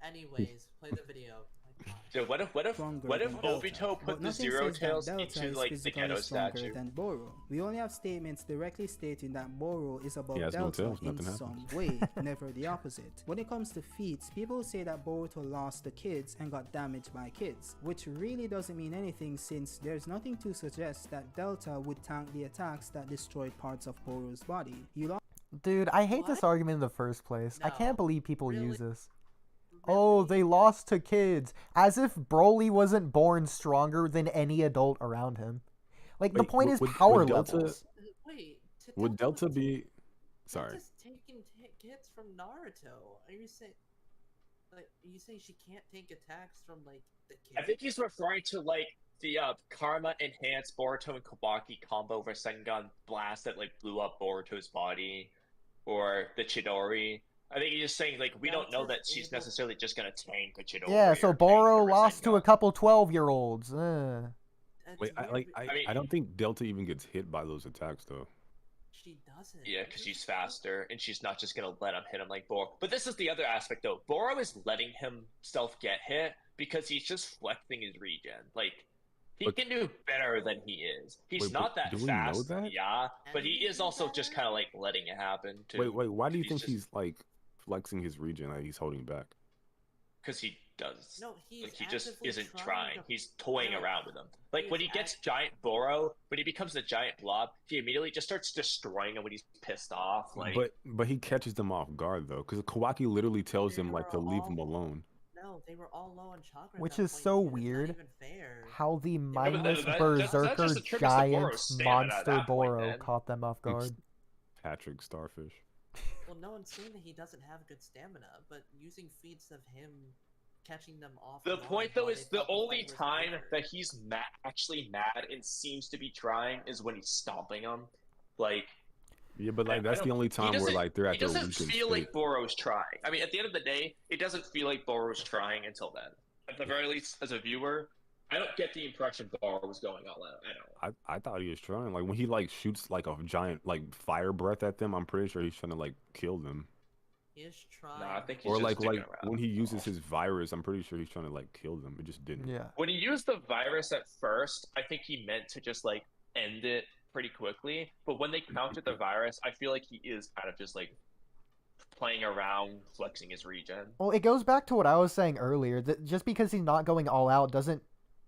Anyways, play the video. My God. Dude, what if Stronger what if than Delta. Obito But put the nothing Zero says that Tails Delta into is like the physically ghetto stronger statue? than Boro. We only have statements directly stating that Boro is above He has no Delta tails, in nothing some happens. way, never the opposite. When it comes to feats, people say that Boruto lost the kids and got damaged by kids, which really doesn't mean anything since there's nothing to suggest that Delta would tank the attacks that destroyed parts of Boro's body. You lost Dude, I hate this What? argument in the first place. I can't No. believe people Really? use this. Oh, they lost to kids. As if Broly wasn't born stronger than any adult around him. Like, the Wait, point would- is would power Delta- levels. Wait, Would Delta was- be? Sorry. Delta's taking hits from Naruto. Are you saying? Like, you saying she can't take attacks from like the kids? I think he's referring to like the Karma enhanced Boruto and Kawaki combo for Sengun blast that like blew up Boruto's body, or the Chidori. I think he's just saying like we don't know that Delta's she's able- necessarily just gonna tank the Chidori. Yeah, or so tank Boro the lost to a Rasengan. couple 12-year-olds. That's Wait, weird, I but mean- don't think Delta even gets hit by those attacks though. she doesn't. Yeah, because she's faster, and she's not just gonna let him hit him like Boro. But this is the other aspect, though. Boro is letting himself get hit because he's just flexing his regen. Like, he But- can do better than he is. He's Wait, not but that do we know fast, that? yeah, but he Can he is do also just better? kind of like letting it happen, too. Wait, why do you He's think just- he's like flexing his regen? Like he's holding back. Because he does. No, he's Like, he just actively isn't trying trying. to- He's toying No, around with him. Like, he when is he gets giant Boro, when he becomes a giant blob, he immediately just starts destroying him when he's pissed off. Like, But he catches them off guard though, because Kawaki literally tells They him like to were leave all- him alone. No, they were all low on chakra. at Which that is point, so and it's not weird. even fair. How the but mindless that berserker just triggers the giant Boro's stamina at monster that point, Boro then. caught them off guard. Patrick Starfish. Well, no one's saying that he doesn't have good stamina, but using feats of him catching them off. the guard point, though, while is they the thought only fight was time over. that he's actually mad and seems to be trying is when he's stomping him. Like, Yeah, but I like that's the don't- only he time where doesn't- like they're he at their doesn't weakest feel state. like Boro's trying. I mean, at the end of the day, it doesn't feel like Boro's trying until then. At the very least, as a viewer, I don't get the impression Boro was going all out. I don't. I thought he was trying. Like when he like shoots like a giant like fire breath at them, I'm pretty sure he's trying to like kill them. He is trying. Nah, I think he's Or just like sticking around. when he uses his virus, I'm pretty sure he's trying to like kill them. It just didn't. Yeah. When he used the virus at first, I think he meant to just like end it pretty quickly. But when they counted the virus, I feel like he is kind of just like playing around, flexing his regen. Well, it goes back to what I was saying earlier, that just because he's not going all out doesn't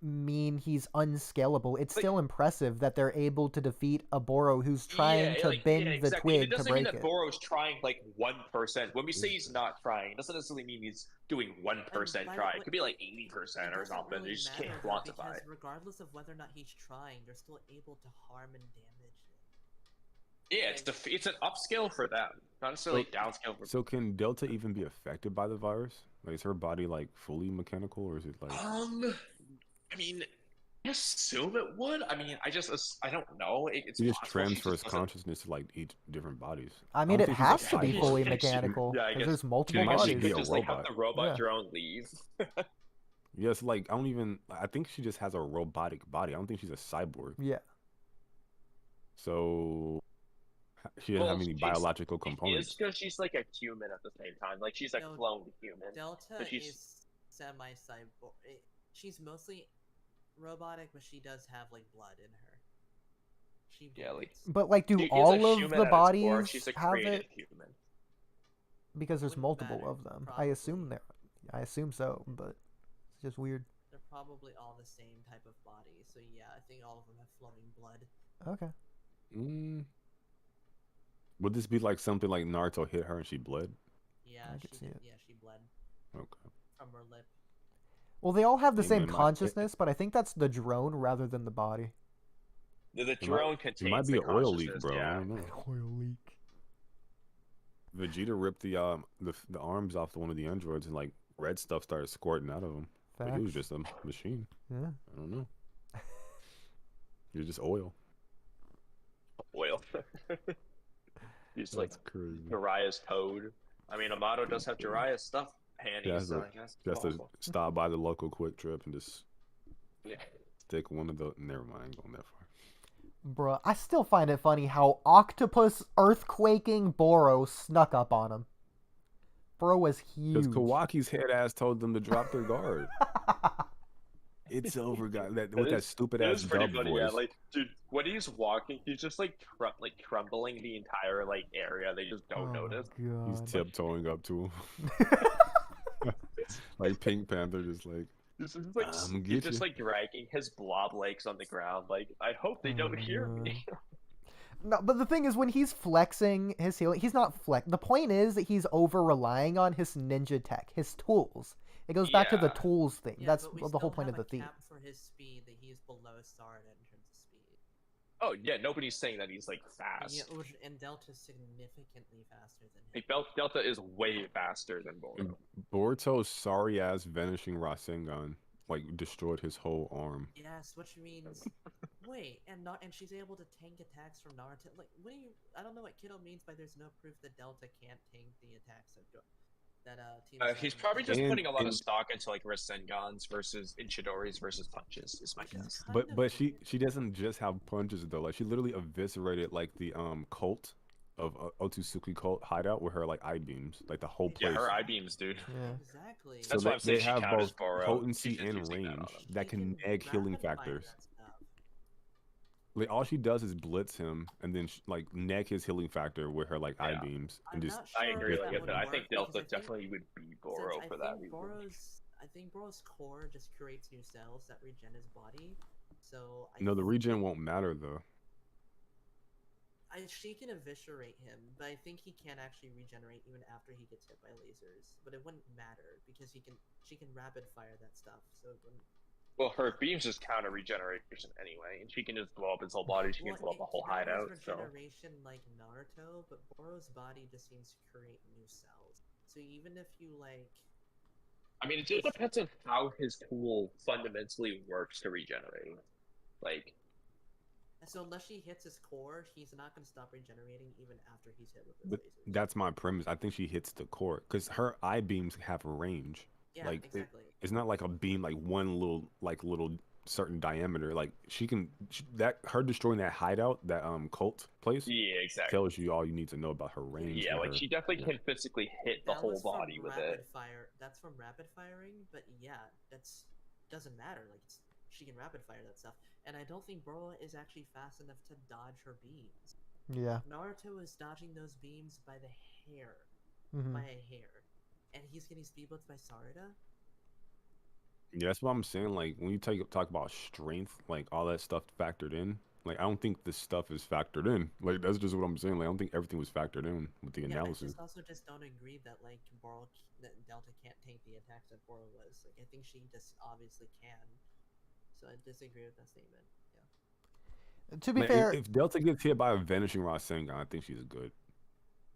mean he's unscalable. It's Like- still impressive that they're able to defeat a Boro who's trying to bend the exactly. twig It to doesn't mean break that it. Boro's trying like 1%. When we say he's not trying, it doesn't necessarily mean he's doing 1% why- try. It what- could be like 80% or doesn't something. really You just matter, can't though, quantify. because regardless of whether or not he's trying, they're still able to harm and damage it. Yeah, it's an upscale for them, not necessarily downscale for. So can Delta even be affected by the virus? Like is her body like fully mechanical, or is it like? I mean, I assume it would. I mean, I don't know. It's He just possible she transfers doesn't- consciousness to like each different bodies. I mean, don't it think she's has to a be cyborg. fully Yeah, she- mechanical yeah, I because guess- there's multiple I guess might she just be could a just like have robot. the robot Yeah. drone leave. Yes, like I don't even. I think she just has a robotic body. I don't think she's a cyborg. Yeah. So she doesn't have any biological components. It's because she's like a human at the same time. Like she's a No, cloned human. Delta But she's- is semi-cyborg. She's mostly robotic, but she does have like blood in her. She Yeah, like bleeds. But like, do she's a all of human the at its core, bodies she's a have created it? human. Because there's Wouldn't multiple matter, of them. I probably. assume there. I assume so, but it's just weird. They're probably all the same type of body. So yeah, I think all of them have flowing blood. Okay. Would this be like something like Naruto hit her and she bled? Yeah, I could see it. Yeah, she bled Okay. from her lip. Well, they all have the Hey, same man, my- consciousness, but I think that's the drone rather than the body. The drone contains It might be the an oil leak, consciousness, bro. I Yeah. don't know. Oil leak. Vegeta ripped the arms off one of the androids and like red stuff started squirting out of him. But he was Facts. just a machine. Yeah. I don't know. You're just oil. Oil. He's like That's crazy. Jiraiya's code. I mean, Amato does have Jiraiya's stuff handy, Yeah, so I guess. just to stop by the local quick trip and just Yeah. stick one of the. Never mind, I ain't going that far. Bruh, I still find it funny how octopus earthquaking Boro snuck up on him. Bro was huge. Because Kawaki's head ass told them to drop their guard. It's over, guys. With that stupid It ass is pretty dub funny, voice. yeah. Like, dude, when he's walking, he's just like crumbling the entire like area. They just don't notice. He's God. tiptoeing up to him. Like Pink Panther, just like. This is like he's just like dragging his blob legs on the ground. Like, I hope they don't hear me. No, but the thing is, when he's flexing his healing, he's not flex. The point is that he's over relying on his ninja tech, his tools. It goes back to the Yeah. tools thing. Yeah, That's but we the whole still point of have the a theme. cap for his speed that he's below Sarda in terms of speed. Oh yeah, nobody's saying that he's like fast. Yeah, and Delta's significantly faster than him. Like Delta is way faster than Boruto. Boruto's sorry ass vanishing Rasengan like destroyed his whole arm. Yes, which means wait, and she's able to tank attacks from Naruto. Like, what do you? I don't know what Kiddo means by there's no proof that Delta can't tank the attacks of He's probably just And- putting a lot of and- stock into like Rasengans versus Ichidoris versus punches. Is my guess. But she doesn't just have punches though. Like she literally eviscerated like the cult of Otsutsuki cult hideout with her like eye beams, like the whole place. Yeah, her eye beams, dude. Yeah. Exactly. So That's why I'm they saying she have counters both Boro. potency She's just and using that on range him. that can neg healing factors. Like all she does is blitz him and then like neg his healing factor with her like eye beams and just. I agree that with would that. I work think because Delta definitely would beat Boro for that reason. I think Boro's core just creates new cells that regen his body. So No, the regen won't matter though. she can eviscerate him, but I think he can actually regenerate even after he gets hit by lasers. But it wouldn't matter because she can rapid fire that stuff. So it wouldn't. Well, her beams just counter regeneration anyway, and she can just blow up his whole body. She can blow up a whole hideout. So Regeneration like Naruto, but Boro's body just seems to create new cells. So even if you like, I mean, it just depends on how his tool fundamentally works to regenerate. Like, so unless she hits his core, he's not going to stop regenerating even after he's hit with the But lasers. that's my premise. I think she hits the core because her eye beams have range. Yeah, like exactly. it's not like a beam like one little certain diameter. Like she can her destroying that hideout, that cult place. yeah, exactly. Tells you all you need to know about her range. Yeah, and like her- she definitely can physically hit the That whole was from body with rapid it. Fire. That's from rapid firing, but yeah, that's doesn't matter. Like she can rapid fire that stuff, and I don't think Boro is actually fast enough to dodge her beams. Yeah. Naruto is dodging those beams by the hair, Mhm. by a hair, and he's getting speed blitzed by Sarada. Yeah, that's what I'm saying. Like when you talk about strength, like all that stuff factored in. Like I don't think this stuff is factored in. Like that's just what I'm saying. Like I don't think everything was factored in with the Yeah, analysis. I just don't agree that like that Delta can't tank the attacks that Boro was. Like I think she just obviously can. So I disagree with that statement. Yeah. To be Man, fair, if Delta gets hit by a vanishing Rasengan, I think she's good.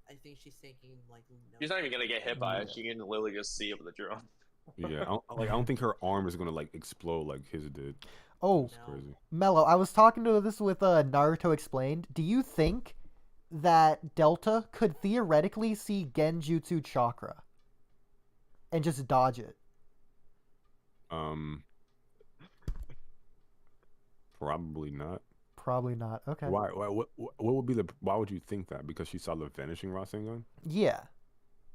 I think she's taking like. She's not even gonna get hit by it. She can literally just see it with the drone. Yeah, I don't think her arm is gonna like explode like his did. oh, It's crazy. Mello, I was talking to this with Naruto Explained. Do you think that Delta could theoretically see Genjutsu Chakra and just dodge it? Probably not. Probably not. Okay. Why? What would be the? Why would you think that? Because she saw the vanishing Rasengan? Yeah.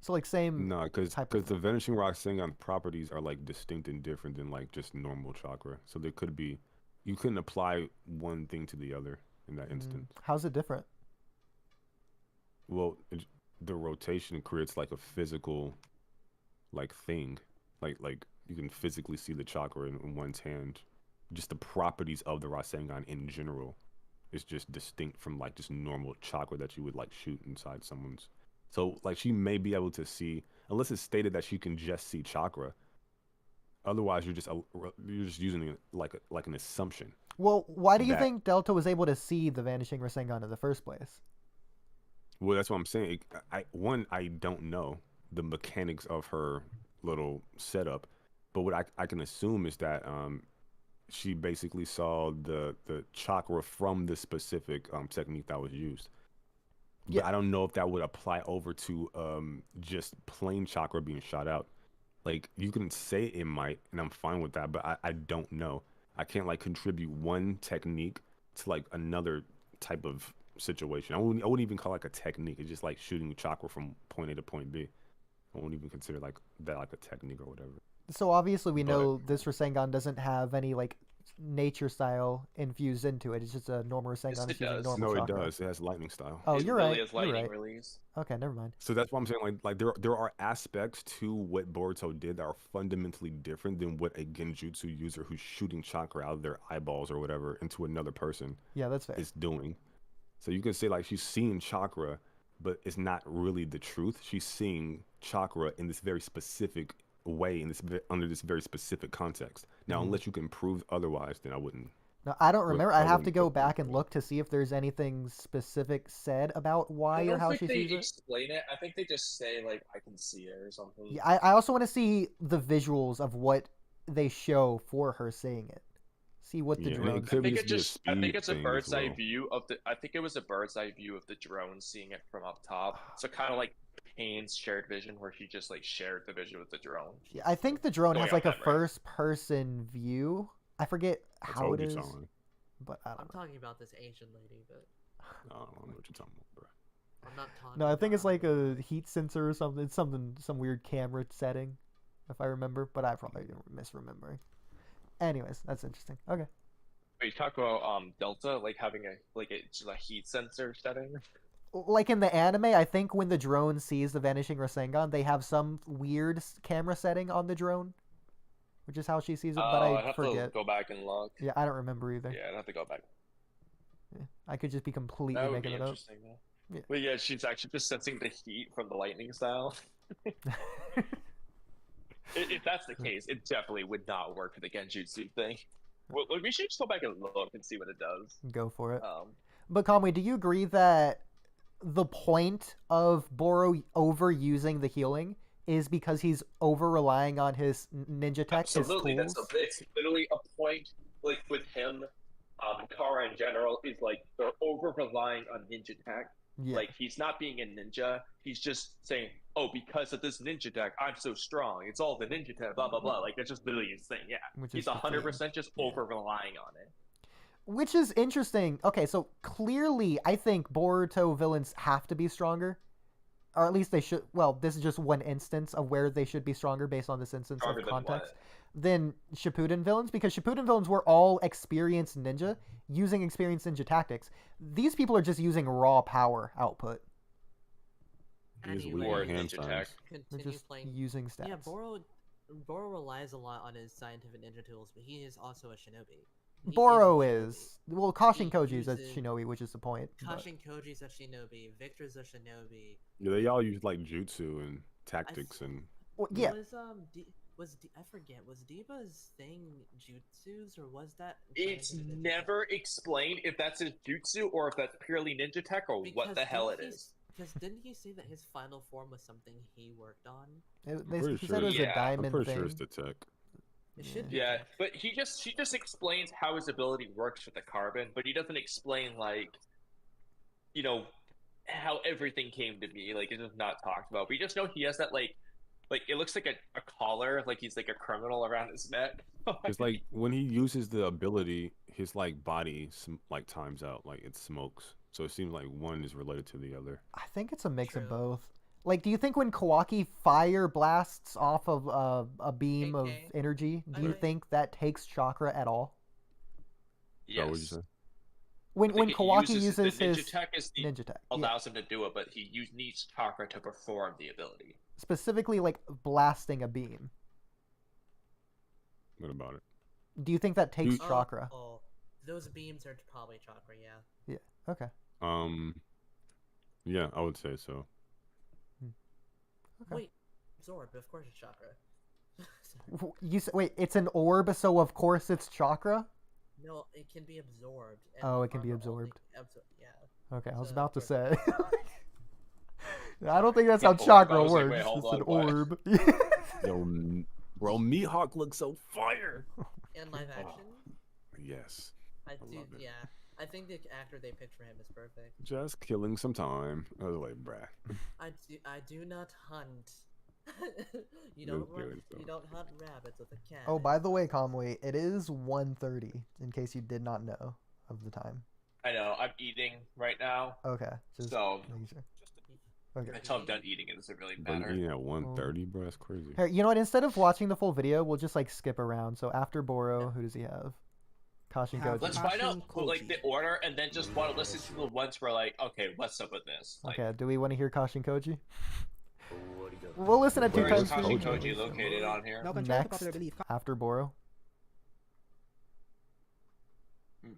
So like same. No, because type of- the vanishing Rasengan properties are like distinct and different than like just normal chakra. So there could be, you couldn't apply one thing to the other. in that instance. How's it different? Well, the rotation creates like a physical, like thing, like you can physically see the chakra in one's hand. Just the properties of the Rasengan in general is just distinct from like just normal chakra that you would like shoot inside someone's. So like she may be able to see, unless it's stated that she can just see chakra. Otherwise, you're just using it like an assumption. Well, why do you think Delta was able to see the vanishing Rasengan in the first place? Well, that's what I'm saying. I don't know the mechanics of her little setup, but what I can assume is that she basically saw the chakra from the specific technique that was used. But yeah. I don't know if that would apply over to just plain chakra being shot out. Like, you can say it might, and I'm fine with that, but I don't know. I can't like contribute one technique to like another type of situation. I wouldn't even call it like a technique. It's just like shooting chakra from point A to point B. I won't even consider like that like a technique or whatever. So obviously we know this Rasengan doesn't have any like nature style infused into it. It's just a normal Rasengan. Yes, it does. Normal chakra. It does. It has lightning style. Oh, you're right. It has lightning you're right. release. Okay, never mind. So that's what I'm saying. Like there are aspects to what Boruto did that are fundamentally different than what a genjutsu user who's shooting chakra out of their eyeballs or whatever into another person. Yeah, that's fair. Is doing. So you can say like she's seeing chakra, but it's not really the truth. She's seeing chakra in this very specific way, under this very specific context. Now, unless you can prove otherwise, then I wouldn't. No, I don't remember. I have to go back and look to see if there's anything specific said about why or how she sees it. I don't think they explain it. I think they just say like, I can see it or something. Yeah, I also want to see the visuals of what they show for her seeing it. See what the drone. I think it's a bird's eye view of the. I think it was a bird's eye view of the drone seeing it from up top. So kind of like Payne's shared vision, where she just like shared the vision with the drone. Yeah, I think the drone has like a first-person view. I forget how it is, but I don't know. I'm talking about this Asian lady, but I don't know what you're talking about, bro. I'm not talking. No, I think it's like a heat sensor or something. It's some weird camera setting, if I remember. But I probably misremembering. Anyways, that's interesting. Okay. Wait, you talk about Delta like having a heat sensor setting. Like in the anime, I think when the drone sees the vanishing Rasengan, they have some weird camera setting on the drone, which is how she sees it. But I forget. To go back and look. Yeah, I don't remember either. Yeah, I'd have to go back. Yeah, I could just be completely making it up. Yeah. But yeah, she's actually just sensing the heat from the lightning style. If that's the case, it definitely would not work for the genjutsu thing. Well, we should just go back and look and see what it does. Go for it. But Kamui, do you agree that the point of Boro overusing the healing is because he's over relying on his ninja tech? Absolutely, it's literally a point. Like with him, Kara in general is like they're over relying on ninja tech. Yeah. Like he's not being a ninja. He's just saying, "Oh, because of this ninja tech, I'm so strong. It's all the ninja tech." Blah blah blah. Like that's just literally his thing. Yeah, he's 100% just over relying on it. Which is interesting. Okay, so clearly, I think Boruto villains have to be stronger, or at least they should. Well, this is just one instance of where they should be stronger based on this instance of context. Than Shippuden villains, because Shippuden villains were all experienced ninja using experienced ninja tactics. These people are just using raw power output. Anyway, They're just using stats. Yeah, Boro relies a lot on his scientific ninja tools, but he is also a shinobi. Boro is. Well, Kashin Koji's a shinobi, which is the point. Kashin Koji's a shinobi. Victor's a shinobi. Yeah, they all use like jutsu and tactics and. Well, yeah. I forget, was Diba's thing jutsus, or was that... It's never explained if that's a jutsu or if that's purely ninja tech or what the hell it is. Because didn't he say that his final form was something he worked on? He said it was a diamond I'm pretty thing. sure it's the tech. It should be. Yeah, but he just explains how his ability works with the carbon, but he doesn't explain, like, you know, how everything came to be. Like, it's just not talked about. We just know he has that, like it looks like a collar, like he's like a criminal around his neck. It's like when he uses the ability, his like body like times out, like it smokes. So it seems like one is related to the other. I think it's a mix of both. Like, do you think when Kawaki fire blasts off of a beam of energy, do you think that takes chakra at all? Yes. What would you say? When I think it Kawaki uses uses the ninja his tech is the, ninja tech, allows him to do it, but he needs chakra to perform the ability. specifically like blasting a beam. What about it? Do you think that takes You- chakra? Oh, those beams are probably chakra, yeah. Yeah. Okay. Yeah, I would say so. Okay. Wait, absorb, of course it's chakra. Wait, it's an orb, so of course it's chakra. No, it can be absorbed. and Oh, it can be armor only absorbed. yeah. Okay, I was So, about to of course say. I don't think that's how Orb, I chakra was like, works. wait, hold It's an on, what? orb. Yo, bro, Mihawk looks so fire. In live action, Yes. I love do. it. Yeah, I think the actor they picked for him is perfect. Just killing some time. I was like, bruh. I do not hunt. you No don't run, kidding, you don't hunt rabbits with a cat. Oh, by the way, Kamui, it is 1:30, in case you did not know of the time. I know. I'm eating right now, Okay, just so making sure. Okay. until I'm done eating, it doesn't really Bro, you matter. eating at 1:30, bro? That's crazy. Here, you know what? Instead of watching the full video, we'll just like skip around. So after Boro, who does he have? Kashin Have Koji. Let's find out Kashin like the Koji. order, and then just want to listen to the ones where like, okay, what's up with this? Like, Okay, do we want to hear Kashin Koji? We'll listen at two where is times. Kashin speed. Koji located on here? Now, contrary to Next, popular belief, after Boro.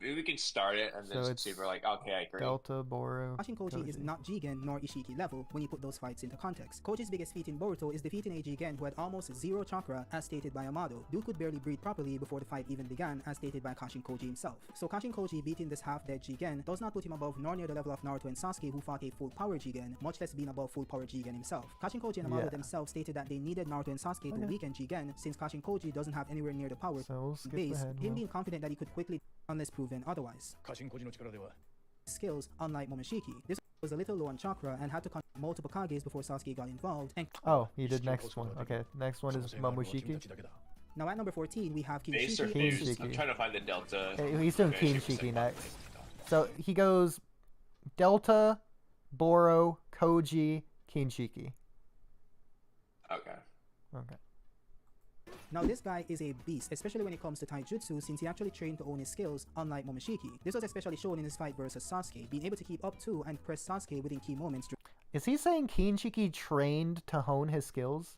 Maybe we can start it and So then it's see if we're like, okay, I agree. Delta, Boro. Kashin Koji is not Jigen nor Ishiki level when you put those fights into context. Koji's biggest feat in Boruto is defeating a Jigen who had almost zero chakra as stated by Amado. Dude could barely breathe properly before the fight even began as stated by Kashin Koji himself. So Kashin Koji beating this half-dead Jigen does not put him above nor near the level of Naruto and Sasuke who fought a full power Jigen, much less being above full power Jigen himself. Kashin Koji and Amado Yeah. themselves stated that they needed Naruto and Sasuke to Okay. weaken Jigen since Kashin Koji doesn't have anywhere near the power So we'll skip base, ahead. him Will. being confident that he could quickly unless proven otherwise. Skills unlike Momoshiki. This was a little low on chakra and had to conquer multiple Kages before Sasuke got involved. And Oh, you did next one. Okay, next one is Momoshiki. now at number 14 we have Base or Kinshiki. King fuse? I'm Shiki. trying to find the delta. Okay, he's doing Okay, Kinshiki 50%. next. So he goes Delta, Boro, Koji, Kinshiki. Okay. Okay. Now this guy is a beast, especially when it comes to taijutsu since he actually trained to own his skills, unlike Momoshiki. This was especially shown in his fight versus Sasuke, being able to keep up to and press Sasuke within key moments. Is he saying Kinshiki trained to hone his skills?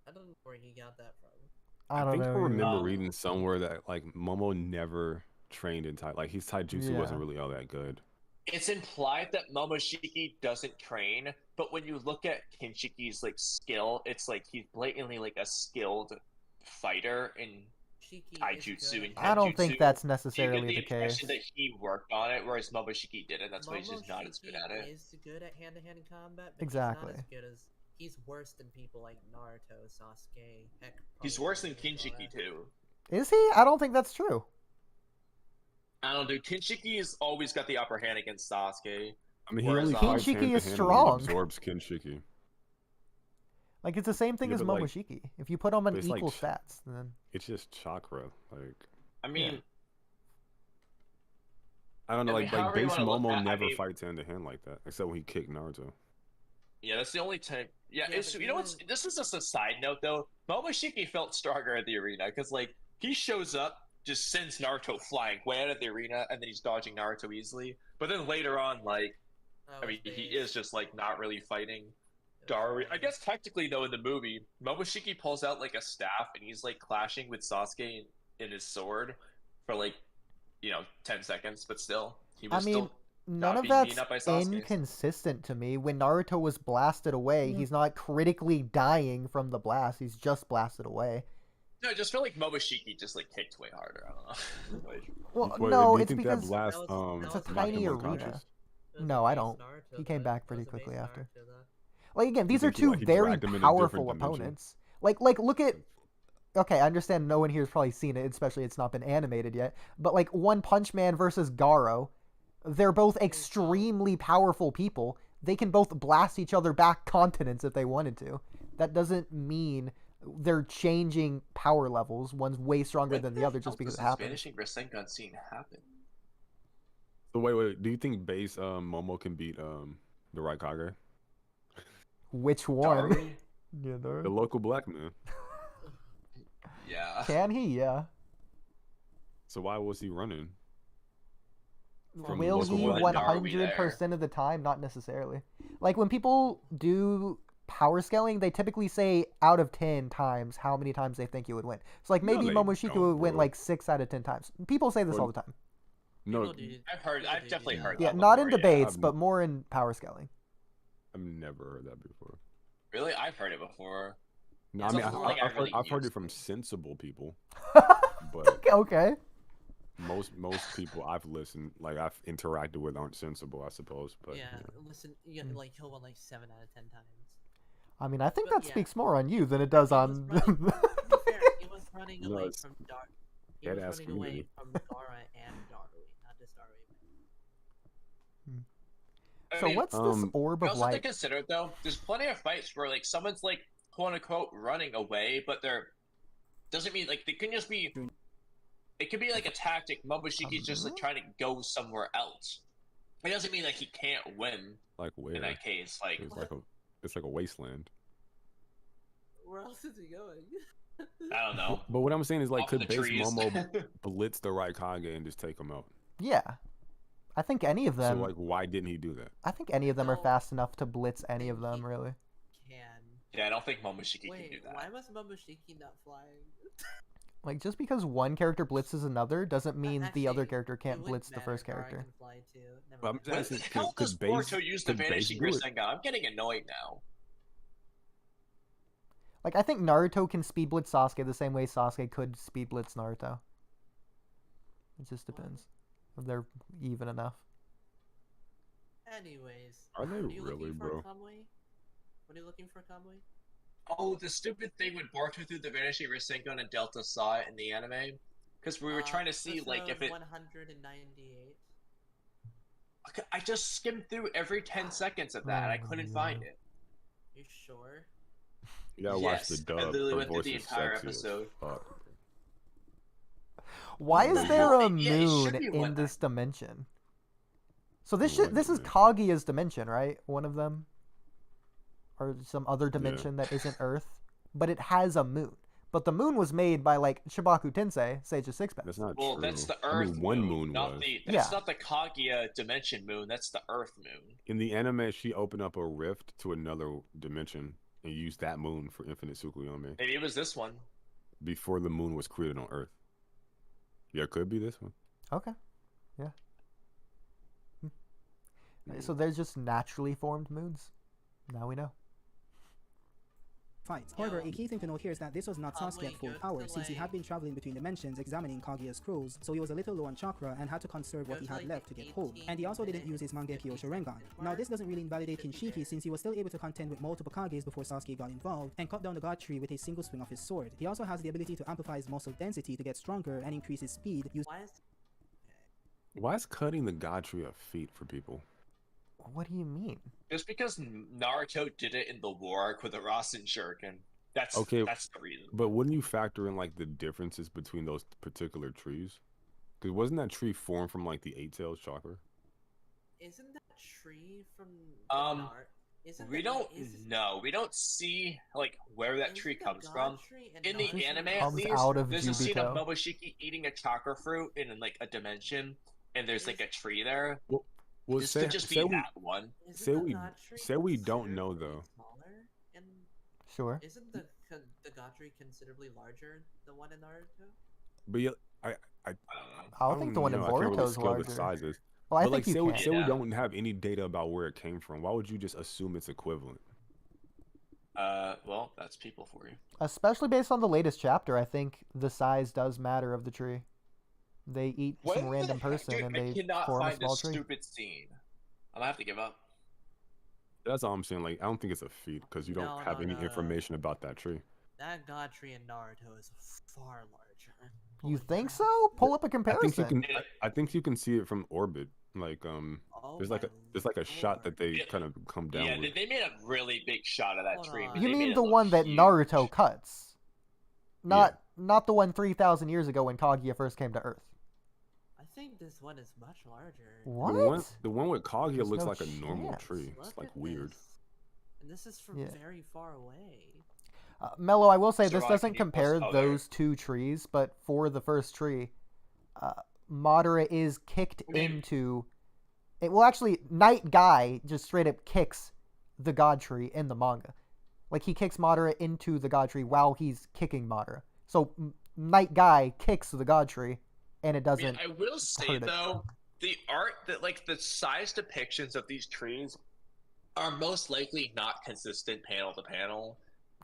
I don't know where he got that from. I don't think know. I remember Um, reading somewhere that like Momo never trained in Tai. Like his taijutsu Yeah. wasn't really all that good. It's implied that Momoshiki doesn't train, but when you look at Kinshiki's like skill, it's like he's blatantly like a skilled fighter in Shiki taijutsu and I don't think kenjutsu. that's You necessarily get the the case. impression that he worked on it, whereas Momoshiki didn't. That's why he's just not as good at it. Is good at hand-to-hand combat, but Exactly. he's not as good as he's worse than people like Naruto, Sasuke. Heck, He's probably worse than even Kinshiki Sora. too. Is he? I don't think that's true. I don't know. Kinshiki has always got the upper hand against Sasuke. I mean, he Whereas, only um, fights Kinshiki hand to is hand when he strong. absorbs Kinshiki. Like it's the same thing Yeah, as but, like- Momoshiki. If you put them on but it's like equal ch- stats, then It's just chakra. Like I mean, I don't know. I mean, Like however you base wanna look Momo at- I never mean- fights hand to hand like that, except when he kicked Naruto. yeah, that's the only time. Yeah, Yeah, it's but you know what's. even- This is just a side note though. Momoshiki felt stronger at the arena because like he shows up, just sends Naruto flying way out of the arena, and then he's dodging Naruto easily. But then later on, like Oh, I mean, his he base. is just like not really fighting It was Dari. I fine. guess technically though, in the movie, Momoshiki pulls out like a staff and he's like clashing with Sasuke in his sword for like 10 seconds, but still he I was mean, still none not of being that's beaten up by Sasuke. inconsistent to me. When Naruto was blasted away, he's not critically dying from the blast. He's just blasted away. No, I just feel like Momoshiki just like kicked way harder. I don't know. Like, Well, Wait, no, do you it's think because that blast That was- it's a that was tiny base arena. unconscious? It was No, a I base don't. Naruto, He came though. back It pretty was a quickly base after. Naruto, though. Like again, these are think he, two like, he very dragged him in a different powerful dimension? opponents. Like look at. Okay, I understand no one here has probably seen it, especially it's not been animated yet. But like One Punch Man versus Garo, they're both extremely powerful people. They can both blast each other back continents if they wanted to. That doesn't mean they're changing power levels. One's way stronger when than the other just hell because does it this happens. Vanishing Rasengan scene happen? So wait. Do you think base Momo can beat the Raikage, Which one? Dari? Yeah, the local black man? Yeah. Can he? Yeah. So why was he running? From Will local he blood? 100% of the time? Not necessarily. Like when people do power scaling, they typically say out of 10 times how many times they think you would win. So like No, maybe they Momoshiki don't, would win bro. like 6 out of 10 times. People say this Or- all the time. No, I've definitely heard Yeah, that. not in before, debates, I've- but more in power scaling. I've never heard that before. Really, I've heard it before. No, It's I mean, something like I I've really heard it used from it. sensible people, but Okay. most people I've listened, like I've interacted with, aren't sensible, I suppose. But Yeah, listen, like he'll win like 7 out of 10 times. I mean, I think But that yeah. speaks more on you than it does He was on. running- to be fair, he was running No, away it's from Dar. He dead was ass running away community. from Dara and Darui, not just Darui. So what's this orb I of also have to light? consider though, there's plenty of fights where like someone's like quote unquote running away, but they're doesn't mean like they can just be. It could be like a tactic. Momoshiki's just like trying to go somewhere else. It doesn't mean like he can't win like where? in that case. Like It's like a wasteland. Where else is he going? I don't know. But what I'm saying is, like, Off in could the base trees. Momo blitz the Raikage and just take him out? Yeah. I think any of them. So, like, why didn't he do that? I think any of them are No. fast enough to blitz any of them, really. Can. Yeah, I don't think Momoshiki can do Wait, that. why was Momoshiki not flying? Like, just because one character blitzes another doesn't mean the other Actually, character can't it blitz wouldn't the first matter, Dara character. can fly too. Never But I'm mind. just When asking, the hell does could Base Boruto use the could Base Vanishing do it? Rasengan? I'm getting annoyed now. Like, I think Naruto can speed blitz Sasuke the same way Sasuke could speed blitz Naruto. It just depends. If they're even enough. Anyways, Are they you really, looking for bro? Kamui? What are you looking for, Kamui? Oh, the stupid thing when Boruto threw the Vanishing Rasengan and Delta saw it in the anime, because we were trying to see like if it. 198. I just skimmed through every 10 seconds of that. and I couldn't find it. You sure? You gotta watch the Yes, dub. I literally Her went through voice the is entire sexy as episode. fuck. Why is Yeah, there a yeah, it should moon be in one this dimension? So this What this is dimension? Kaguya's dimension, right? One of them, or some other dimension that isn't Earth, but it has a moon. But the moon was made by like Shibaku Tensei, Sage of Sixpence. That's not Well, true. that's the I Earth mean, one moon, moon not was. that's not the Kaguya dimension moon. That's the Earth moon. In the anime, she opened up a rift to another dimension and used that moon for Infinite Tsukuyomi Maybe it was this one. before the moon was created on Earth. Yeah, it could be this one. Okay. Yeah. So they're just naturally formed moons. Now we know. Fights. However, a key thing to note here is that this was not Sasuke at full go to power, the since he had been traveling between dimensions examining Kaguya's scrolls, so he was a little low on chakra and had to conserve what he had left to get home. And he also didn't use his Mangekyo Sharingan. Now this doesn't really invalidate Kinshiki, since he was still able to contend with multiple Kages before Sasuke got involved, and cut down the god tree with a single swing of his sword. He also has the ability to amplify his muscle density to get stronger and increase his speed. Why is cutting the god tree a feat for people? What do you mean? Just because Naruto did it in the war arc with a Rasen Shuriken. That's Okay, that's the reason. But wouldn't you factor in like the differences between those particular trees? Because wasn't that tree formed from like the eight-tailed chakra? Isn't that tree from We don't know. We don't see like where that tree comes from. In the anime, at Comes least, out of there's a scene of Jubito. Momoshiki eating a chakra fruit in like a dimension, and there's like a tree there. Well, This could just be that one. Say we don't know though. Sure. Isn't the god tree considerably larger than one in Naruto? But yeah, I don't think the one in know. I can't really Boruto is scale the larger. sizes. Well, I But like, think you say can. we don't have any data about where it came from. Why would you just assume it's equivalent? Well, that's people for you. Especially based on the latest chapter, I think the size does matter of the tree. They eat some random person Dude, and I they cannot form a find small this tree. stupid scene. I'm gonna have to give up. That's all I'm saying. Like, I don't think it's a feat because you don't No, have no, any no. information about that tree. That god tree in Naruto is far larger. You think so? Pull up a I comparison. think you can. I think you can see it from orbit. Like, there's like a shot that they kind of come down Yeah, with. they made a really big shot of that tree. but You they mean made it the look one that huge. Naruto cuts? Not the one 3,000 years ago when Kaguya first came to Earth. I think this one is much larger. What? The one with Kaguya There's looks no like a normal chance. tree. It's Look like at weird. this. And this is from Yeah. very far away. Mello, I will say this Sarah, doesn't can you post compare color? those two trees, but for the first tree, Madara is kicked into it. Well, actually, Night Guy just straight up kicks the God Tree in the manga. Like, he kicks Madara into the God Tree while he's kicking Madara. So Night Guy kicks the God Tree, and it doesn't. I will say though, the art that like the size depictions of these trees are most likely not consistent panel to panel.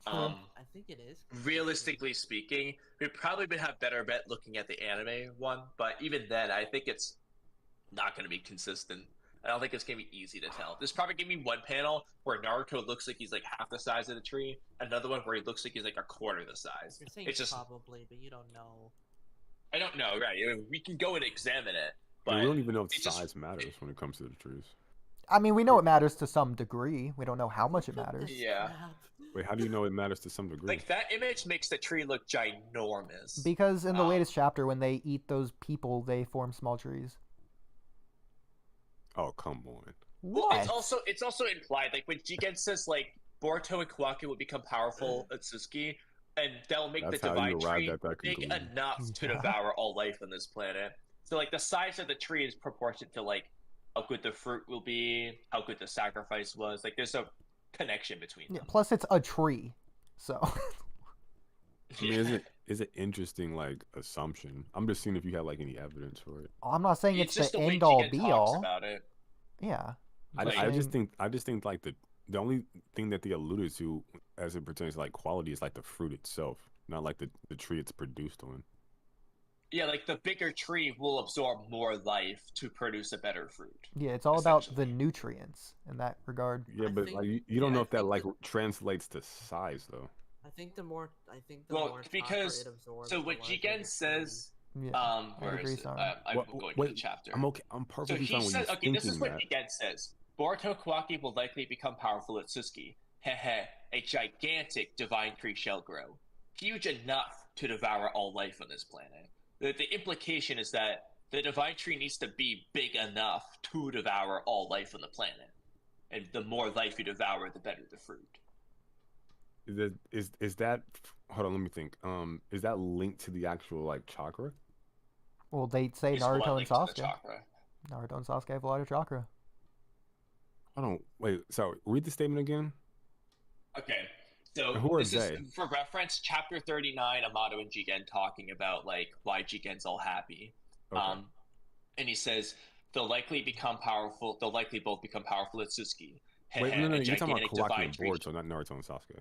I think it is. Realistically speaking, we probably would have better bet looking at the anime one, but even then, I think it's not going to be consistent. I don't think it's going to be easy to tell. There's probably going to be one panel where Naruto looks like he's like half the size of the tree, another one where he looks like he's like a quarter the size. You're saying it's just probably, but you don't know. I don't know, right? I mean, we can go and examine it, but we don't even know if size matters when it comes to the trees. I mean, we know it matters to some degree. We don't know how much it matters. Yeah. Wait, how do you know it matters to some degree? Like, that image makes the tree look ginormous. Because in the latest chapter, when they eat those people, they form small trees. Oh, come on. Well, it's also implied, like, when Jigen says, like, Boruto and Kawaki will become powerful at Suzuki, and they'll make That's the how you divine arrived tree at that big conclusion. enough to devour all life on this planet. So, like, the size of the tree is proportionate to, like, how good the fruit will be, how good the sacrifice was. Like, there's a connection between them. Plus, it's a tree, so. I mean, is it interesting, like, assumption? I'm just seeing if you have, like, any evidence for it. I'm not saying it's just the the way end all Jigen be talks all. about it. Yeah. I just think like the only thing that they alluded to as it pertains to like quality is like the fruit itself, not like the tree it's produced on. Yeah, like the bigger tree will absorb more life to produce a better fruit. Yeah, it's all about the nutrients in that regard. Yeah, but like you don't know if that like translates to size though. I think the more because it absorbs, so what Jigen says. Yeah, where is it? I'm going to the chapter. I'm okay. I'm perfectly so fine he with says, you okay, this is thinking what that. Jigen says. Boruto Kawaki will likely become powerful at Suzuki. Hehe, a gigantic divine tree shall grow, huge enough to devour all life on this planet. The implication is that the divine tree needs to be big enough to devour all life on the planet, and the more life you devour, the better the fruit. Is that? Hold on, let me think. Is that linked to the actual like chakra? Well, they say It's Naruto one and linked to the Sasuke. chakra. Naruto and Sasuke have a lot of chakra. I don't wait. Sorry, read the statement again. Okay, so Who are this they? is for reference. Chapter 39, Amato and Jigen talking about like why Jigen's all happy. Okay. And he says they'll likely both become powerful at Suzuki. Wait, no, A you're talking about gigantic Kawaki divine and tree- Naruto, not Naruto and Sasuke.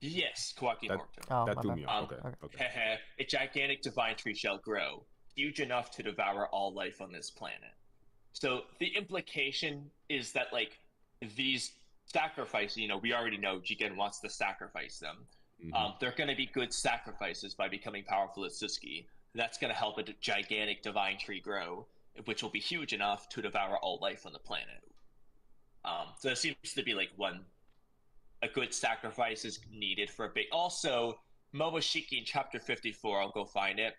Yes, Kawaki and That, Boruto. Oh, that my threw bad. me off. Okay. A gigantic divine tree shall grow, huge enough to devour all life on this planet. So the implication is that like these sacrifices, we already know Jigen wants to sacrifice them. Mhm. They're going to be good sacrifices by becoming powerful at Suzuki. That's going to help a gigantic divine tree grow, which will be huge enough to devour all life on the planet. So it seems to be like a good sacrifice is needed for a big. Also, Momoshiki in chapter 54, I'll go find it.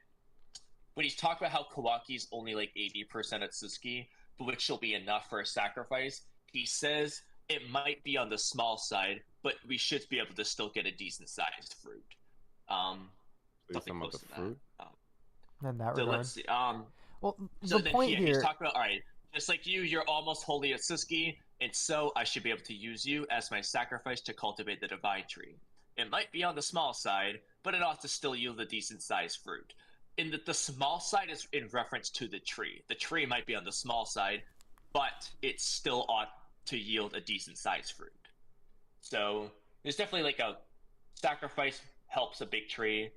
When he's talking about how Kawaki's only like 80% at Suzuki, but which will be enough for a sacrifice, he says it might be on the small side, but we should be able to still get a decent sized fruit. So you're Something talking about close the to fruit? that. In that So regard. let's see. Well, So the then point he's here. talking about, all right, just like you're almost holy at Suzuki, and so I should be able to use you as my sacrifice to cultivate the divine tree. It might be on the small side, but it ought to still yield a decent sized fruit. In that the small side is in reference to the tree. The tree might be on the small side, but it still ought to yield a decent sized fruit. So there's definitely like a sacrifice helps a big tree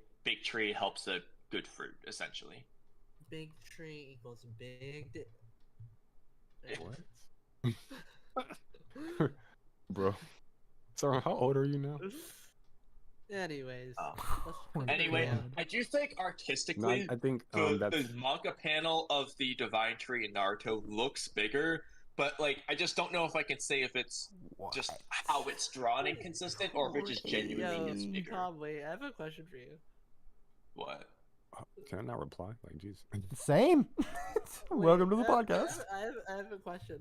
helps a good fruit, essentially. Big tree equals big. What? Bro. So how old are you now? Anyways. Anyway, I do think artistically, No, I think the that's manga panel of the divine tree in Naruto looks bigger, but like I just don't know if I can say if it's just how it's drawn and consistent, or if it just genuinely is bigger. Kamui, I have a question for you. What? Can I not reply? Like, jeez. Same. Welcome to the Wait, podcast. I have a question.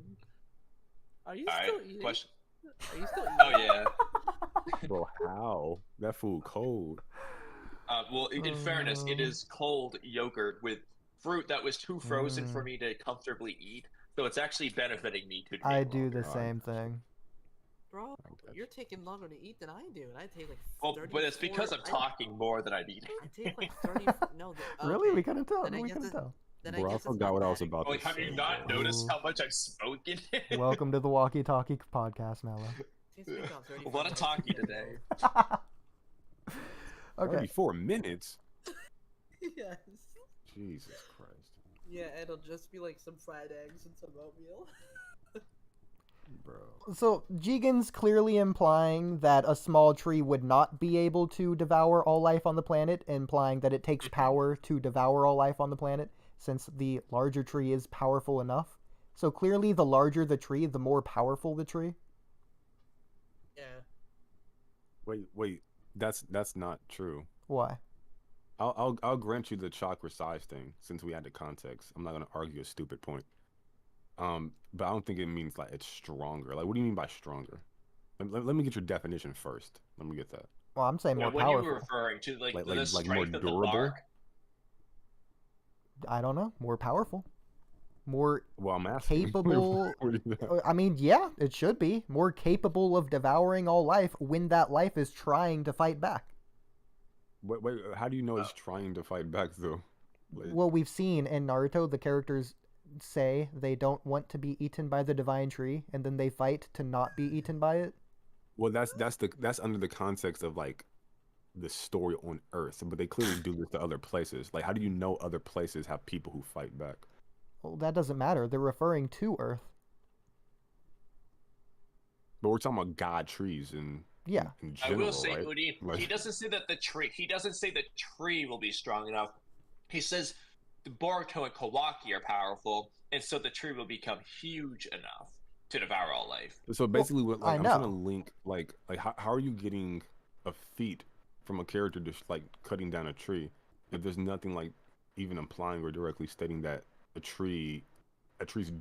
Are you All still right, eating? question. Are you still eating? Oh yeah. Bro, how? That food cold. Well, in fairness, it is cold yogurt with fruit that was too frozen for me to comfortably eat. So it's actually benefiting me to I drink do longer. the same thing. Bro, you're taking longer to eat than I do, and I take like 30. Well, but it's because I'm talking more than I'm eating. I take like 30. No, Really? okay. We couldn't tell. Then I We guess couldn't it's- tell. Then Bro, I guess it's forgot not what I was bad. about Like, to have say. you not noticed how much I've spoken? Welcome to the WalkyTalky podcast, Mello. Takes me about 35 A lot of minutes talky to get today. Okay. 34 minutes? Yes. Jesus Christ. Yeah, it'll just be like some fried eggs and some oatmeal. Bro. So Jigen's clearly implying that a small tree would not be able to devour all life on the planet, implying that it takes power to devour all life on the planet, since the larger tree is powerful enough. So clearly the larger the tree, the more powerful the tree. Yeah. Wait. That's not true. Why? I'll grant you the chakra size thing since we had the context. I'm not gonna argue a stupid point. But I don't think it means like it's stronger. Like, what do you mean by stronger? Let me get your definition first. Let me get that. Well, I'm saying more What are powerful. you referring to? Like the like strength more of the durable? bark? I don't know. More powerful. More Well, I'm asking. capable. What do you- I mean, yeah, it should be. More capable of devouring all life when that life is trying to fight back. Wait, how do you know it's trying to fight back though? Like, Well, we've seen in Naruto the characters say they don't want to be eaten by the divine tree, and then they fight to not be eaten by it. well, that's under the context of like the story on Earth, but they clearly do this to other places. Like, how do you know other places have people who fight back? Well, that doesn't matter. They're referring to Earth. But we're talking about god trees and Yeah. in I general, will say, right? Oodie, Like- he doesn't say that the tree. He doesn't say the tree will be strong enough. He says the Boruto and Kawaki are powerful, and so the tree will become huge enough to devour all life. So basically, what I like I'm trying to know. link like how are you getting a feat from a character just like cutting down a tree if there's nothing like even implying or directly stating that a tree's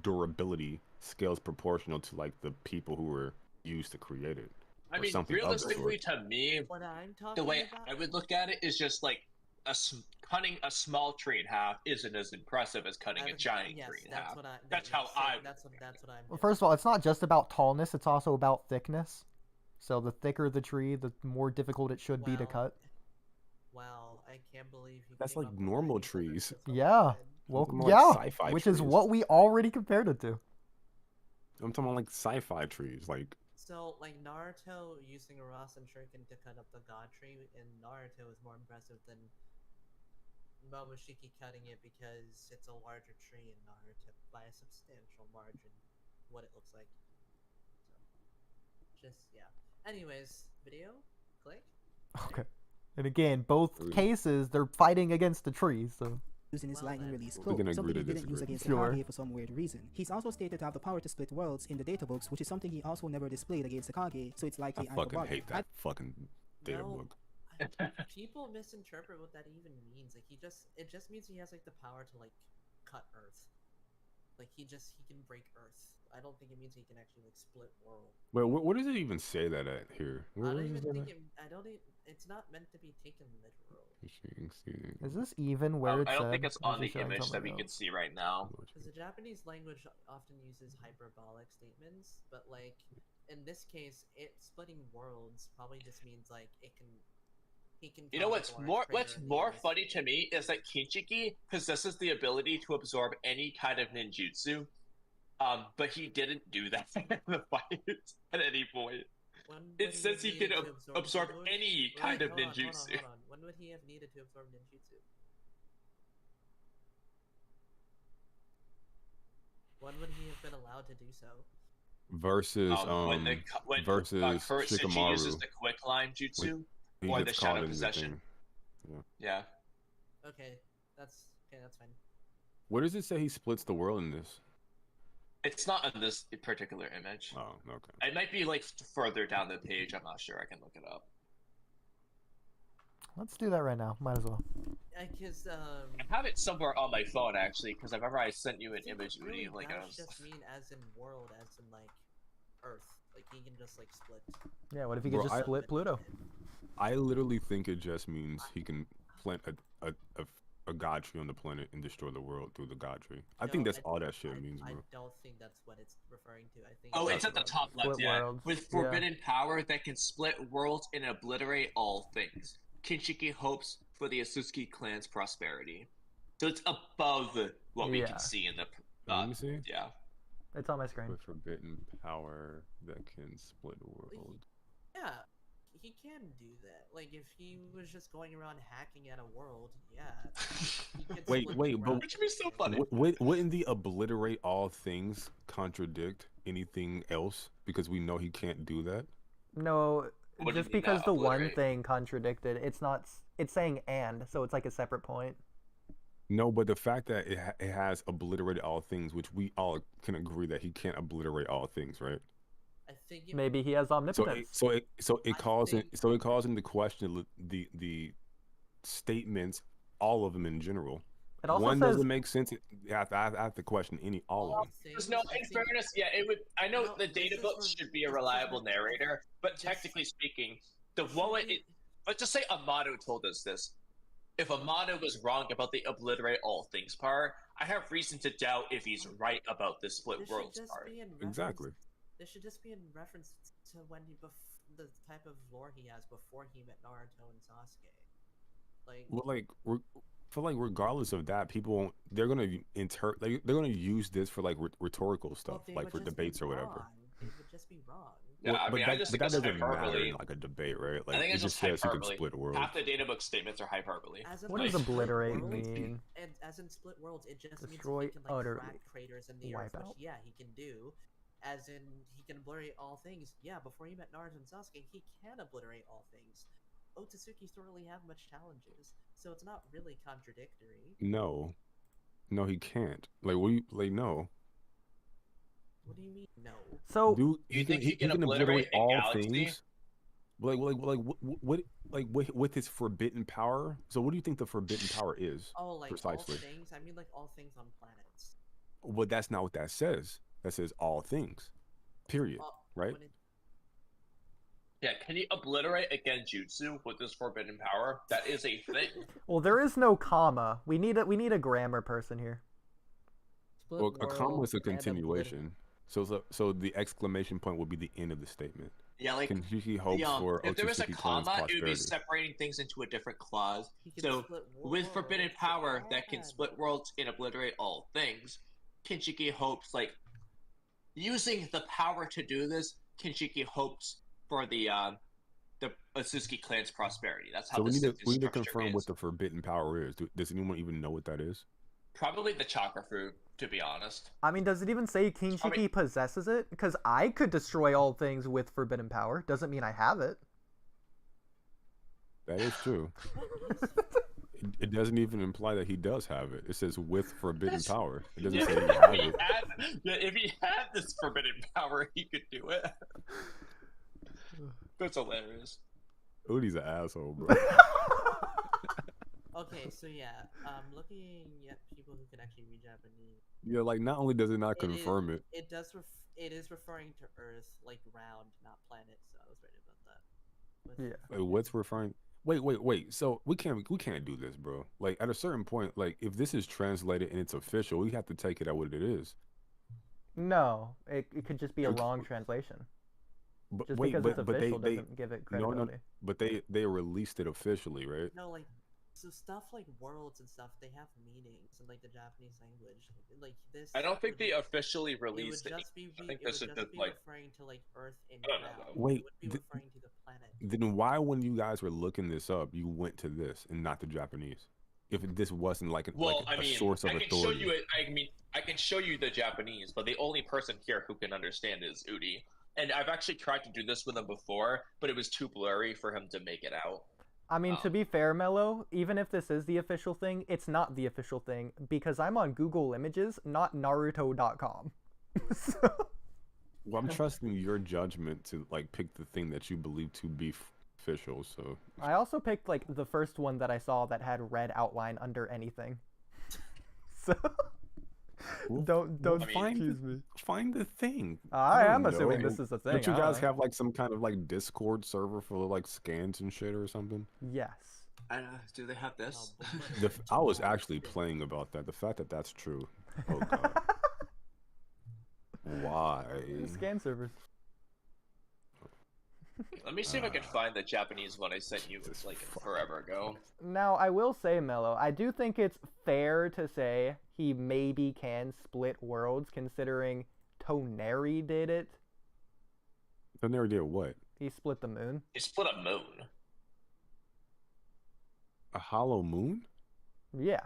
durability scales proportional to like the people who were used to create it. I or mean, something of the realistically, sort. to me, What I'm talking the way about. I would look at it is just like cutting a small tree in half isn't as impressive as cutting a giant yes, tree in that's half. what I. That's how I. That's what I'm. Well, first of all, it's not just about tallness, it's also about thickness. So the thicker the tree, the more difficult it should be to cut. Wow, I can't believe you. That's came like up with normal ideas like trees. this. Oh, Yeah. man. Well, talking about, yeah, like, sci-fi which is trees. what we already compared it to. I'm talking about like sci-fi trees, like So, like Naruto using a Rasen Shuriken to cut up the god tree in Naruto is more impressive than Momoshiki cutting it because it's a larger tree in Naruto by a substantial margin. What it looks like. So, just yeah. Anyways, video click. Okay. And again, both Agreed. cases, they're fighting against the trees, so. Using his Well lightning then. release We cloak, can agree something to he didn't use disagree. against Sure. Hokage for some weird reason. He's also stated to have the power to split worlds in the data books, which is something he also never displayed against Hokage, so it's I likely fucking hyperbolic. hate that fucking data No. book. People misinterpret what that even means. Like it just means he has like the power to like cut Earth. Like he can break Earth. I don't think it means he can actually like split world. Wait, where does it even say that at here? I Where don't is even that think at? it. I don't. It's not meant to be taken literal. Is this even where it's I don't think said? it's Or is on it the showing image that something we can else? see right now. Because the Japanese language often uses hyperbolic statements, but like in this case, it splitting worlds probably just means like it can. He can. You know cause a what's large what's crater in the more Earth. funny to me is that Kinshiki possesses the ability to absorb any kind of ninjutsu, but he didn't do that in the fight at any point. When It would says he have can needed to absorb language? any Wait, kind of hold on, ninjutsu. Hold on. When would he have needed to absorb ninjutsu? When would he have been allowed to do so? Versus When versus Kurosuchi uses Shikamaru. the quicklime jutsu He or the gets caught shadow in the possession. thing. Yeah. Okay, that's fine. Where does it say he splits the world in this? It's not in this particular image. Oh, okay. It might be like further down the page. I'm not sure. I can look it up. Let's do that right now. Might as well. Because I have it somewhere on my phone actually, because I remember I sent you an image, really, Oodie, like I dash was. just mean as in world, as in like Earth. Like he can just like split. Yeah, what if he could Bro, just split Pluto? I literally think it just means he can plant a a god tree on the planet and destroy the world through the god tree. I think that's all that shit means, I bro. don't think that's what it's referring to. I think. Oh, it's at the top left, Split yeah. worlds, With forbidden power that can split worlds and obliterate all things. Kinshiki hopes for the Asusuki clan's prosperity. So it's above what we can see in the. Let me see. Yeah. It's on my screen. With forbidden power that can split worlds. Yeah, he can do that. Like if he was just going around hacking at a world, yeah. He could Wait, split but the world. Which would be so funny. Wouldn't the obliterate all things contradict anything else? Because we know he can't do that. No, What do you just mean because not the one obliterate? thing contradicted, it's not. It's saying and, so it's like a separate point. No, but the fact that it has obliterated all things, which we all can agree that he can't obliterate all things, right? I think it, Maybe he has omnipotence. So it calls think- it calls into question the statements, all of them in general. It also One says doesn't make sense. I have to question all of them. There's no, in fairness, yeah, it would. I know No, the this data is book where- should be a this is reliable where- narrator, but this- technically speaking, the moment it, let's just say Amato told us this. If Amato was wrong about the obliterate all things part, I have reason to doubt if he's right about the split This should worlds just part. be in reference, Exactly. This should just be in reference to when the type of lore he has before he met Naruto and Sasuke. Like, Well, like regardless of that, people won't. They're gonna they're gonna use this for like rhetorical stuff, they like would for just debates be or whatever. wrong. They would just be wrong. Yeah, Well, I mean, I just but think that it's doesn't matter hyperbole. in like a debate, right? I Like think it it's just just says you can hyperbole. split worlds. Half the data book statements are hyperbole. As in, What like, does split obliterate worlds, mean? And as in split worlds, it just Destroy means he can like utterly. crack craters in the Wipe earth, out. which yeah, he can do. As in, he can obliterate all things. Yeah, before he met Naruto and Sasuke, he can obliterate all things. Otsutsuki's don't really have much challenges, so it's not really contradictory. No, he can't. Like no. What do you mean, no? So Dude, You think he can obliterate a all galaxy? things. Like with his forbidden power. So what do you think the forbidden power is? Oh, like precisely. all things? I mean, like all things on planets. Well, that's not what that says. That says all things. Period. Right? When it- Yeah, can you obliterate a genjutsu with this forbidden power? That is a thing. well, there is no comma. We need a grammar person here. Split Well, a comma worlds is a and continuation. So the exclamation point will be the end of the statement. Yeah, like Kinshiki hopes for if there was a Otsutsuki clan's comma, it would be prosperity. separating things into a different clause. He can So split with forbidden worlds, power that can yeah. split worlds and obliterate all things, Kinshiki hopes like using the power to do this. Kinshiki hopes for the Asusuki clan's prosperity. That's how So the we sentence need to structure confirm is. what the forbidden power is. Does anyone even know what that is? Probably the chakra fruit, to be honest. I mean, does it even say Kinshiki possesses it? Because I could destroy all things with forbidden power. Doesn't mean I have it. That is true. It doesn't even imply that he does have it. It says with forbidden power. It doesn't Yeah, say he if has he it. if he had this forbidden power, he could do it. That's hilarious. Oodie's an asshole, bro. Okay, so yeah, looking at people who can actually read Japanese. Yeah, like not only does it not It is- confirm it, It does. It is referring to Earth, like round, not planet. So I was right about that. With- Yeah. like, what's referring? Wait. So we can't do this, bro. Like at a certain point, like if this is translated and it's official, we have to take it at what it is. No, it could just be a Okay. wrong translation. But Just wait, because it's but they official doesn't give it credibility. but they released it officially, right? No, like so stuff like worlds and stuff. They have meanings in like the Japanese language. Like this. I don't think would they be- officially released It it. would just be. I think it this would is just just be like referring to like Earth and I don't know, ground. though. Wait, It would be referring to the planet. Then why, when you guys were looking this up, you went to this and not the Japanese? If this wasn't like Well, like I mean, a source of I can authority. show you it. I mean, I can show you the Japanese, but the only person here who can understand is Oodie. And I've actually tried to do this with him before, but it was too blurry for him to make it out. I mean, to be fair, Mello, even if this is the official thing, it's not the official thing because I'm on Google Images, not Naruto.com. So... Well, I'm trusting your judgment to like pick the thing that you believe to be official. So I also picked like the first one that I saw that had red outline under anything. So don't excuse me. Find the thing. I don't am assuming know. this is a thing. Don't you I don't guys know. have like some kind of like Discord server for like scans and shit or something? Yes. Do they have this? I was actually playing about that. The fact that that's true. Oh god. Why? Scan servers. Let me see if I can find the Japanese one I sent you like forever ago. Now, I will say, Mello, I do think it's fair to say he maybe can split worlds, considering Toneri did it. Toneri did what? He split the moon. He split a moon. A hollow moon? Yeah.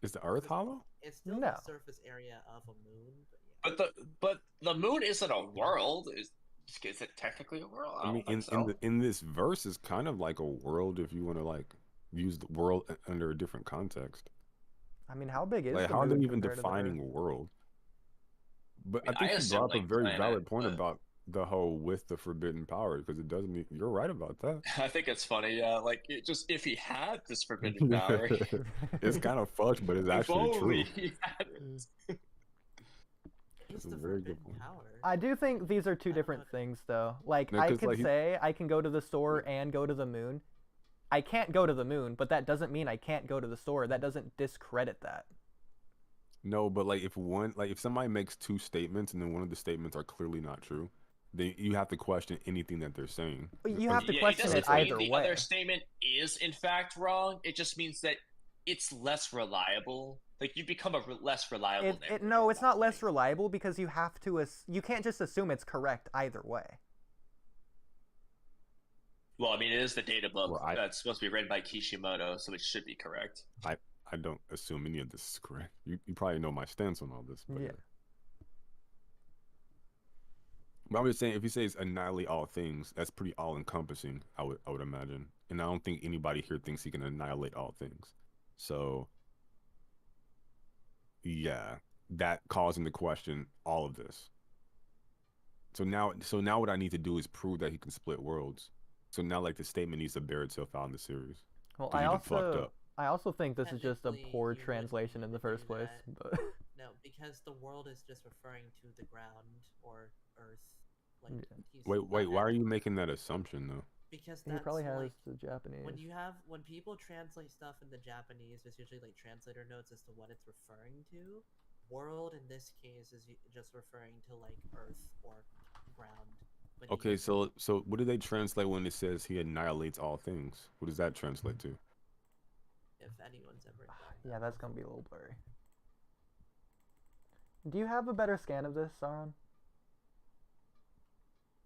Is the Earth hollow? It's still No. the surface area of a moon, but yeah. But the moon isn't a world. Is it technically a world? I mean, in this verse is kind of like a world if you want to like use the world under a different context. I mean, how big is Like the how are they moon even compared to the defining Earth? a world? But I mean, I think I you assume, brought up a like, very planet, valid point but- about the whole with the forbidden power, because it doesn't mean you're right about that. I think it's funny. Yeah, like if he had this forbidden power, It's kind of fucked, but it's if actually true. only he had it. He's That's a the very good forbidden point. power. I do think these are two different things, though. Like, No, I 'cause, could like, he- say I can go to the store and go to the moon. I can't go to the moon, but that doesn't mean I can't go to the store. That doesn't discredit that. No, but like if somebody makes two statements and then one of the statements are clearly not true, then you have to question anything that they're saying. But you have to Yeah, question it it doesn't mean either the way. other statement is in fact wrong. It just means that it's less reliable. Like you become a less reliable. No, it's not less reliable because you have to. You can't just assume it's correct either way. Well, I mean, it is the data book Well, that's supposed to be read by Kishimoto, so it should be correct. I don't assume any of this is correct. You probably know my stance on all this. But Yeah. But I'm just saying, if he says annihilate all things, that's pretty all encompassing. I would imagine, and I don't think anybody here thinks he can annihilate all things. So yeah, that calls into question all of this. So now what I need to do is prove that he can split worlds. So now like the statement needs to bear itself out in the series. Well, 'Cause you done fucked up. I also think this is just a Technically, poor you wouldn't translation in the need to do first place. that. But No, because the world is just referring to the ground or Earth. Like, Yeah. he's Wait, not why are actually- you making that assumption though? Because he that's probably has like the Japanese. when people translate stuff in the Japanese, there's usually like translator notes as to what it's referring to. World in this case is just referring to like Earth or ground. But he Okay, doesn't- so what do they translate when it says he annihilates all things? What does that translate to? if anyone's ever done Yeah, that's gonna be a little blurry. Do you have a better scan of this, Sauron?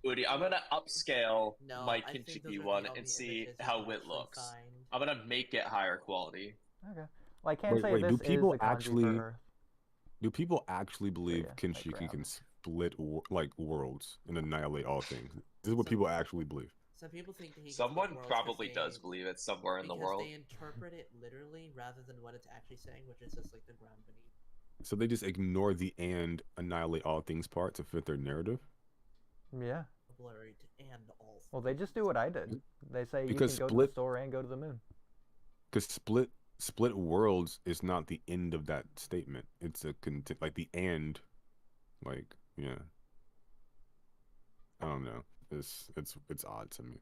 Oodie, I'm gonna upscale No, my I think those Kinshiki are the one only and see images you how can it actually looks. find. I'm gonna make it higher quality. Okay. Well, I can't Wait, say wait, this do people is the kanji actually- for Earth. Do people actually believe yeah, like Kinshiki ground. can split like worlds and annihilate all things? This is what people actually believe. Some people think that he can split Someone worlds 'cause probably does they- believe it somewhere in the because world. they interpret it literally rather than what it's actually saying, which is just like the ground beneath. So they just ignore the and annihilate all things part to fit their narrative. Yeah. Blurred and all. Well, they just do what I did. They say Because you can go to split- the store and go to the moon. Because split worlds is not the end of that statement. It's a like the and, like yeah. I don't know. It's odd to me.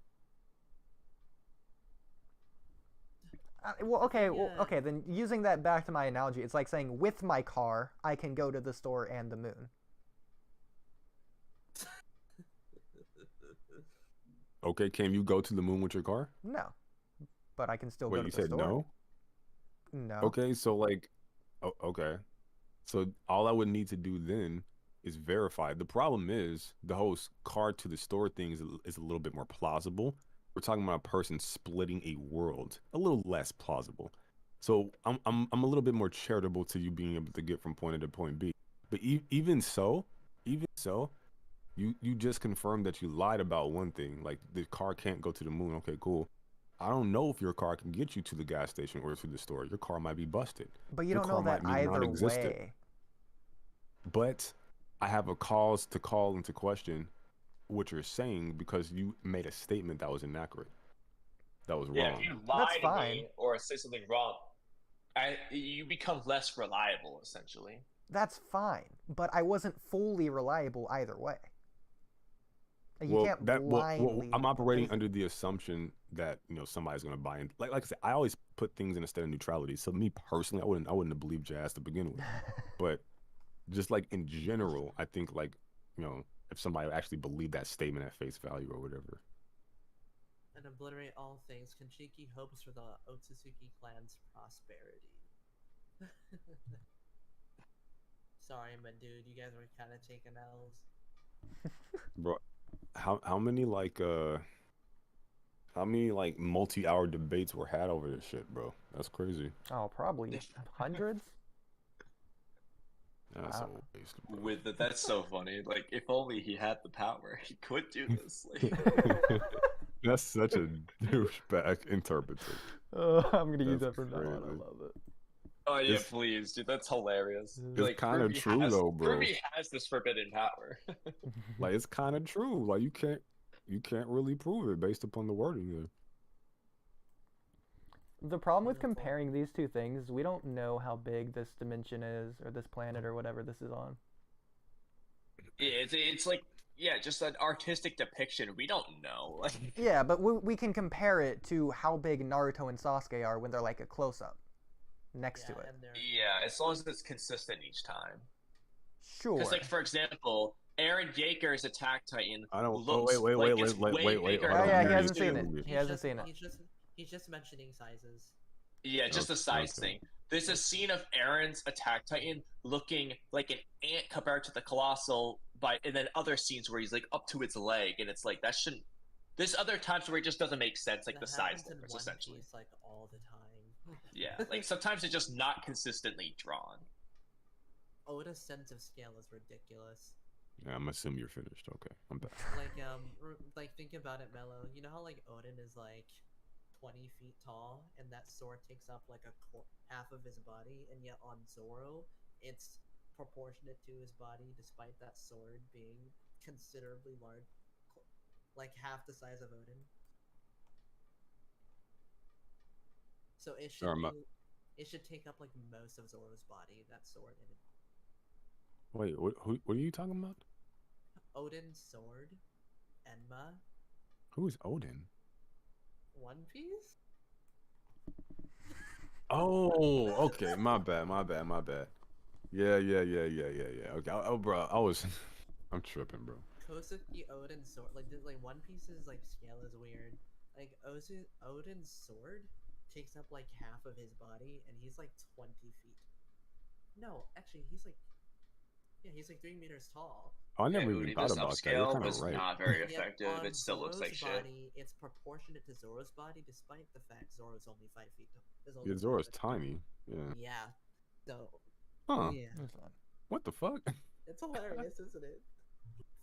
Well, okay, Yeah. okay. Then using that back to my analogy, it's like saying with my car, I can go to the store and the moon. Okay, can you go to the moon with your car? No, but I can still Wait, go to you the said store. no? No. Okay, so like, okay. So all I would need to do then is verify. The problem is the whole car to the store thing is a little bit more plausible. We're talking about a person splitting a world, a little less plausible. So I'm a little bit more charitable to you being able to get from point A to point B. But even so, you just confirmed that you lied about one thing. Like the car can't go to the moon. Okay, cool. I don't know if your car can get you to the gas station or to the store. Your car might be busted. But you Your don't know car that might be either non-existent. way. But I have a cause to call into question what you're saying because you made a statement that was inaccurate. That was Yeah, wrong. if you lie to fine. me or say something wrong, you become less reliable, essentially. That's fine, but I wasn't fully reliable either way. You can't blindly. I'm operating under the assumption that somebody's gonna buy in. Like I said, I always put things in a state of neutrality. So me personally, I wouldn't have believed Jazz to begin with. But just like in general, I think like if somebody actually believed that statement at face value or whatever. And obliterate all things, Kanshiki hopes for the Otsutsuki clan's prosperity. Sorry, my dude, you guys were kind of taking L's. Bro, how many multi-hour debates were had over this shit, bro? That's crazy. Oh, probably hundreds. That's Wow. a waste, bro. That's so funny. Like, if only he had the power, he could do this. Like... That's such a douchebag interpretation. I'm gonna use that That's from now on. I crazy. love it. Oh yeah, It's- please, dude. That's hilarious. It's Like, kind of Ruby true has- though, bro. Ruby has this forbidden power. Like it's kind of true. Like you can't really prove it based upon the wording there. The problem with comparing these two things is we don't know how big this dimension is, or this planet, or whatever this is on. Yeah, it's like just an artistic depiction. We don't know. Like, Yeah, but we can compare it to how big Naruto and Sasuke are when they're like a close-up next to it. yeah, as long as it's consistent each time. Sure. Because, like, for example, Aaron Yeager's Attack Titan I don't. looks Oh, wait, like it's way bigger Oh than yeah, he Naruto. hasn't seen it. He hasn't seen it. He's just mentioning sizes. Yeah, just a size Okay. thing. There's a scene of Aaron's Attack Titan looking like an ant compared to the Colossal, and then other scenes where he's like up to its leg, and it's like that shouldn't. There's other times where it just doesn't make sense, like That the size happens in difference, One essentially. Piece, like all the time. Yeah, like sometimes it's just not consistently drawn. Oda's sense of scale is ridiculous. Yeah, I'm assuming you're finished. Okay, I'm back. Like think about it, Mello. You know how like Odin is like 20 feet tall, and that sword takes up like half of his body, and yet on Zoro, it's proportionate to his body, despite that sword being considerably large, like half the size of Odin. So it should it should take up like most of Zoro's body, that sword. And Wait, what are you talking about? Odin's sword, Enma, Who is Odin? One Piece. Oh, okay. My bad. Yeah. Okay. Bro, I'm tripping, bro. Kosuke Odin's sword, like One Piece's like scale is weird. Like Odin's sword takes up like half of his body, and he's like 20 feet. No, actually, he's like 3 meters tall. I never Oodie, even thought this about that. You're upscale kind was of right. not very Yet effective. on It still looks like Zoro's shit. body, it's proportionate to Zoro's body, despite the fact Zoro's only 5 feet tall. Yeah, Zoro's tiny. Yeah. Yeah. So. Huh. Yeah. What the fuck? It's hilarious, isn't it?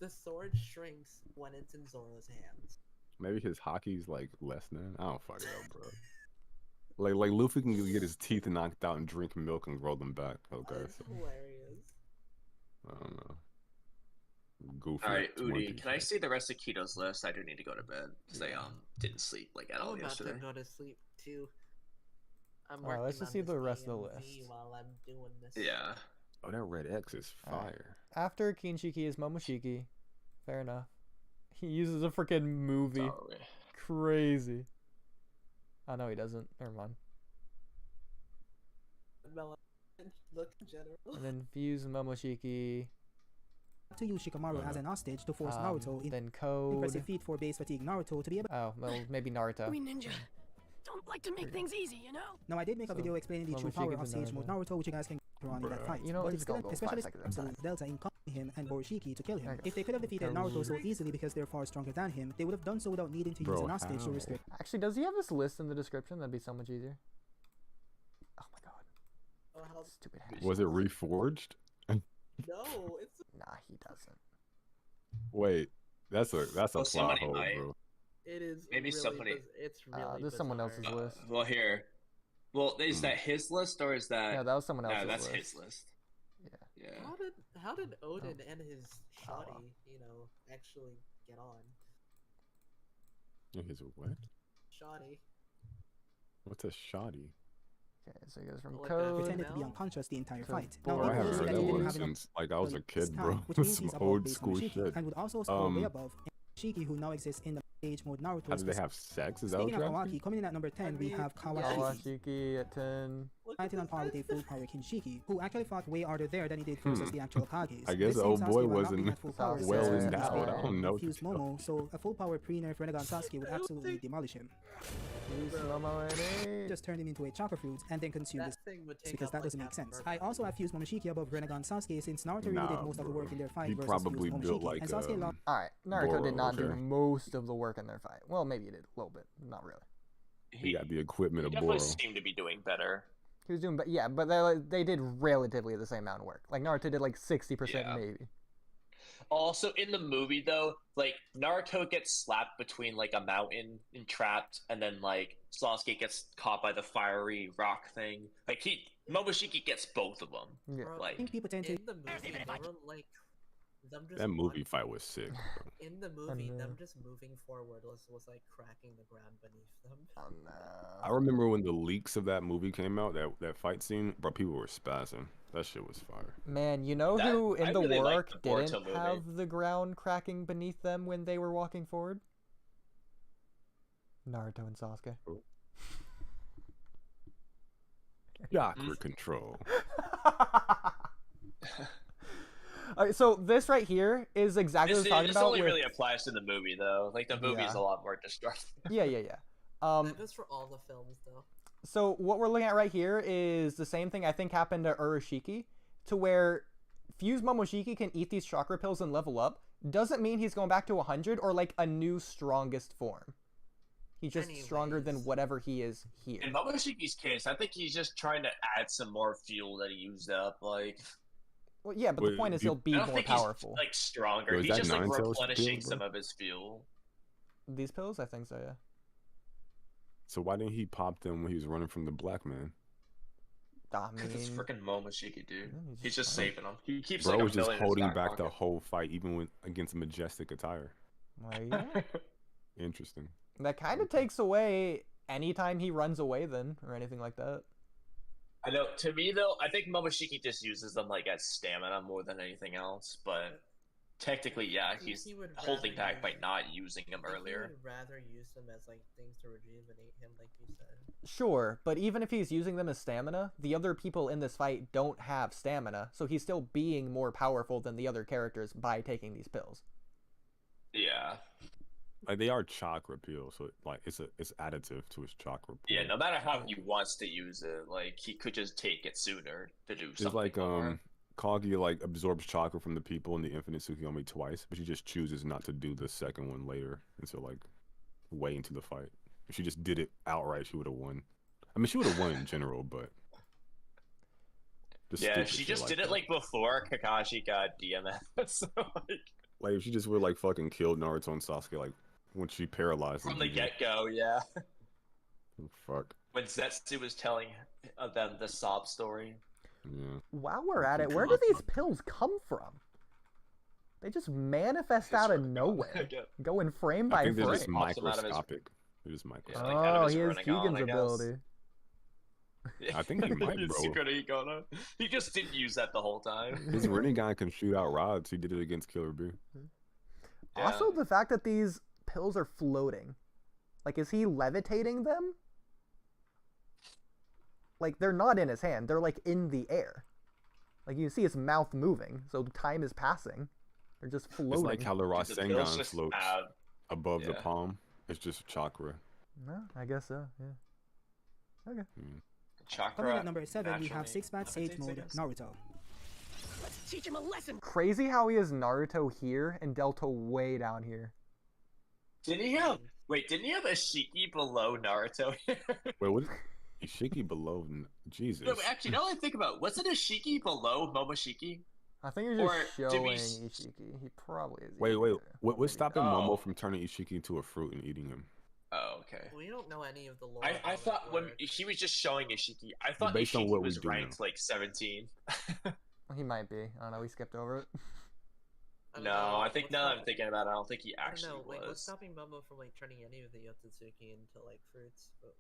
The sword shrinks when it's in Zoro's hands. Maybe his hockey's like less than. I don't fucking know, bro. Like Luffy can get his teeth knocked out and drink milk and grow them back. Okay. It's So, hilarious. I don't know. Goofy. Alright, One Oodie, Piece can I fan. see the rest of Keto's list? I do need to go to bed because I didn't sleep like at all I'm about yesterday. to go to sleep too. I'm Alright, working let's just on see this the rest of the AMV list. while I'm doing this. Yeah. Oh, that red X is fire. After Kinshiki is Momoshiki. Fair enough. He uses a freaking movie. Sorry. Crazy. Oh no, he doesn't. Never mind. Look in general. And then fuse Momoshiki. To use Shikamaru as an hostage to force Naruto Then code. impressive feat for base fatigue Naruto to be able. Oh, well, maybe Naruto. We ninja don't like to make things easy, you know? Now I did make a So, video explaining the true Momoshiki power to of Sage Mode Naruto. Naruto, which you guys can go on in that fight. You know, but he's it's still gonna go a 5 specialist seconds at a absolute time. Delta in calling him and Borishiki to kill him. Okay. If they could have defeated Naruto so easily because they're far stronger than him, they would have done so without needing to use Bro, an hostage to how? restrict. Actually, does he have this list in the description? That'd be so much easier. Oh my god. Oh, how... Stupid hash. Was it reforged? No, it's Nah, he doesn't. Wait, that's a Well, plot somebody hole, might. bro. it is Maybe really somebody- it's really There's someone else's bizarre. list. Well, here. Well, is that his list or is that? Yeah, that was someone else's No, that's list. his list. Yeah. Yeah. How did Odin and his Oh, shoddy, well. actually get on? His what? Shoddy. What's a shoddy? Okay, so he goes from Like code. Pretended to be unconscious the entire So fight. Boruto. Oh, I people haven't said heard that that he didn't one have enough since like I was a this kid, time, bro. which means Some he's above old base school Momoshiki shit. and would also score way above Shiki, who now exists in the Age Mode Naruto. How do they have sex? Is that what Speaking of you're asking? Kawaki, coming in at number 10, we have Kawashiki. Kawashiki at 10. Fighting on par with a full power Kinshiki, who actually fought way harder there than he did versus the actual Kages. I guess This the same old boy Sasuke, while not wasn't being at full power, well still endowed. uses I don't know. Fused Momo, so a full power pre-nerf Renegon Sasuke would absolutely demolish him. Just turn him into a chakra fruit and then consume this because that doesn't make sense. I also have Fused Momoshiki above Renegon Sasuke since Naruto really did most of the work in their fight He versus probably Fused built Momoshiki, like and Sasuke lost. Alright, Naruto Boro, did not do okay. most of the work in their fight. Well, maybe he did a little bit. Not really. He got the equipment of definitely Boro. seemed to be doing better. He was doing, but yeah, but they did relatively the same amount of work. Like Naruto did like 60% maybe. Also, in the movie, though, like, Naruto gets slapped between, like, a mountain and trapped, and then, like, Sasuke gets caught by the fiery rock thing. Like, Momoshiki gets both of them. Yeah. Bro, Like, I think people tend to. in the movie, they were like them just That movie fight was sick. Bro. in the movie, know. them just moving forward was like cracking the ground beneath them. Oh no. I remember when the leaks of that movie came out, that fight scene, bro, people were spazzing. That shit was fire. Man, you know That- who in I the really war liked arc the Boruto didn't movie. have the ground cracking beneath them when they were walking forward? Naruto and Sasuke. Chakra control. Alright, so this right here is exactly what this, I was talking this about. only with- really applies to the movie, though. Like, the movie is Yeah. a lot more destructive. Yeah. That goes for all the films, though. So what we're looking at right here is the same thing I think happened to Urashiki, to where Fused Momoshiki can eat these chakra pills and level up. Doesn't mean he's going back to 100 or like a new strongest form. He's just stronger than whatever he is here. In Momoshiki's case, I think he's just trying to add some more fuel that he used up. Like, Well, yeah, but the Wait, point is do you- he'll be I don't more think powerful. he's like stronger. Yo, is He's that just like 9 tails replenishing pills, some bro? of his fuel. These pills, I think so. Yeah. So why didn't he pop them when he was running from the black man? I Because it's mean, freaking Momoshiki, dude. Yeah, He's just saving them. He keeps Bro like was a just million in his holding back back the pocket. whole fight, even when against majestic attire. like, yeah. Interesting. That kind of takes away anytime he runs away, then, or anything like that. I know. To me, though, I think Momoshiki just uses them like as stamina more than anything else. But technically, yeah, he's He would holding rather back by use- not using them I think earlier. He would rather use them as like things to rejuvenate him, like you said. Sure, but even if he's using them as stamina, the other people in this fight don't have stamina, so he's still being more powerful than the other characters by taking these pills. Yeah. Like they are chakra pills, so like it's additive to his chakra. Yeah, pool. no matter how he wants to use it, like he could just take it sooner to do It's something. like more. Kagi like absorbs chakra from the people in the Infinite Tsukiyomi twice, but she just chooses not to do the second one later until like way into the fight. If she just did it outright, she would have won. I mean, she would have won in general, but Yeah, if she just did it like before Kakashi got DMF. So like if she just would like fucking killed Naruto and Sasuke like when she paralyzed from them. the get go, yeah. Oh, fuck. When Zetsu was telling them the sob story. Yeah. While we're at it, where do these pills come from? They just manifest out of nowhere, going frame I by think they're frame. just microscopic. They're just microscopic. like, out of Oh, his he has Rinnegan, Keegan's I guess. ability. I think he might, bro. Secret Igona. He just didn't use that the whole time. His Rinnegan can shoot out rods. He did it against Killer Bee. Also, the fact that these pills are floating. Like, is he levitating them? Like, they're not in his hand. They're, like, in the air. Like, you see his mouth moving, so time is passing. They're just floating. It's like how the pills Rasengan just floats have- above the yeah. palm. It's just chakra. No, I guess so, yeah. Okay. Chakra. Coming in at number 7, we have naturally 6-Bat Sage levitates, I Mode guess. Naruto. Let's teach him a lesson. Crazy how he has Naruto here and Delta way down here. Didn't he have? Wait, didn't he have a Shiki below Naruto? Wait, what? Ishiki below? Jesus. No, but actually, now that I think about it, wasn't a Shiki below Momoshiki? I think you're just Or did showing we Ishiki. He probably is. Wait. Ishiki. What's stopping Oh. Momo from turning Ishiki into a fruit and eating him? Oh, okay. We don't know any of the lore. I of how thought it when works. he was just showing Ishiki, I thought based on Ishiki what we was do ranked know. like 17. He might be. I don't know. We skipped over it. I don't No, know, I think what's now that I'm stop- thinking about it, I don't think he I don't actually know. Wait, what's was. stopping Momo from like turning any of the Otsutsuki into like fruits? But...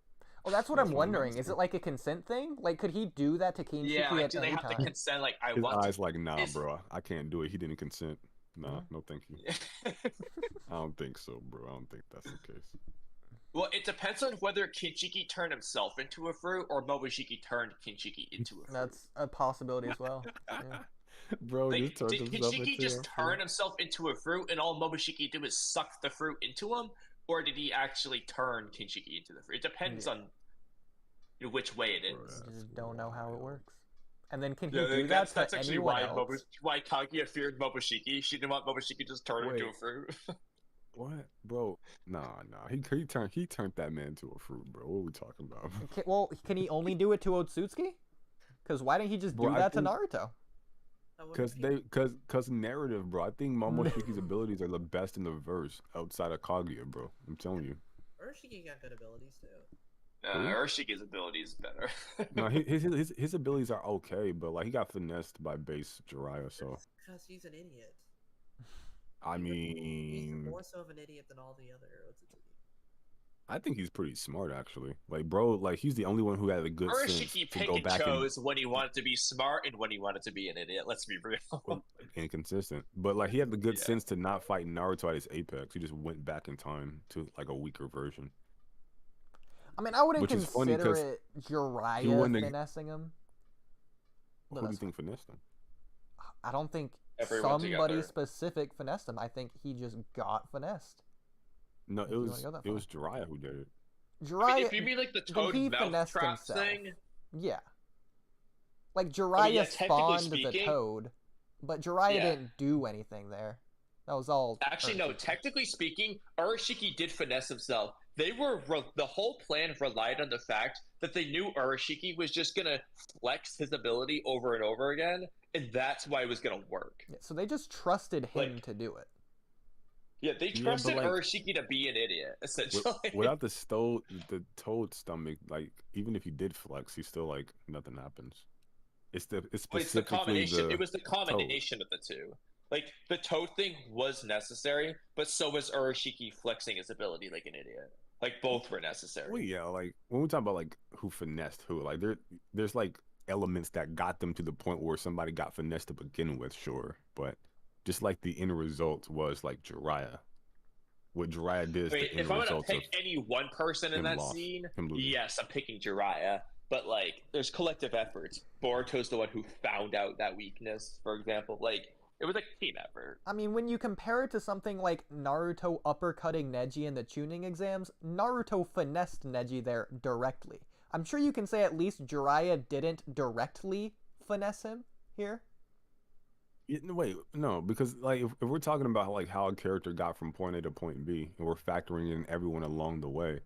Oh, that's what That's I'm what I'm wondering. Is it like a consent thing? Like, could he do that to Kinshiki Yeah, like, at do they any have to time? consent? Like, I His want eyes to. like, nah, is- bro. I can't do it. He didn't consent. Nah, no thank you. I don't think so, bro. I don't think that's the case. Well, it depends on whether Kinshiki turned himself into a fruit or Momoshiki turned Kinshiki into a fruit. That's a possibility as well. Yeah. Bro, Like, just turned did himself Kinshiki into just a turn fruit. himself into a fruit and all Momoshiki do is suck the fruit into him? Or did he actually turn Kinshiki into the fruit? It depends on which way it is. You just don't know how it works. And then can he Yeah, do that's that to actually anyone why else? why Kaguya feared Momoshiki. She didn't want Momoshiki to just turn him into a fruit. What, bro? Nah. He turned that man into a fruit, bro. What are we talking about? Well, can he only do it to Otsutsuki? Because why didn't he just do that to Naruto? Cause narrative, bro. I think Momoshiki's abilities are the best in the verse outside of Kaguya, bro. I'm telling you. Urashiki got good abilities too. Urashiki's ability is better. No, his abilities are okay, but like he got finessed by base Jiraiya, so. Because he's an idiot. I He's mean, more so of an idiot than all the other Otsutsuki. I think he's pretty smart actually. Like, bro, like he's the only one who had a good sense Urashiki to pick go and back chose when he wanted to be smart and when he wanted to be an idiot. Let's be real. inconsistent. But like he had the good sense to not fight Naruto at his apex. He just went back in time to like a weaker version. I mean, I wouldn't Which is funny consider 'cause it he Jiraiya wouldn't- finessing him. Who do you think finessed him? I don't think Everyone somebody together. specific finessed him. I think he just got finessed. No, If it you wanna was go that Jiraiya who did it. Jiraiya. If you mean like the then toad he mouth finessed trap himself. thing, Yeah. Like Jiraiya yeah, technically spawned the speaking- toad, but Jiraiya Yeah. didn't do anything there. That was all. actually no. Urashiki. Technically speaking, Urashiki did finesse himself. They were the whole plan relied on the fact that they knew Urashiki was just gonna flex his ability over and over again, and that's why it was gonna work. Yeah, so they just trusted him to do it. Yeah, they Yeah, but, trusted like, Urashiki to be an idiot, essentially. Without the toad stomach, like even if he did flex, he still like nothing happens. It's Well, it's the specifically combination. the It was the toad. combination of the two. Like the toad thing was necessary, but so was Urashiki flexing his ability like an idiot. Like both were necessary. Well, yeah, like when we talk about like who finessed who, like there's like elements that got them to the point where somebody got finessed to begin with, sure, but just like the end result was like Jiraiya. What Jiraiya did is I mean, the end if I'm gonna result of pick any one person in him that lost, scene, him losing. yes, I'm picking Jiraiya. But like, there's collective efforts. Boruto's the one who found out that weakness, for example. Like, it was like a team effort. I mean, when you compare it to something like Naruto uppercutting Neji in the tuning exams, Naruto finessed Neji there directly. I'm sure you can say at least Jiraiya didn't directly finesse him here. Yeah, wait, no, because like if we're talking about like how a character got from point A to point B, and we're factoring in everyone along the way,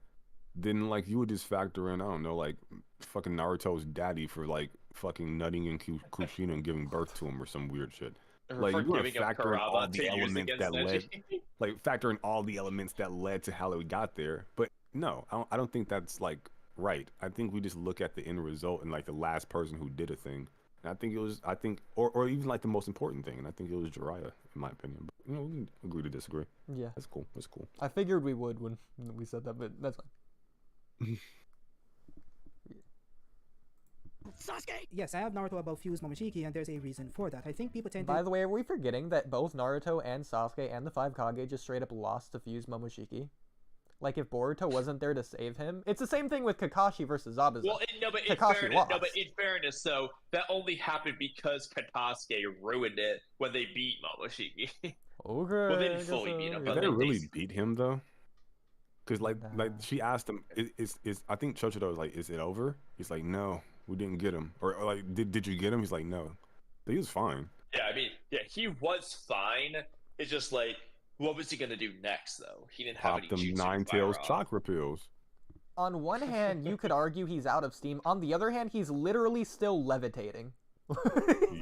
then like you would just factor in, I don't know, like fucking Naruto's daddy for like fucking nutting in Kushina and giving birth to him or some weird shit. Like For you would giving him factor in all Kurama the to use elements against that led, Neji. like factor in all the elements that led to how it got there. But no, I don't think that's like right. I think we just look at the end result and like the last person who did a thing. And I think it was, or even like the most important thing, and I think it was Jiraiya, in my opinion. But, you know, we can agree to disagree. Yeah. That's cool. That's cool. I figured we would when we said that, but that's fine. Sasuke! Yes, I have Naruto about Fuse Momoshiki, and there's a reason for that. I think people tend By to... the way, are we forgetting that both Naruto and Sasuke and the Five Kage just straight up lost to Fuse Momoshiki? Like, if Boruto wasn't there to save him, it's the same thing with Kakashi versus Zabuza. Well, but in fairness, though, that only happened because Katasuke ruined it when they beat Momoshiki. Okay. Well, they didn't fully beat him, Did but they really beat him though? Because like she asked him, is I think Chochito was like, is it over? He's like, no, we didn't get him. Or like, did you get him? He's like, no. But he was fine. Yeah, I mean, yeah, he was fine. It's just like, what was he gonna do next, though? He didn't have Popped any them jutsu Nine to fire Tails off. chakra pills. On one hand, you could argue he's out of steam. On the other hand, he's literally still levitating.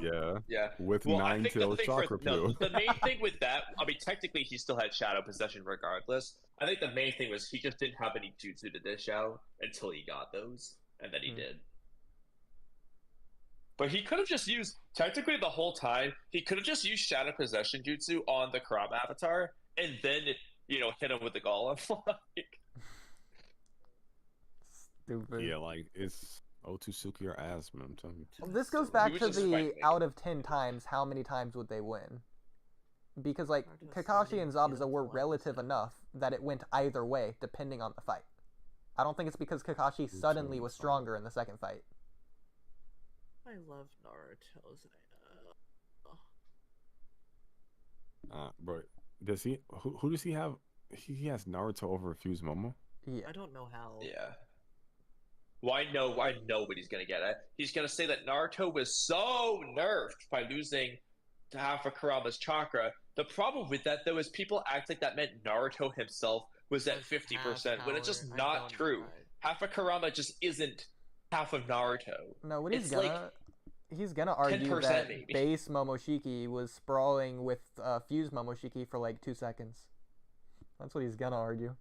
Yeah. Yeah. With Well, I Nine think the Tails thing chakra pills. the main thing with that, I mean, technically he still had shadow possession regardless. I think the main thing was he just didn't have any jutsu to dish out until he got those, and then he did. But he could have just used, technically the whole time, he could have just used shadow possession jutsu on the Kurama avatar, and then, you know, hit him with the golem. Stupid. Yeah, like it's Otsutsuki or Asma, I'm telling you. Well, this goes back to the out of 10 times, how many times would they win? because like Naruto's Kakashi and suddenly Zabuza feeling were flat. relative enough that it went either way depending on the fight. I don't think it's because Kakashi suddenly was stronger in the second fight. I love Naruto's. Bro, does he? Who does he have? He has Naruto over Fuse Momo. Yeah. I don't know how. Yeah. Well, I know what he's gonna get at. He's gonna say that Naruto was so nerfed by losing to half of Kurama's chakra. The problem with that, though, is people act like that meant Naruto himself was at 50%, when it's just not true. Half of Kurama just isn't half of Naruto. No, what It's he's gonna argue 10% that maybe. base Momoshiki was sprawling with Fuse Momoshiki for like 2 seconds. That's what he's gonna argue.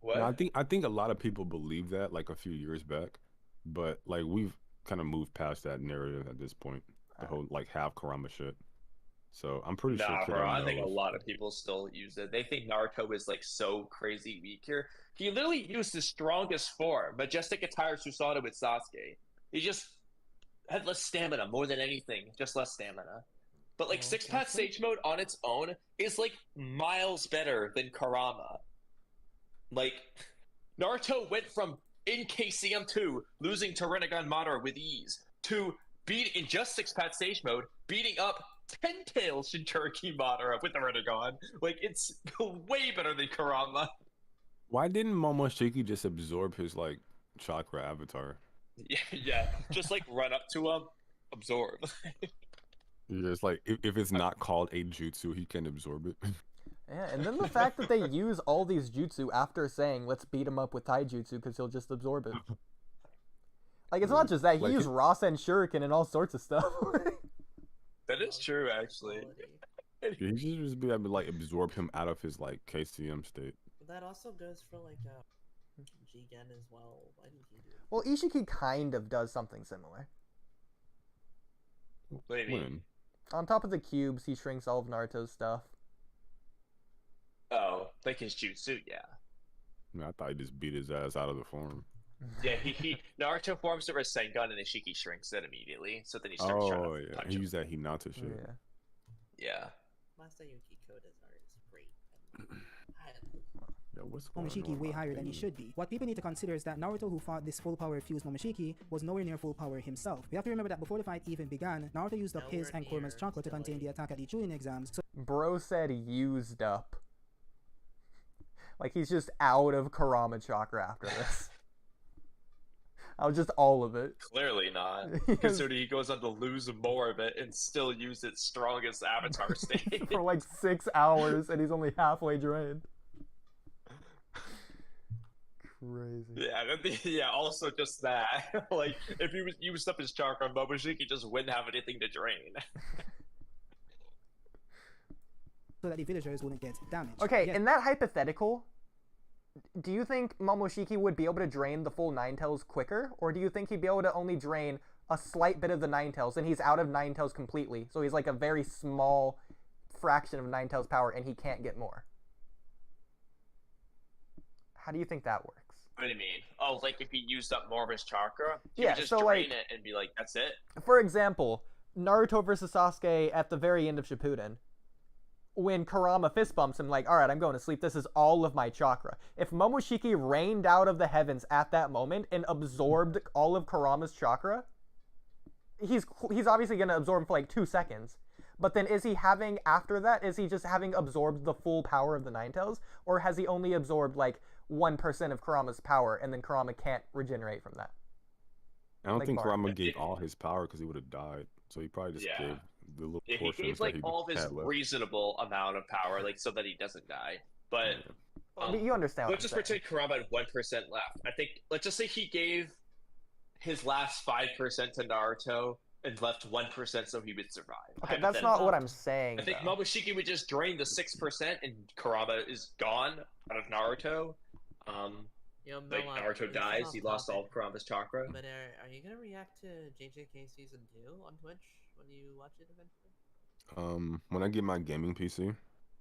What? No, I think a lot of people believe that like a few years back, but like we've kind of moved past that narrative at this point. The whole like half Kurama shit. So I'm pretty sure. Nah, bro, Kurama I think a knows. lot of people still use it. They think Naruto is like so crazy weak here. He literally used his strongest form, Majestic Attire Susanoo with Sasuke. He just had less stamina more than anything, just less stamina. But like Six Path Sage Mode on its own is like miles better than Kurama. Like Naruto went from in KCM 2 losing to Rinnegan Madara with ease to in just Six Path Sage Mode beating up 10 Tails Shinchuriki Madara with the Rinnegan. Like it's way better than Kurama. Why didn't Momoshiki just absorb his like chakra avatar? Yeah, just like run up to him, absorb. It's like if it's not called a jutsu, he can absorb it. Yeah, and then the fact that they use all these jutsu after saying, let's beat him up with taijutsu because he'll just absorb it. Like, it's not just that. He Like used Rasen Shuriken and all sorts of stuff. That is true, actually. He should just be able to like absorb him out of his like KCM state. That also goes for like Jigen as well. Why did he do it? Well, Ishiki kind of does something similar. What do you mean? On top of the cubes, he shrinks all of Naruto's stuff. Oh, like his jutsu, yeah. I mean, I thought he just beat his ass out of the form. Yeah, he Naruto forms the Rasengan and Ishiki shrinks it immediately, so then he starts trying Oh to yeah, punch he him. used that Hinata shit. Yeah. Yeah. Masayuki Koda's art is great. Yo, what's going Momoshiki on way out higher than he there? should be. What people need to consider is that Naruto, who fought this full power fused Momoshiki, was nowhere near full power himself. We have to remember that before the fight even began, Naruto used up his and Kurama's chakra to contain the attack at the Chunin exams. So Bro said used up. Like, he's just out of Kurama chakra after this. Just all of it. Clearly not. Yes. Considering he goes on to lose more of it and still use its strongest avatar state. For like 6 hours, and he's only halfway drained. Crazy. Yeah, also just that. Like, if he was used up his chakra, Momoshiki just wouldn't have anything to drain. so that the villagers wouldn't get damaged. Okay, Yet- in that hypothetical, do you think Momoshiki would be able to drain the full Ninetales quicker? Or do you think he'd be able to only drain a slight bit of the Ninetales, and he's out of Ninetales completely? So he's like a very small fraction of Ninetales power, and he can't get more. How do you think that works? What do you mean? Oh, like if he used up more of his chakra? He Yeah, would just so, drain like- it and be like, that's it? For example, Naruto versus Sasuke at the very end of Shippuden, when Kurama fist bumps him like, alright, I'm going to sleep, this is all of my chakra. If Momoshiki rained out of the heavens at that moment and absorbed all of Kurama's chakra, he's obviously going to absorb him for like 2 seconds. But then is he having, after that, is he just having absorbed the full power of the Ninetales? Or has he only absorbed like 1% of Kurama's power and then Kurama can't regenerate from that? I don't Like think Mark. Kurama gave all his power because he would have died. So he probably just Yeah. gave the little Yeah, he portions gave that like he all of his had left. reasonable amount of power, like so that he doesn't die. But But you understand what let's I'm just saying. pretend Kurama had 1% left. I think let's just say he gave his last 5% to Naruto and left 1% so he would survive. Okay, that's not what I'm saying, I think though. Momoshiki would just drain the 6% and Kurama is gone out of Naruto. Yo, Like Mela, Naruto this is dies, off he lost all topic, of Kurama's chakra. But are you gonna react to JJK season 2 on Twitch when you watch it eventually? When I get my gaming PC,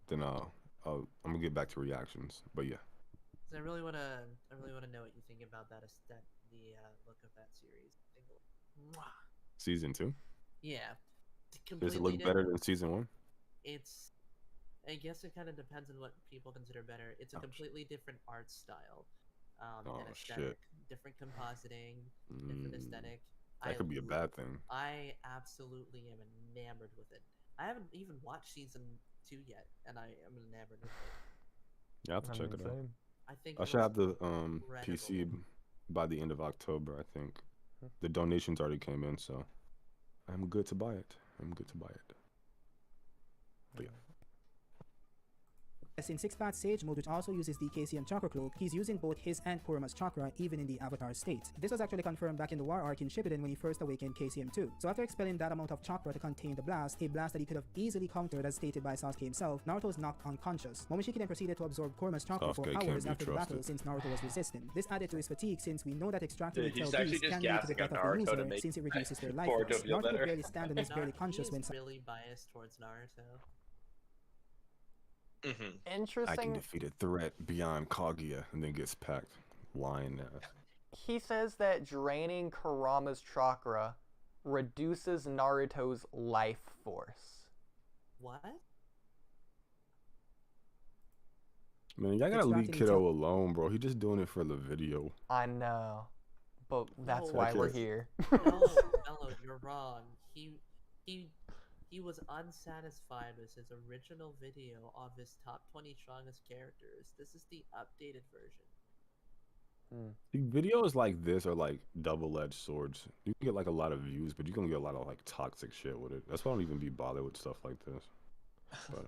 then I'm gonna get back to reactions. But yeah. 'Cause I really wanna know what you think about that the look of that series. I think Season 2? yeah. Does it look better than season 1? It's I guess it kind of depends on what people consider better. It's a completely different art style, and aesthetic, different compositing, different aesthetic. That could be a bad thing. I absolutely am enamored with it. I haven't even watched season 2 yet, and I am enamored with it. Yeah, I have to check it out. I think I should have the PC by the end of October. I think the donations already came in, so I'm good to buy it. But yeah. In 6-path Sage mode, which also uses the KCM Chakra Cloak, he's using both his and Kurama's chakra even in the Avatar state. This was actually confirmed back in the War arc in Shippuden when he first awakened KCM2. So after expelling that amount of chakra to contain the blast, a blast that he could have easily countered as stated by Sasuke himself, Naruto was knocked unconscious. Momoshiki then proceeded to absorb Kurama's chakra for hours after the battle since Naruto was resistant. This added to his fatigue since we know that extracting the tail beast can lead to the death of the user since it reduces their life force. Naruto could barely stand and is barely conscious when really biased towards Naruto. Interesting. I can defeat a threat beyond Kaguya and then gets packed. Lying ass. He says that draining Kurama's chakra reduces Naruto's life force. What? Man, y'all gotta leave Kiddo alone, bro. He just doing it for the video. I know, but that's why we're here. No, you're wrong. He was unsatisfied with his original video of his top 20 strongest characters. This is the updated version. The videos like this are like double-edged swords. You can get like a lot of views, but you can get a lot of like toxic shit with it. That's why I don't even be bothered with stuff like this. But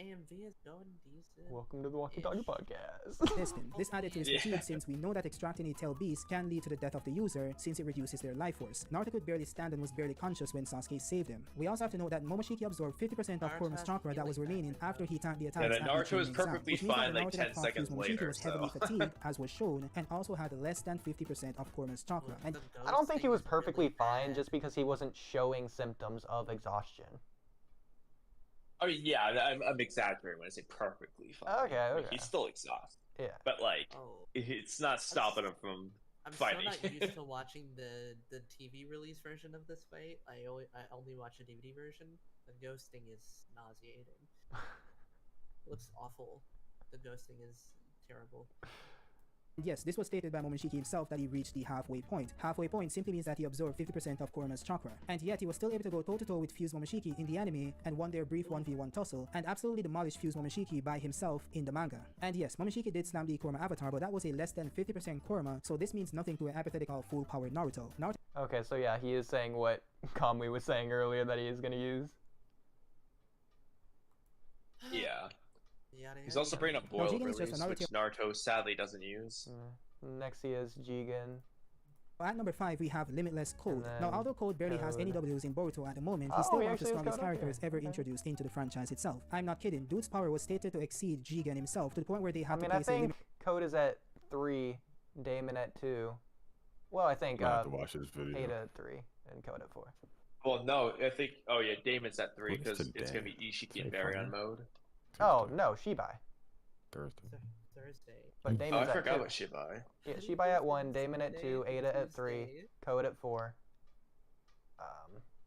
AMV is going decent. Welcome to the WalkyTalkyPod podcast. This added to his fatigue since we know that extracting a tail beast can lead to the death of the user since it reduces their life force. Naruto could barely stand and was barely conscious when Sasuke saved him. We also have to know that Momoshiki absorbed 50% of Kurama's chakra that was remaining after he tanked the attacks. Yeah, Naruto was perfectly fine like 10 seconds later. Was heavily fatigued, as was shown, and also had less than 50% of Kurama's chakra. And I don't think he was perfectly fine just because he wasn't showing symptoms of exhaustion. I mean, yeah, I'm exaggerating when I say perfectly fine. Okay. Like, he's still exhausted. Yeah. But like, it's not stopping him from fighting. I'm still not used to watching the TV release version of this fight. I only watch the DVD version. The ghosting is nauseating. It looks awful. The ghosting is terrible. Yes, this was stated by Momoshiki himself that he reached the halfway point. Halfway point simply means that he absorbed 50% of Kurama's chakra. And yet he was still able to go toe-to-toe with Fuse Momoshiki in the anime and won their brief 1v1 tussle and absolutely demolished Fuse Momoshiki by himself in the manga. And yes, Momoshiki did slam the Kurama avatar, but that was a less than 50% Kurama, so this means nothing to an hypothetical full-powered Naruto. Okay, so yeah, he is saying what Kamui was saying earlier that he is going to use. Yeah. He's also bringing up Boil Release, which Naruto sadly doesn't use. Next he is Jigen. At number 5, we have Limitless Code. Now, although Code barely has any W's in Boruto at the moment, he's still one of the strongest characters ever introduced into the franchise itself. I'm not kidding, dude's power was stated to exceed Jigen himself to the point where they had to place I think Code is at 3, Damon at 2. Well, I think I have to watch this video. 8 at 3, and Code at 4. Well, no, I think, Damon's at 3 because it's going to be Ishiki and Baryon mode. Oh, no, Shibai. Thursday. But Damon's I forgot at 2. about Shibai. Yeah, Shibai at 1, Damon at 2, Ada at 3, Code at 4.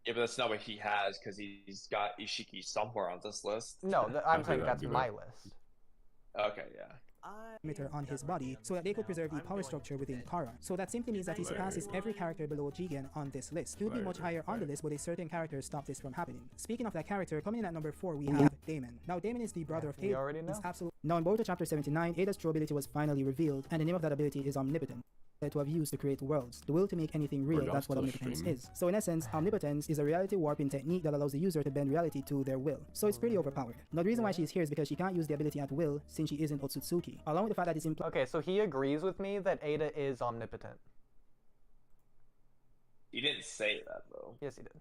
Yeah, but that's not what he has because he's got Ishiki somewhere on this list. No, I'm saying that's my list. Okay, yeah. Emitter on his body so that they could preserve the power structure within Kara. So that simply means that he surpasses every character below Jigen on this list. He would be much higher on the list, but a certain character stopped this from happening. Speaking of that character, coming in at number 4, we have Damon. Now, Damon is the brother of Ada. We already know. Now, in Boruto chapter 79, Ada's true ability was finally revealed, and the name of that ability is Omnipotent. To have used to create worlds. The will to make anything real, that's what omnipotence is. So in essence, omnipotence is a reality warping technique that allows the user to bend reality to their will. So it's pretty overpowered. Now the reason why she's here is because she can't use the ability at will since she isn't Otsutsuki. Along with the fact that it's implied. Okay, so he agrees with me that Ada is omnipotent. He didn't say that though. Yes, he did.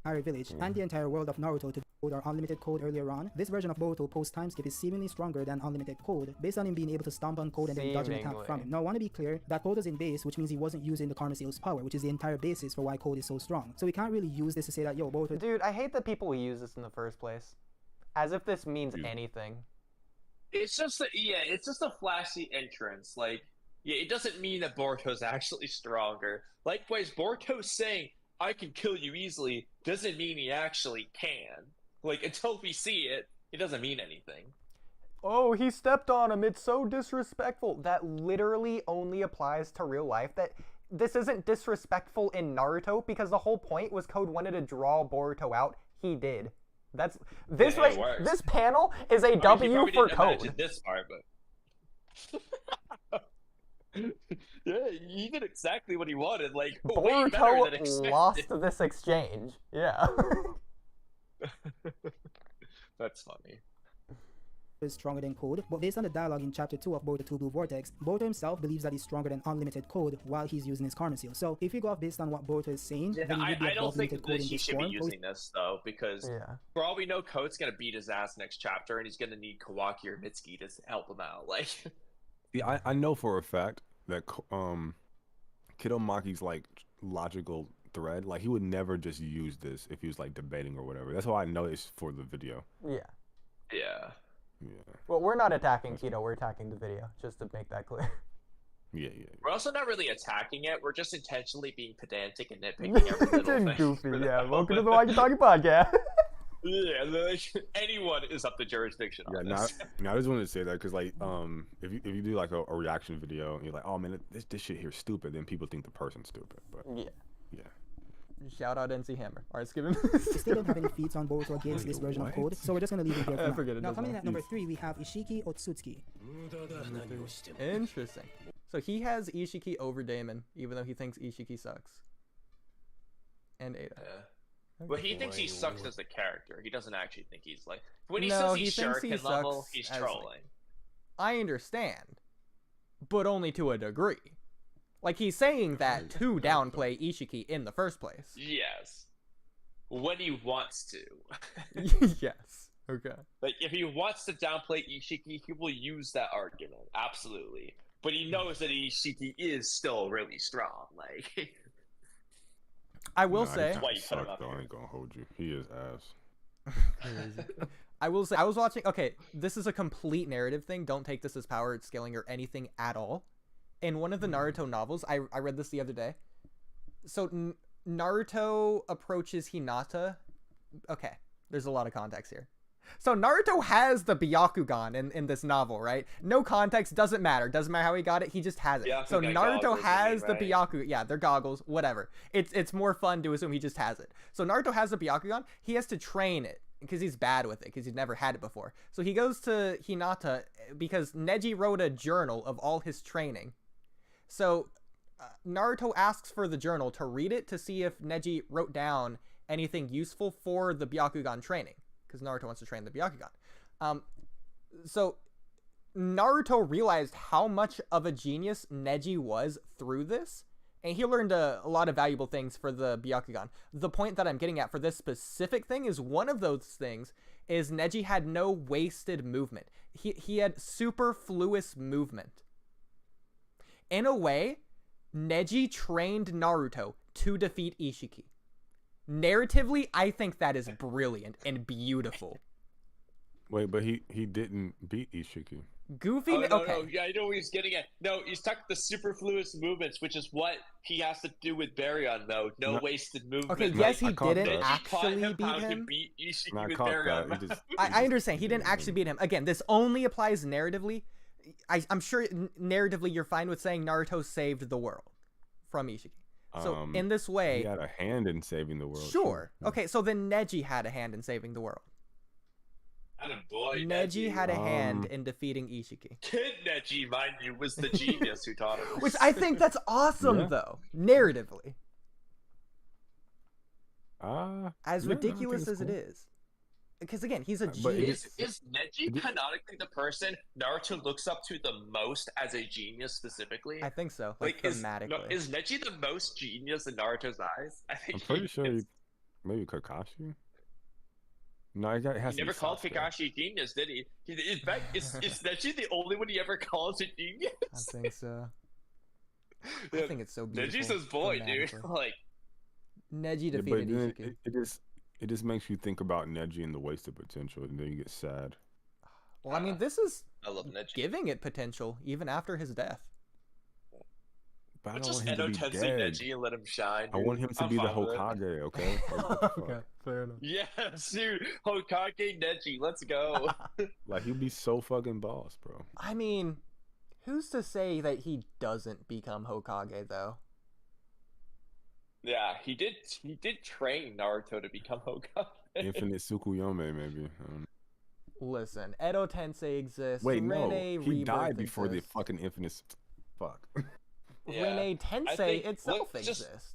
Entire village and the entire world of Naruto to code our unlimited code earlier on. This version of Boruto post time skip is seemingly stronger than unlimited code based on him being able to stomp on code and then dodge an attack from him. Now I want to be clear that code was in base, which means he wasn't using the Karma Seal's power, which is the entire basis for why code is so strong. So we can't really use this to say that yo Boruto. Dude, I hate that people use this in the first place. As if this means anything. It's just it's just a flashy entrance. Like, yeah, it doesn't mean that Boruto's actually stronger. Likewise, Boruto saying I can kill you easily doesn't mean he actually can. Like, until we see it, it doesn't mean anything. Oh, he stepped on him. It's so disrespectful. That literally only applies to real life. That this isn't disrespectful in Naruto because the whole point was Code wanted to draw Boruto out. He did. That's this Yeah, right. it This panel is a I mean, he W probably for didn't Code. imagine this part, but yeah, he did exactly what he wanted. Like, way better than Boruto expected. lost this exchange. Yeah. That's funny. Is stronger than Code, but based on the dialogue in Chapter 2 of Boruto 2 Blue Vortex, Boruto himself believes that he's stronger than unlimited Code while he's using his karma seal. So if you go off based on what Boruto is saying, Yeah, then he would be I above don't think limited that Code in he this should be form. using this though, because for all we know, Code's gonna beat his ass next chapter, and he's gonna need Kawaki or Mitsuki to help him out. Like, Yeah, I know for a fact that Kiddo Maki's like logical thread, like he would never just use this if he was like debating or whatever. That's why I know it's for the video. Yeah. Yeah. Yeah. Well, we're not attacking Kido. We're attacking the video, just to make that clear. Yeah. We're also not really attacking it. We're just intentionally being pedantic and nitpicking every little thing. Goofy, yeah. Welcome to the WalkyTalkyPod, yeah. Yeah, like, anyone is up to jurisdiction on this. Now I just wanted to say that because like if you do like a reaction video and you're like, oh man, this shit here is stupid, then people think the person's stupid. But yeah. Shout out NC Hammer. Alright, skip him. We still don't have any feats on Boruto against this version of Code, so we're just gonna leave it here for forget it now. Now does coming in not. at number 3, we have Ishiki Otsutsuki. Interesting. So he has Ishiki over Damon, even though he thinks Ishiki sucks. And Ada. Yeah. Well, he thinks he sucks as a character. He doesn't actually think he's like. When he No, says he's he thinks he Shuriken level, sucks he's as, trolling. like- I understand, but only to a degree. Like, he's saying that to downplay Ishiki in the first place. Yes. When he wants to. Yes. Okay. Like, if he wants to downplay Ishiki, he will use that argument. Absolutely. But he knows that Ishiki is still really strong. Like, I will say. He kinda sucked, though. I ain't gonna hold you. He is ass. I will say, I was watching. Okay, this is a complete narrative thing. Don't take this as power scaling or anything at all. In one of the Naruto novels, I read this the other day. So Naruto approaches Hinata. Okay, there's a lot of context here. So Naruto has the Byakugan in this novel, right? No context, doesn't matter. Doesn't matter how he got it, he just has it. Byakugan So Naruto goggles, has the right? Byakugan. Yeah, they're goggles, whatever. It's more fun to assume he just has it. So Naruto has the Byakugan. He has to train it because he's bad with it, because he's never had it before. So he goes to Hinata because Neji wrote a journal of all his training. So Naruto asks for the journal to read it to see if Neji wrote down anything useful for the Byakugan training, because Naruto wants to train the Byakugan. So Naruto realized how much of a genius Neji was through this, and he learned a lot of valuable things for the Byakugan. The point that I'm getting at for this specific thing is one of those things is Neji had no wasted movement. He had superfluous movement. In a way, Neji trained Naruto to defeat Ishiki. Narratively, I think that is brilliant and beautiful. Wait, but he didn't beat Ishiki. Goofy. Oh, no, okay. no, yeah, I know what he's getting at. No, he's talking the superfluous movements, which is what he has to do with Baryon, though. No wasted movement. Okay, yes, he caught didn't that. actually beat How to him. beat Ishiki No, I with caught Baryon. that. He just- I understand. He didn't actually beat him. Again, this only applies narratively. I'm sure narratively you're fine with saying Naruto saved the world from Ishiki. So in this way, he had a hand in saving the world. Sure. Okay, so then Neji had a hand in saving the world. Boy, Neji had a hand in defeating Ishiki. Kid Neji, mind you, was the genius who taught him. Which I think that's awesome, though, narratively. As ridiculous as it is. Because again, he's a genius. Is Neji canonically the person Naruto looks up to the most as a genius specifically? I think so. Like thematically. Is Neji the most genius in Naruto's eyes? I think I'm pretty sure maybe Kakashi. No, he has he never called Kakashi genius, did he? In fact, is Neji the only one he ever calls a genius? I think so. I think it's so beautiful. Neji's his boy, dude. Like Neji defeated Ishiki. It just makes you think about Neji and the wasted potential, and then you get sad. Well, I mean, this is I love Neji. giving it potential even after his death. But I But don't just want him to Edo be Tensei dead. Neji and let him shine. I want him to I'm be the fine with it. Hokage, okay? Like, what the fuck? Okay, fair enough. Yes, dude. Hokage Neji, let's go. Like, he'd be so fucking boss, bro. I mean, who's to say that he doesn't become Hokage though? Yeah, he did train Naruto to become Hokage. Infinite Tsukuyomi, maybe. I don't know. Listen, Edo Tensei exists. Wait, no. Rene He Rebirth died before the exists. fucking Infinite... Fuck. Yeah, Rene I Tensei think itself let's just- exists.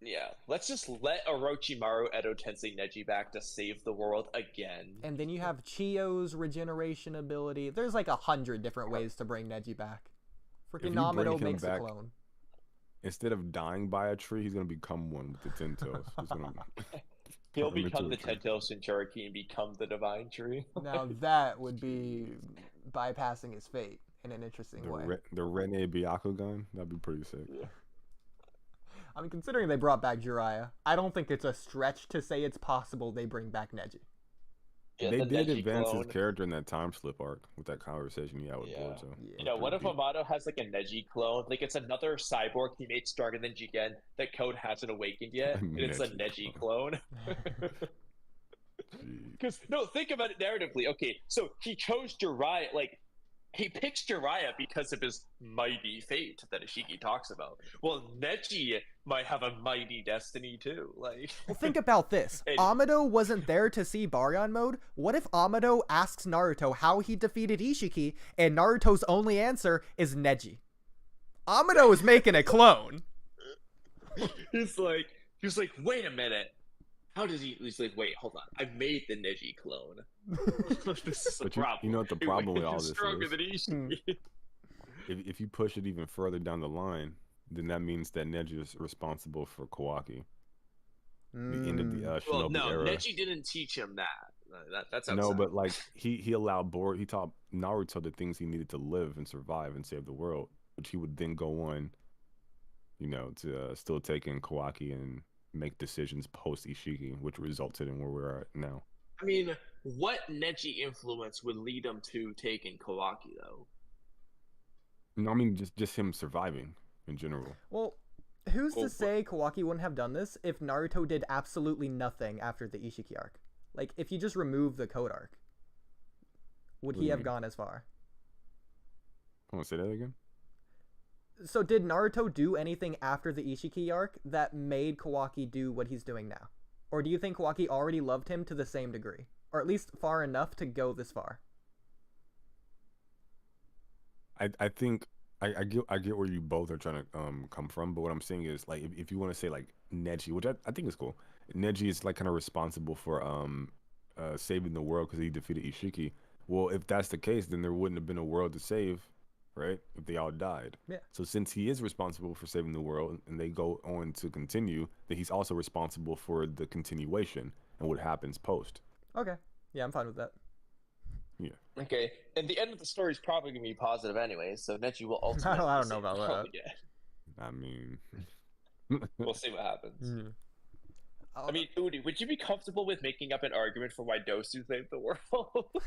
Yeah, let's just let Orochimaru Edo Tensei Neji back to save the world again. And then you have Chiyo's regeneration ability. There's like 100 different ways to bring Neji back. If Freaking you bring Namato him makes a back- clone. Instead of dying by a tree, he's gonna become one with the 10 toes. He's gonna... He'll turn him become into the a tree. Ten-tailed Jinchuriki and become the Divine Tree. Now that would be bypassing his fate in an interesting The, way. the Rene Byakugan, that'd be pretty sick. Yeah. I mean, considering they brought back Jiraiya, I don't think it's a stretch to say it's possible they bring back Neji. Yeah, They the did Neji advance clone. his character in that time slip arc with that conversation he had with Yeah. Boruto. Yeah. You know, what if Amato has like a Neji clone? Like it's another cyborg he made stronger than Jigen that Code hasn't awakened yet, and it's a Neji Neji clone. Because no, think about it narratively. Okay, so he chose Jiraiya, like he picks Jiraiya because of his mighty fate that Ishiki talks about. Well, Neji might have a mighty destiny too. Like, Well, think about this. Hey. Amado wasn't there to see Baryon mode. What if Amado asks Naruto how he defeated Ishiki, and Naruto's only answer is Neji? Amado is making a clone. he's like, wait a minute. How does he? He's like, wait, hold on. I made the Neji clone. This is a But you problem. know what the problem with all He's this stronger is? than Ishiki. If you push it even further down the line, then that means that Neji is responsible for Kawaki. The end of the Shinobi Well, no, era. Neji didn't teach him that. That's outside. No, but like he allowed he taught Naruto the things he needed to live and survive and save the world, which he would then go on, you know, to still take in Kawaki and make decisions post Ishiki, which resulted in where we're at now. I mean, what Neji influence would lead him to taking Kawaki though? No, I mean just him surviving in general. Well, who's to say Kawaki wouldn't have done this if Naruto did absolutely nothing after the Ishiki arc? Like, if you just remove the Code arc, would What do he you have mean? gone as far? I want to say that again. So did Naruto do anything after the Ishiki arc that made Kawaki do what he's doing now? Or do you think Kawaki already loved him to the same degree? Or at least far enough to go this far? I think I get where you both are trying to come from, but what I'm saying is like if you want to say like Neji, which I think is cool. Neji is like kind of responsible for saving the world because he defeated Ishiki. Well, if that's the case, then there wouldn't have been a world to save, right? If they all died. Yeah. So since he is responsible for saving the world and they go on to continue, then he's also responsible for the continuation and what happens post. Okay. Yeah, I'm fine with that. Yeah. Okay, and the end of the story is probably gonna be positive anyway, so Neji will ultimately. I don't know save about the world that. again. I mean, We'll see what happens. Mm. I mean, Oodie, would you be comfortable with making up an argument for why Dosu saved the world?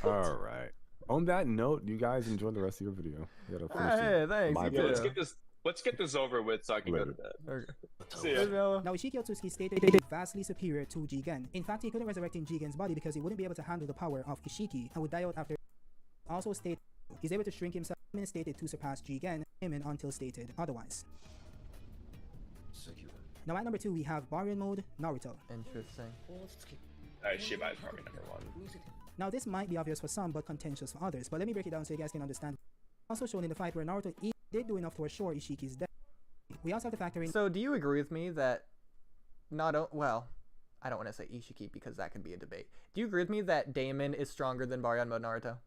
all right. On that note, you guys enjoy the rest of your video. You gotta finish Hey, thanks. my you Yeah, video. let's get this over with so I can go to bed. Okay. See ya. Now, Ishiki Otsuki stated he was vastly superior to Jigen. In fact, he couldn't resurrect in Jigen's body because he wouldn't be able to handle the power of Ishiki and would die out after. Also stated he's able to shrink himself and stated to surpass Jigen, him until stated otherwise. Now at number 2 we have Baryon mode Naruto. Interesting. Shiba is probably number 1. Now this might be obvious for some but contentious for others, but let me break it down so you guys can understand. Also shown in the fight where Naruto did do enough to assure Ishiki's death. We also have to factor in. So do you agree with me that well, I don't want to say Ishiki because that could be a debate. Do you agree with me that Damon is stronger than Baryon mode Naruto?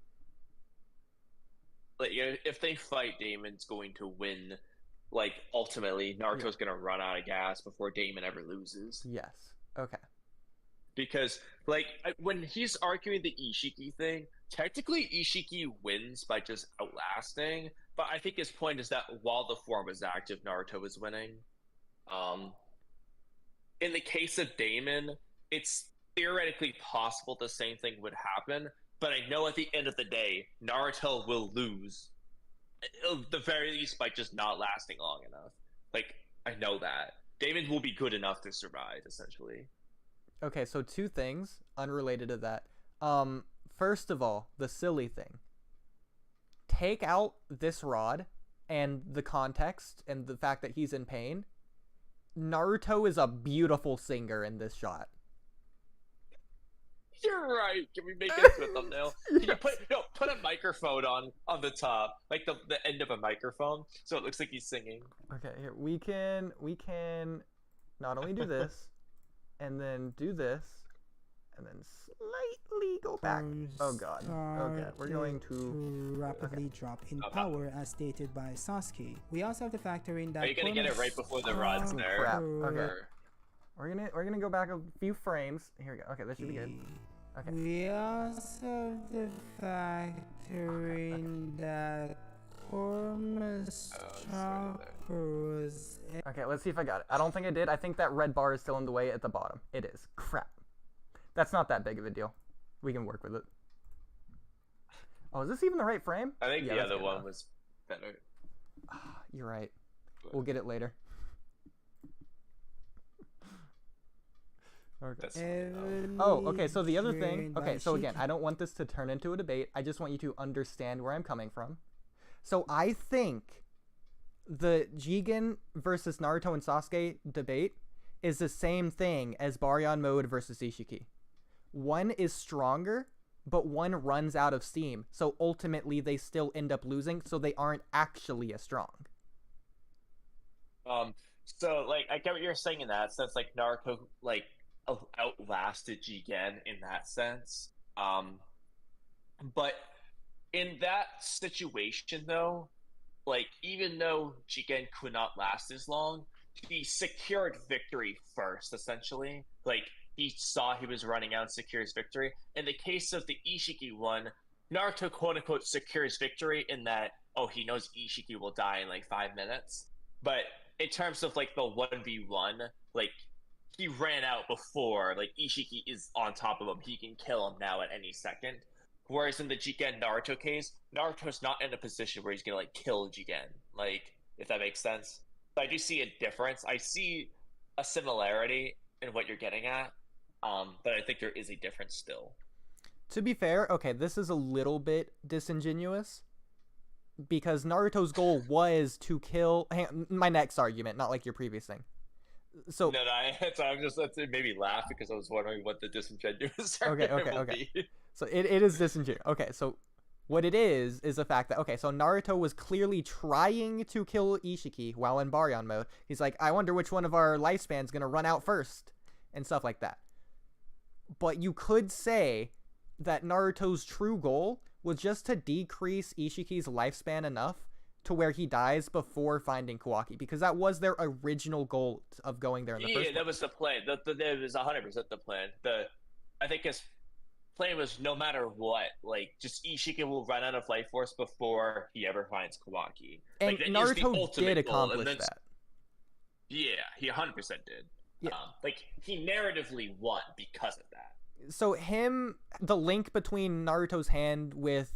Like, if they fight, Damon's going to win. Like, ultimately, Naruto's gonna run out of gas before Damon ever loses. Yes. Okay. Because, like, when he's arguing the Ishiki thing, technically Ishiki wins by just outlasting, but I think his point is that while the form was active, Naruto was winning. In the case of Damon, it's theoretically possible the same thing would happen, but I know at the end of the day, Naruto will lose the very least by just not lasting long enough. Like, I know that Damon will be good enough to survive, essentially. Okay, so two things unrelated to that. First of all, the silly thing. Take out this rod and the context and the fact that he's in pain. Naruto is a beautiful singer in this shot. You're right. Can we make it into a thumbnail? Can you put a microphone on the top, like the end of a microphone, so it looks like he's singing. Okay, here we can not only do this, and then do this, and then slightly go back. Oh god. Okay, we're going to rapidly drop in power as stated by Sasuke. We also have to factor in that. Are you gonna get it right before the rod's there? Crap. Okay. We're gonna go back a few frames. Here we go. Okay, this should be good. Okay. We also have to factor in that Korma's chopper was. Okay, let's see if I got it. I don't think I did. I think that red bar is still in the way at the bottom. It is. Crap. That's not that big of a deal. We can work with it. Oh, is this even the right frame? I think the other one was better. You're right. We'll get it later. Okay. Oh, okay, so the other thing... Okay, so again, I don't want this to turn into a debate. I just want you to understand where I'm coming from. So I think the Jigen versus Naruto and Sasuke debate is the same thing as Baryon mode versus Ishiki. One is stronger, but one runs out of steam. So ultimately, they still end up losing, so they aren't actually as strong. So, like, I get what you're saying in that sense. Like, Naruto, like, outlasted Jigen in that sense. But in that situation, though, like, even though Jigen could not last as long, he secured victory first, essentially. Like, he saw he was running out and secures victory. In the case of the Ishiki one, Naruto quote-unquote secures victory in that, oh, he knows Ishiki will die in, like, 5 minutes. But in terms of, like, the 1v1, like, he ran out before, like, Ishiki is on top of him. He can kill him now at any second. Whereas in the Jigen Naruto case, Naruto's not in a position where he's gonna, like, kill Jigen. Like, if that makes sense. So I do see a difference. I see a similarity in what you're getting at, but I think there is a difference still. To be fair, okay, this is a little bit disingenuous. Because Naruto's goal was to kill... my next argument, not like your previous thing. So no, I'm just it made me laugh because I was wondering what the disingenuous okay. So it is disingenuous. Okay, so what it is the fact that so Naruto was clearly trying to kill Ishiki while in Baryon mode. He's like, I wonder which one of our lifespans gonna run out first, and stuff like that. But you could say that Naruto's true goal was just to decrease Ishiki's lifespan enough to where he dies before finding Kawaki, because that was their original goal of going there in the first place. Yeah, that was the plan. That was 100% the plan. I think his plan was no matter what, like, just Ishiki will run out of life force before he ever finds Kawaki. And like, Naruto did accomplish that. Yeah, he 100% did. Yeah. Like, he narratively won because of that. So the link between Naruto's hand with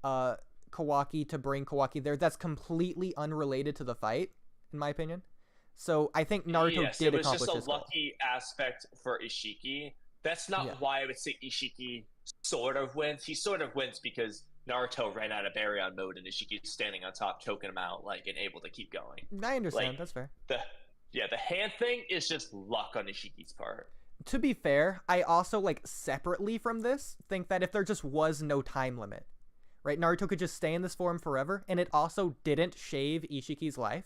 Kawaki to bring Kawaki there, that's completely unrelated to the fight, in my opinion. So I think Naruto did accomplish his goal. It was just a lucky aspect for Ishiki. That's not why I would say Ishiki sort of wins. He sort of wins because Naruto ran out of Baryon mode and Ishiki's standing on top, choking him out, like, and able to keep going. I understand. That's fair. The hand thing is just luck on Ishiki's part. To be fair, I also, like, separately from this, think that if there just was no time limit, right, Naruto could just stay in this form forever, and it also didn't shave Ishiki's life,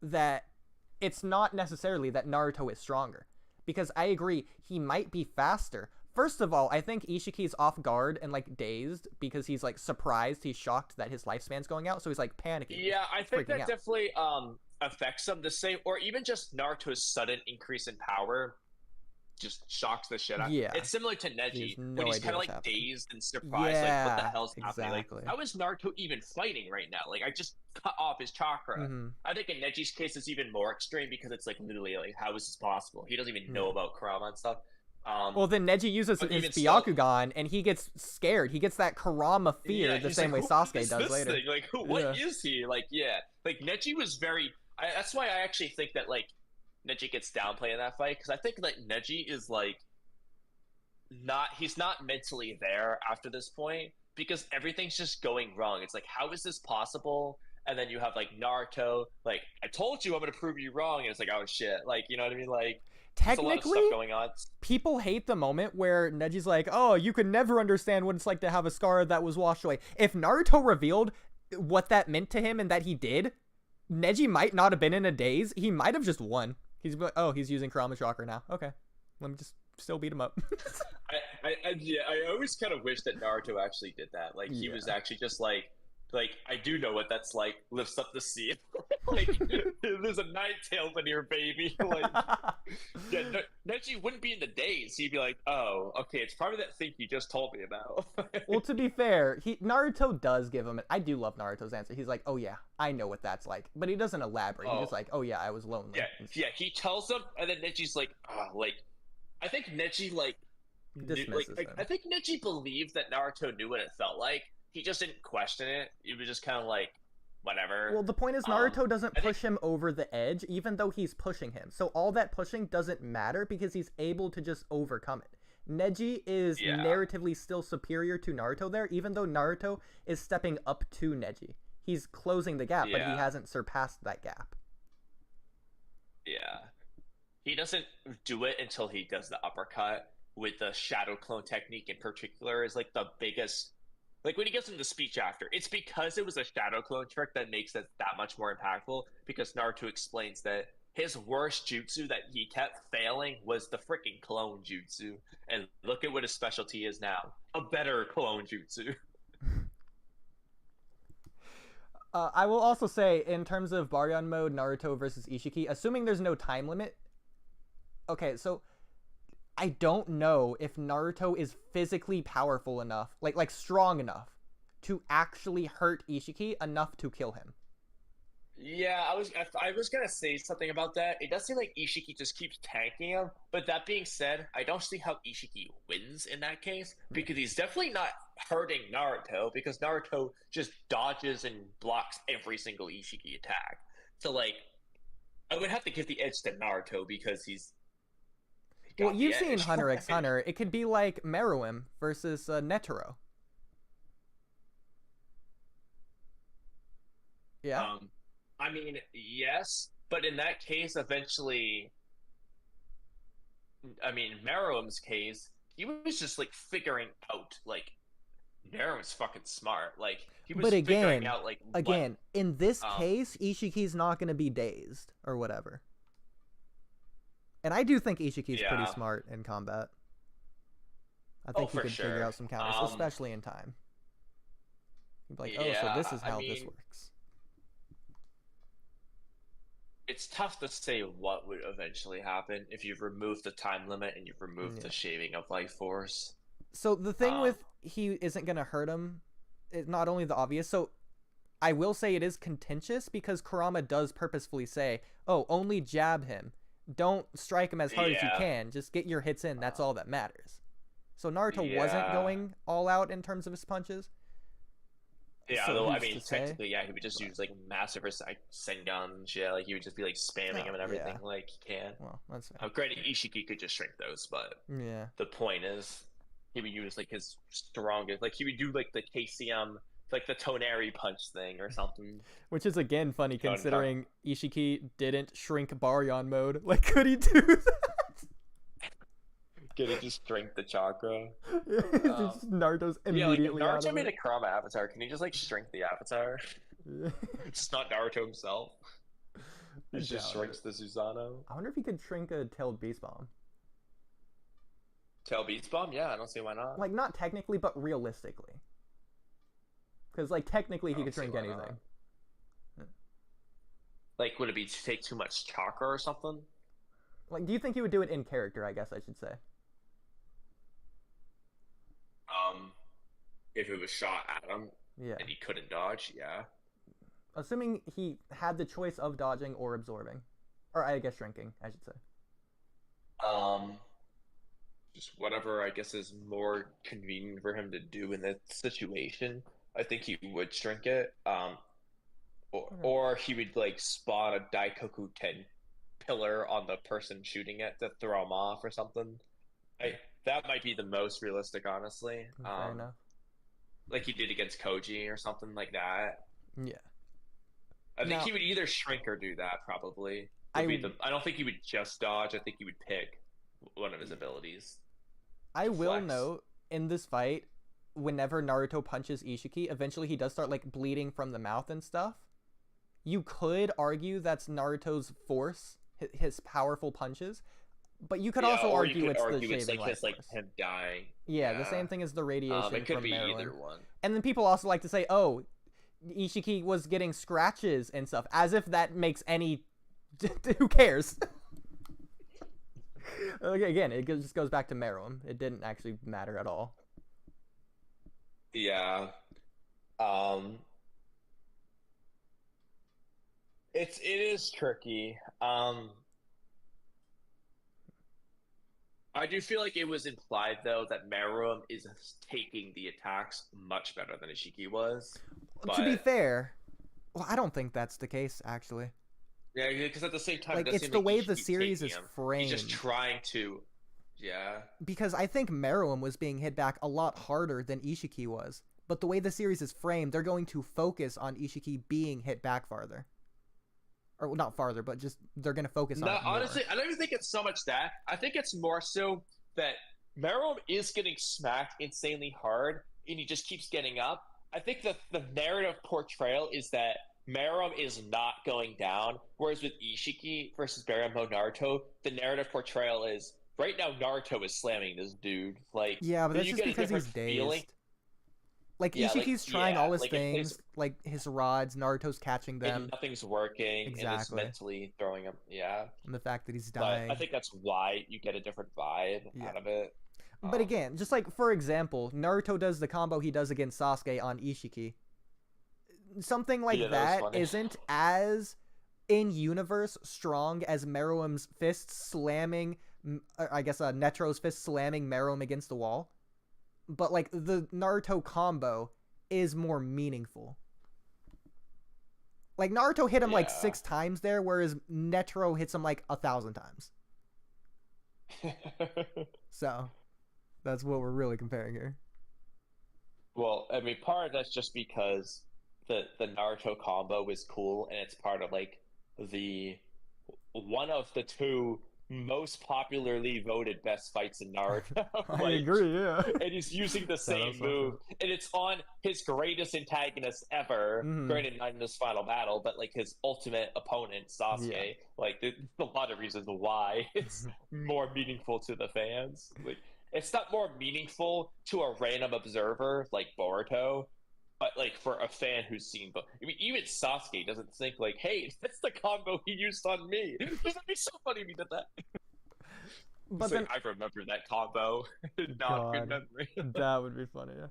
that it's not necessarily that Naruto is stronger. Because I agree, he might be faster. First of all, I think Ishiki's off guard and, like, dazed because he's, like, surprised, he's shocked that his lifespan's going out, so he's, like, panicking. Yeah, I think that definitely affects him the same, or even just Naruto's sudden increase in power just shocks the shit out. Yeah. It's similar to Neji, when he's kind of, like, dazed and surprised, like, what the hell's happening? Like, how is Naruto even fighting right now? Like, I just cut off his chakra. Mm-hmm. I think in Neji's case, it's even more extreme because it's, like, literally, like, how is this possible? He doesn't even know about Kurama and stuff. Well, then Neji uses but his even still- Byakugan, and he gets scared. He gets that Kurama fear the he's same way "Who Sasuke is does this later. thing? Like, what is he? Like, yeah. Like, Neji was very... that's why I actually think that, like, Neji gets downplayed in that fight, because I think, like, Neji is, like, he's not mentally there after this point, because everything's just going wrong. It's like, how is this possible? And then you have, like, Naruto, like, I told you I'm gonna prove you wrong, and it's like, oh shit, like, you know what I mean? Like, there's a lot of Technically, stuff going on. people hate the moment where Neji's like, oh, you could never understand what it's like to have a scar that was washed away. If Naruto revealed what that meant to him and that he did, Neji might not have been in a daze. He might have just won. He's like, oh, he's using Kurama Chakra now. Okay, let me just still beat him up. I always kind of wish that Naruto actually did that. Like, he was actually just like, I do know what that's like. Lifts up the sea. Like, there's a night tail in here, baby. Like, yeah, Neji wouldn't be in the daze. He'd be like, oh, okay, it's probably that thing you just told me about. Well, to be fair, Naruto does give him. I do love Naruto's answer. He's like, oh yeah, I know what that's like, but he doesn't elaborate. He's just like, oh yeah, I was lonely. Yeah. He tells him, and then Neji's like, like, I think Neji dismisses him. I think Neji believed that Naruto knew what it felt like. He just didn't question it. He was just kind of like, whatever. Well, the point is Naruto doesn't push him over the edge, even though he's pushing him. So all that pushing doesn't matter because he's able to just overcome it. Neji is narratively still superior to Naruto there, even though Naruto is stepping up to Neji. He's closing the gap, but he hasn't surpassed that gap. Yeah. He doesn't do it until he does the uppercut with the shadow clone technique in particular is like the biggest... Like, when he gives him the speech after, it's because it was a shadow clone trick that makes it that much more impactful, because Naruto explains that his worst jutsu that he kept failing was the freaking clone jutsu. And look at what his specialty is now. A better clone jutsu. I will also say, in terms of Baryon mode, Naruto versus Ishiki, assuming there's no time limit... Okay, so... I don't know if Naruto is physically powerful enough, like strong enough, to actually hurt Ishiki enough to kill him. Yeah, I was gonna say something about that. It does seem like Ishiki just keeps tanking him, but that being said, I don't see how Ishiki wins in that case, because he's definitely not hurting Naruto, because Naruto just dodges and blocks every single Ishiki attack. So, like, I would have to give the edge to Naruto, because he's... Well, you've seen Hunter x Hunter. It could be like Meruem versus Netero. Yeah? I mean, yes, but in that case, eventually... I mean, Meruem's case, he was just, like, figuring out, like, Meruem's fucking smart. Like, he was figuring out, like... Again, in this case, Ishiki's not going to be dazed, or whatever. And I do think Ishiki's pretty smart in combat. I think he could figure out some counters, especially in time. He'd be like, oh, so this is how this works. It's tough to say what would eventually happen if you remove the time limit and you remove the shaving of life force. So the thing with he isn't going to hurt him is not only the obvious. So I will say it is contentious because Kurama does purposefully say, oh, only jab him. Don't strike him as hard as you can. Just get your hits in. That's all that matters. So Naruto wasn't going all out in terms of his punches. Yeah, although, I mean, technically, he would just use, like, massive Sengun and shit. Like, he would just be, like, spamming him and everything like he can. Well, that's fair. Granted, Ishiki could just shrink those, but the point is, he would use, like, his strongest... Like, he would do, like, the KCM... Like the Toneri punch thing or something. Which is again funny considering Ishiki didn't shrink Baryon mode. Like, could he do that? Could he just shrink the chakra? Just Naruto's immediately like, if out Naruto of made it. a Kurama avatar, can he just like shrink the avatar? It's not Naruto himself. He just shrinks the Susanoo. I wonder if he could shrink a tailed beast bomb. Tail beast bomb? Yeah, I don't see why not. Like, not technically, but realistically. Because, like, technically he could shrink anything. Like, would it be to take too much chakra or something? Like, do you think he would do it in character, I guess I should say? If it was shot at him and he couldn't dodge, Assuming he had the choice of dodging or absorbing. Or, I guess, shrinking, I should say. just whatever I guess is more convenient for him to do in that situation. I think he would shrink it. Or he would like spawn a Daikoku 10 pillar on the person shooting it to throw him off or something. That might be the most realistic, honestly. Fair enough. Like he did against Koji or something like that. Yeah. I think he would either shrink or do that, probably. I don't think he would just dodge. I think he would pick one of his abilities. I will note, in this fight, whenever Naruto punches Ishiki, eventually he does start, like, bleeding from the mouth and stuff. You could argue that's Naruto's force, his powerful punches, but you could also argue it's the shaving light force. Him dying. Yeah, the same thing as the radiation it could from be Marilyn. either one. And then people also like to say, oh, Ishiki was getting scratches and stuff, as if that makes any... Who cares? Again, it just goes back to Marilyn. It didn't actually matter at all. Yeah. It is tricky. I do feel like it was implied, though, that Meruem is taking the attacks much better than Ishiki was. But... To be fair, well, I don't think that's the case, actually. Yeah, because at the same time, like, it it's the way the series is framed. He's just trying to, yeah. Because I think Meruem was being hit back a lot harder than Ishiki was. But the way the series is framed, they're going to focus on Ishiki being hit back farther. Or, well, not farther, but just they're going to focus on it more. Honestly, I don't even think it's so much that. I think it's more so that Meruem is getting smacked insanely hard, and he just keeps getting up. I think the narrative portrayal is that Meruem is not going down, whereas with Ishiki versus Baramo Naruto, the narrative portrayal is right now Naruto is slamming this dude. Like, yeah, but that's just because he's dazed. Like, yeah, Ishiki's trying all his things, like his rods, Naruto's catching them. And nothing's working, exactly. And it's mentally throwing him, yeah. And the fact that he's dying. But I think that's why you get a different vibe out of it. But again, just like, for example, Naruto does the combo he does against Sasuke on Ishiki. Something like that isn't as in-universe strong as Meruem's fist slamming, I guess Netro's fist slamming Meruem against the wall. But, like, the Naruto combo is more meaningful. Like, Naruto hit him, like, 6 times there, whereas Netro hits him, like, 1,000 times. So, that's what we're really comparing here. Well, I mean, part of that's just because the Naruto combo is cool, and it's part of, like, one of the 2 most popularly voted best fights in Naruto. I agree, yeah. And he's using the same move. And it's on his greatest antagonist ever. Granted, not in this final battle, but like his ultimate opponent, Sasuke. Yeah. Like, there's a lot of reasons why it's more meaningful to the fans. Like, it's not more meaningful to a random observer like Boruto, but like for a fan who's seen, but I mean, even Sasuke doesn't think like, "Hey, that's the combo he used on me." That'd be so funny if he did that. But then, like, I remember that combo. Not good memory. That would be funny. Yeah.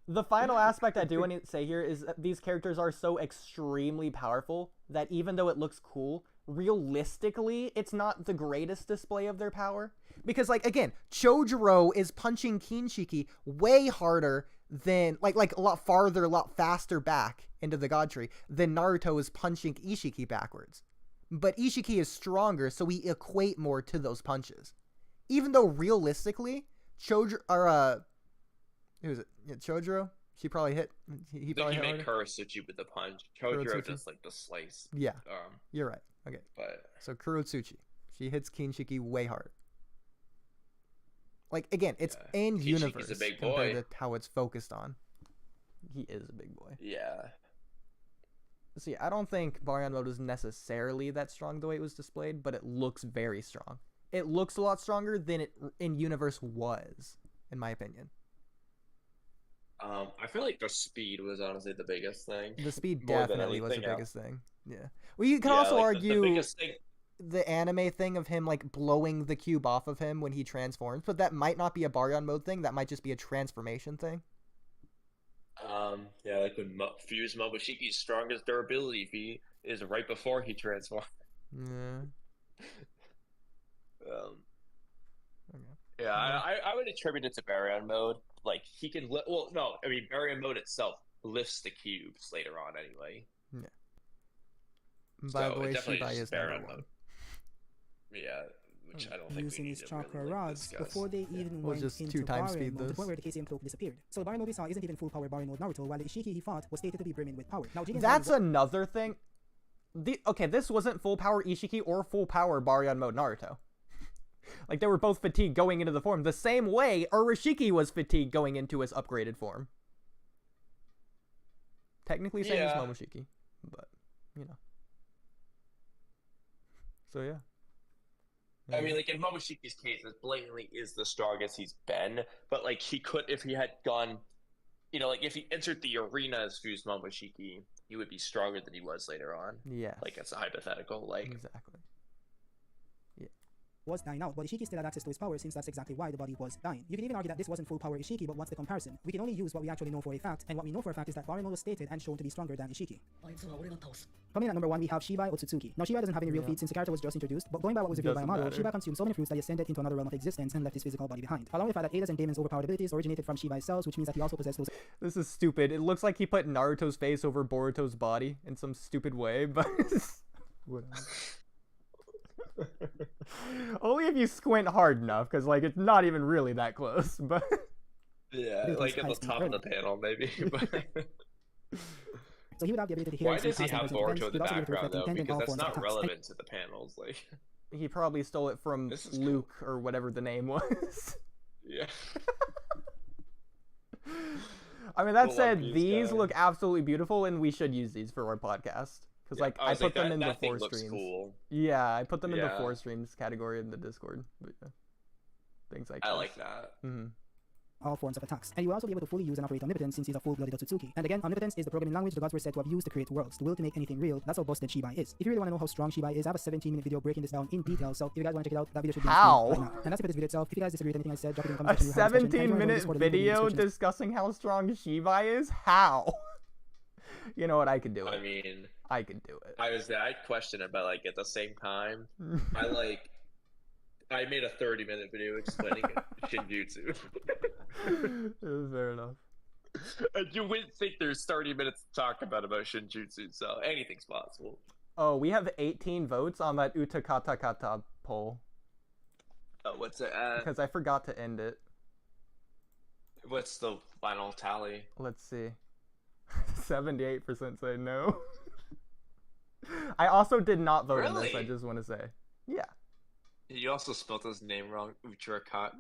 The final aspect I do want to say here is that these characters are so extremely powerful that even though it looks cool, realistically, it's not the greatest display of their power. Because, like, again, Chojuro is punching Kinshiki way harder than, like a lot farther, a lot faster back into the god tree than Naruto is punching Ishiki backwards. But Ishiki is stronger, so we equate more to those punches. Even though realistically, Chojuro, or, who is it? Yeah, Chojuro? She probably hit. He probably hit make Kurotsuchi with the punch. Chojuro does like the slice. Yeah, you're right. Okay, but so Kurotsuchi, she hits Kinshiki way hard. Like, again, it's in universe compared to how it's focused on. He is a big boy. Yeah. See, I don't think Baryon Mode is necessarily that strong the way it was displayed, but it looks very strong. It looks a lot stronger than it in universe was, in my opinion. I feel like the speed was honestly the biggest thing. The speed definitely was the biggest thing. Yeah. Well, you can also argue the biggest thing. The anime thing of him like blowing the cube off of him when he transforms, but that might not be a Baryon Mode thing. That might just be a transformation thing. Yeah, like when Fuse Moboshiki's strongest durability feat is right before he transforms. Yeah. Yeah, I would attribute it to baryon mode. Like he can well, no, I mean baryon mode itself lifts the cubes later on anyway. Yeah. By the way, definitely Shibai just is number baryon one. mode. Yeah, which I don't think Using we his need to chakra really, rods discuss. before they even We'll went just into 2 times baryon speed mode, to the this. point where the KCM cloak disappeared. So the baryon mode we saw isn't even full power baryon mode Naruto, while the Ishiki he fought was stated to be brimming with power. Now Jigen's That's another thing. Okay, this wasn't full power Ishiki or full power Baryon mode Naruto. Like, they were both fatigued going into the form, the same way Urashiki was fatigued going into his upgraded form. Technically same as Momoshiki, but, you know. So, yeah. I mean, like, in Momoshiki's case, this blatantly is the strongest he's been, but, like, he could, if he had gone, you know, like, if he entered the arena as Fused Momoshiki, he would be stronger than he was later on. Yeah. Like, it's a hypothetical, like... Exactly. was dying out, but Ishiki still had access to his power since that's exactly why the body was dying. You can even argue that this wasn't full power Ishiki, but what's the comparison? We can only use what we actually know for a fact, and what we know for a fact is that Baryon was stated and shown to be stronger than Ishiki. Coming in at number 1, we have Shibai Otsutsuki. Now Shibai doesn't have any real feats since the character was just introduced, but going by what was revealed by a model, Shibai consumed so many fruits that he ascended into another realm of existence and left his physical body behind. Along with the fact that Ada's and Damon's overpowered abilities originated from Shibai's cells, which means that he also possessed those... This is stupid. It looks like he put Naruto's face over Boruto's body in some stupid way, but... Whatever. Only if you squint hard enough, because, like, it's not even really that close, but... Yeah, like at the top of the panel, maybe, but... So he would have the ability to hear. Why does he have Boruto in the background, though? Because that's not relevant to the panels, like... He probably stole it from Luke, or whatever the name was. Yeah. I mean, that said, these look absolutely beautiful, and we should use these for our podcast. Because, like, I put them in the 4 streams. Cool. Yeah, I put them in the 4 streams category in the Discord. But yeah. Things like I like that. Mm-hmm. All forms of attacks, and you will also be able to fully use and operate Omnipotence since he's a full-blooded Otsutsuki. And again, Omnipotence is the programming language the gods were said to have used to create worlds, the will to make anything real. That's how busted Shibai is. If you really want to know how strong Shibai is, I have a 17-minute video breaking this down in detail, so if you guys want to check it out, that video should be on screen right now. And that's it for this video itself. If you guys disagree with anything I said, drop it in the comment section. A 17-minute video discussing how strong Shibai is? How? You know what? I could do it. I mean... I could do it. I'd question it, but, like, at the same time, I made a 30-minute video explaining Shinjutsu. Fair enough. And you wouldn't think there's 30 minutes to talk about Shinjutsu, so anything's possible. Oh, we have 18 votes on that Utakatakata poll. Oh, what's it? Because I forgot to end it. What's the final tally? Let's see. 78% say no. I also did not vote in this, I just want to say. Yeah. You also spelled his name wrong, Uchirakata.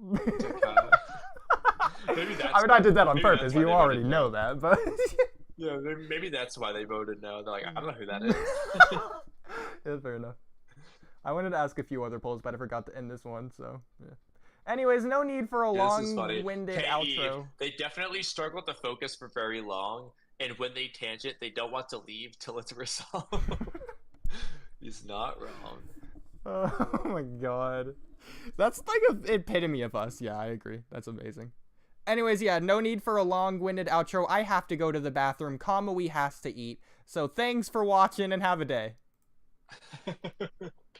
I mean, I did that on purpose. You already know that, but... Yeah, maybe that's why they voted no. They're like, I don't know who that is. Yeah, fair enough. I wanted to ask a few other polls, but I forgot to end this one, so... Yeah. Anyways, no need for a long-winded outro. They definitely struggle to focus for very long, and when they tangent, they don't want to leave till it's resolved. He's not wrong. Oh my god. That's like an epitome of us. Yeah, I agree. That's amazing. Anyways, yeah, no need for a long-winded outro. I have to go to the bathroom. Kamui has to eat. So thanks for watching and have a day.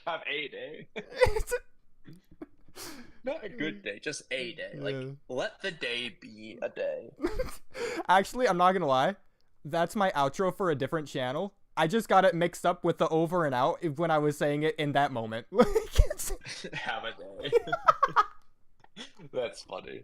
Have a day. Not a good day, just a day. Like, let the day be a day. Actually, I'm not gonna lie. That's my outro for a different channel. I just got it mixed up with the over and out when I was saying it in that moment. Have a day. That's funny.